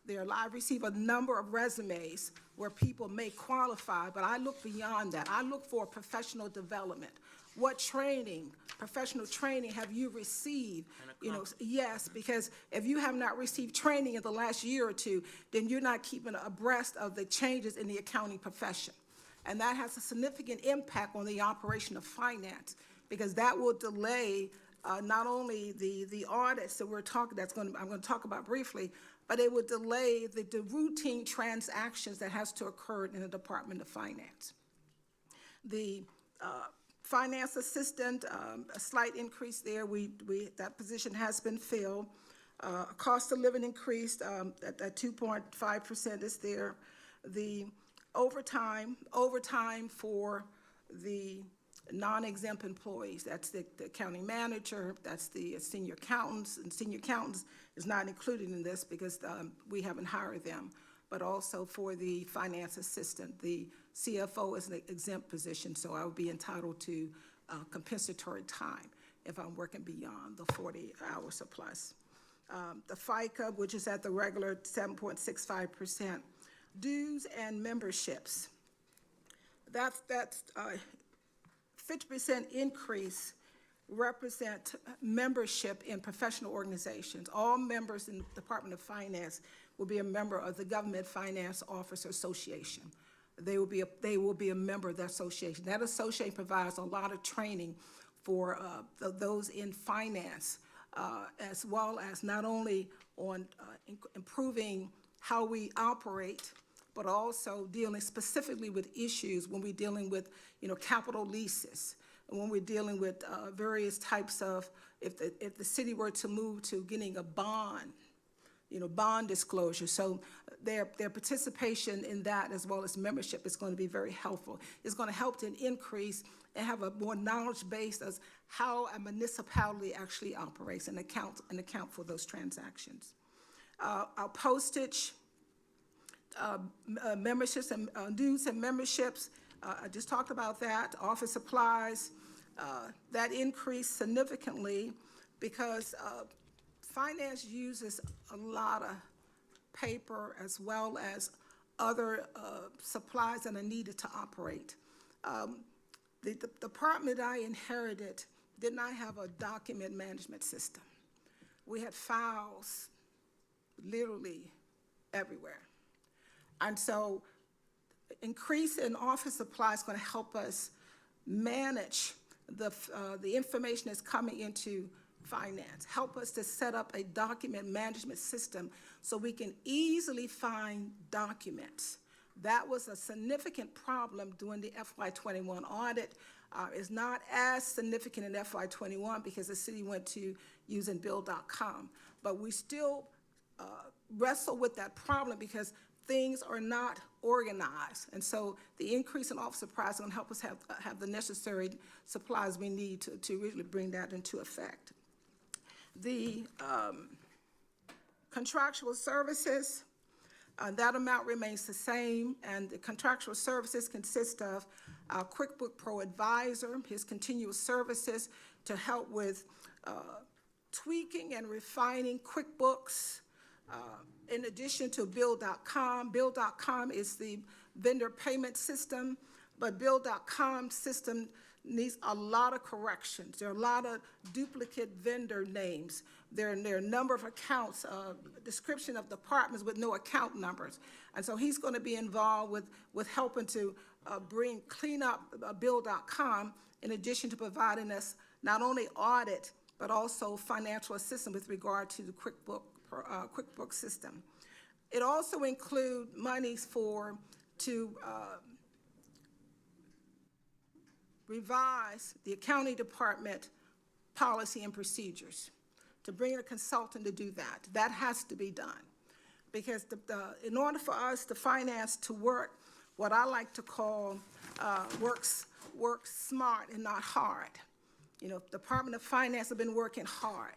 I receive a number of resumes where people may qualify, but I look beyond that. I look for professional development. What training, professional training have you received? Yes, because if you have not received training in the last year or two, then you're not keeping abreast of the changes in the accounting profession. And that has a significant impact on the operation of finance, because that will delay not only the audits that I'm going to talk about briefly, but it would delay the routine transactions that has to occur in the Department of Finance. The finance assistant, a slight increase there. That position has been filled. Cost of living increased, at 2.5% is there. The overtime for the non-exempt employees, that's the accounting manager, that's the senior accountants, and senior accountants is not included in this because we haven't hired them, but also for the finance assistant. The CFO is an exempt position, so I would be entitled to compensatory time if I'm working beyond the 40 hours or plus. The FICA, which is at the regular 7.65%. Dues and memberships. That's 50% increase represent membership in professional organizations. All members in the Department of Finance will be a member of the Government Finance Officer Association. They will be a member of that association. That association provides a lot of training for those in finance, as well as not only on improving how we operate, but also dealing specifically with issues when we're dealing with, capital leases, and when we're dealing with various types of, if the city were to move to getting a bond, bond disclosure. So their participation in that, as well as membership, is going to be very helpful. It's going to help to increase and have a more knowledge base as how a municipality actually operates and account for those transactions. Our postage, memberships and dues and memberships, I just talked about that. Office supplies, that increased significantly because finance uses a lot of paper as well as other supplies that are needed to operate. The department I inherited did not have a document management system. We had files literally everywhere. And so increase in office supplies is going to help us manage the information that's coming into finance, help us to set up a document management system so we can easily find documents. That was a significant problem during the FY21 audit. It's not as significant in FY21 because the city went to using Bill.com. But we still wrestle with that problem because things are not organized. And so the increase in officer price is going to help us have the necessary supplies we need to really bring that into effect. The contractual services, that amount remains the same, and the contractual services consist of our QuickBook Pro Advisor, his continuous services to help with tweaking and refining QuickBooks, in addition to Bill.com. Bill.com is the vendor payment system, but Bill.com system needs a lot of corrections. There are a lot of duplicate vendor names. There are a number of accounts, description of departments with no account numbers. And so he's going to be involved with helping to clean up Bill.com, in addition to providing us not only audit, but also financial assistance with regard to the QuickBooks system. It also includes monies to revise the accounting department policy and procedures, to bring in a consultant to do that. That has to be done. Because in order for us, the finance, to work, what I like to call work smart and not hard. You know, Department of Finance have been working hard,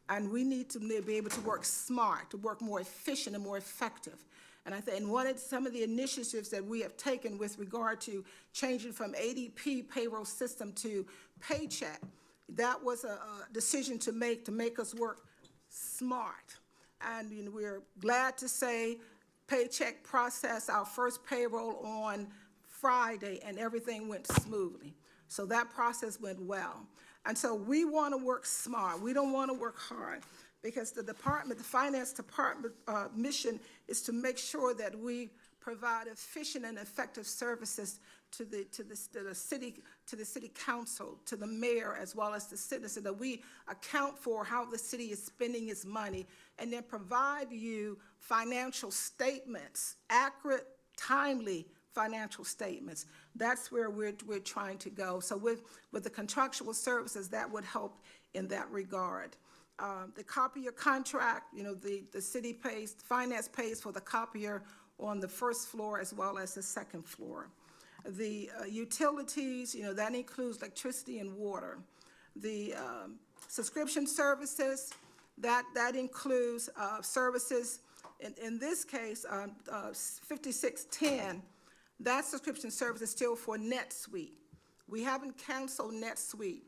and we need to be able to work smart, to work more efficient and more effective. And I think some of the initiatives that we have taken with regard to changing from ADP payroll system to Paycheck, that was a decision to make us work smart. And we're glad to say Paycheck processed our first payroll on Friday, and everything went smoothly. So that process went well. And so we want to work smart. We don't want to work hard, because the finance department mission is to make sure that we provide efficient and effective services to the city council, to the mayor, as well as the citizen, that we account for how the city is spending its money, and then provide you financial statements, accurate, timely financial statements. That's where we're trying to go. So with the contractual services, that would help in that regard. The copier contract, the city pays, finance pays for the copier on the first floor as well as the second floor. The utilities, that includes electricity and water. The subscription services, that includes services, in this case, 5610, that subscription service is still for NetSuite. We haven't canceled NetSuite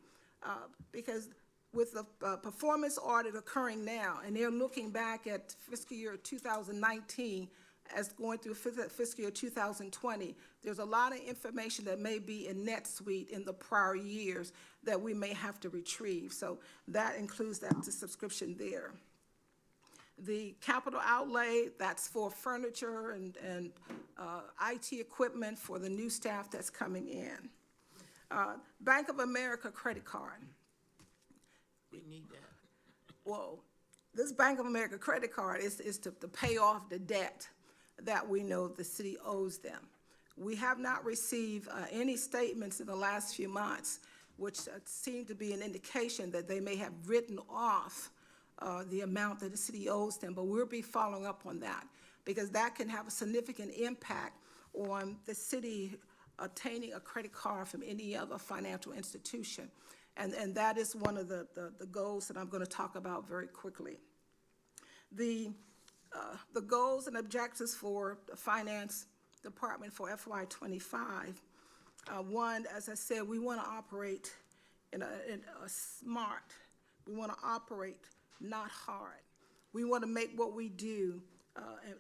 because with the performance audit occurring now, and they're looking back at fiscal year 2019 as going through fiscal year 2020, there's a lot of information that may be in NetSuite in the prior years that we may have to retrieve. So that includes the subscription there. The capital outlay, that's for furniture and IT equipment for the new staff that's coming in. Bank of America credit card. We need that. Well, this Bank of America credit card is to pay off the debt that we know the city owes them. We have not received any statements in the last few months, which seem to be an indication that they may have written off the amount that the city owes them, but we'll be following up on that, because that can have a significant impact on the city obtaining a credit card from any other financial institution. And that is one of the goals that I'm going to talk about very quickly. The goals and objectives for the finance department for FY25. One, as I said, we want to operate in a smart. We want to operate not hard. We want to make what we do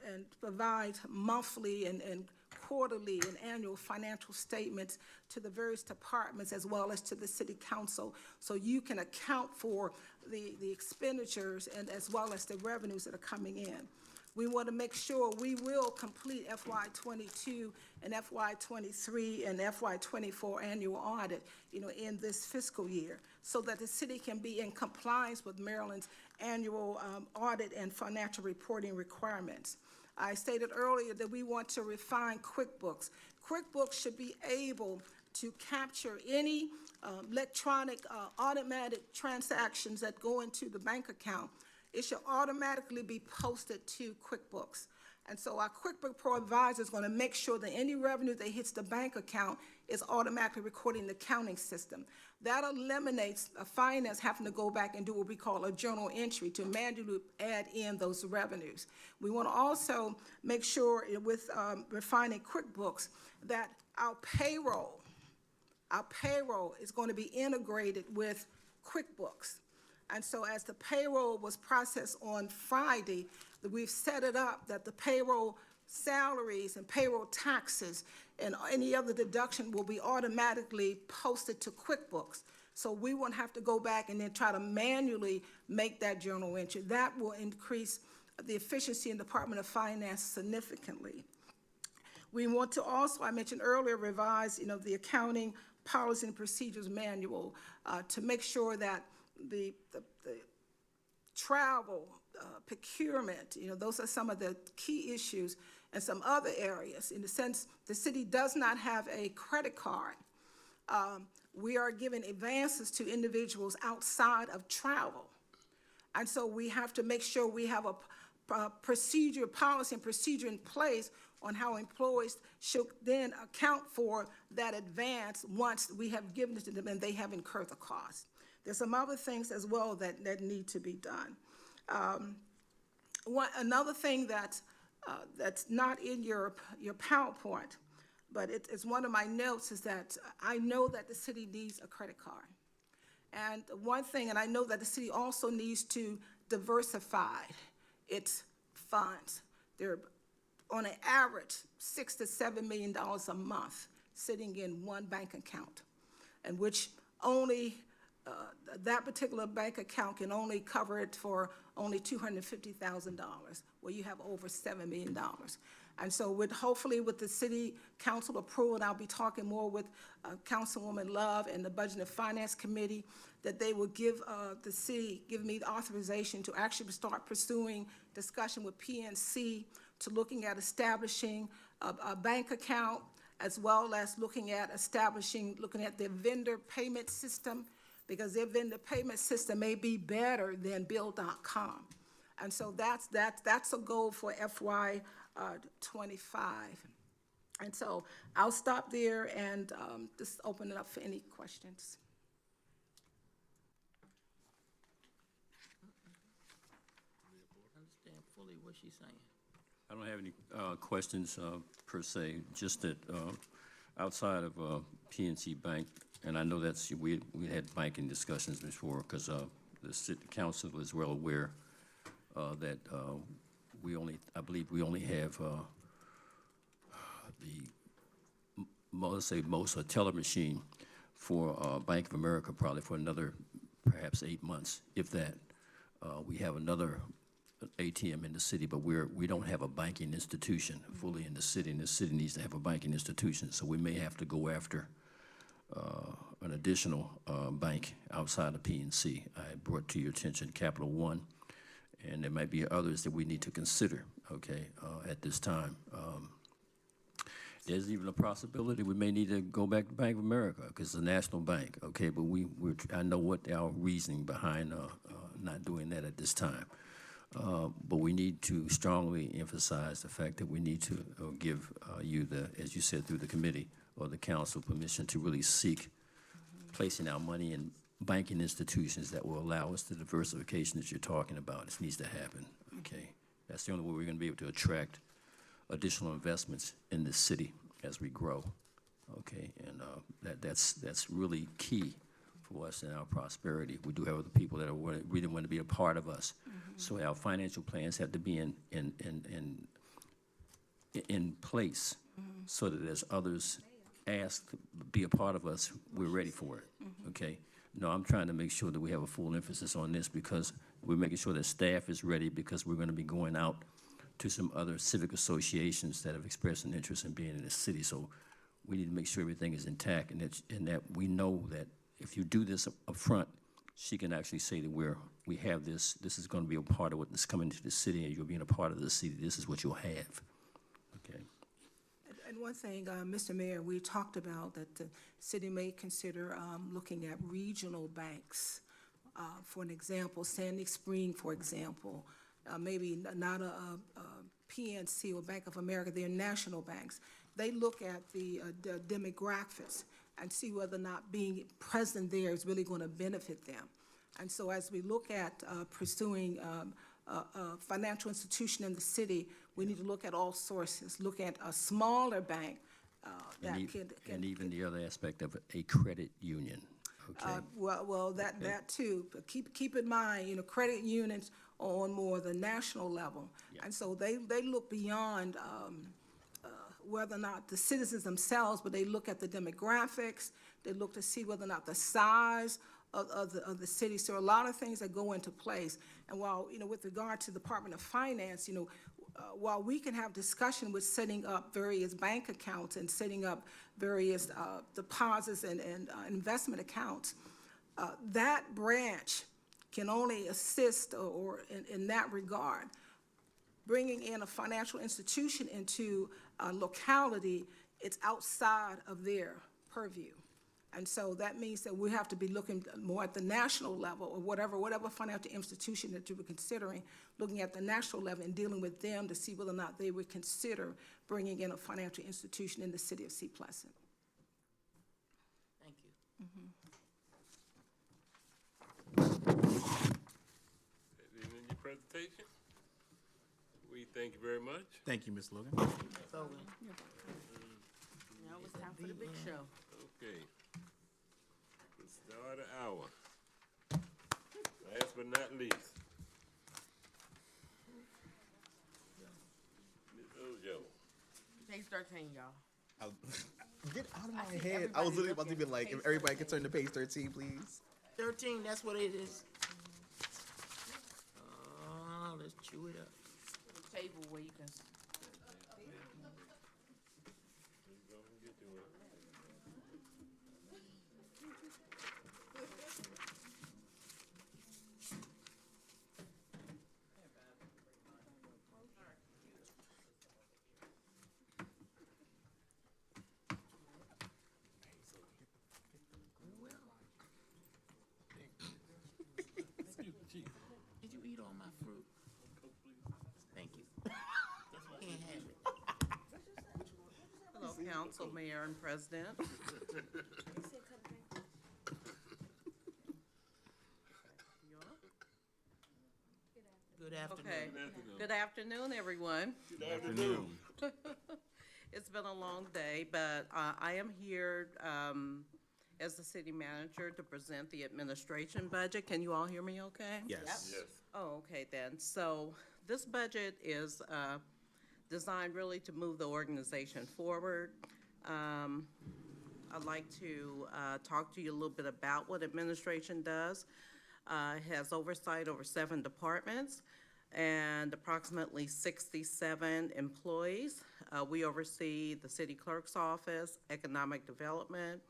and provide monthly and quarterly and annual financial statements to the various departments as well as to the city council, so you can account for the expenditures and as well as the revenues that are coming in. We want to make sure we will complete FY22 and FY23 and FY24 annual audit, in this fiscal year, so that the city can be in compliance with Maryland's annual audit and financial reporting requirements. I stated earlier that we want to refine QuickBooks. QuickBooks should be able to capture any electronic automatic transactions that go into the bank account. It should automatically be posted to QuickBooks. And so our QuickBooks Pro Advisor is going to make sure that any revenue that hits the bank account is automatically recorded in the accounting system. That eliminates finance having to go back and do what we call a journal entry to manually add in those revenues. We want to also make sure with refining QuickBooks that our payroll is going to be integrated with QuickBooks. And so as the payroll was processed on Friday, we've set it up that the payroll salaries and payroll taxes and any other deduction will be automatically posted to QuickBooks. So we won't have to go back and then try to manually make that journal entry. That will increase the efficiency in the Department of Finance significantly. We want to also, I mentioned earlier, revise, the accounting policy and procedures manual to make sure that the travel, procurement, those are some of the key issues, and some other areas. In the sense, the city does not have a credit card. We are giving advances to individuals outside of travel. And so we have to make sure we have a procedure, policy and procedure in place on how employees should then account for that advance once we have given it to them and they have incurred the cost. There's some other things as well that need to be done. Another thing that's not in your PowerPoint, but it's one of my notes, is that I know that the city needs a credit card. And one thing, and I know that the city also needs to diversify its funds. They're on an average $6 to $7 million a month sitting in one bank account, and which only that particular bank account can only cover it for only $250,000, where you have over $7 million. And so hopefully with the city council approval, and I'll be talking more with Councilwoman Love and the Budget and Finance Committee, that they will give me the authorization to actually start pursuing discussion with PNC to looking at establishing a bank account, as well as looking at their vendor payment system, because their vendor payment system may be better than Bill.com. And so that's a goal for FY '25. And so I'll stop there and just open it up for any questions. Understand fully what she's saying. I don't have any questions per se, just that outside of PNC Bank, and I know we had banking discussions before, because the city council is well aware that I believe we only have a teller machine for Bank of America, probably for another perhaps 8 months, if that. We have another ATM in the city, but we don't have a banking institution fully in the city, and the city needs to have a banking institution. So we may have to go after an additional bank outside of PNC. I brought to your attention Capital One, and there might be others that we need to consider, okay, at this time. There's even a possibility we may need to go back to Bank of America, because it's a national bank, okay, but I know what our reasoning behind not doing that at this time. But we need to strongly emphasize the fact that we need to give you as you said, through the committee or the council, permission to really seek placing our money in banking institutions that will allow us the diversification that you're talking about. This needs to happen, okay? That's the only way we're going to be able to attract additional investments in this city as we grow, okay? And that's really key for us and our prosperity. We do have other people that really want to be a part of us. So our financial plans have to be in place, so that as others ask to be a part of us, we're ready for it, okay? No, I'm trying to make sure that we have a full emphasis on this, because we're making sure that staff is ready, because we're going to be going out to some other civic associations that have expressed an interest in being in the city. So we need to make sure everything is intact, and that we know that if you do this up front, she can actually say that we're we have this is gonna be a part of what's coming to the city, and you're being a part of the city, this is what you'll have, okay? And one thing, Mr. Mayor, we talked about that the city may consider looking at regional banks. For an example, Sandy Spring, for example, maybe not a PNC or Bank of America, they're national banks. They look at the demographics and see whether or not being present there is really going to benefit them. And so as we look at pursuing a financial institution in the city, we need to look at all sources, look at a smaller bank that And even the other aspect of a credit union, okay? Well, that too, but keep in mind, you know, credit unions are on more the national level. And so they look beyond whether or not the citizens themselves, but they look at the demographics, they look to see whether or not the size of the city. So a lot of things that go into place. And while, you know, with regard to the Department of Finance, you know, while we can have discussion with setting up various bank accounts and setting up various deposits and investment accounts, that branch can only assist or in that regard. Bringing in a financial institution into a locality, it's outside of their purview. And so that means that we have to be looking more at the national level, or whatever financial institution that you were considering, looking at the national level and dealing with them to see whether or not they would consider bringing in a financial institution in the city of Sea Pleasant. Thank you. In your presentation, we thank you very much. Thank you, Ms. Logan. Now it's time for the big show. Okay. The start of the hour. Last but not least. Ms. Ojo. Page 13, y'all. Get out of my see head. I was everybody literally about to be looking. like, if Page everybody could 13. turn to page 13, please. 13, that's what it is. Let's chew it up. Table where you can. Did you eat all my fruit? Thank you. Can't have it. Hello, council, mayor, and president. Good afternoon. Okay. Good afternoon, everyone. Good afternoon. It's been a long day, but I am here as the city manager to present the administration budget. Can you all hear me okay? Yes. Yes. Oh, okay then. So this budget is designed really to move the organization forward. I'd like to talk to you a little bit about what administration does. It has oversight over 7 departments and approximately 67 employees. We oversee the city clerk's office, economic development,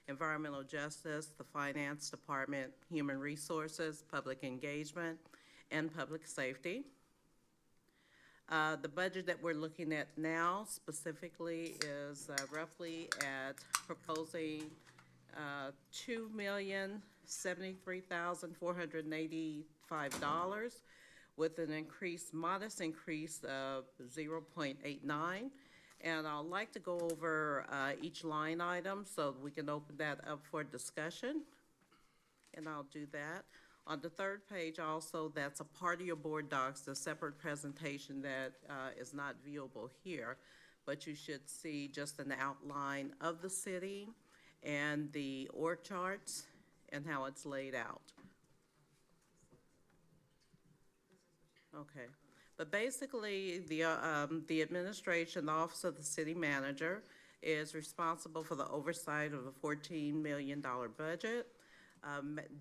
environmental justice, the finance department, human resources, public engagement, and public safety. The budget that we're looking at now specifically is roughly at proposing $2,073,485 with an modest increase of 0.89. And I'd like to go over each line item so we can open that up for discussion. And I'll do that. On the third page also, that's a part of your board docs, a separate presentation that is not viewable here, but you should see just an outline of the city and the org charts and how it's laid out. Okay, but basically the administration, the Office of the City Manager, is responsible for the oversight of a $14 million budget.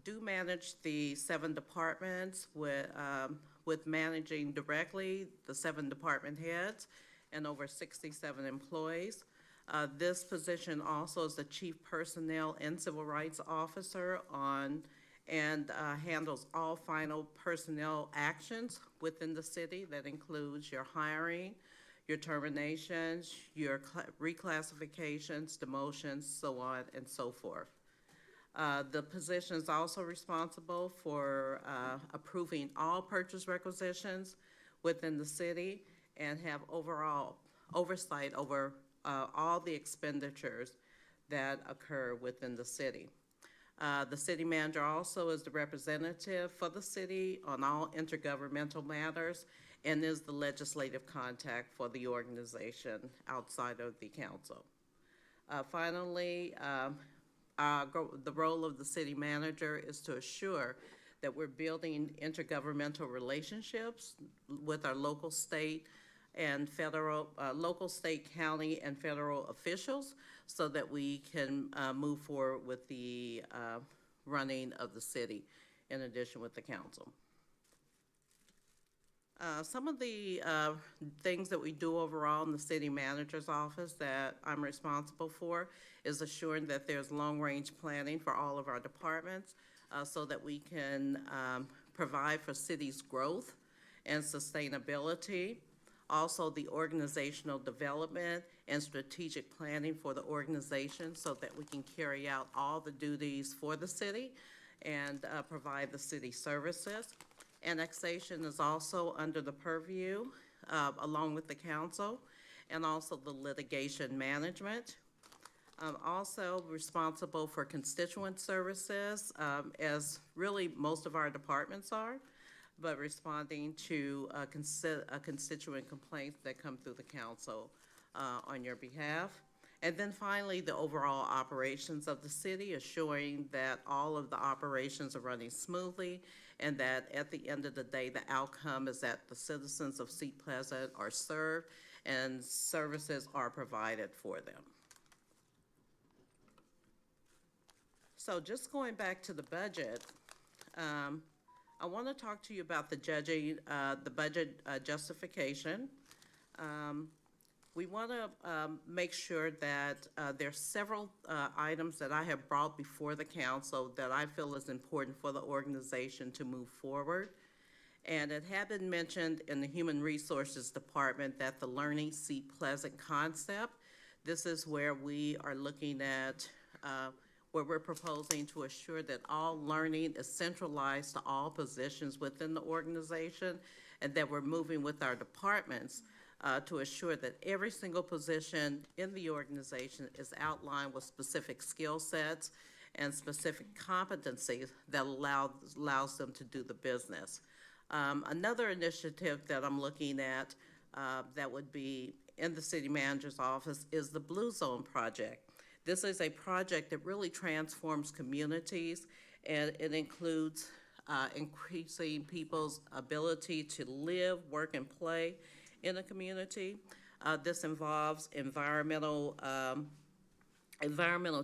Do manage the 7 departments with managing directly the 7 department heads and over 67 employees. This position also is the Chief Personnel and Civil Rights Officer on and handles all final personnel actions within the city. That includes your hiring, your terminations, your reclassifications, demotions, so on and so forth. The position is also responsible for approving all purchase requisitions within the city and have overall oversight over all the expenditures that occur within the city. The city manager also is the representative for the city on all intergovernmental matters and is the legislative contact for the organization outside of the council. Finally, the role of the city manager is to assure that we're building intergovernmental relationships with our local, state, and federal, local, state, county, and federal officials so that we can move forward with the running of the city in addition with the council. Some of the things that we do overall in the city manager's office that I'm responsible for is assuring that there's long-range planning for all of our departments so that we can provide for city's growth and sustainability. Also, the organizational development and strategic planning for the organization so that we can carry out all the duties for the city and provide the city services. Annexation is also under the purview, along with the council, and also the litigation management. Also responsible for constituent services, as really most of our departments are, but responding to constituent complaints that come through the council on your behalf. And then finally, the overall operations of the city, assuring that all of the operations are running smoothly and that at the end of the day, the outcome is that the citizens of Seat Pleasant are served and services are provided for them. So just going back to the budget, I want to talk to you about the budget justification. We want to make sure that there's several items that I have brought before the council that I feel is important for the organization to move forward. And it had been mentioned in the Human Resources Department that the Learning Seat Pleasant concept, this is where we are looking at where we're proposing to assure that all learning is centralized to all positions within the organization and that we're moving with our departments to assure that every single position in the organization is outlined with specific skill sets and specific competencies that allows them to do the business. Another initiative that I'm looking at that would be in the city manager's office is the Blue Zone Project. This is a project that really transforms communities, and it includes increasing people's ability to live, work, and play in a community. This involves environmental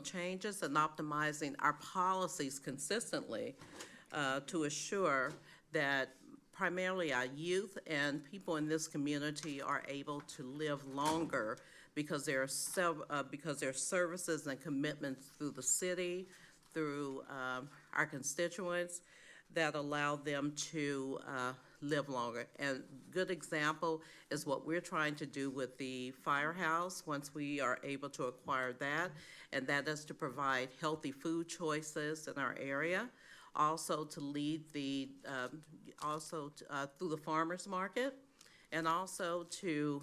changes and optimizing our policies consistently to assure that primarily our youth and people in this community are able to live longer because there are services and commitments through the city, through our constituents that allow them to live longer. And a good example is what we're trying to do with the firehouse once we are able to acquire that, and that is to provide healthy food choices in our area. Also to lead the, through the farmer's market, and also to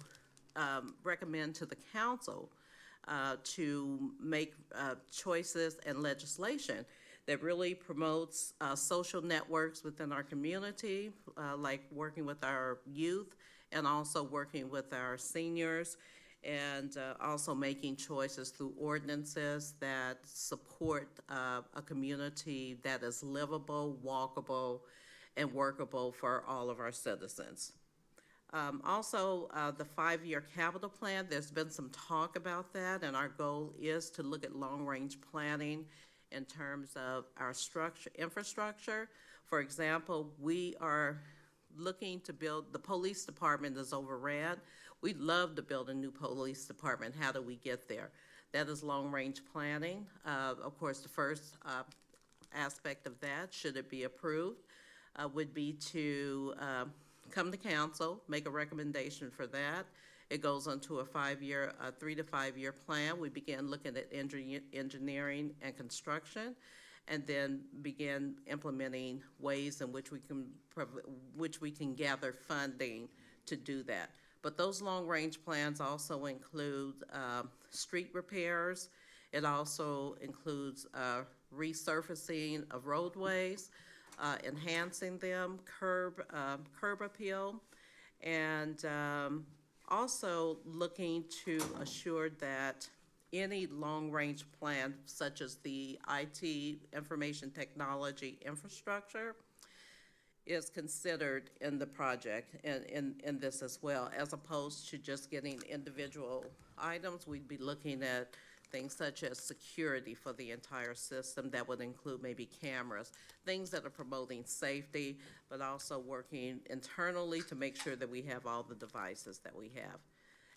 recommend to the council to make choices and legislation that really promotes social networks within our community, like working with our youth and also working with our seniors, and also making choices through ordinances that support a community that is livable, walkable, and workable for all of our citizens. Also, the 5-year capital plan, there's been some talk about that, and our goal is to look at long-range planning in terms of our infrastructure. For example, we are looking to build, the police department is overran. We'd love to build a new police department. How do we get there? That is long-range planning. Of course, the first aspect of that, should it be approved, would be to come to council, make a recommendation for that. It goes onto a 3 to 5 year plan. We begin looking at engineering and construction, and then begin implementing ways in which we can gather funding to do that. But those long-range plans also include street repairs. It also includes resurfacing of roadways, enhancing them, curb appeal, and also looking to assure that any long-range plan, such as the IT, information technology infrastructure, is considered in the project and in this as well, as opposed to just getting individual items. We'd be looking at things such as security for the entire system. That would include maybe cameras, things that are promoting safety, but also working internally to make sure that we have all the devices that we have.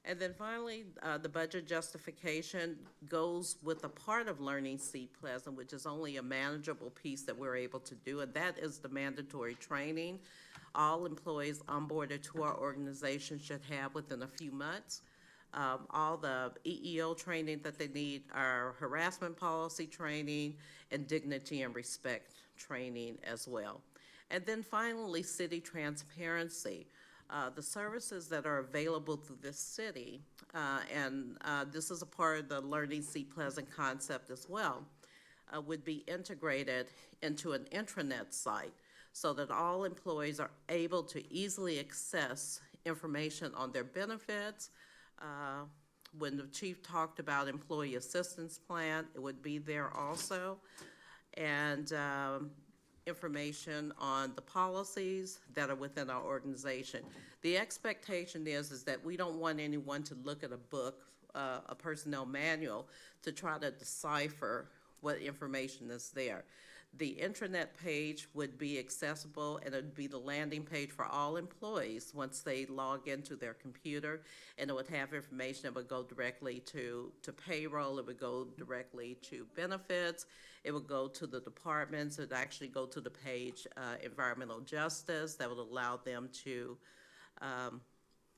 And then finally, the budget justification goes with a part of Learning Seat Pleasant, which is only a manageable piece that we're able to do, and that is the mandatory training all employees onboarded to our organization should have within a few months. All the EEO training that they need, our harassment policy training, and dignity and respect training as well. And then finally, city transparency. The services that are available through this city, and this is a part of the Learning Seat Pleasant concept as well, would be integrated into an intranet site so that all employees are able to easily access information on their benefits. When the chief talked about employee assistance plan, it would be there also. And information on the policies that are within our organization. The expectation is that we don't want anyone to look at a book, a personnel manual, to try to decipher what information is there. The intranet page would be accessible, and it would be the landing page for all employees once they log into their computer, and it would have information that would go directly to payroll, it would go directly to benefits, it would go to the departments, it would actually go to the page environmental justice that would allow them to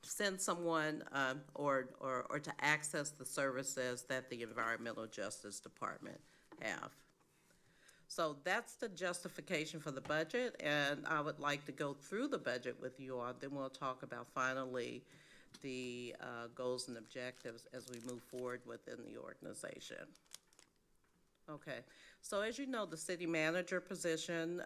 send someone or to access the services that the environmental justice department have. So that's the justification for the budget, and I would like to go through the budget with you all. Then we'll talk about finally the goals and objectives as we move forward within the organization. Okay, so as you know, the city manager position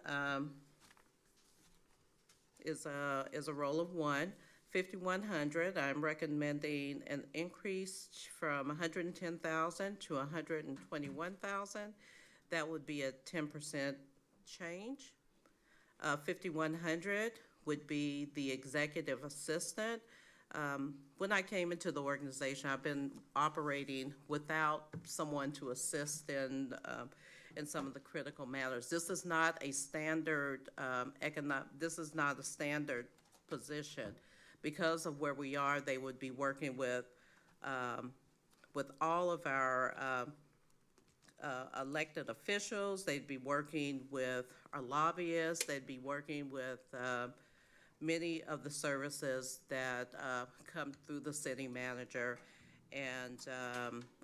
is a role of one. 5,100, I'm recommending an increase from 110,000 to 121,000. That would be a 10% change. 5,100 would be the executive assistant. When I came into the organization, I've been operating without someone to assist in some of the critical matters. This is not a standard this is not a standard position. Because of where we are, they would be working with all of our elected officials. They'd be working with our lobbyists. They'd be working with many of the services that come through the city manager, and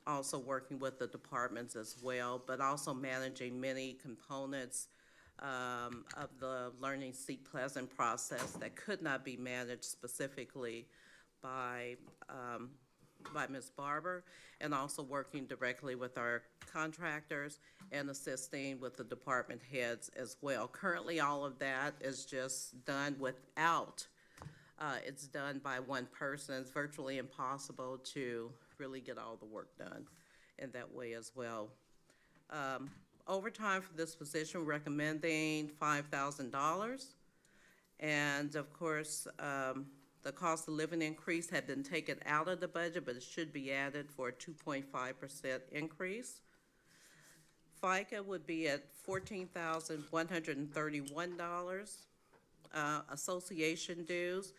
also working with the departments as well, but also managing many components of the Learning Seat Pleasant process that could not be managed specifically by Ms. Barber, and also working directly with our contractors and assisting with the department heads as well. Currently, all of that is just done without, it's done by one person. It's virtually impossible to really get all the work done in that way as well. Overtime for this position, recommending $5,000. And of course, the cost of living increase had been taken out of the budget, but it should be added for a 2.5% increase. FICA would be at $14,131. Association dues,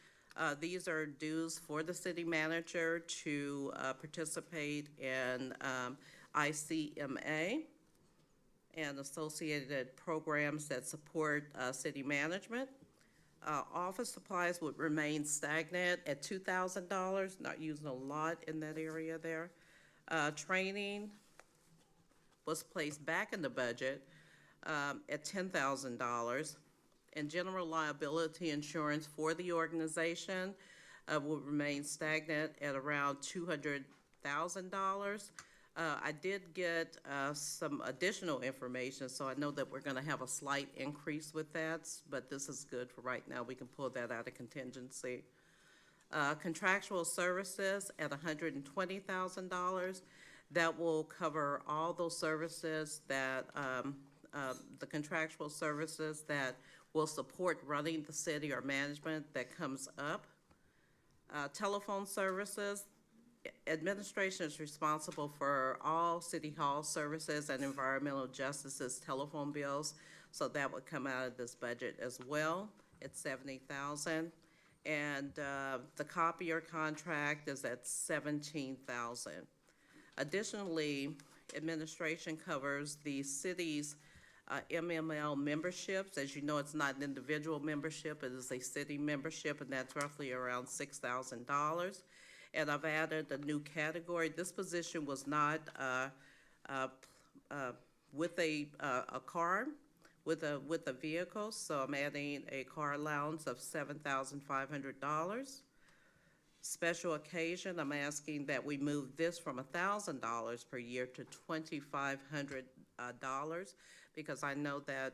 these are dues for the city manager to participate in ICMA. and associated programs that support city management. Office supplies would remain stagnant at $2,000, not using a lot in that area there. Training was placed back in the budget at $10,000. And general liability insurance for the organization will remain stagnant at around $200,000. I did get some additional information, so I know that we're gonna have a slight increase with that, but this is good for right now. We can pull that out of contingency. Contractual services at $120,000. That will cover all those services that, the contractual services that will support running the city or management that comes up. Telephone services, administration is responsible for all city hall services and environmental justice's telephone bills, so that would come out of this budget as well at $70,000. And the copier contract is at $17,000. Additionally, administration covers the city's MML memberships. As you know, it's not an individual membership, it is a city membership, and that's roughly around $6,000. And I've added a new category. This position was not with a car, with a vehicle, so I'm adding a car allowance of $7,500. Special occasion, I'm asking that we move this from $1,000 per year to $2,500, because I know that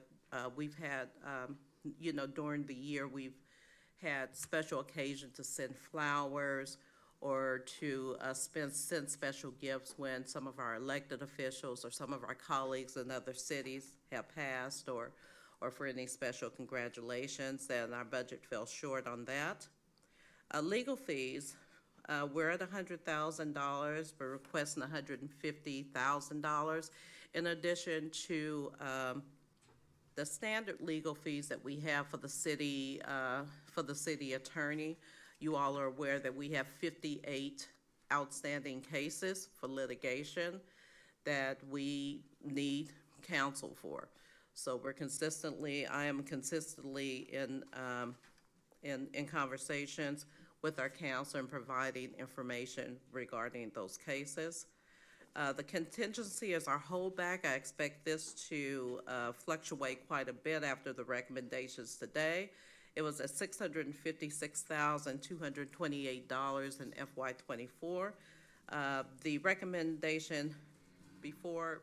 we've had, you know, during the year, we've had special occasion to send flowers or to send special gifts when some of our elected officials or some of our colleagues in other cities have passed, or for any special congratulations, and our budget fell short on that. Legal fees, we're at $100,000, we're requesting $150,000, in addition to the standard legal fees that we have for the city attorney. You all are aware that we have 58 outstanding cases for litigation that we need counsel for. So I am consistently in conversations with our counsel and providing information regarding those cases. The contingency is our holdback. I expect this to fluctuate quite a bit after the recommendations today. It was at $656,228 in FY24. The recommendation before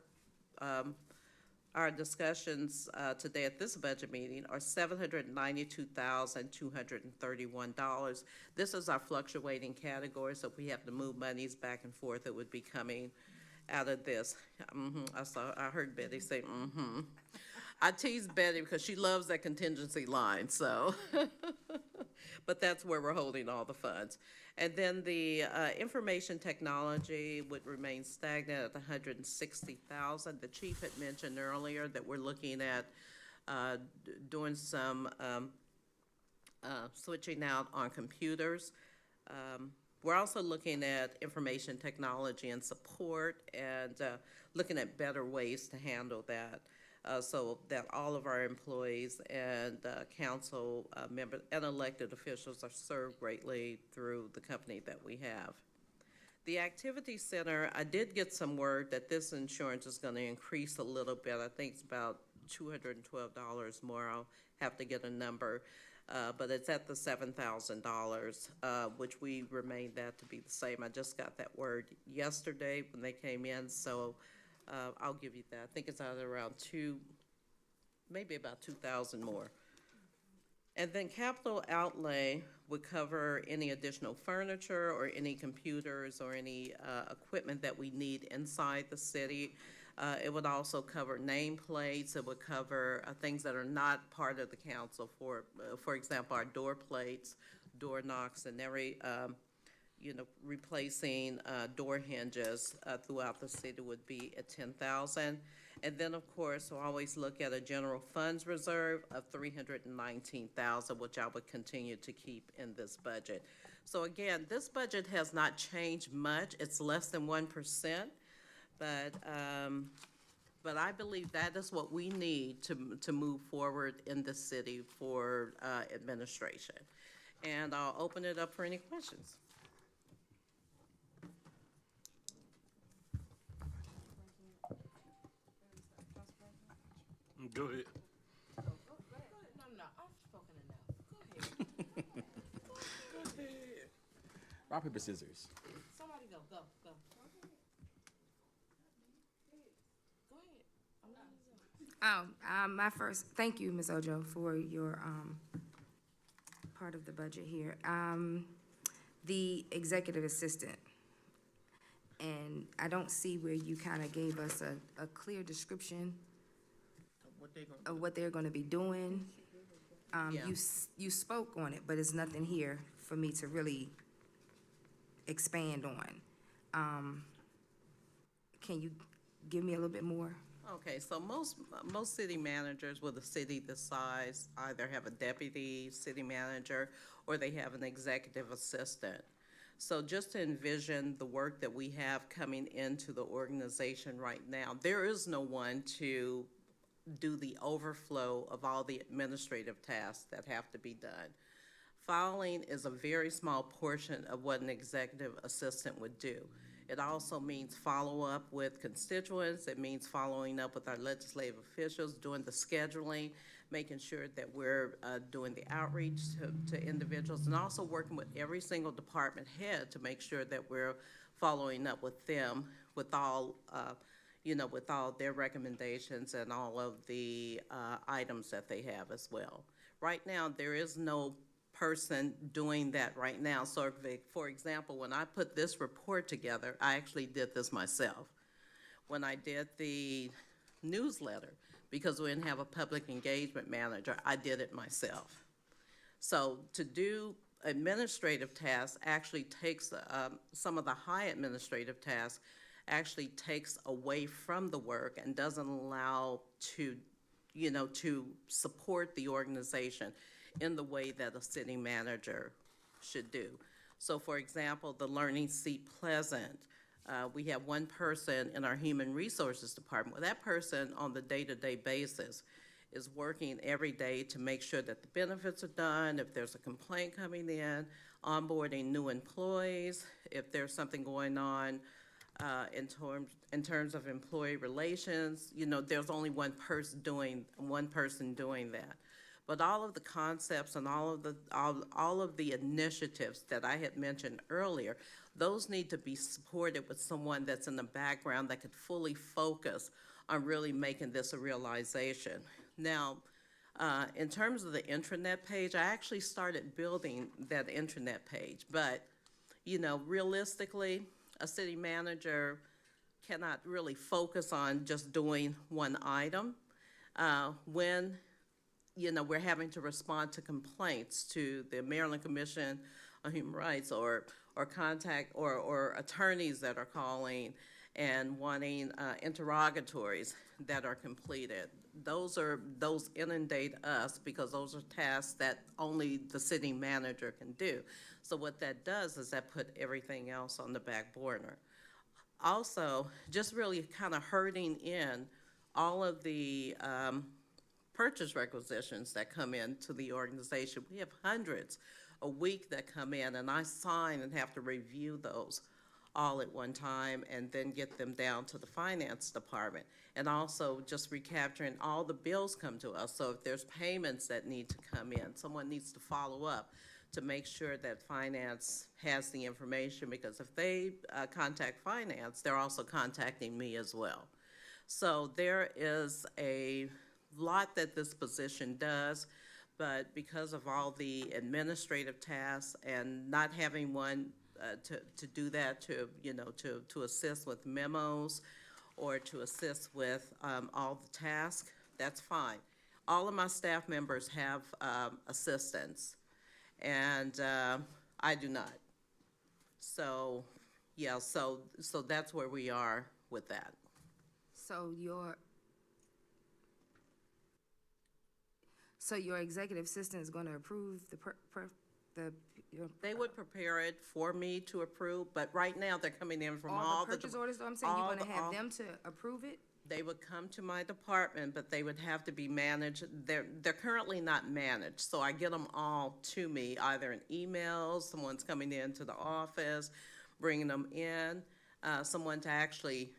our discussions today at this budget meeting are $792,231. This is our fluctuating category, so if we have to move monies back and forth, it would be coming out of this. I heard Betty say, mm-hmm. I tease Betty because she loves that contingency line, so. But that's where we're holding all the funds. And then the information technology would remain stagnant at $160,000. The chief had mentioned earlier that we're looking at doing some switching out on computers. We're also looking at information technology and support, and looking at better ways to handle that. So that all of our employees and council members and elected officials are served greatly through the company that we have. The Activity Center, I did get some word that this insurance is going to increase a little bit. I think it's about $212 more. I'll have to get a number. But it's at the $7,000, which we remain that to be the same. I just got that word yesterday when they came in, so I'll give you that. I think it's either around maybe about 2,000 more. And then capital outlay would cover any additional furniture or any computers or any equipment that we need inside the city. It would also cover nameplates. It would cover things that are not part of the council. For example, our door plates, door knocks, and replacing door hinges throughout the city would be at $10,000. And then, of course, we'll always look at a general funds reserve of $319,000, which I would continue to keep in this budget. So again, this budget has not changed much. It's less than 1%, but But I believe that is what we need to move forward in the city for administration. And I'll open it up for any questions. Go ahead. No, I've spoken enough. Go ahead. Rock, paper, scissors. Somebody go. Go ahead. My first, thank you, Ms. Ojo, for your, part of the budget here. The executive assistant, and I don't see where you kind of gave us a clear description of what they're gonna be doing. Yeah. You spoke on it, but there's nothing here for me to really expand on. Can you give me a little bit more? Okay, so most city managers with a city this size either have a deputy city manager or they have an executive assistant. So just to envision the work that we have coming into the organization right now, there is no one to do the overflow of all the administrative tasks that have to be done. Filing is a very small portion of what an executive assistant would do. It also means follow-up with constituents. It means following up with our legislative officials, doing the scheduling, making sure that we're doing the outreach to individuals, and also working with every single department head to make sure that we're following up with them with all, with all their recommendations and all of the items that they have as well. Right now, there is no person doing that right now. So for example, when I put this report together, I actually did this myself. When I did the newsletter, because we didn't have a public engagement manager, I did it myself. So to do administrative tasks actually takes, some of the high administrative tasks actually takes away from the work and doesn't allow to support the organization in the way that a city manager should do. So for example, the Learning Seat Pleasant, we have one person in our Human Resources Department. Well, that person on the day-to-day basis is working every day to make sure that the benefits are done, if there's a complaint coming in, onboarding new employees, if there's something going on in terms of employee relations, there's only one person doing that. But all of the concepts and all of the initiatives that I had mentioned earlier, those need to be supported with someone that's in the background that could fully focus on really making this a realization. Now, in terms of the intranet page, I actually started building that intranet page, but, realistically, a city manager cannot really focus on just doing one item. When we're having to respond to complaints to the Maryland Commission on Human Rights or contact or attorneys that are calling and wanting interrogatories that are completed. Those inundate us because those are tasks that only the city manager can do. So what that does is that put everything else on the back burner. Also, just really kind of herding in all of the purchase requisitions that come into the organization. We have hundreds a week that come in, and I sign and have to review those all at one time and then get them down to the finance department. And also just recapturing all the bills come to us. So if there's payments that need to come in, someone needs to follow up to make sure that finance has the information, because if they contact finance, they're also contacting me as well. So there is a lot that this position does, but because of all the administrative tasks and not having one to do that, to assist with memos or to assist with all the tasks, that's fine. All of my staff members have assistants, and I do not. So, yeah, so that's where we are with that. So your executive assistant is going to approve They would prepare it for me to approve, but right now they're coming in from all the purchase orders, though, I'm saying you're going to have them to approve it? they would come to my department, but they would have to be managed. They're currently not managed, so I get them all to me, either in emails, someone's coming into the office, bringing them in, someone to actually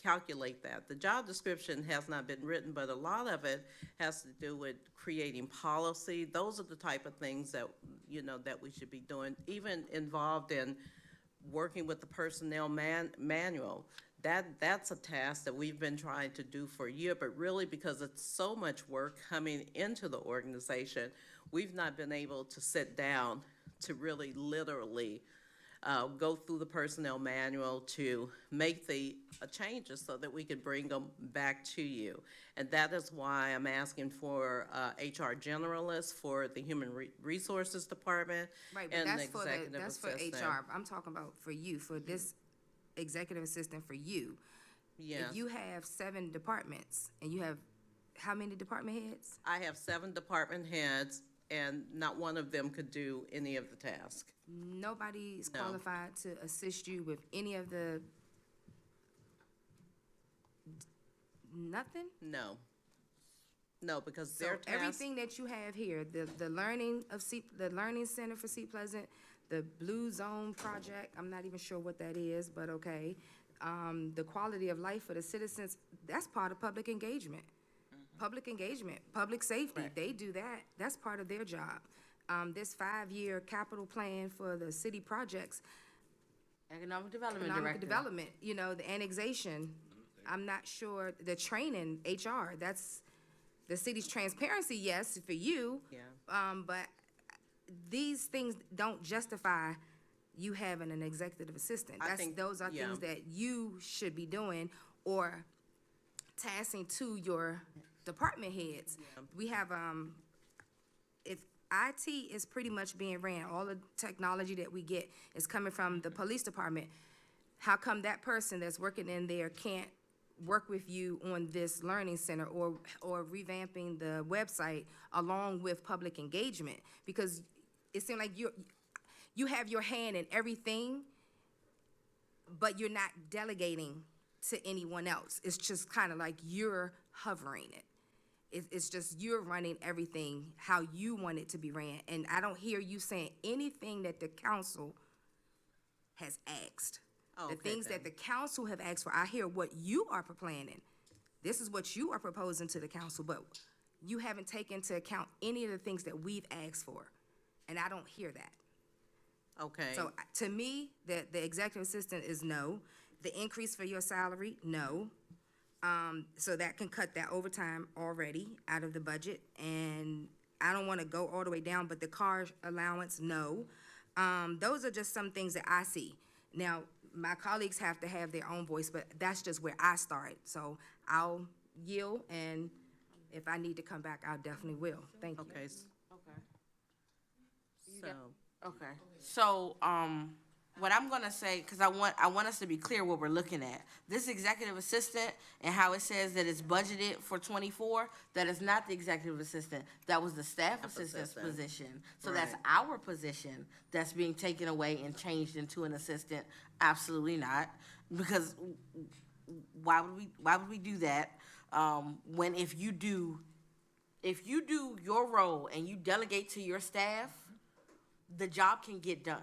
calculate that. The job description has not been written, but a lot of it has to do with creating policy. Those are the type of things that, you know, that we should be doing, even involved in working with the personnel manual. That's a task that we've been trying to do for a year, but really because it's so much work coming into the organization, we've not been able to sit down to really literally go through the personnel manual to make the changes so that we could bring them back to you. And that is why I'm asking for HR generalists for the Human Resources Department Right, but and the that's for executive that's for assistant. HR. I'm talking about for you, for this executive assistant for you. Yes. If you have 7 departments and you have, how many department heads? I have 7 department heads, and not one of them could do any of the tasks. Nobody's No. qualified to assist you with any of the, nothing? No. No, because So their tasks. everything that you have here, the learning of the Learning Center for Seat Pleasant, the Blue Zone Project, I'm not even sure what that is, but okay. The quality of life for the citizens, that's part of public engagement. Public engagement, public safety, they do that. That's part of their job. This 5-year capital plan for the city projects, Economic Development economic Director. development, you know, the annexation, I'm not sure, the training, HR, that's the city's transparency, yes, for you. Yeah. But these things don't justify you having an executive assistant. I think- Those are yeah. things that you should be doing or tasking to your department heads. We have, if IT is pretty much being ran, all the technology that we get is coming from the police department. How come that person that's working in there can't work with you on this learning center or revamping the website along with public engagement? Because it seems like you have your hand in everything, but you're not delegating to anyone else. It's just kind of like you're hovering it. It's just you're running everything how you want it to be ran. And I don't hear you saying anything that the council has asked. Oh, The okay, things that then. the council have asked for, I hear what you are planning. This is what you are proposing to the council, but you haven't taken into account any of the things that we've asked for. And I don't hear that. Okay. So to me, the executive assistant is no. The increase for your salary, no. So that can cut that overtime already out of the budget. And I don't want to go all the way down, but the car allowance, no. Those are just some things that I see. Now, my colleagues have to have their own voice, but that's just where I started. So I'll yield, and if I need to come back, I definitely will. Thank you. Okay, Okay. so, Okay, so, what I'm gonna say, cause I want us to be clear what we're looking at. This executive assistant and how it says that it's budgeted for 24, that is not the executive assistant. That was the staff assistant's position. So that's Right. our position that's being taken away and changed into an assistant. Absolutely not, because why would we do that? When if you do your role and you delegate to your staff, the job can get done.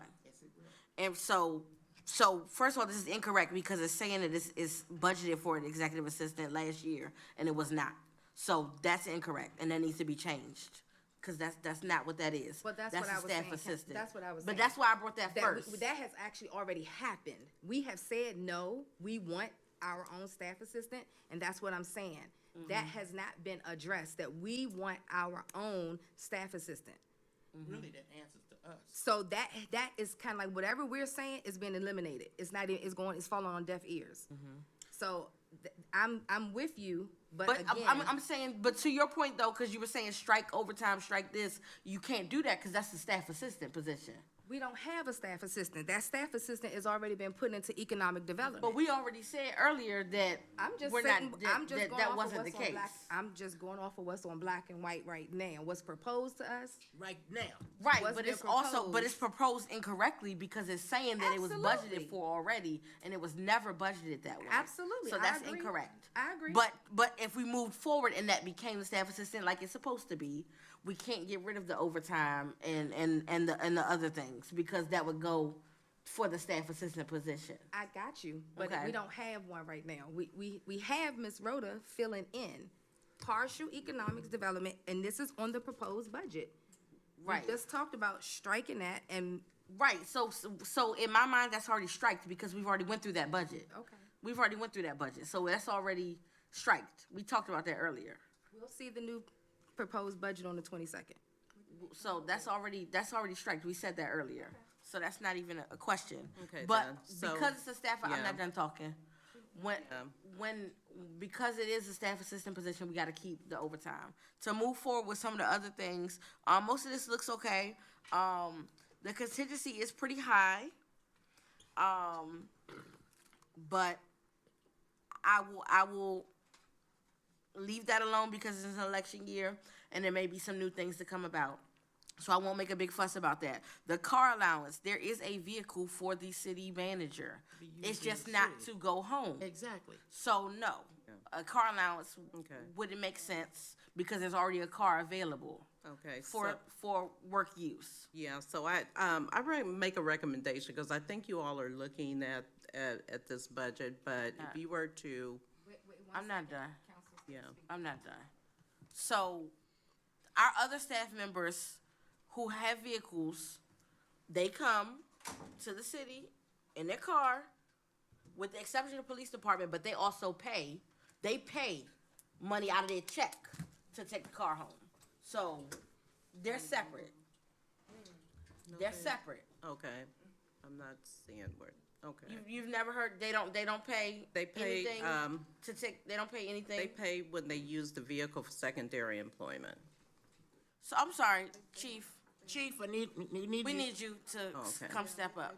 And so first of all, this is incorrect because it's saying that it's budgeted for an executive assistant last year, and it was not. So that's incorrect, and that needs to be changed, because that's not what that is. But that's a what I was staff saying. assistant. That's what I was But saying. that's why I brought that That first. that has actually already happened. We have said, no, we want our own staff assistant, and that's what I'm saying. That has not been addressed, that we want our own staff assistant. Really, that answers to us. So that is kind of like whatever we're saying is being eliminated. It's not, it's falling on deaf ears. So I'm with you But But I'm again, saying, but to your point though, because you were saying strike overtime, strike this, you can't do that because that's the staff assistant position. we don't have a staff assistant. That staff assistant has already been put into economic development. But we already said earlier that I'm just we're saying, not, that, I'm just that, going that off wasn't of the what's on case. black. I'm just going off of what's on black and white right now. What's proposed to us? Right now. Right, What's but been it's also, but proposed. it's proposed incorrectly because it's saying that it was Absolutely. budgeted for already and it was never budgeted that way. Absolutely, So I that's agree. incorrect. I agree. But if we moved forward and that became the staff assistant like it's supposed to be, we can't get rid of the overtime and the other things because that would go for the staff assistant position. I got you, but Okay. we don't have one right now. We have Ms. Rhoda filling in partial economics development, and this is on the proposed budget. Right. We just talked about striking that, and Right, so in my mind, that's already striked because we've already went through that budget. okay, We've already went through that budget, so that's already striked. We talked about that earlier. we'll see the new proposed budget on the 22nd. So that's already striked. We said that earlier. So that's not even a question. Okay, But then. So- because it's a staff, I'm yeah. not done talking. Because it is a staff assistant position, we gotta keep the overtime. To move forward with some of the other things, most of this looks okay. The contingency is pretty high. But I will leave that alone because it's an election year and there may be some new things to come about. So I won't make a big fuss about that. The car allowance, there is a vehicle for the city manager. It's just not to go home. Exactly. So no, a car allowance Okay. wouldn't make sense because there's already a car available Okay, for work use. Yeah, so I make a recommendation, because I think you all are looking at this budget, but if you were to, I'm not done. yeah, I'm not done. So, our other staff members who have vehicles, they come to the city in their car, with the exception of the police department, but they also pay money out of their check to take the car home. So, they're separate. They're separate. okay, I'm not seeing where, okay. You've never heard, they don't pay They pay, anything to take, they don't pay anything? They pay when they use the vehicle for secondary employment. So, I'm sorry, Chief. Chief, we need We you. need you to Okay. come step up.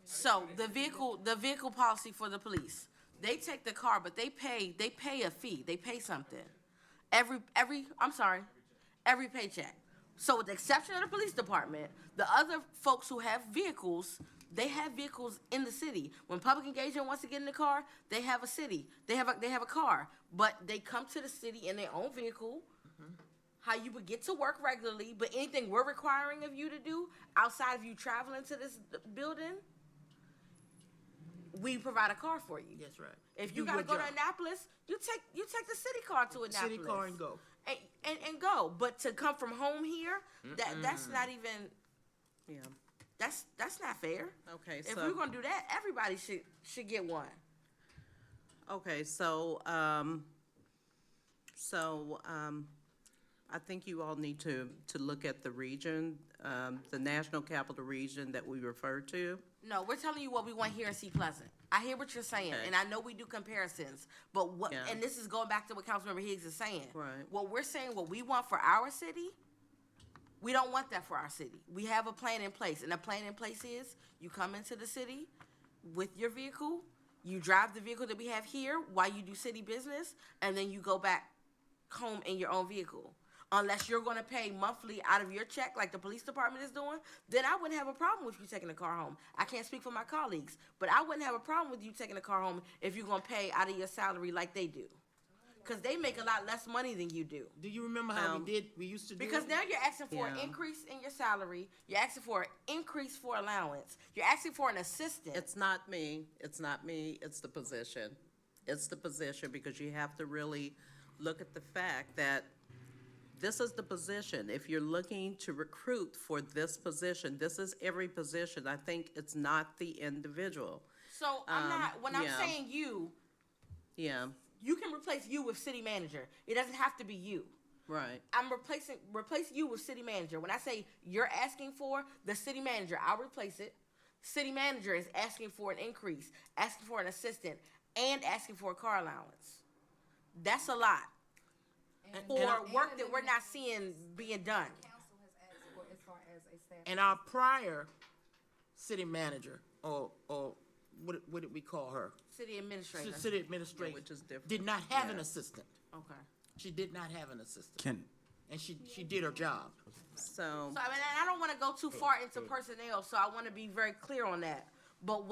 So the vehicle policy for the police, they take the car, but they pay a fee. They pay something. Every paycheck. So with the exception of the police department, the other folks who have vehicles, they have vehicles in the city. When public engagement wants to get in the car, they have a city. They have a car, but they come to the city in their own vehicle. How you would get to work regularly, but anything we're requiring of you to do outside of you traveling to this building, we provide a car for you. That's right. If you Do gotta your go to job. Annapolis, you take the city car to Annapolis. City car and go. And go. But to come from home here, that's not even, Yeah, that's not fair. okay, If so. we're gonna do that, everybody should get one. Okay, I think you all need to look at the region, the National Capital Region that we refer to. No, we're telling you what we want here in Sea Pleasant. I hear what you're saying, Okay. and I know we do comparisons, but what, Yeah. and this is going back to what Councilmember Higgs is saying. Right. What we're saying, what we want for our city, we don't want that for our city. We have a plan in place, and the plan in place is, you come into the city with your vehicle, you drive the vehicle that we have here while you do city business, and then you go back home in your own vehicle. Unless you're gonna pay monthly out of your check like the police department is doing, then I wouldn't have a problem with you taking the car home. I can't speak for my colleagues, but I wouldn't have a problem with you taking the car home if you're gonna pay out of your salary like they do. Cause they make a lot less money than you do. Do you remember how we used to do Because it? now you're asking for an Yeah. increase in your salary, you're asking for an increase for allowance, you're asking for an assistant. It's not me, it's the position. It's the position, because you have to really look at the fact that this is the position. If you're looking to recruit for this position, this is every position. I think it's not the individual. So when I'm yeah. saying you, Yeah, you can replace you with city manager. It doesn't have to be you. right. I'm replace you with city manager. When I say you're asking for the city manager, I'll replace it. City manager is asking for an increase, asking for an assistant, and asking for a car allowance. That's a lot. And For I- work that we're not seeing being done. Council has asked for as far as a staff. And our prior city manager, or what did we call her? City administrator. City administrator. which is different. Did not have an assistant. Okay. She did not have an assistant. Can, And she did her job. So, So, I mean, and I don't wanna go too far into personnel, so I wanna be very clear on that. But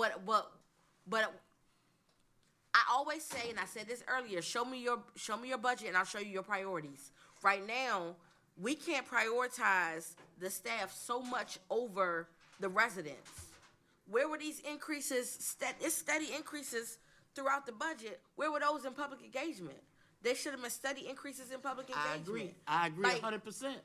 I always say, and I said this earlier, show me your budget and I'll show you your priorities. Right now, we can't prioritize the staff so much over the residents. Where were these increases, it's steady increases throughout the budget, where were those in public engagement? There should have been steady increases in public engagement. I agree Like, 100%.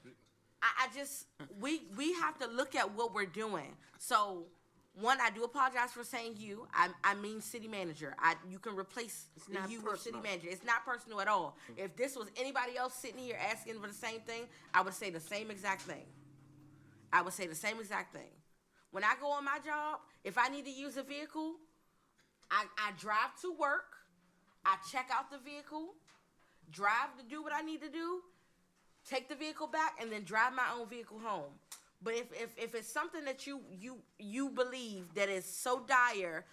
I just, we have to look at what we're doing. So, one, I do apologize for saying you. I mean city manager. You can replace the not you with city personal. manager. It's not personal at all. If this was anybody else sitting here asking for the same thing, I would say the same exact thing. I would say the same exact thing. When I go on my job, if I need to use a vehicle, I drive to work, I check out the vehicle, drive to do what I need to do, take the vehicle back, and then drive my own vehicle home. But if it's something that you believe that is so dire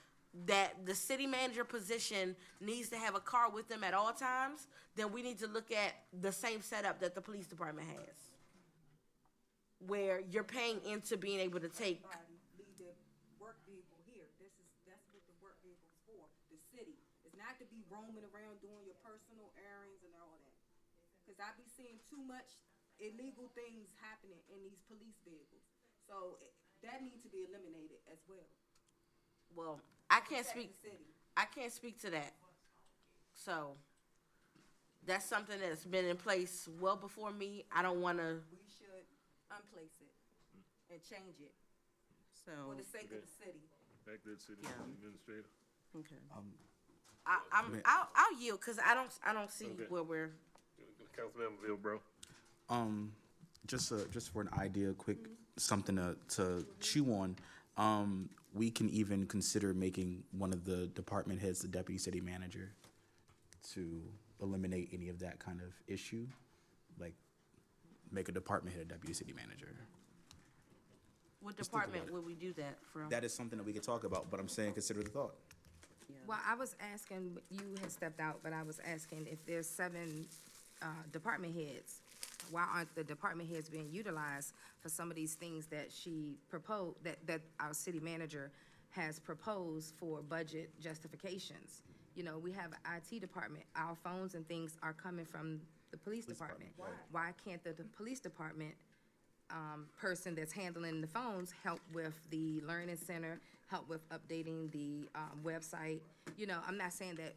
that the city manager position needs to have a car with them at all times, then we need to look at the same setup that the police department has, where you're paying into being able to take. Leave the work vehicle here. That's what the work vehicle's for, the city. It's not to be roaming around doing your personal errands and all that. Cause I be seeing too much illegal things happening in these police vehicles. So that needs to be eliminated as well. Well, I can't Protect speak. the city. I can't speak to that. So that's something that's been in place well before me. I don't want to. We should unplace it and change it so, for the sake of the city. Back to the city administrator. okay. I'll yield because I don't see Okay. where we're. Councilmember Bill, bro. just for an idea, quick, something to chew on, we can even consider making one of the department heads the deputy city manager to eliminate any of that kind of issue, like make a department head a deputy city manager. What Just think about department it. would we do that from? That is something that we could talk about, but I'm saying consider the thought. Well, I was asking, you had stepped out, but I was asking if there's 7 department heads, why aren't the department heads being utilized for some of these things that she proposed, that our city manager has proposed for budget justifications? You know, we have an IT department, our phones and things are coming from the police department. Why can't the police department person that's handling the phones help with the learning center, help with updating the website? You know, I'm not saying that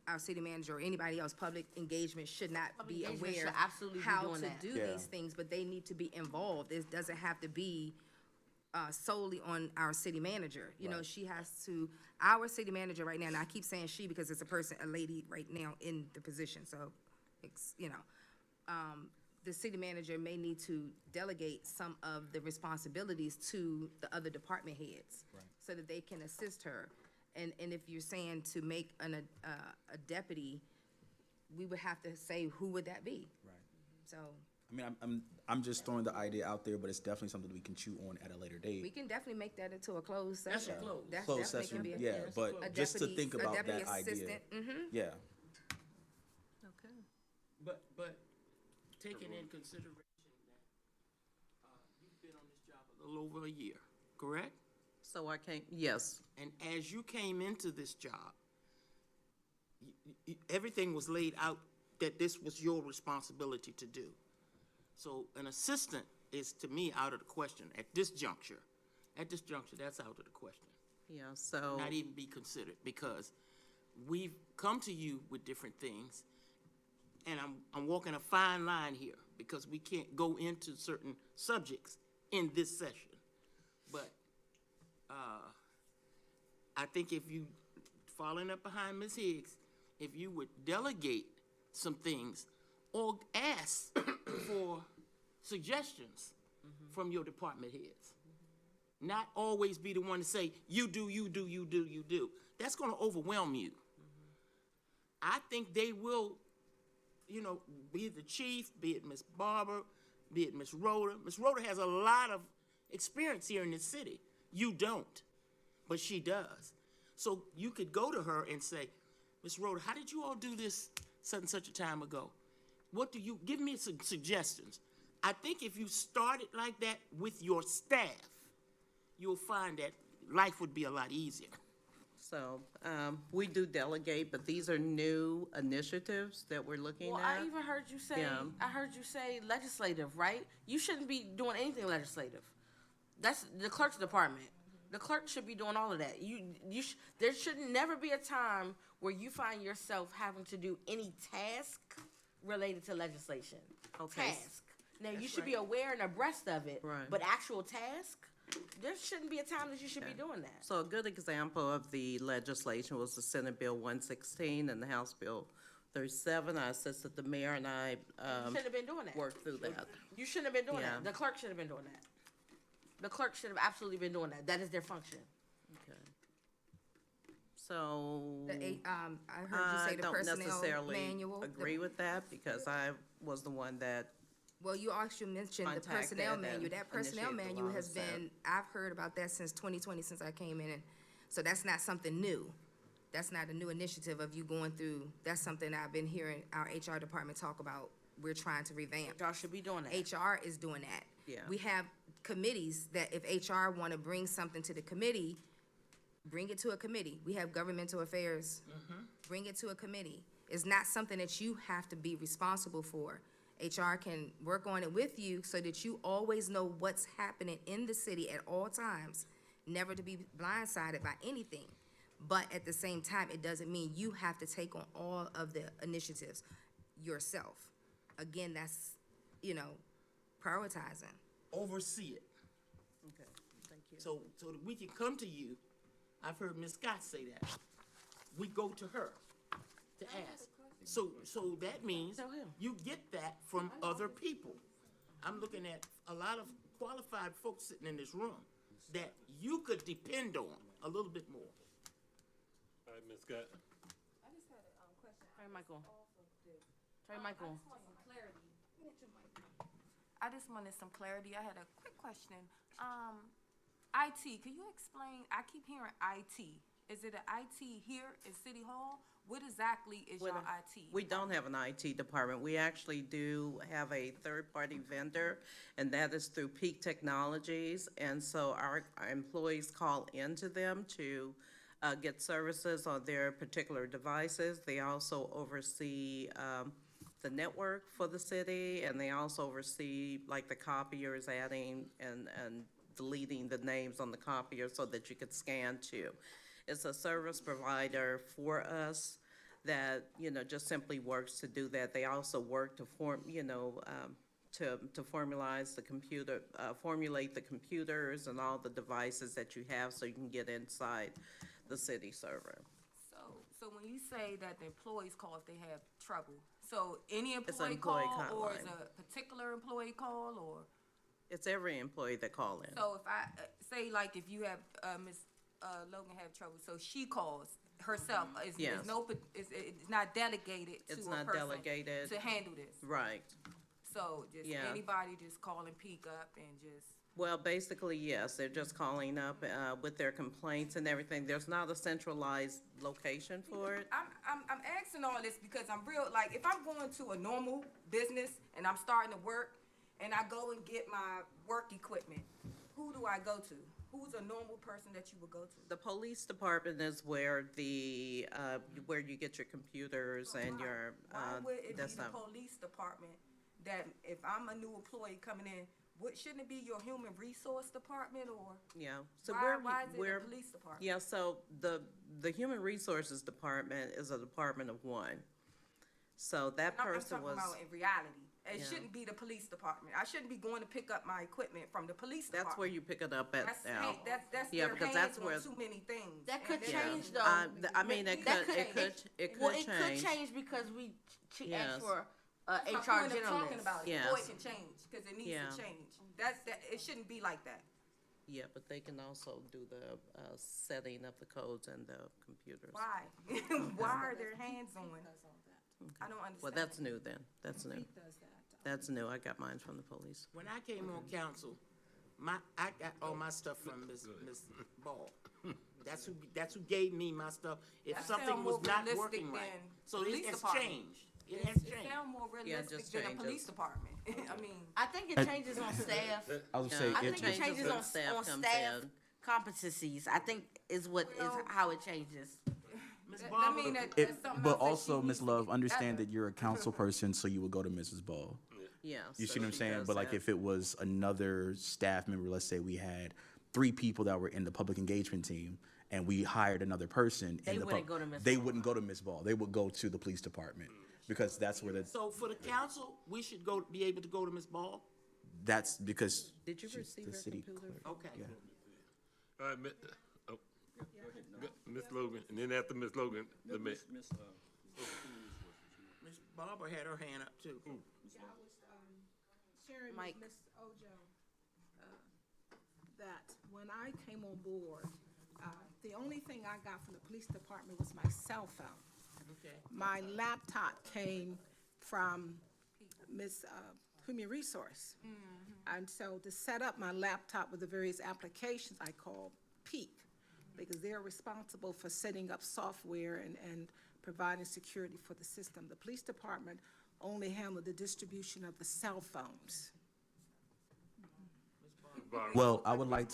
our city manager or anybody else, public engagement should not be engagement aware should absolutely be how doing to that. do Yeah. these things, but they need to be involved. It doesn't have to be solely on our city manager. You know, she has to, our city manager right now, and I keep saying she because it's a lady right now in the position, so, you know, the city manager may need to delegate some of the responsibilities to the other department heads so that they can assist her. And if you're saying to make a deputy, we would have to say, who would that be? Right. So I mean, I'm just throwing the idea out there, but it's definitely something we can chew on at a later date. we can definitely make that into a closed session. That's a close. That's Closed definitely session, can be a- yeah, but a just to deputy- think a about deputy that idea. assistant, Yeah. Okay. But taking in consideration that you've been on this job a little over a year, correct? So I can't, yes, And as you came into this job, everything was laid out that this was your responsibility to do. So an assistant is, to me, out of the question at this juncture. At this juncture, that's out of the question. yeah, so. Not even be considered, because we've come to you with different things, and I'm walking a fine line here, because we can't go into certain subjects in this session. But I think if you, following up behind Ms. Higgs, if you would delegate some things or ask for suggestions from your department heads. Not always be the one to say, you do, you do, you do, you do. That's gonna overwhelm you. I think they will you know, be it the chief, be it Miss Barber, be it Miss Rhoda. Miss Rhoda has a lot of experience here in this city. You don't, but she does. So you could go to her and say, Miss Rhoda, how did you all do this such and such a time ago? What do you, give me some suggestions. I think if you started like that with your staff, you'll find that life would be a lot easier. So, we do delegate, but these are new initiatives that we're looking Well, at. I even heard you say, Yeah. I heard you say legislative, right? You shouldn't be doing anything legislative. That's the clerk's department. The clerk should be doing all of that. There should never be a time where you find yourself having to do any task related to legislation. Okay. Task. Now, you should be aware and abreast of it. Right. But actual task, there shouldn't be a time that you should be doing that. So a good example of the legislation was the Senate Bill 116 and the House Bill 37. I assisted the mayor and I, You shouldn't have been doing that. worked through that. You shouldn't have been doing Yeah. that. The clerk should have been doing that. The clerk should have absolutely been doing that. That is their function. Okay. So. I heard you say the don't personnel necessarily manual. agree with that because I was the one that, Well, you also mentioned the Contacted personnel and manual. That personnel initiated a manual lot has of that. been, I've heard about that since 2020, since I came in. And so that's not something new. That's not a new initiative of you going through. That's something I've been hearing our HR department talk about. We're trying to revamp. Y'all should be doing that. HR is doing that. Yeah. We have committees that if HR want to bring something to the committee, bring it to a committee. We have governmental affairs. Bring it to a committee. It's not something that you have to be responsible for. HR can work on it with you so that you always know what's happening in the city at all times, never to be blindsided by anything. But at the same time, it doesn't mean you have to take on all of the initiatives yourself. Again, that's, prioritizing. Oversee it. okay, thank you. So that we can come to you. I've heard Ms. Scott say that. We go to her to ask. So that means Tell him. you get that from other people. I'm looking at a lot of qualified folks sitting in this room that you could depend on a little bit more. All right, Ms. Scott. Turn Michael. Turn Michael. I just wanted some clarity. I had a quick question. IT, can you explain? I keep hearing IT. Is it an IT here in City Hall? What exactly is your IT? We don't have an IT department. We actually do have a third-party vendor, and that is through Peak Technologies. And so our employees call into them to get services on their particular devices. They also oversee the network for the city, and they also oversee like the copiers, adding and deleting the names on the copier so that you could scan to. It's a service provider for us that, just simply works to do that. They also work to to formulate the computers and all the devices that you have so you can get inside the city server. So when you say that the employees call if they have trouble, so any It's an employee employee call, or is hotline. a particular employee call, or? It's every employee that call in. So if I, say like if you have, Ms. Logan have trouble, so she calls herself, is Yes. it's not delegated to It's a not person delegated. to handle this? Right. So just Yeah. anybody just call and peek up and just, Well, basically, yes, they're just calling up with their complaints and everything. There's not a centralized location for it. I'm asking all this because I'm real, like, if I'm going to a normal business and I'm starting to work and I go and get my work equipment, who do I go to? Who's a normal person that you would go to? The police department is where where you get your computers and your Why would it be the desktop. police department that if I'm a new employee coming in, shouldn't it be your human resource department or? Yeah. So Why is it we're the police department? Yeah. So the human resources department is a department of one. So that I'm person talking was. about in reality. It Yeah. shouldn't be the police department. I shouldn't be going to pick up my equipment from the police department. That's where you pick it up at now. That's Yeah, their because hands that's on where- too many things. That could And change though. I mean, it That could Well, it could change. change because we Yes. asked for That's my HR point of talking generalist. about it. Yes. Boy, it can change, because it needs Yeah. to change. It shouldn't be like that. Yeah, but they can also do the setting of the codes and the computers. Why? Why are their hands on? I don't understand. Well, that's new then. That's new. Does that. That's new. I got mine from the police. When I came on council, I got all my stuff from Ms. Ball. That's who gave me my stuff. If That something sound was more not realistic working right. than So police it's department. changed. It has It changed. sound more realistic just than a changes. police department. I mean, I think it changes on staff. I was gonna say, I it think it changes on staff comes staff in. competencies. I think is how it changes. Ms. that Barber, mean that It, that's something but else that she also, needs Ms. to Love, get understand better. that you're a council person, so you would go to Mrs. Ball. Yeah. You so see what I'm she saying? does But like that. if it was another staff member, let's say we had 3 people that were in the public engagement team and we hired another person. They in the wouldn't go to Ms. They Ball. wouldn't go to Ms. Ball. They would go to the police department because that's where so for the council, we should be able to go to Ms. Ball? that's because Did you she's receive the her city computer? clerk. Okay. Yeah. All right, Ms. Logan, and then after Ms. Logan, the mayor. Ms. Barber had her hand up too. Yeah, I was sharing Mike. with Ms. Ojo that when I came on board, the only thing I got from the police department was my cell phone. Okay. My laptop came from Ms. Human Resource. And so to set up my laptop with the various applications, I called Peak, because they're responsible for setting up software and providing security for the system. The police department only handled the distribution of the cell phones. Well, I would like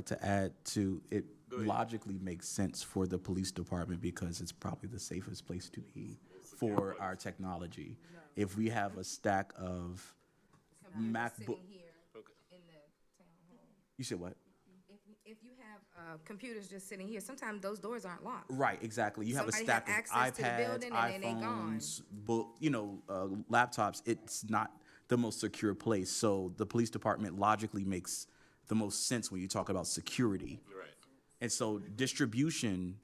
to add to it. Logically makes sense for the police department because it's probably the safest place to be for our technology. If we have a stack of MacBook, Sitting here in the town hall. you said what? If you have computers just sitting here, sometimes those doors aren't locked. Right, exactly. You have a Somebody have stack of access to the iPads, building and then they gone. iPhones, laptops. It's not the most secure place. So the police department logically makes the most sense when you talk about security. Right. And so distribution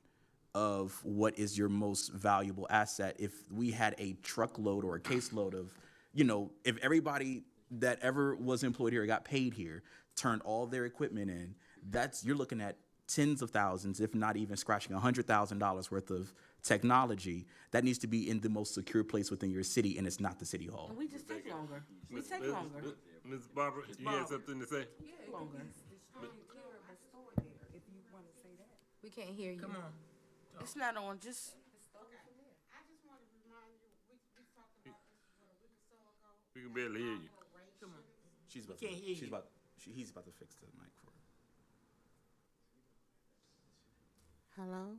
of what is your most valuable asset, if we had a truckload or a caseload of, if everybody that ever was employed here, got paid here, turned all their equipment in, you're looking at tens of thousands, if not even scratching $100,000 worth of technology that needs to be in the most secure place within your city, and it's not the city hall. We just take longer. We take Ms. longer. Ms. Barbara, you had something to say? Longer. We can't hear you. Come on. It's not on, just, We can barely hear you. Come on. He's about to fix the mic for her. Hello?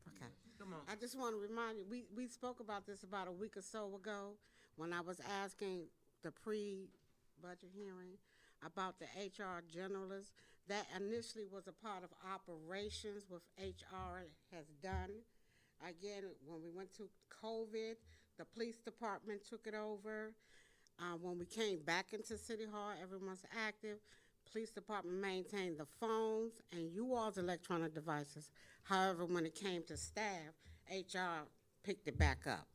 Okay. Come on. I just want to remind you, we spoke about this about a week or so ago when I was asking the pre-budget hearing about the HR generalist. That initially was a part of operations with HR has done. Again, when we went to COVID, the police department took it over. When we came back into City Hall, everyone's active. Police department maintained the phones and you all's electronic devices. However, when it came to staff, HR picked it back up.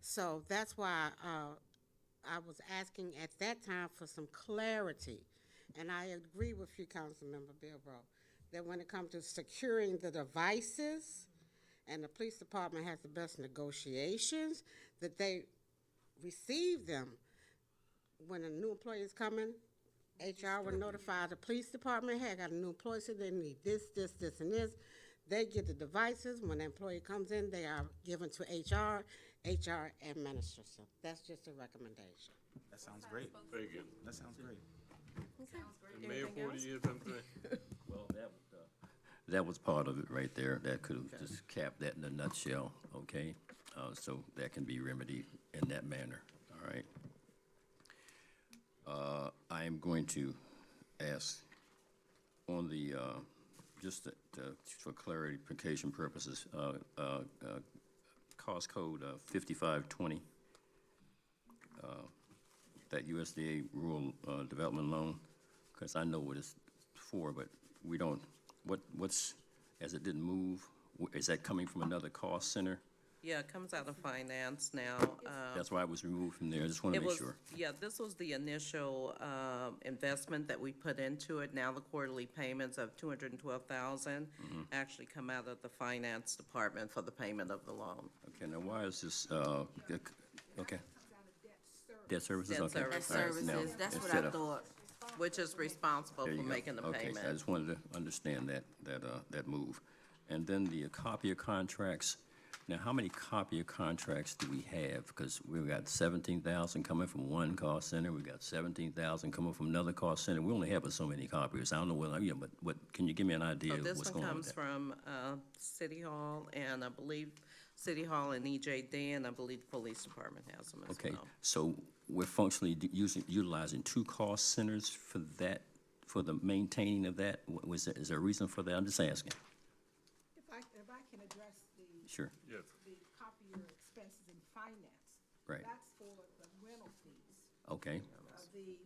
So that's why I was asking at that time for some clarity. And I agree with you, Councilmember Bilbro, that when it comes to securing the devices, and the police department has the best negotiations, that they receive them. When a new employee is coming, HR will notify the police department, hey, I got a new employee, so they need this, and this. They get the devices. When the employee comes in, they are given to HR. HR administers them. That's just a recommendation. That sounds great. Thank you. That sounds great. And Mayor Porter, you had something to say? Well, that was part of it right there. That could have just capped that in a nutshell, okay? So that can be remedied in that manner, all right? I am going to ask on the, just for clarification purposes, cost code 5520, that USDA rural development loan, because I know what it's for, but we don't, what's, as it didn't move, is that coming from another cost center? Yeah, it comes out of finance now. That's why it was removed from there. I just want to It make was, sure. yeah, this was the initial investment that we put into it. Now the quarterly payments of $212,000 actually come out of the finance department for the payment of the loan. Okay, now why is this, okay. Debt services, Debt okay. services. All right, now, Services, that's what instead I of- thought. Which is responsible There for you go. making the Okay, so I payment. just wanted to understand that move. And then the copier contracts, now how many copier contracts do we have? Because we've got 17,000 coming from one cost center, we got 17,000 coming from another cost center. We only have so many copiers. I don't know what, you know, but what, can you give me an idea So of this what's one going on with comes that? from City Hall, and I believe City Hall and EJD, and I believe the police department has them as Okay, well. so we're functionally utilizing two cost centers for that, for the maintaining of that? Is there a reason for that? I'm just asking. If I can address the. Sure. Yes. The copier expenses in finance. Right. That's for the rental fees. Okay, The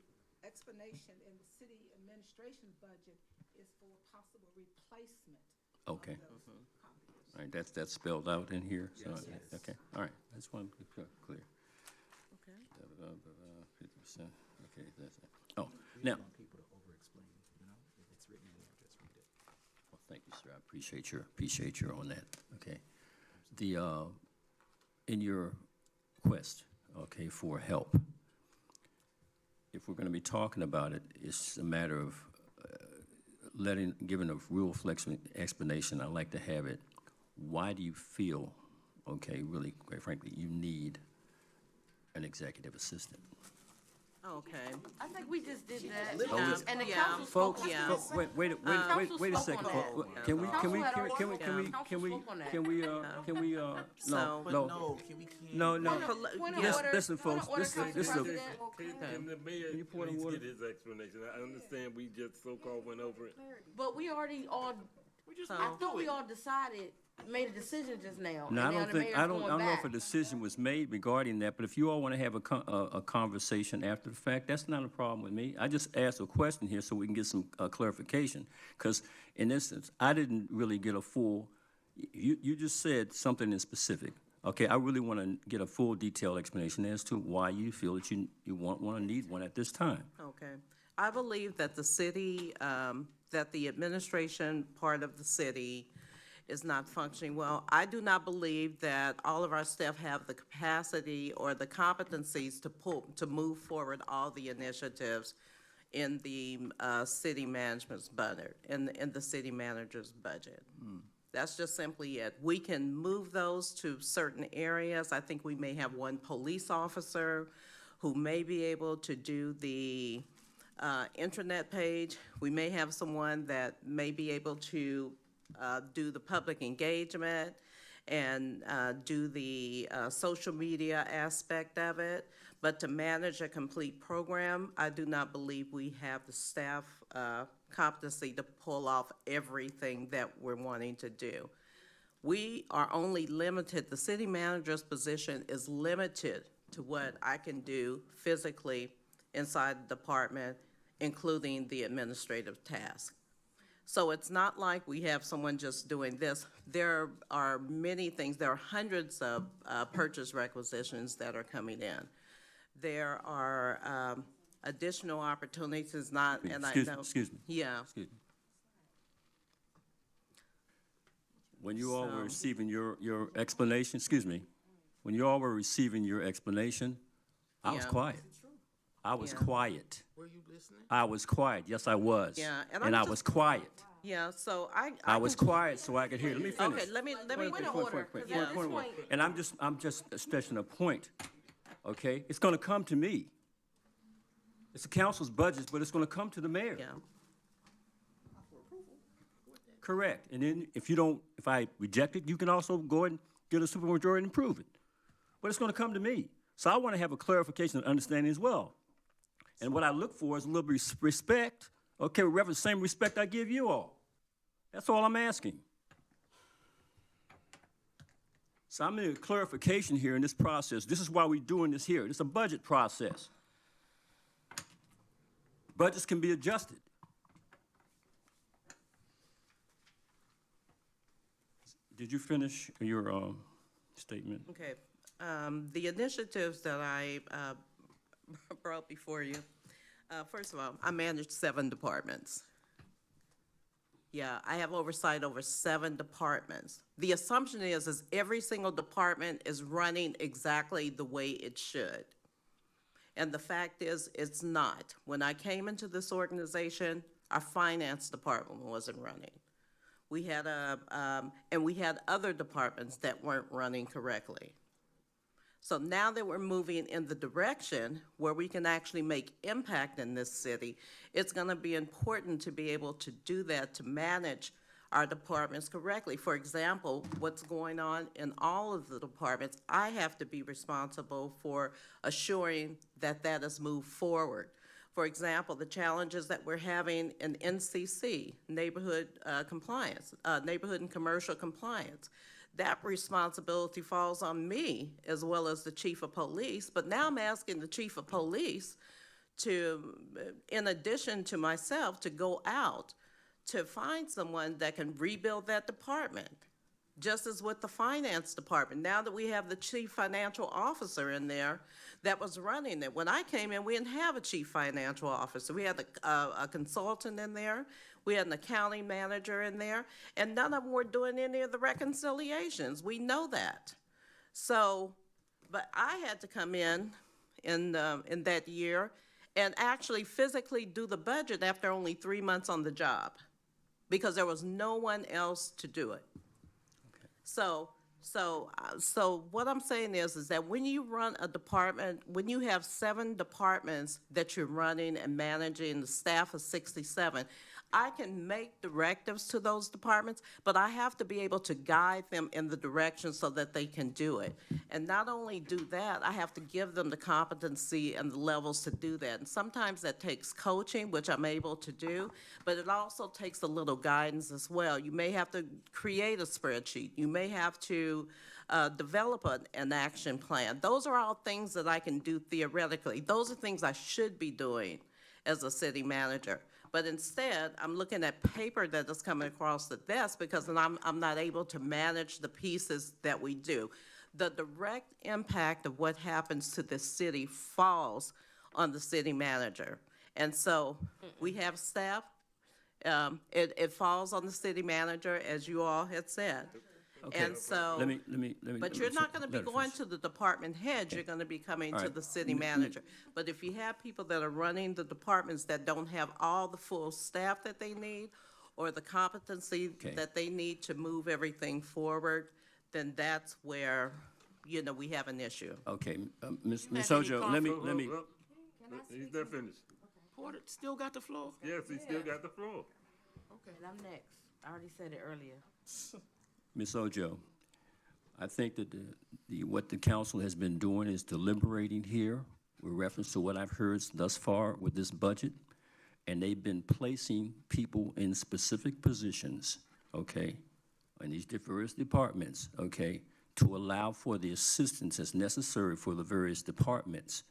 explanation in the city administration budget is for possible replacement okay. of those copiers. All right, that's spelled out in here? So, okay, all right, I just want to be clear. Okay. 50%, okay, that's it. Oh, now. People to over-explain, you know, if it's written in there, just read it. Well, thank you, sir, I appreciate you on that, okay. The, in your quest, okay, for help, if we're gonna be talking about it, it's a matter of giving a real flexible explanation. I'd like to have it. Why do you feel, okay, really, quite frankly, you need an executive assistant? Okay. I think we just did that, Yeah, and the yeah. council spoke Folks, on Yeah. that. wait a Council second. spoke on folks. that. Can we, Council had already no, spoke on that. can we, So- no, Can we? no. Point of Yeah. order. Listen, Point of folks, order, this is- Council this is a- President. Can the mayor Can you point of please order? get his explanation? I understand we just so-called went over it. But we already all, I thought we all decided, made a decision just now. No, and I now don't the think, mayor's I don't going know if a back. decision was made regarding that, but if you all want to have a conversation after the fact, that's not a problem with me. I just asked a question here so we can get some clarification. Because in instance, I didn't really get a full, you just said something in specific. Okay, I really want to get a full detailed explanation as to why you feel that you want to need one at this time. Okay. I believe that the city, that the administration part of the city is not functioning well. I do not believe that all of our staff have the capacity or the competencies to move forward all the initiatives in the city management's budget, in the city manager's budget. That's just simply it. We can move those to certain areas. I think we may have one police officer who may be able to do the intranet page. We may have someone that may be able to do the public engagement and do the social media aspect of it. But to manage a complete program, I do not believe we have the staff competency to pull off everything that we're wanting to do. We are only limited, the city manager's position is limited to what I can do physically inside the department, including the administrative task. So it's not like we have someone just doing this. There are many things, there are hundreds of purchase requisitions that are coming in. There are additional opportunities not, and I know. Excuse me. Yeah. Excuse me. When you all were So- receiving your explanation, excuse me, when you all were receiving your explanation, I was Yeah. quiet. I was Yeah. quiet. Were you listening? I was quiet, yes, I was. Yeah, and And I'm I just- was quiet. Yeah, so I was quiet so I could hear. Let me finish. Okay, let me, Point of order, 'cause at this point- And I'm just stressing a point, okay? It's gonna come to me. It's the council's budget, but it's gonna come to the mayor. yeah. Correct. And then if I reject it, you can also go ahead and get a supermajority and approve it. But it's gonna come to me. So I wanna have a clarification and understanding as well. And what I look for is a little bit of respect, okay, with the same respect I give you all. That's all I'm asking. So I'm in a clarification here in this process. This is why we're doing this here. It's a budget process. Budgets can be adjusted. Did you finish your statement. Okay, the initiatives that I brought before you, first of all, I manage 7 departments. Yeah, I have oversight over 7 departments. The assumption is every single department is running exactly the way it should. And the fact is, it's not. When I came into this organization, our finance department wasn't running. We had and we had other departments that weren't running correctly. So now that we're moving in the direction where we can actually make impact in this city, it's gonna be important to be able to do that, to manage our departments correctly. For example, what's going on in all of the departments, I have to be responsible for assuring that that is moved forward. For example, the challenges that we're having in NCC, neighborhood compliance, neighborhood and commercial compliance. That responsibility falls on me as well as the chief of police, but now I'm asking the chief of police to, in addition to myself, to go out to find someone that can rebuild that department. Just as with the finance department, now that we have the chief financial officer in there that was running it. When I came in, we didn't have a chief financial officer. We had a consultant in there. We had an accounting manager in there, and none of them were doing any of the reconciliations. We know that. So, but I had to come in that year and actually physically do the budget after only 3 months on the job because there was no one else to do it. So what I'm saying is that when you run a department, when you have 7 departments that you're running and managing, the staff of 67, I can make directives to those departments, but I have to be able to guide them in the direction so that they can do it. And not only do that, I have to give them the competency and the levels to do that. And sometimes that takes coaching, which I'm able to do, but it also takes a little guidance as well. You may have to create a spreadsheet. You may have to develop an action plan. Those are all things that I can do theoretically. Those are things I should be doing as a city manager. But instead, I'm looking at paper that is coming across the desk because then I'm not able to manage the pieces that we do. The direct impact of what happens to the city falls on the city manager. And so we have staff, it falls on the city manager, as you all had said. Okay. And so, Let me. but you're not gonna be going to the department head, you're gonna be coming to the city manager. But if you have people that are running the departments that don't have all the full staff that they need, or the competency that they need to move everything forward, then that's where, you know, we have an issue. Okay, Ms. Ojo, let me. He's not finished. Porter still got the floor? Yes, he still got the floor. And I'm next. I already said it earlier. Ms. Ojo, I think that what the council has been doing is deliberating here with reference to what I've heard thus far with this budget, and they've been placing people in specific positions, okay, in these various departments, okay, to allow for the assistance that's necessary for the various departments.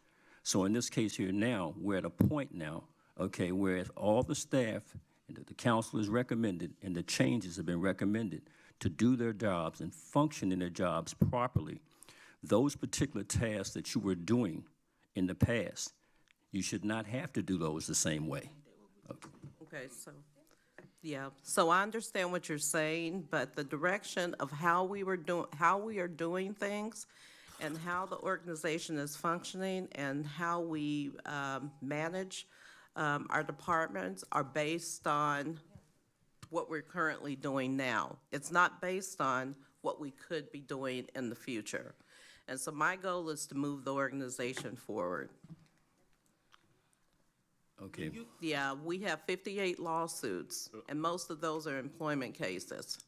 So in this case here now, we're at a point now, okay, where if all the staff and the council has recommended and the changes have been recommended to do their jobs and function in their jobs properly, those particular tasks that you were doing in the past, you should not have to do those the same way. Okay, so, yeah, so I understand what you're saying, but the direction of how we are doing things and how the organization is functioning and how we manage our departments are based on what we're currently doing now. It's not based on what we could be doing in the future. And so my goal is to move the organization forward. Okay. Yeah, we have 58 lawsuits, and most of those are employment cases.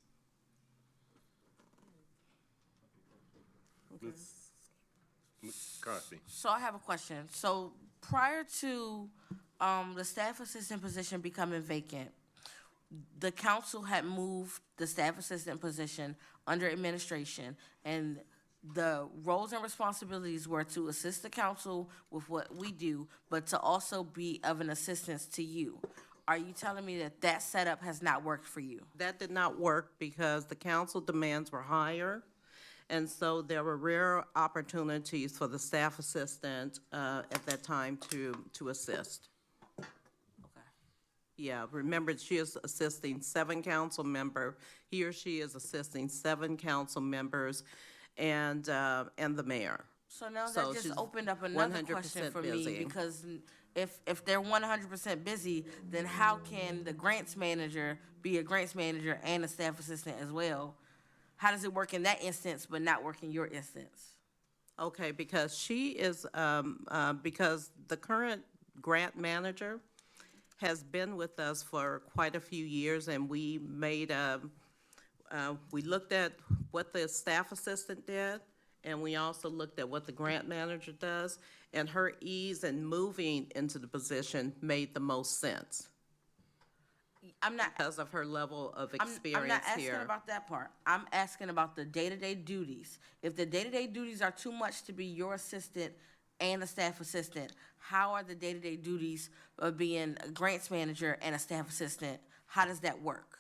Ms. Carthy. So I have a question. So prior to the staff assistant position becoming vacant, the council had moved the staff assistant position under administration, and the roles and responsibilities were to assist the council with what we do, but to also be of an assistance to you. Are you telling me that that setup has not worked for you? That did not work because the council demands were higher, And so there were rare opportunities for the staff assistant at that time to assist. Okay. Yeah, remember, she is assisting 7 council member. He or she is assisting 7 council members and the mayor. So now So that just she's opened up another question 100% for busy. me, because if they're 100% busy, then how can the grants manager be a grants manager and a staff assistant as well? How does it work in that instance but not work in your instance? Okay, because she is, because the current grant manager has been with us for quite a few years, and we made, we looked at what the staff assistant did, and we also looked at what the grant manager does, and her ease in moving into the position made the most sense I'm not, because of her level of I'm experience not asking here. about that part. I'm asking about the day-to-day duties. If the day-to-day duties are too much to be your assistant and a staff assistant, how are the day-to-day duties of being a grants manager and a staff assistant? How does that work?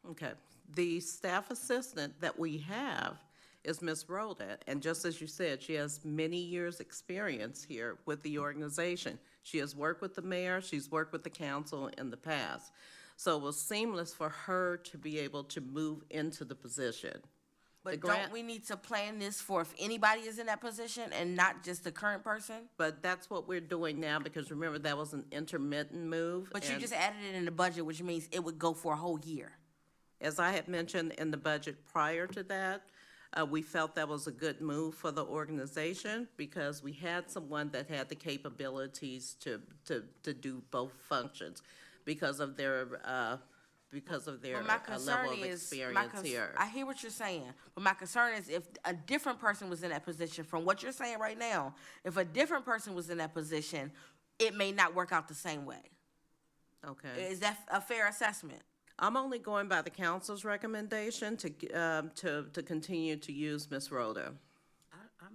Okay, the staff assistant that we have is Ms. Rhoda, and just as you said, she has many years' experience here with the organization. She has worked with the mayor, she's worked with the council in the past. So it was seamless for her to be able to move into the position. The But grant- don't we need to plan this for if anybody is in that position and not just the current person? But that's what we're doing now, because remember, that was an intermittent move. But you and just added it in the budget, which means it would go for a whole year. As I had mentioned in the budget prior to that, we felt that was a good move for the organization because we had someone that had the capabilities to do both functions because of their But my concern level of is, experience here. I hear what you're saying, but my concern is if a different person was in that position, from what you're saying right now, if a different person was in that position, it may not work out the same way. Okay. Is that a fair assessment? I'm only going by the council's recommendation to continue to use Ms. Rhoda.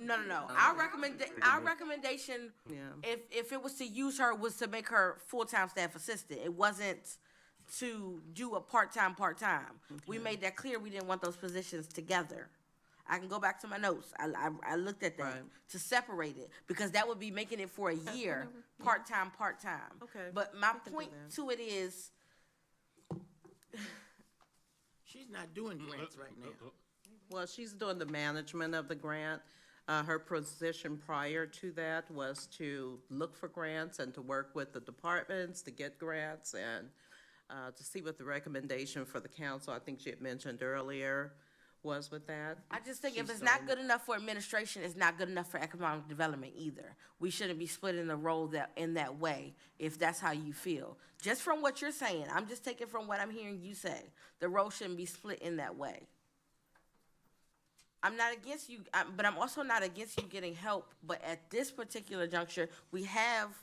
No. Our recommendation, Yeah. if it was to use her, was to make her full-time staff assistant. It wasn't to do a part-time. We made that clear, we didn't want those positions together. I can go back to my notes. I looked at that, Right. to separate it, because that would be making it for a year, part-time. Okay, But my we can do point that. to it is, She's not doing grants right now. Well, she's doing the management of the grant. Her position prior to that was to look for grants and to work with the departments to get grants and to see what the recommendation for the council, I think she had mentioned earlier, was with that. I just think if She's it's not doing- good enough for administration, it's not good enough for economic development either. We shouldn't be splitting the role in that way, if that's how you feel. Just from what you're saying, I'm just taking from what I'm hearing you say, the role shouldn't be split in that way. I'm not against you, but I'm also not against you getting help, but at this particular juncture, we have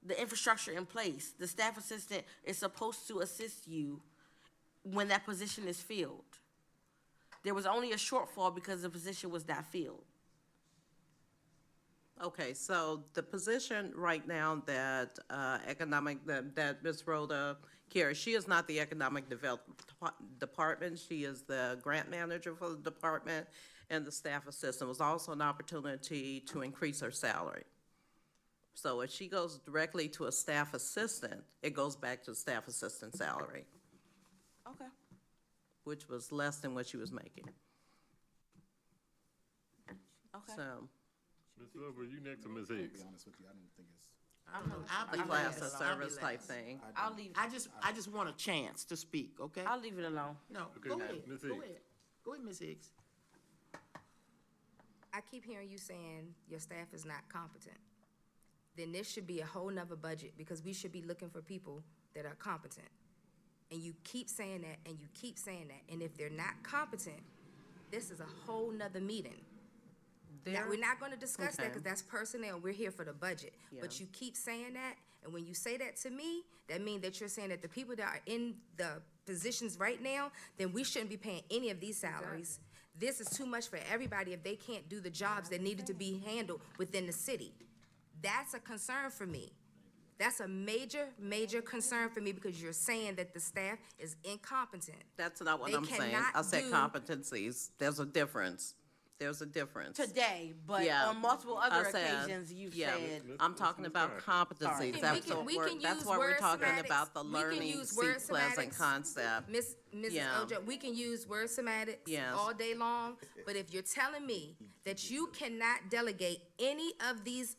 the infrastructure in place. The staff assistant is supposed to assist you when that position is filled. There was only a shortfall because the position was not filled. Okay, so the position right now that that Ms. Rhoda carries, she is not the economic development department. She is the grant manager for the department, and the staff assistant was also an opportunity to increase her salary. So if she goes directly to a staff assistant, it goes back to staff assistant salary, Okay. which was less than what she was making. Okay. So, Ms. Silver, you next to Ms. Hicks. To be honest with you, I don't think it's. I don't know. the I'll be class last. of I'll be service last. type thing. I'll leave, I just want a chance to speak, okay? I'll leave it alone. No, Okay, go now, ahead, Ms. go Hicks. ahead. Go ahead, Ms. Hicks. I keep hearing you saying your staff is not competent. Then this should be a whole nother budget, because we should be looking for people that are competent. And you keep saying that, and you keep saying that, and if they're not competent, this is a whole nother meeting. Now, we're not gonna discuss that, Okay. because that's personnel, we're here for the budget. Yeah. But you keep saying that, and when you say that to me, that means that you're saying that the people that are in the positions right now, then we shouldn't be paying any of these salaries. This is too much for everybody if they can't do the jobs that needed to be handled within the city. That's a concern for me. That's a major, major concern for me, because you're saying that the staff is incompetent. That's not what They I'm saying. cannot I said do- competencies. There's a difference. there's a difference. today, but Yeah. on multiple other I said- occasions, you've yeah, said. I'm talking about competencies. And That's what that's why we're talking about the learning seat pleasant concept. Mrs. Yeah. Ojo, we can use word semantics Yes. all day long, but if you're telling me that you cannot delegate any of these,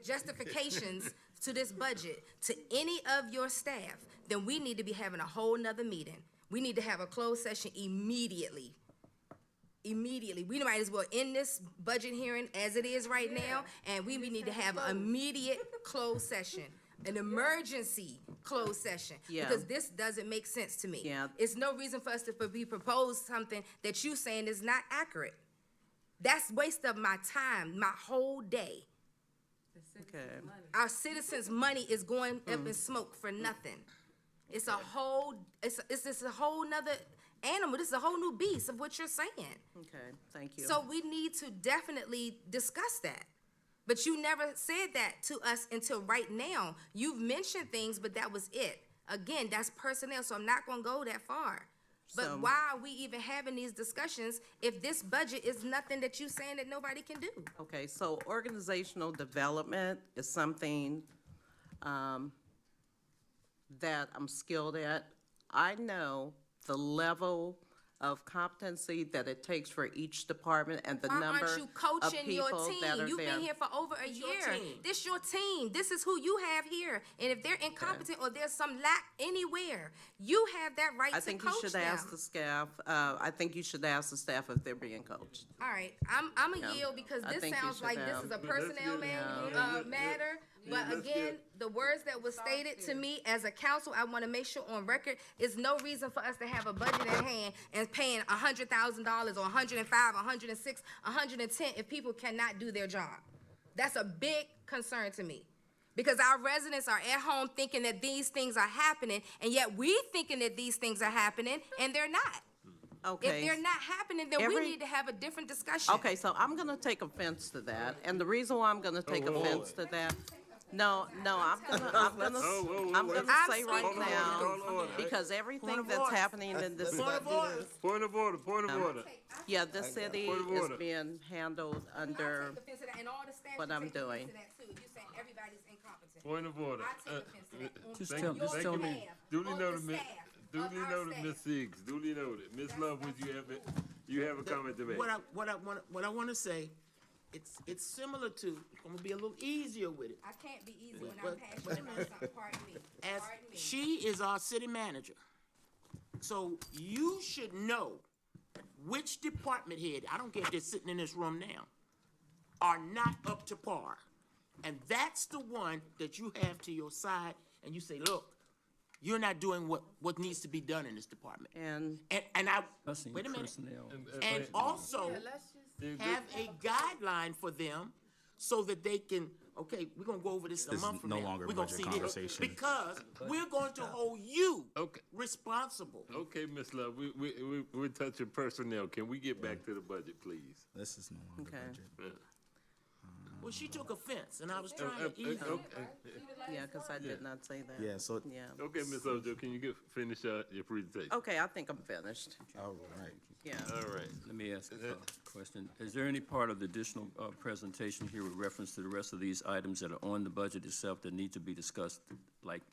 justifications to this budget to any of your staff, then we need to be having a whole nother meeting. We need to have a closed session immediately. Immediately. We might as well end this budget hearing as it is right now, and we need to have an immediate closed session, an emergency closed session. Yeah. Because this doesn't make sense to me. Yeah. It's no reason for us to be proposed something that you saying is not accurate. That's waste of my time, my whole day. Okay. Our citizens' money is going up in smoke for nothing. It's a whole, it's just a whole nother animal. This is a whole new beast of what you're saying. Okay, thank you. So we need to definitely discuss that. But you never said that to us until right now. You've mentioned things, but that was it. Again, that's personnel, so I'm not gonna go that far. But So- why are we even having these discussions if this budget is nothing that you saying that nobody can do? Okay, so organizational development is something that I'm skilled at. I know the level of competency that it takes for each department and the Why number aren't you of coaching your people that team? are You've there. been here for over a It's your year. team. This your team. This is who you have here. And if they're incompetent or there's some lack anywhere, you have that right I to think you coach should them. ask the staff, I think you should ask the staff if they're being coached. All right, I'm a Yeah. yield because I this think you sounds should like this have. is a Let's personnel get- matter. But let's again, get- the words that was stated to me as a council, I want to make sure on record, is no reason for us to have a budget at hand and paying $100,000 or 105, 106, 110 if people cannot do their job. That's a big concern to me. Because our residents are at home thinking that these things are happening, and yet we thinking that these things are happening, and they're not. Okay. If they're not happening, then we Every- need to have a different discussion. Okay, so I'm gonna take offense to that, and the reason why I'm gonna take Oh, offense to that, no, I'm gonna whoa, I'm wait. gonna say right Hold on, now, hold on. because everything that's happening in this, Point of order, point of order. yeah, the city Point of is order. being handled under, Take offense to that, and all the staff what should I'm take offense doing. to that, too. You're saying everybody's incompetent. Point of order. I take offense to that. On Just Thank tell- you, just thank tell you. me. Duly On noted, the Miss, staff, duly of our noted, staff. Ms. Siegs, duly noted. Ms. Love, would you have a comment to make? What I want to say, it's similar to, I'm gonna be a little easier with it. I can't be easy when I'm But- passionate about something, pardon me. As Pardon me. she is our city manager, so you should know which department head, I don't care if they're sitting in this room now, are not up to par. And that's the one that you have to your side, and you say, look, you're not doing what needs to be done in this department. and And I, Discussing wait a minute. personnel. And also have a guideline for them so that they can, okay, we're gonna go over this in a This is month from no now. longer a We're gonna budget see this. conversation. Because we're going to hold you Okay. responsible. Okay, Ms. Love, we're touching personnel. Can we get back to the budget, please? This is no longer Okay. budget. Well, she took offense, and I was trying to ease her. Okay, yeah, because I did not say that. Yeah, so, Yeah, okay, Ms. Ojo, can you finish your presentation? okay, I think I'm finished, all right. yeah. All right. Let me ask a question. Is there any part of the additional presentation here with reference to the rest of these items that are on the budget itself that need to be discussed, like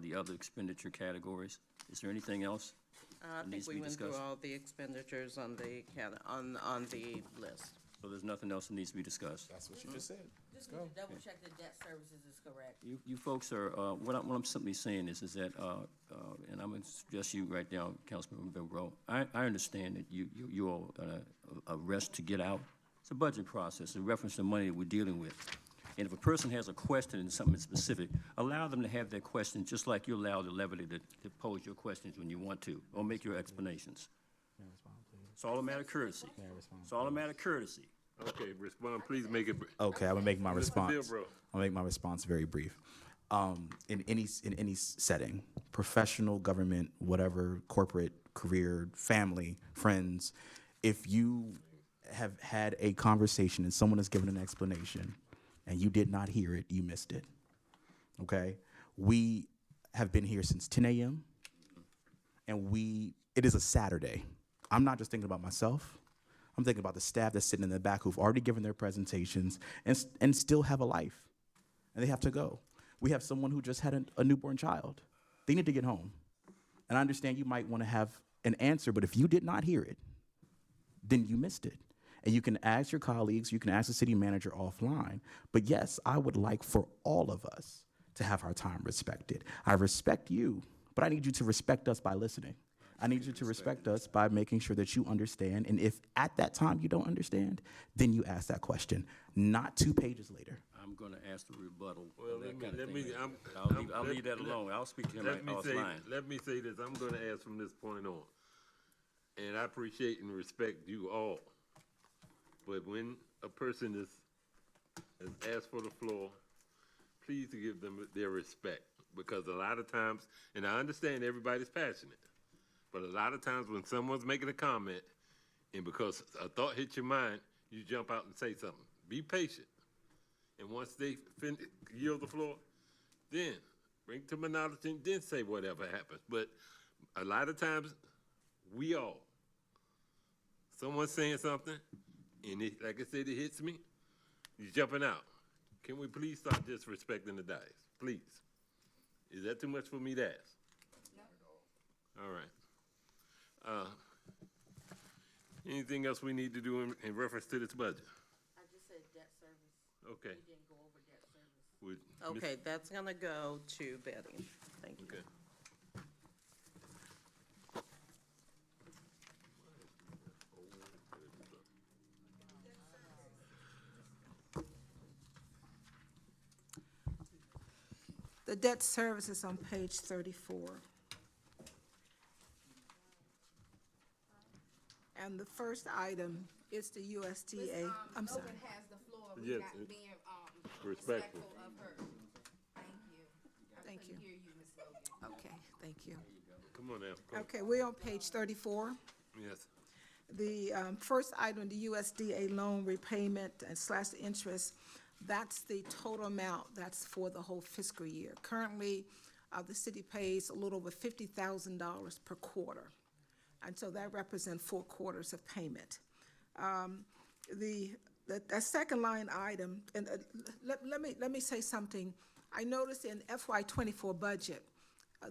the other expenditure categories? Is there anything else? I needs think to we be went through discussed. all the expenditures on the, on the list. So there's nothing else that needs to be discussed? That's what you just said. Just need to double check that debt services is correct. You folks are, what I'm simply saying is that, and I'm gonna suggest you right now, Councilman Bilbro, I understand that you all, a rush to get out. It's a budget process, in reference to money that we're dealing with. And if a person has a question in something specific, allow them to have their question, just like you allow the levity to pose your questions when you want to, or make your explanations. It's all a matter of courtesy. It's all a matter of courtesy. Okay, respond, please make it. Okay, I'm gonna make my Mr. response. Bilbro. I'll make my response very brief. In any setting, professional, government, whatever, corporate, career, family, friends, if you have had a conversation and someone has given an explanation and you did not hear it, you missed it. Okay? We have been here since 10 a.m. and it is a Saturday. I'm not just thinking about myself. I'm thinking about the staff that's sitting in the back who've already given their presentations and still have a life, and they have to go. We have someone who just had a newborn child. They need to get home. And I understand you might want to have an answer, but if you did not hear it, then you missed it. And you can ask your colleagues, you can ask the city manager offline. But yes, I would like for all of us to have our time respected. I respect you, but I need you to respect us by listening. I need you to respect us by making sure that you understand. And if at that time you don't understand, then you ask that question, not 2 pages later. I'm gonna ask the rebuttal. Well, on that kind of let thing me, later. I'll leave that alone. I'll speak to him offline. Let me say this, I'm gonna ask from this point on. And I appreciate and respect you all. But when a person has asked for the floor, please give them their respect. Because a lot of times, and I understand everybody's passionate, but a lot of times when someone's making a comment, and because a thought hits your mind, you jump out and say something. Be patient. And once they yield the floor, then bring to my knowledge and then say whatever happens. But a lot of times, someone's saying something, and it, like I said, it hits me, you're jumping out. Can we please start disrespecting the dais? Please. Is that too much for me to ask? No. All right. Anything else we need to do in reference to this budget? I just said debt service. Okay. We didn't go over debt service. With Okay, that's gonna go to Betty. Thank you. Okay. The debt service is on page 34. And the first item is the USDA. I'm sorry. Logan has the floor. Yes, We're not being, respectful. of her. Thank you. Thank you. I couldn't hear you, Ms. Logan. Okay, thank you. Come on now. Go. Okay, we're on page 34. Yes. The first item, the USDA loan repayment and slash interest, that's the total amount that's for the whole fiscal year. Currently, the city pays a little over $50,000 per quarter. And so that represents 4 quarters of payment. The second line item, and let me say something. I noticed in FY '24 budget,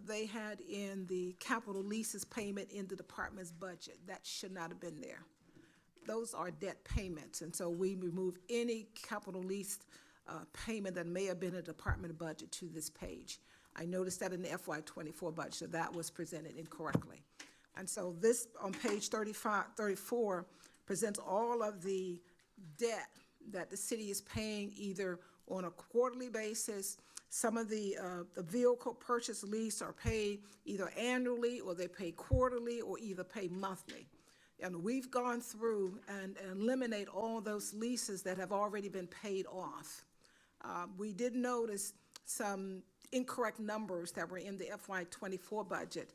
they had in the capital leases payment in the department's budget. That should not have been there. Those are debt payments, and so we removed any capital lease payment that may have been a department budget to this page. I noticed that in the FY '24 budget, so that was presented incorrectly. And so this, on page 34, presents all of the debt that the city is paying either on a quarterly basis. Some of the vehicle purchase lease are paid either annually, or they pay quarterly, or either pay monthly. And we've gone through and eliminate all those leases that have already been paid off. We did notice some incorrect numbers that were in the FY '24 budget.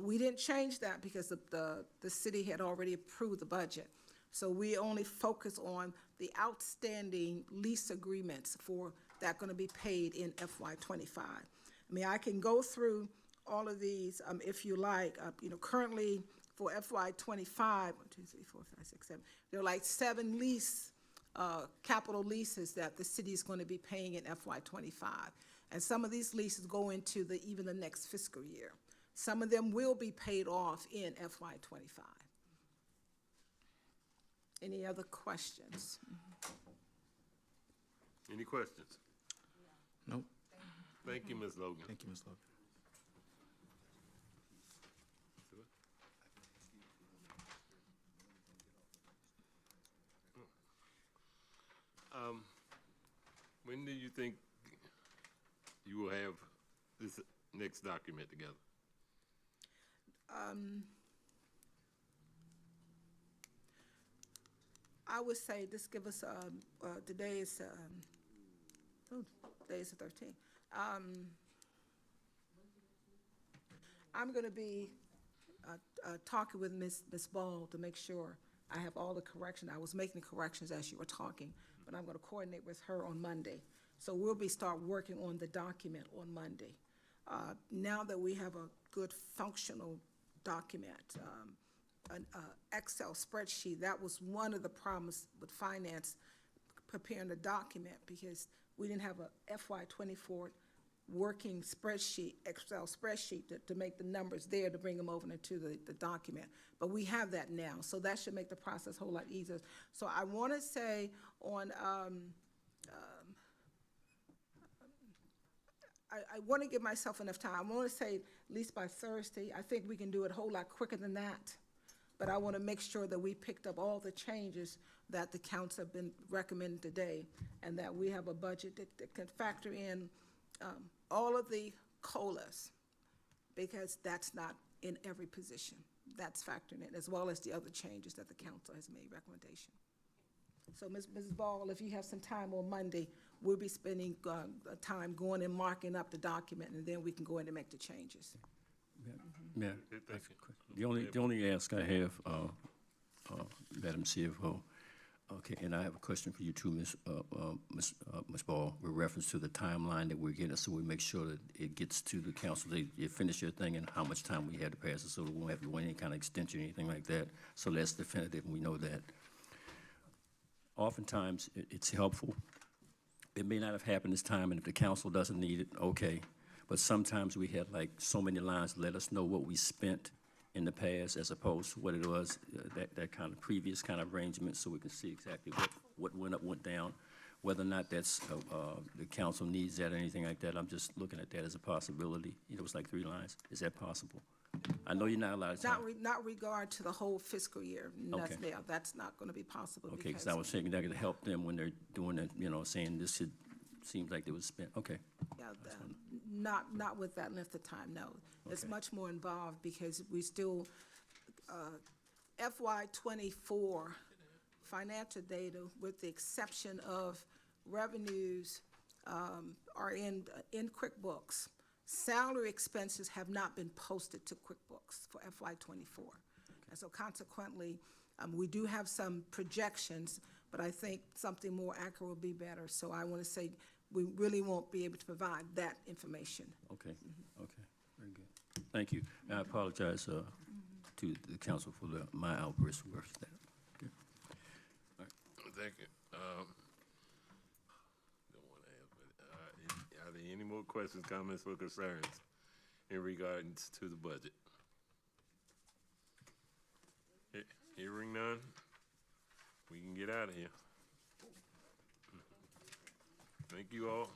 We didn't change that because the city had already approved the budget. So we only focus on the outstanding lease agreements for that going to be paid in FY '25. I mean, I can go through all of these if you like. Currently for FY '25, 1, 2, 3, 4, 5, 6, 7, there are like 7 capital leases that the city is going to be paying in FY '25. And some of these leases go into even the next fiscal year. Some of them will be paid off in FY '25. Any other questions? Any questions? Nope. Thank you, Ms. Logan. Thank you, Ms. Logan. When do you think you will have this next document together? I would say just give us, today is the 13th. I'm going to be talking with Ms. Ball to make sure I have all the corrections. I was making corrections as you were talking, but I'm going to coordinate with her on Monday. So we'll start working on the document on Monday. Now that we have a good functional document, an Excel spreadsheet. That was one of the problems with finance preparing the document, because we didn't have a FY '24 working spreadsheet, Excel spreadsheet to make the numbers there to bring them over into the document. But we have that now, so that should make the process a whole lot easier. So I want to say on, I want to give myself enough time. I want to say at least by Thursday. I think we can do it a whole lot quicker than that. But I want to make sure that we picked up all the changes that the council have been recommending today, and that we have a budget that can factor in all of the COLAs, because that's not in every position. That's factoring in, as well as the other changes that the council has made recommendation. So, Mrs. Ball, if you have some time on Monday, we'll be spending time going and marking up the document, and then we can go in and make the changes. Yeah. The only ask I have, Madam CFO, okay, and I have a question for you too, Ms. Ball, with reference to the timeline that we're getting, so we make sure that it gets to the council, they finish their thing, and how much time we had to pass it, so we won't have to go any kind of extension or anything like that. So that's definitive, and we know that. Oftentimes, it's helpful. It may not have happened this time, and if the council doesn't need it, okay. But sometimes we had like so many lines, let us know what we spent in the past as opposed to what it was, that kind of previous kind of arrangement, so we can see exactly what went up, went down. Whether or not that's, the council needs that or anything like that, I'm just looking at that as a possibility. It was like 3 lines. Is that possible? I know you're not allowed to talk. Not regard to the whole fiscal year. Okay. Yeah, that's not going to be possible. Okay, because I was thinking that could help them when they're doing it, saying this should, seems like it was spent, okay. Yeah, not with that length of time, no. It's Okay. much more involved, because we still, FY '24 financial data, with the exception of revenues, are in QuickBooks. Salary expenses have not been posted to QuickBooks for FY '24. And so consequently, we do have some projections, but I think something more accurate would be better. So I want to say we really won't be able to provide that information. Okay, okay, very good. Thank you. I apologize to the council for my outburst. Okay. All right. Thank you. Don't want to ask, but are there any more questions, comments, or concerns in regards to the budget? Hearing none, we can get out of here. Thank you all.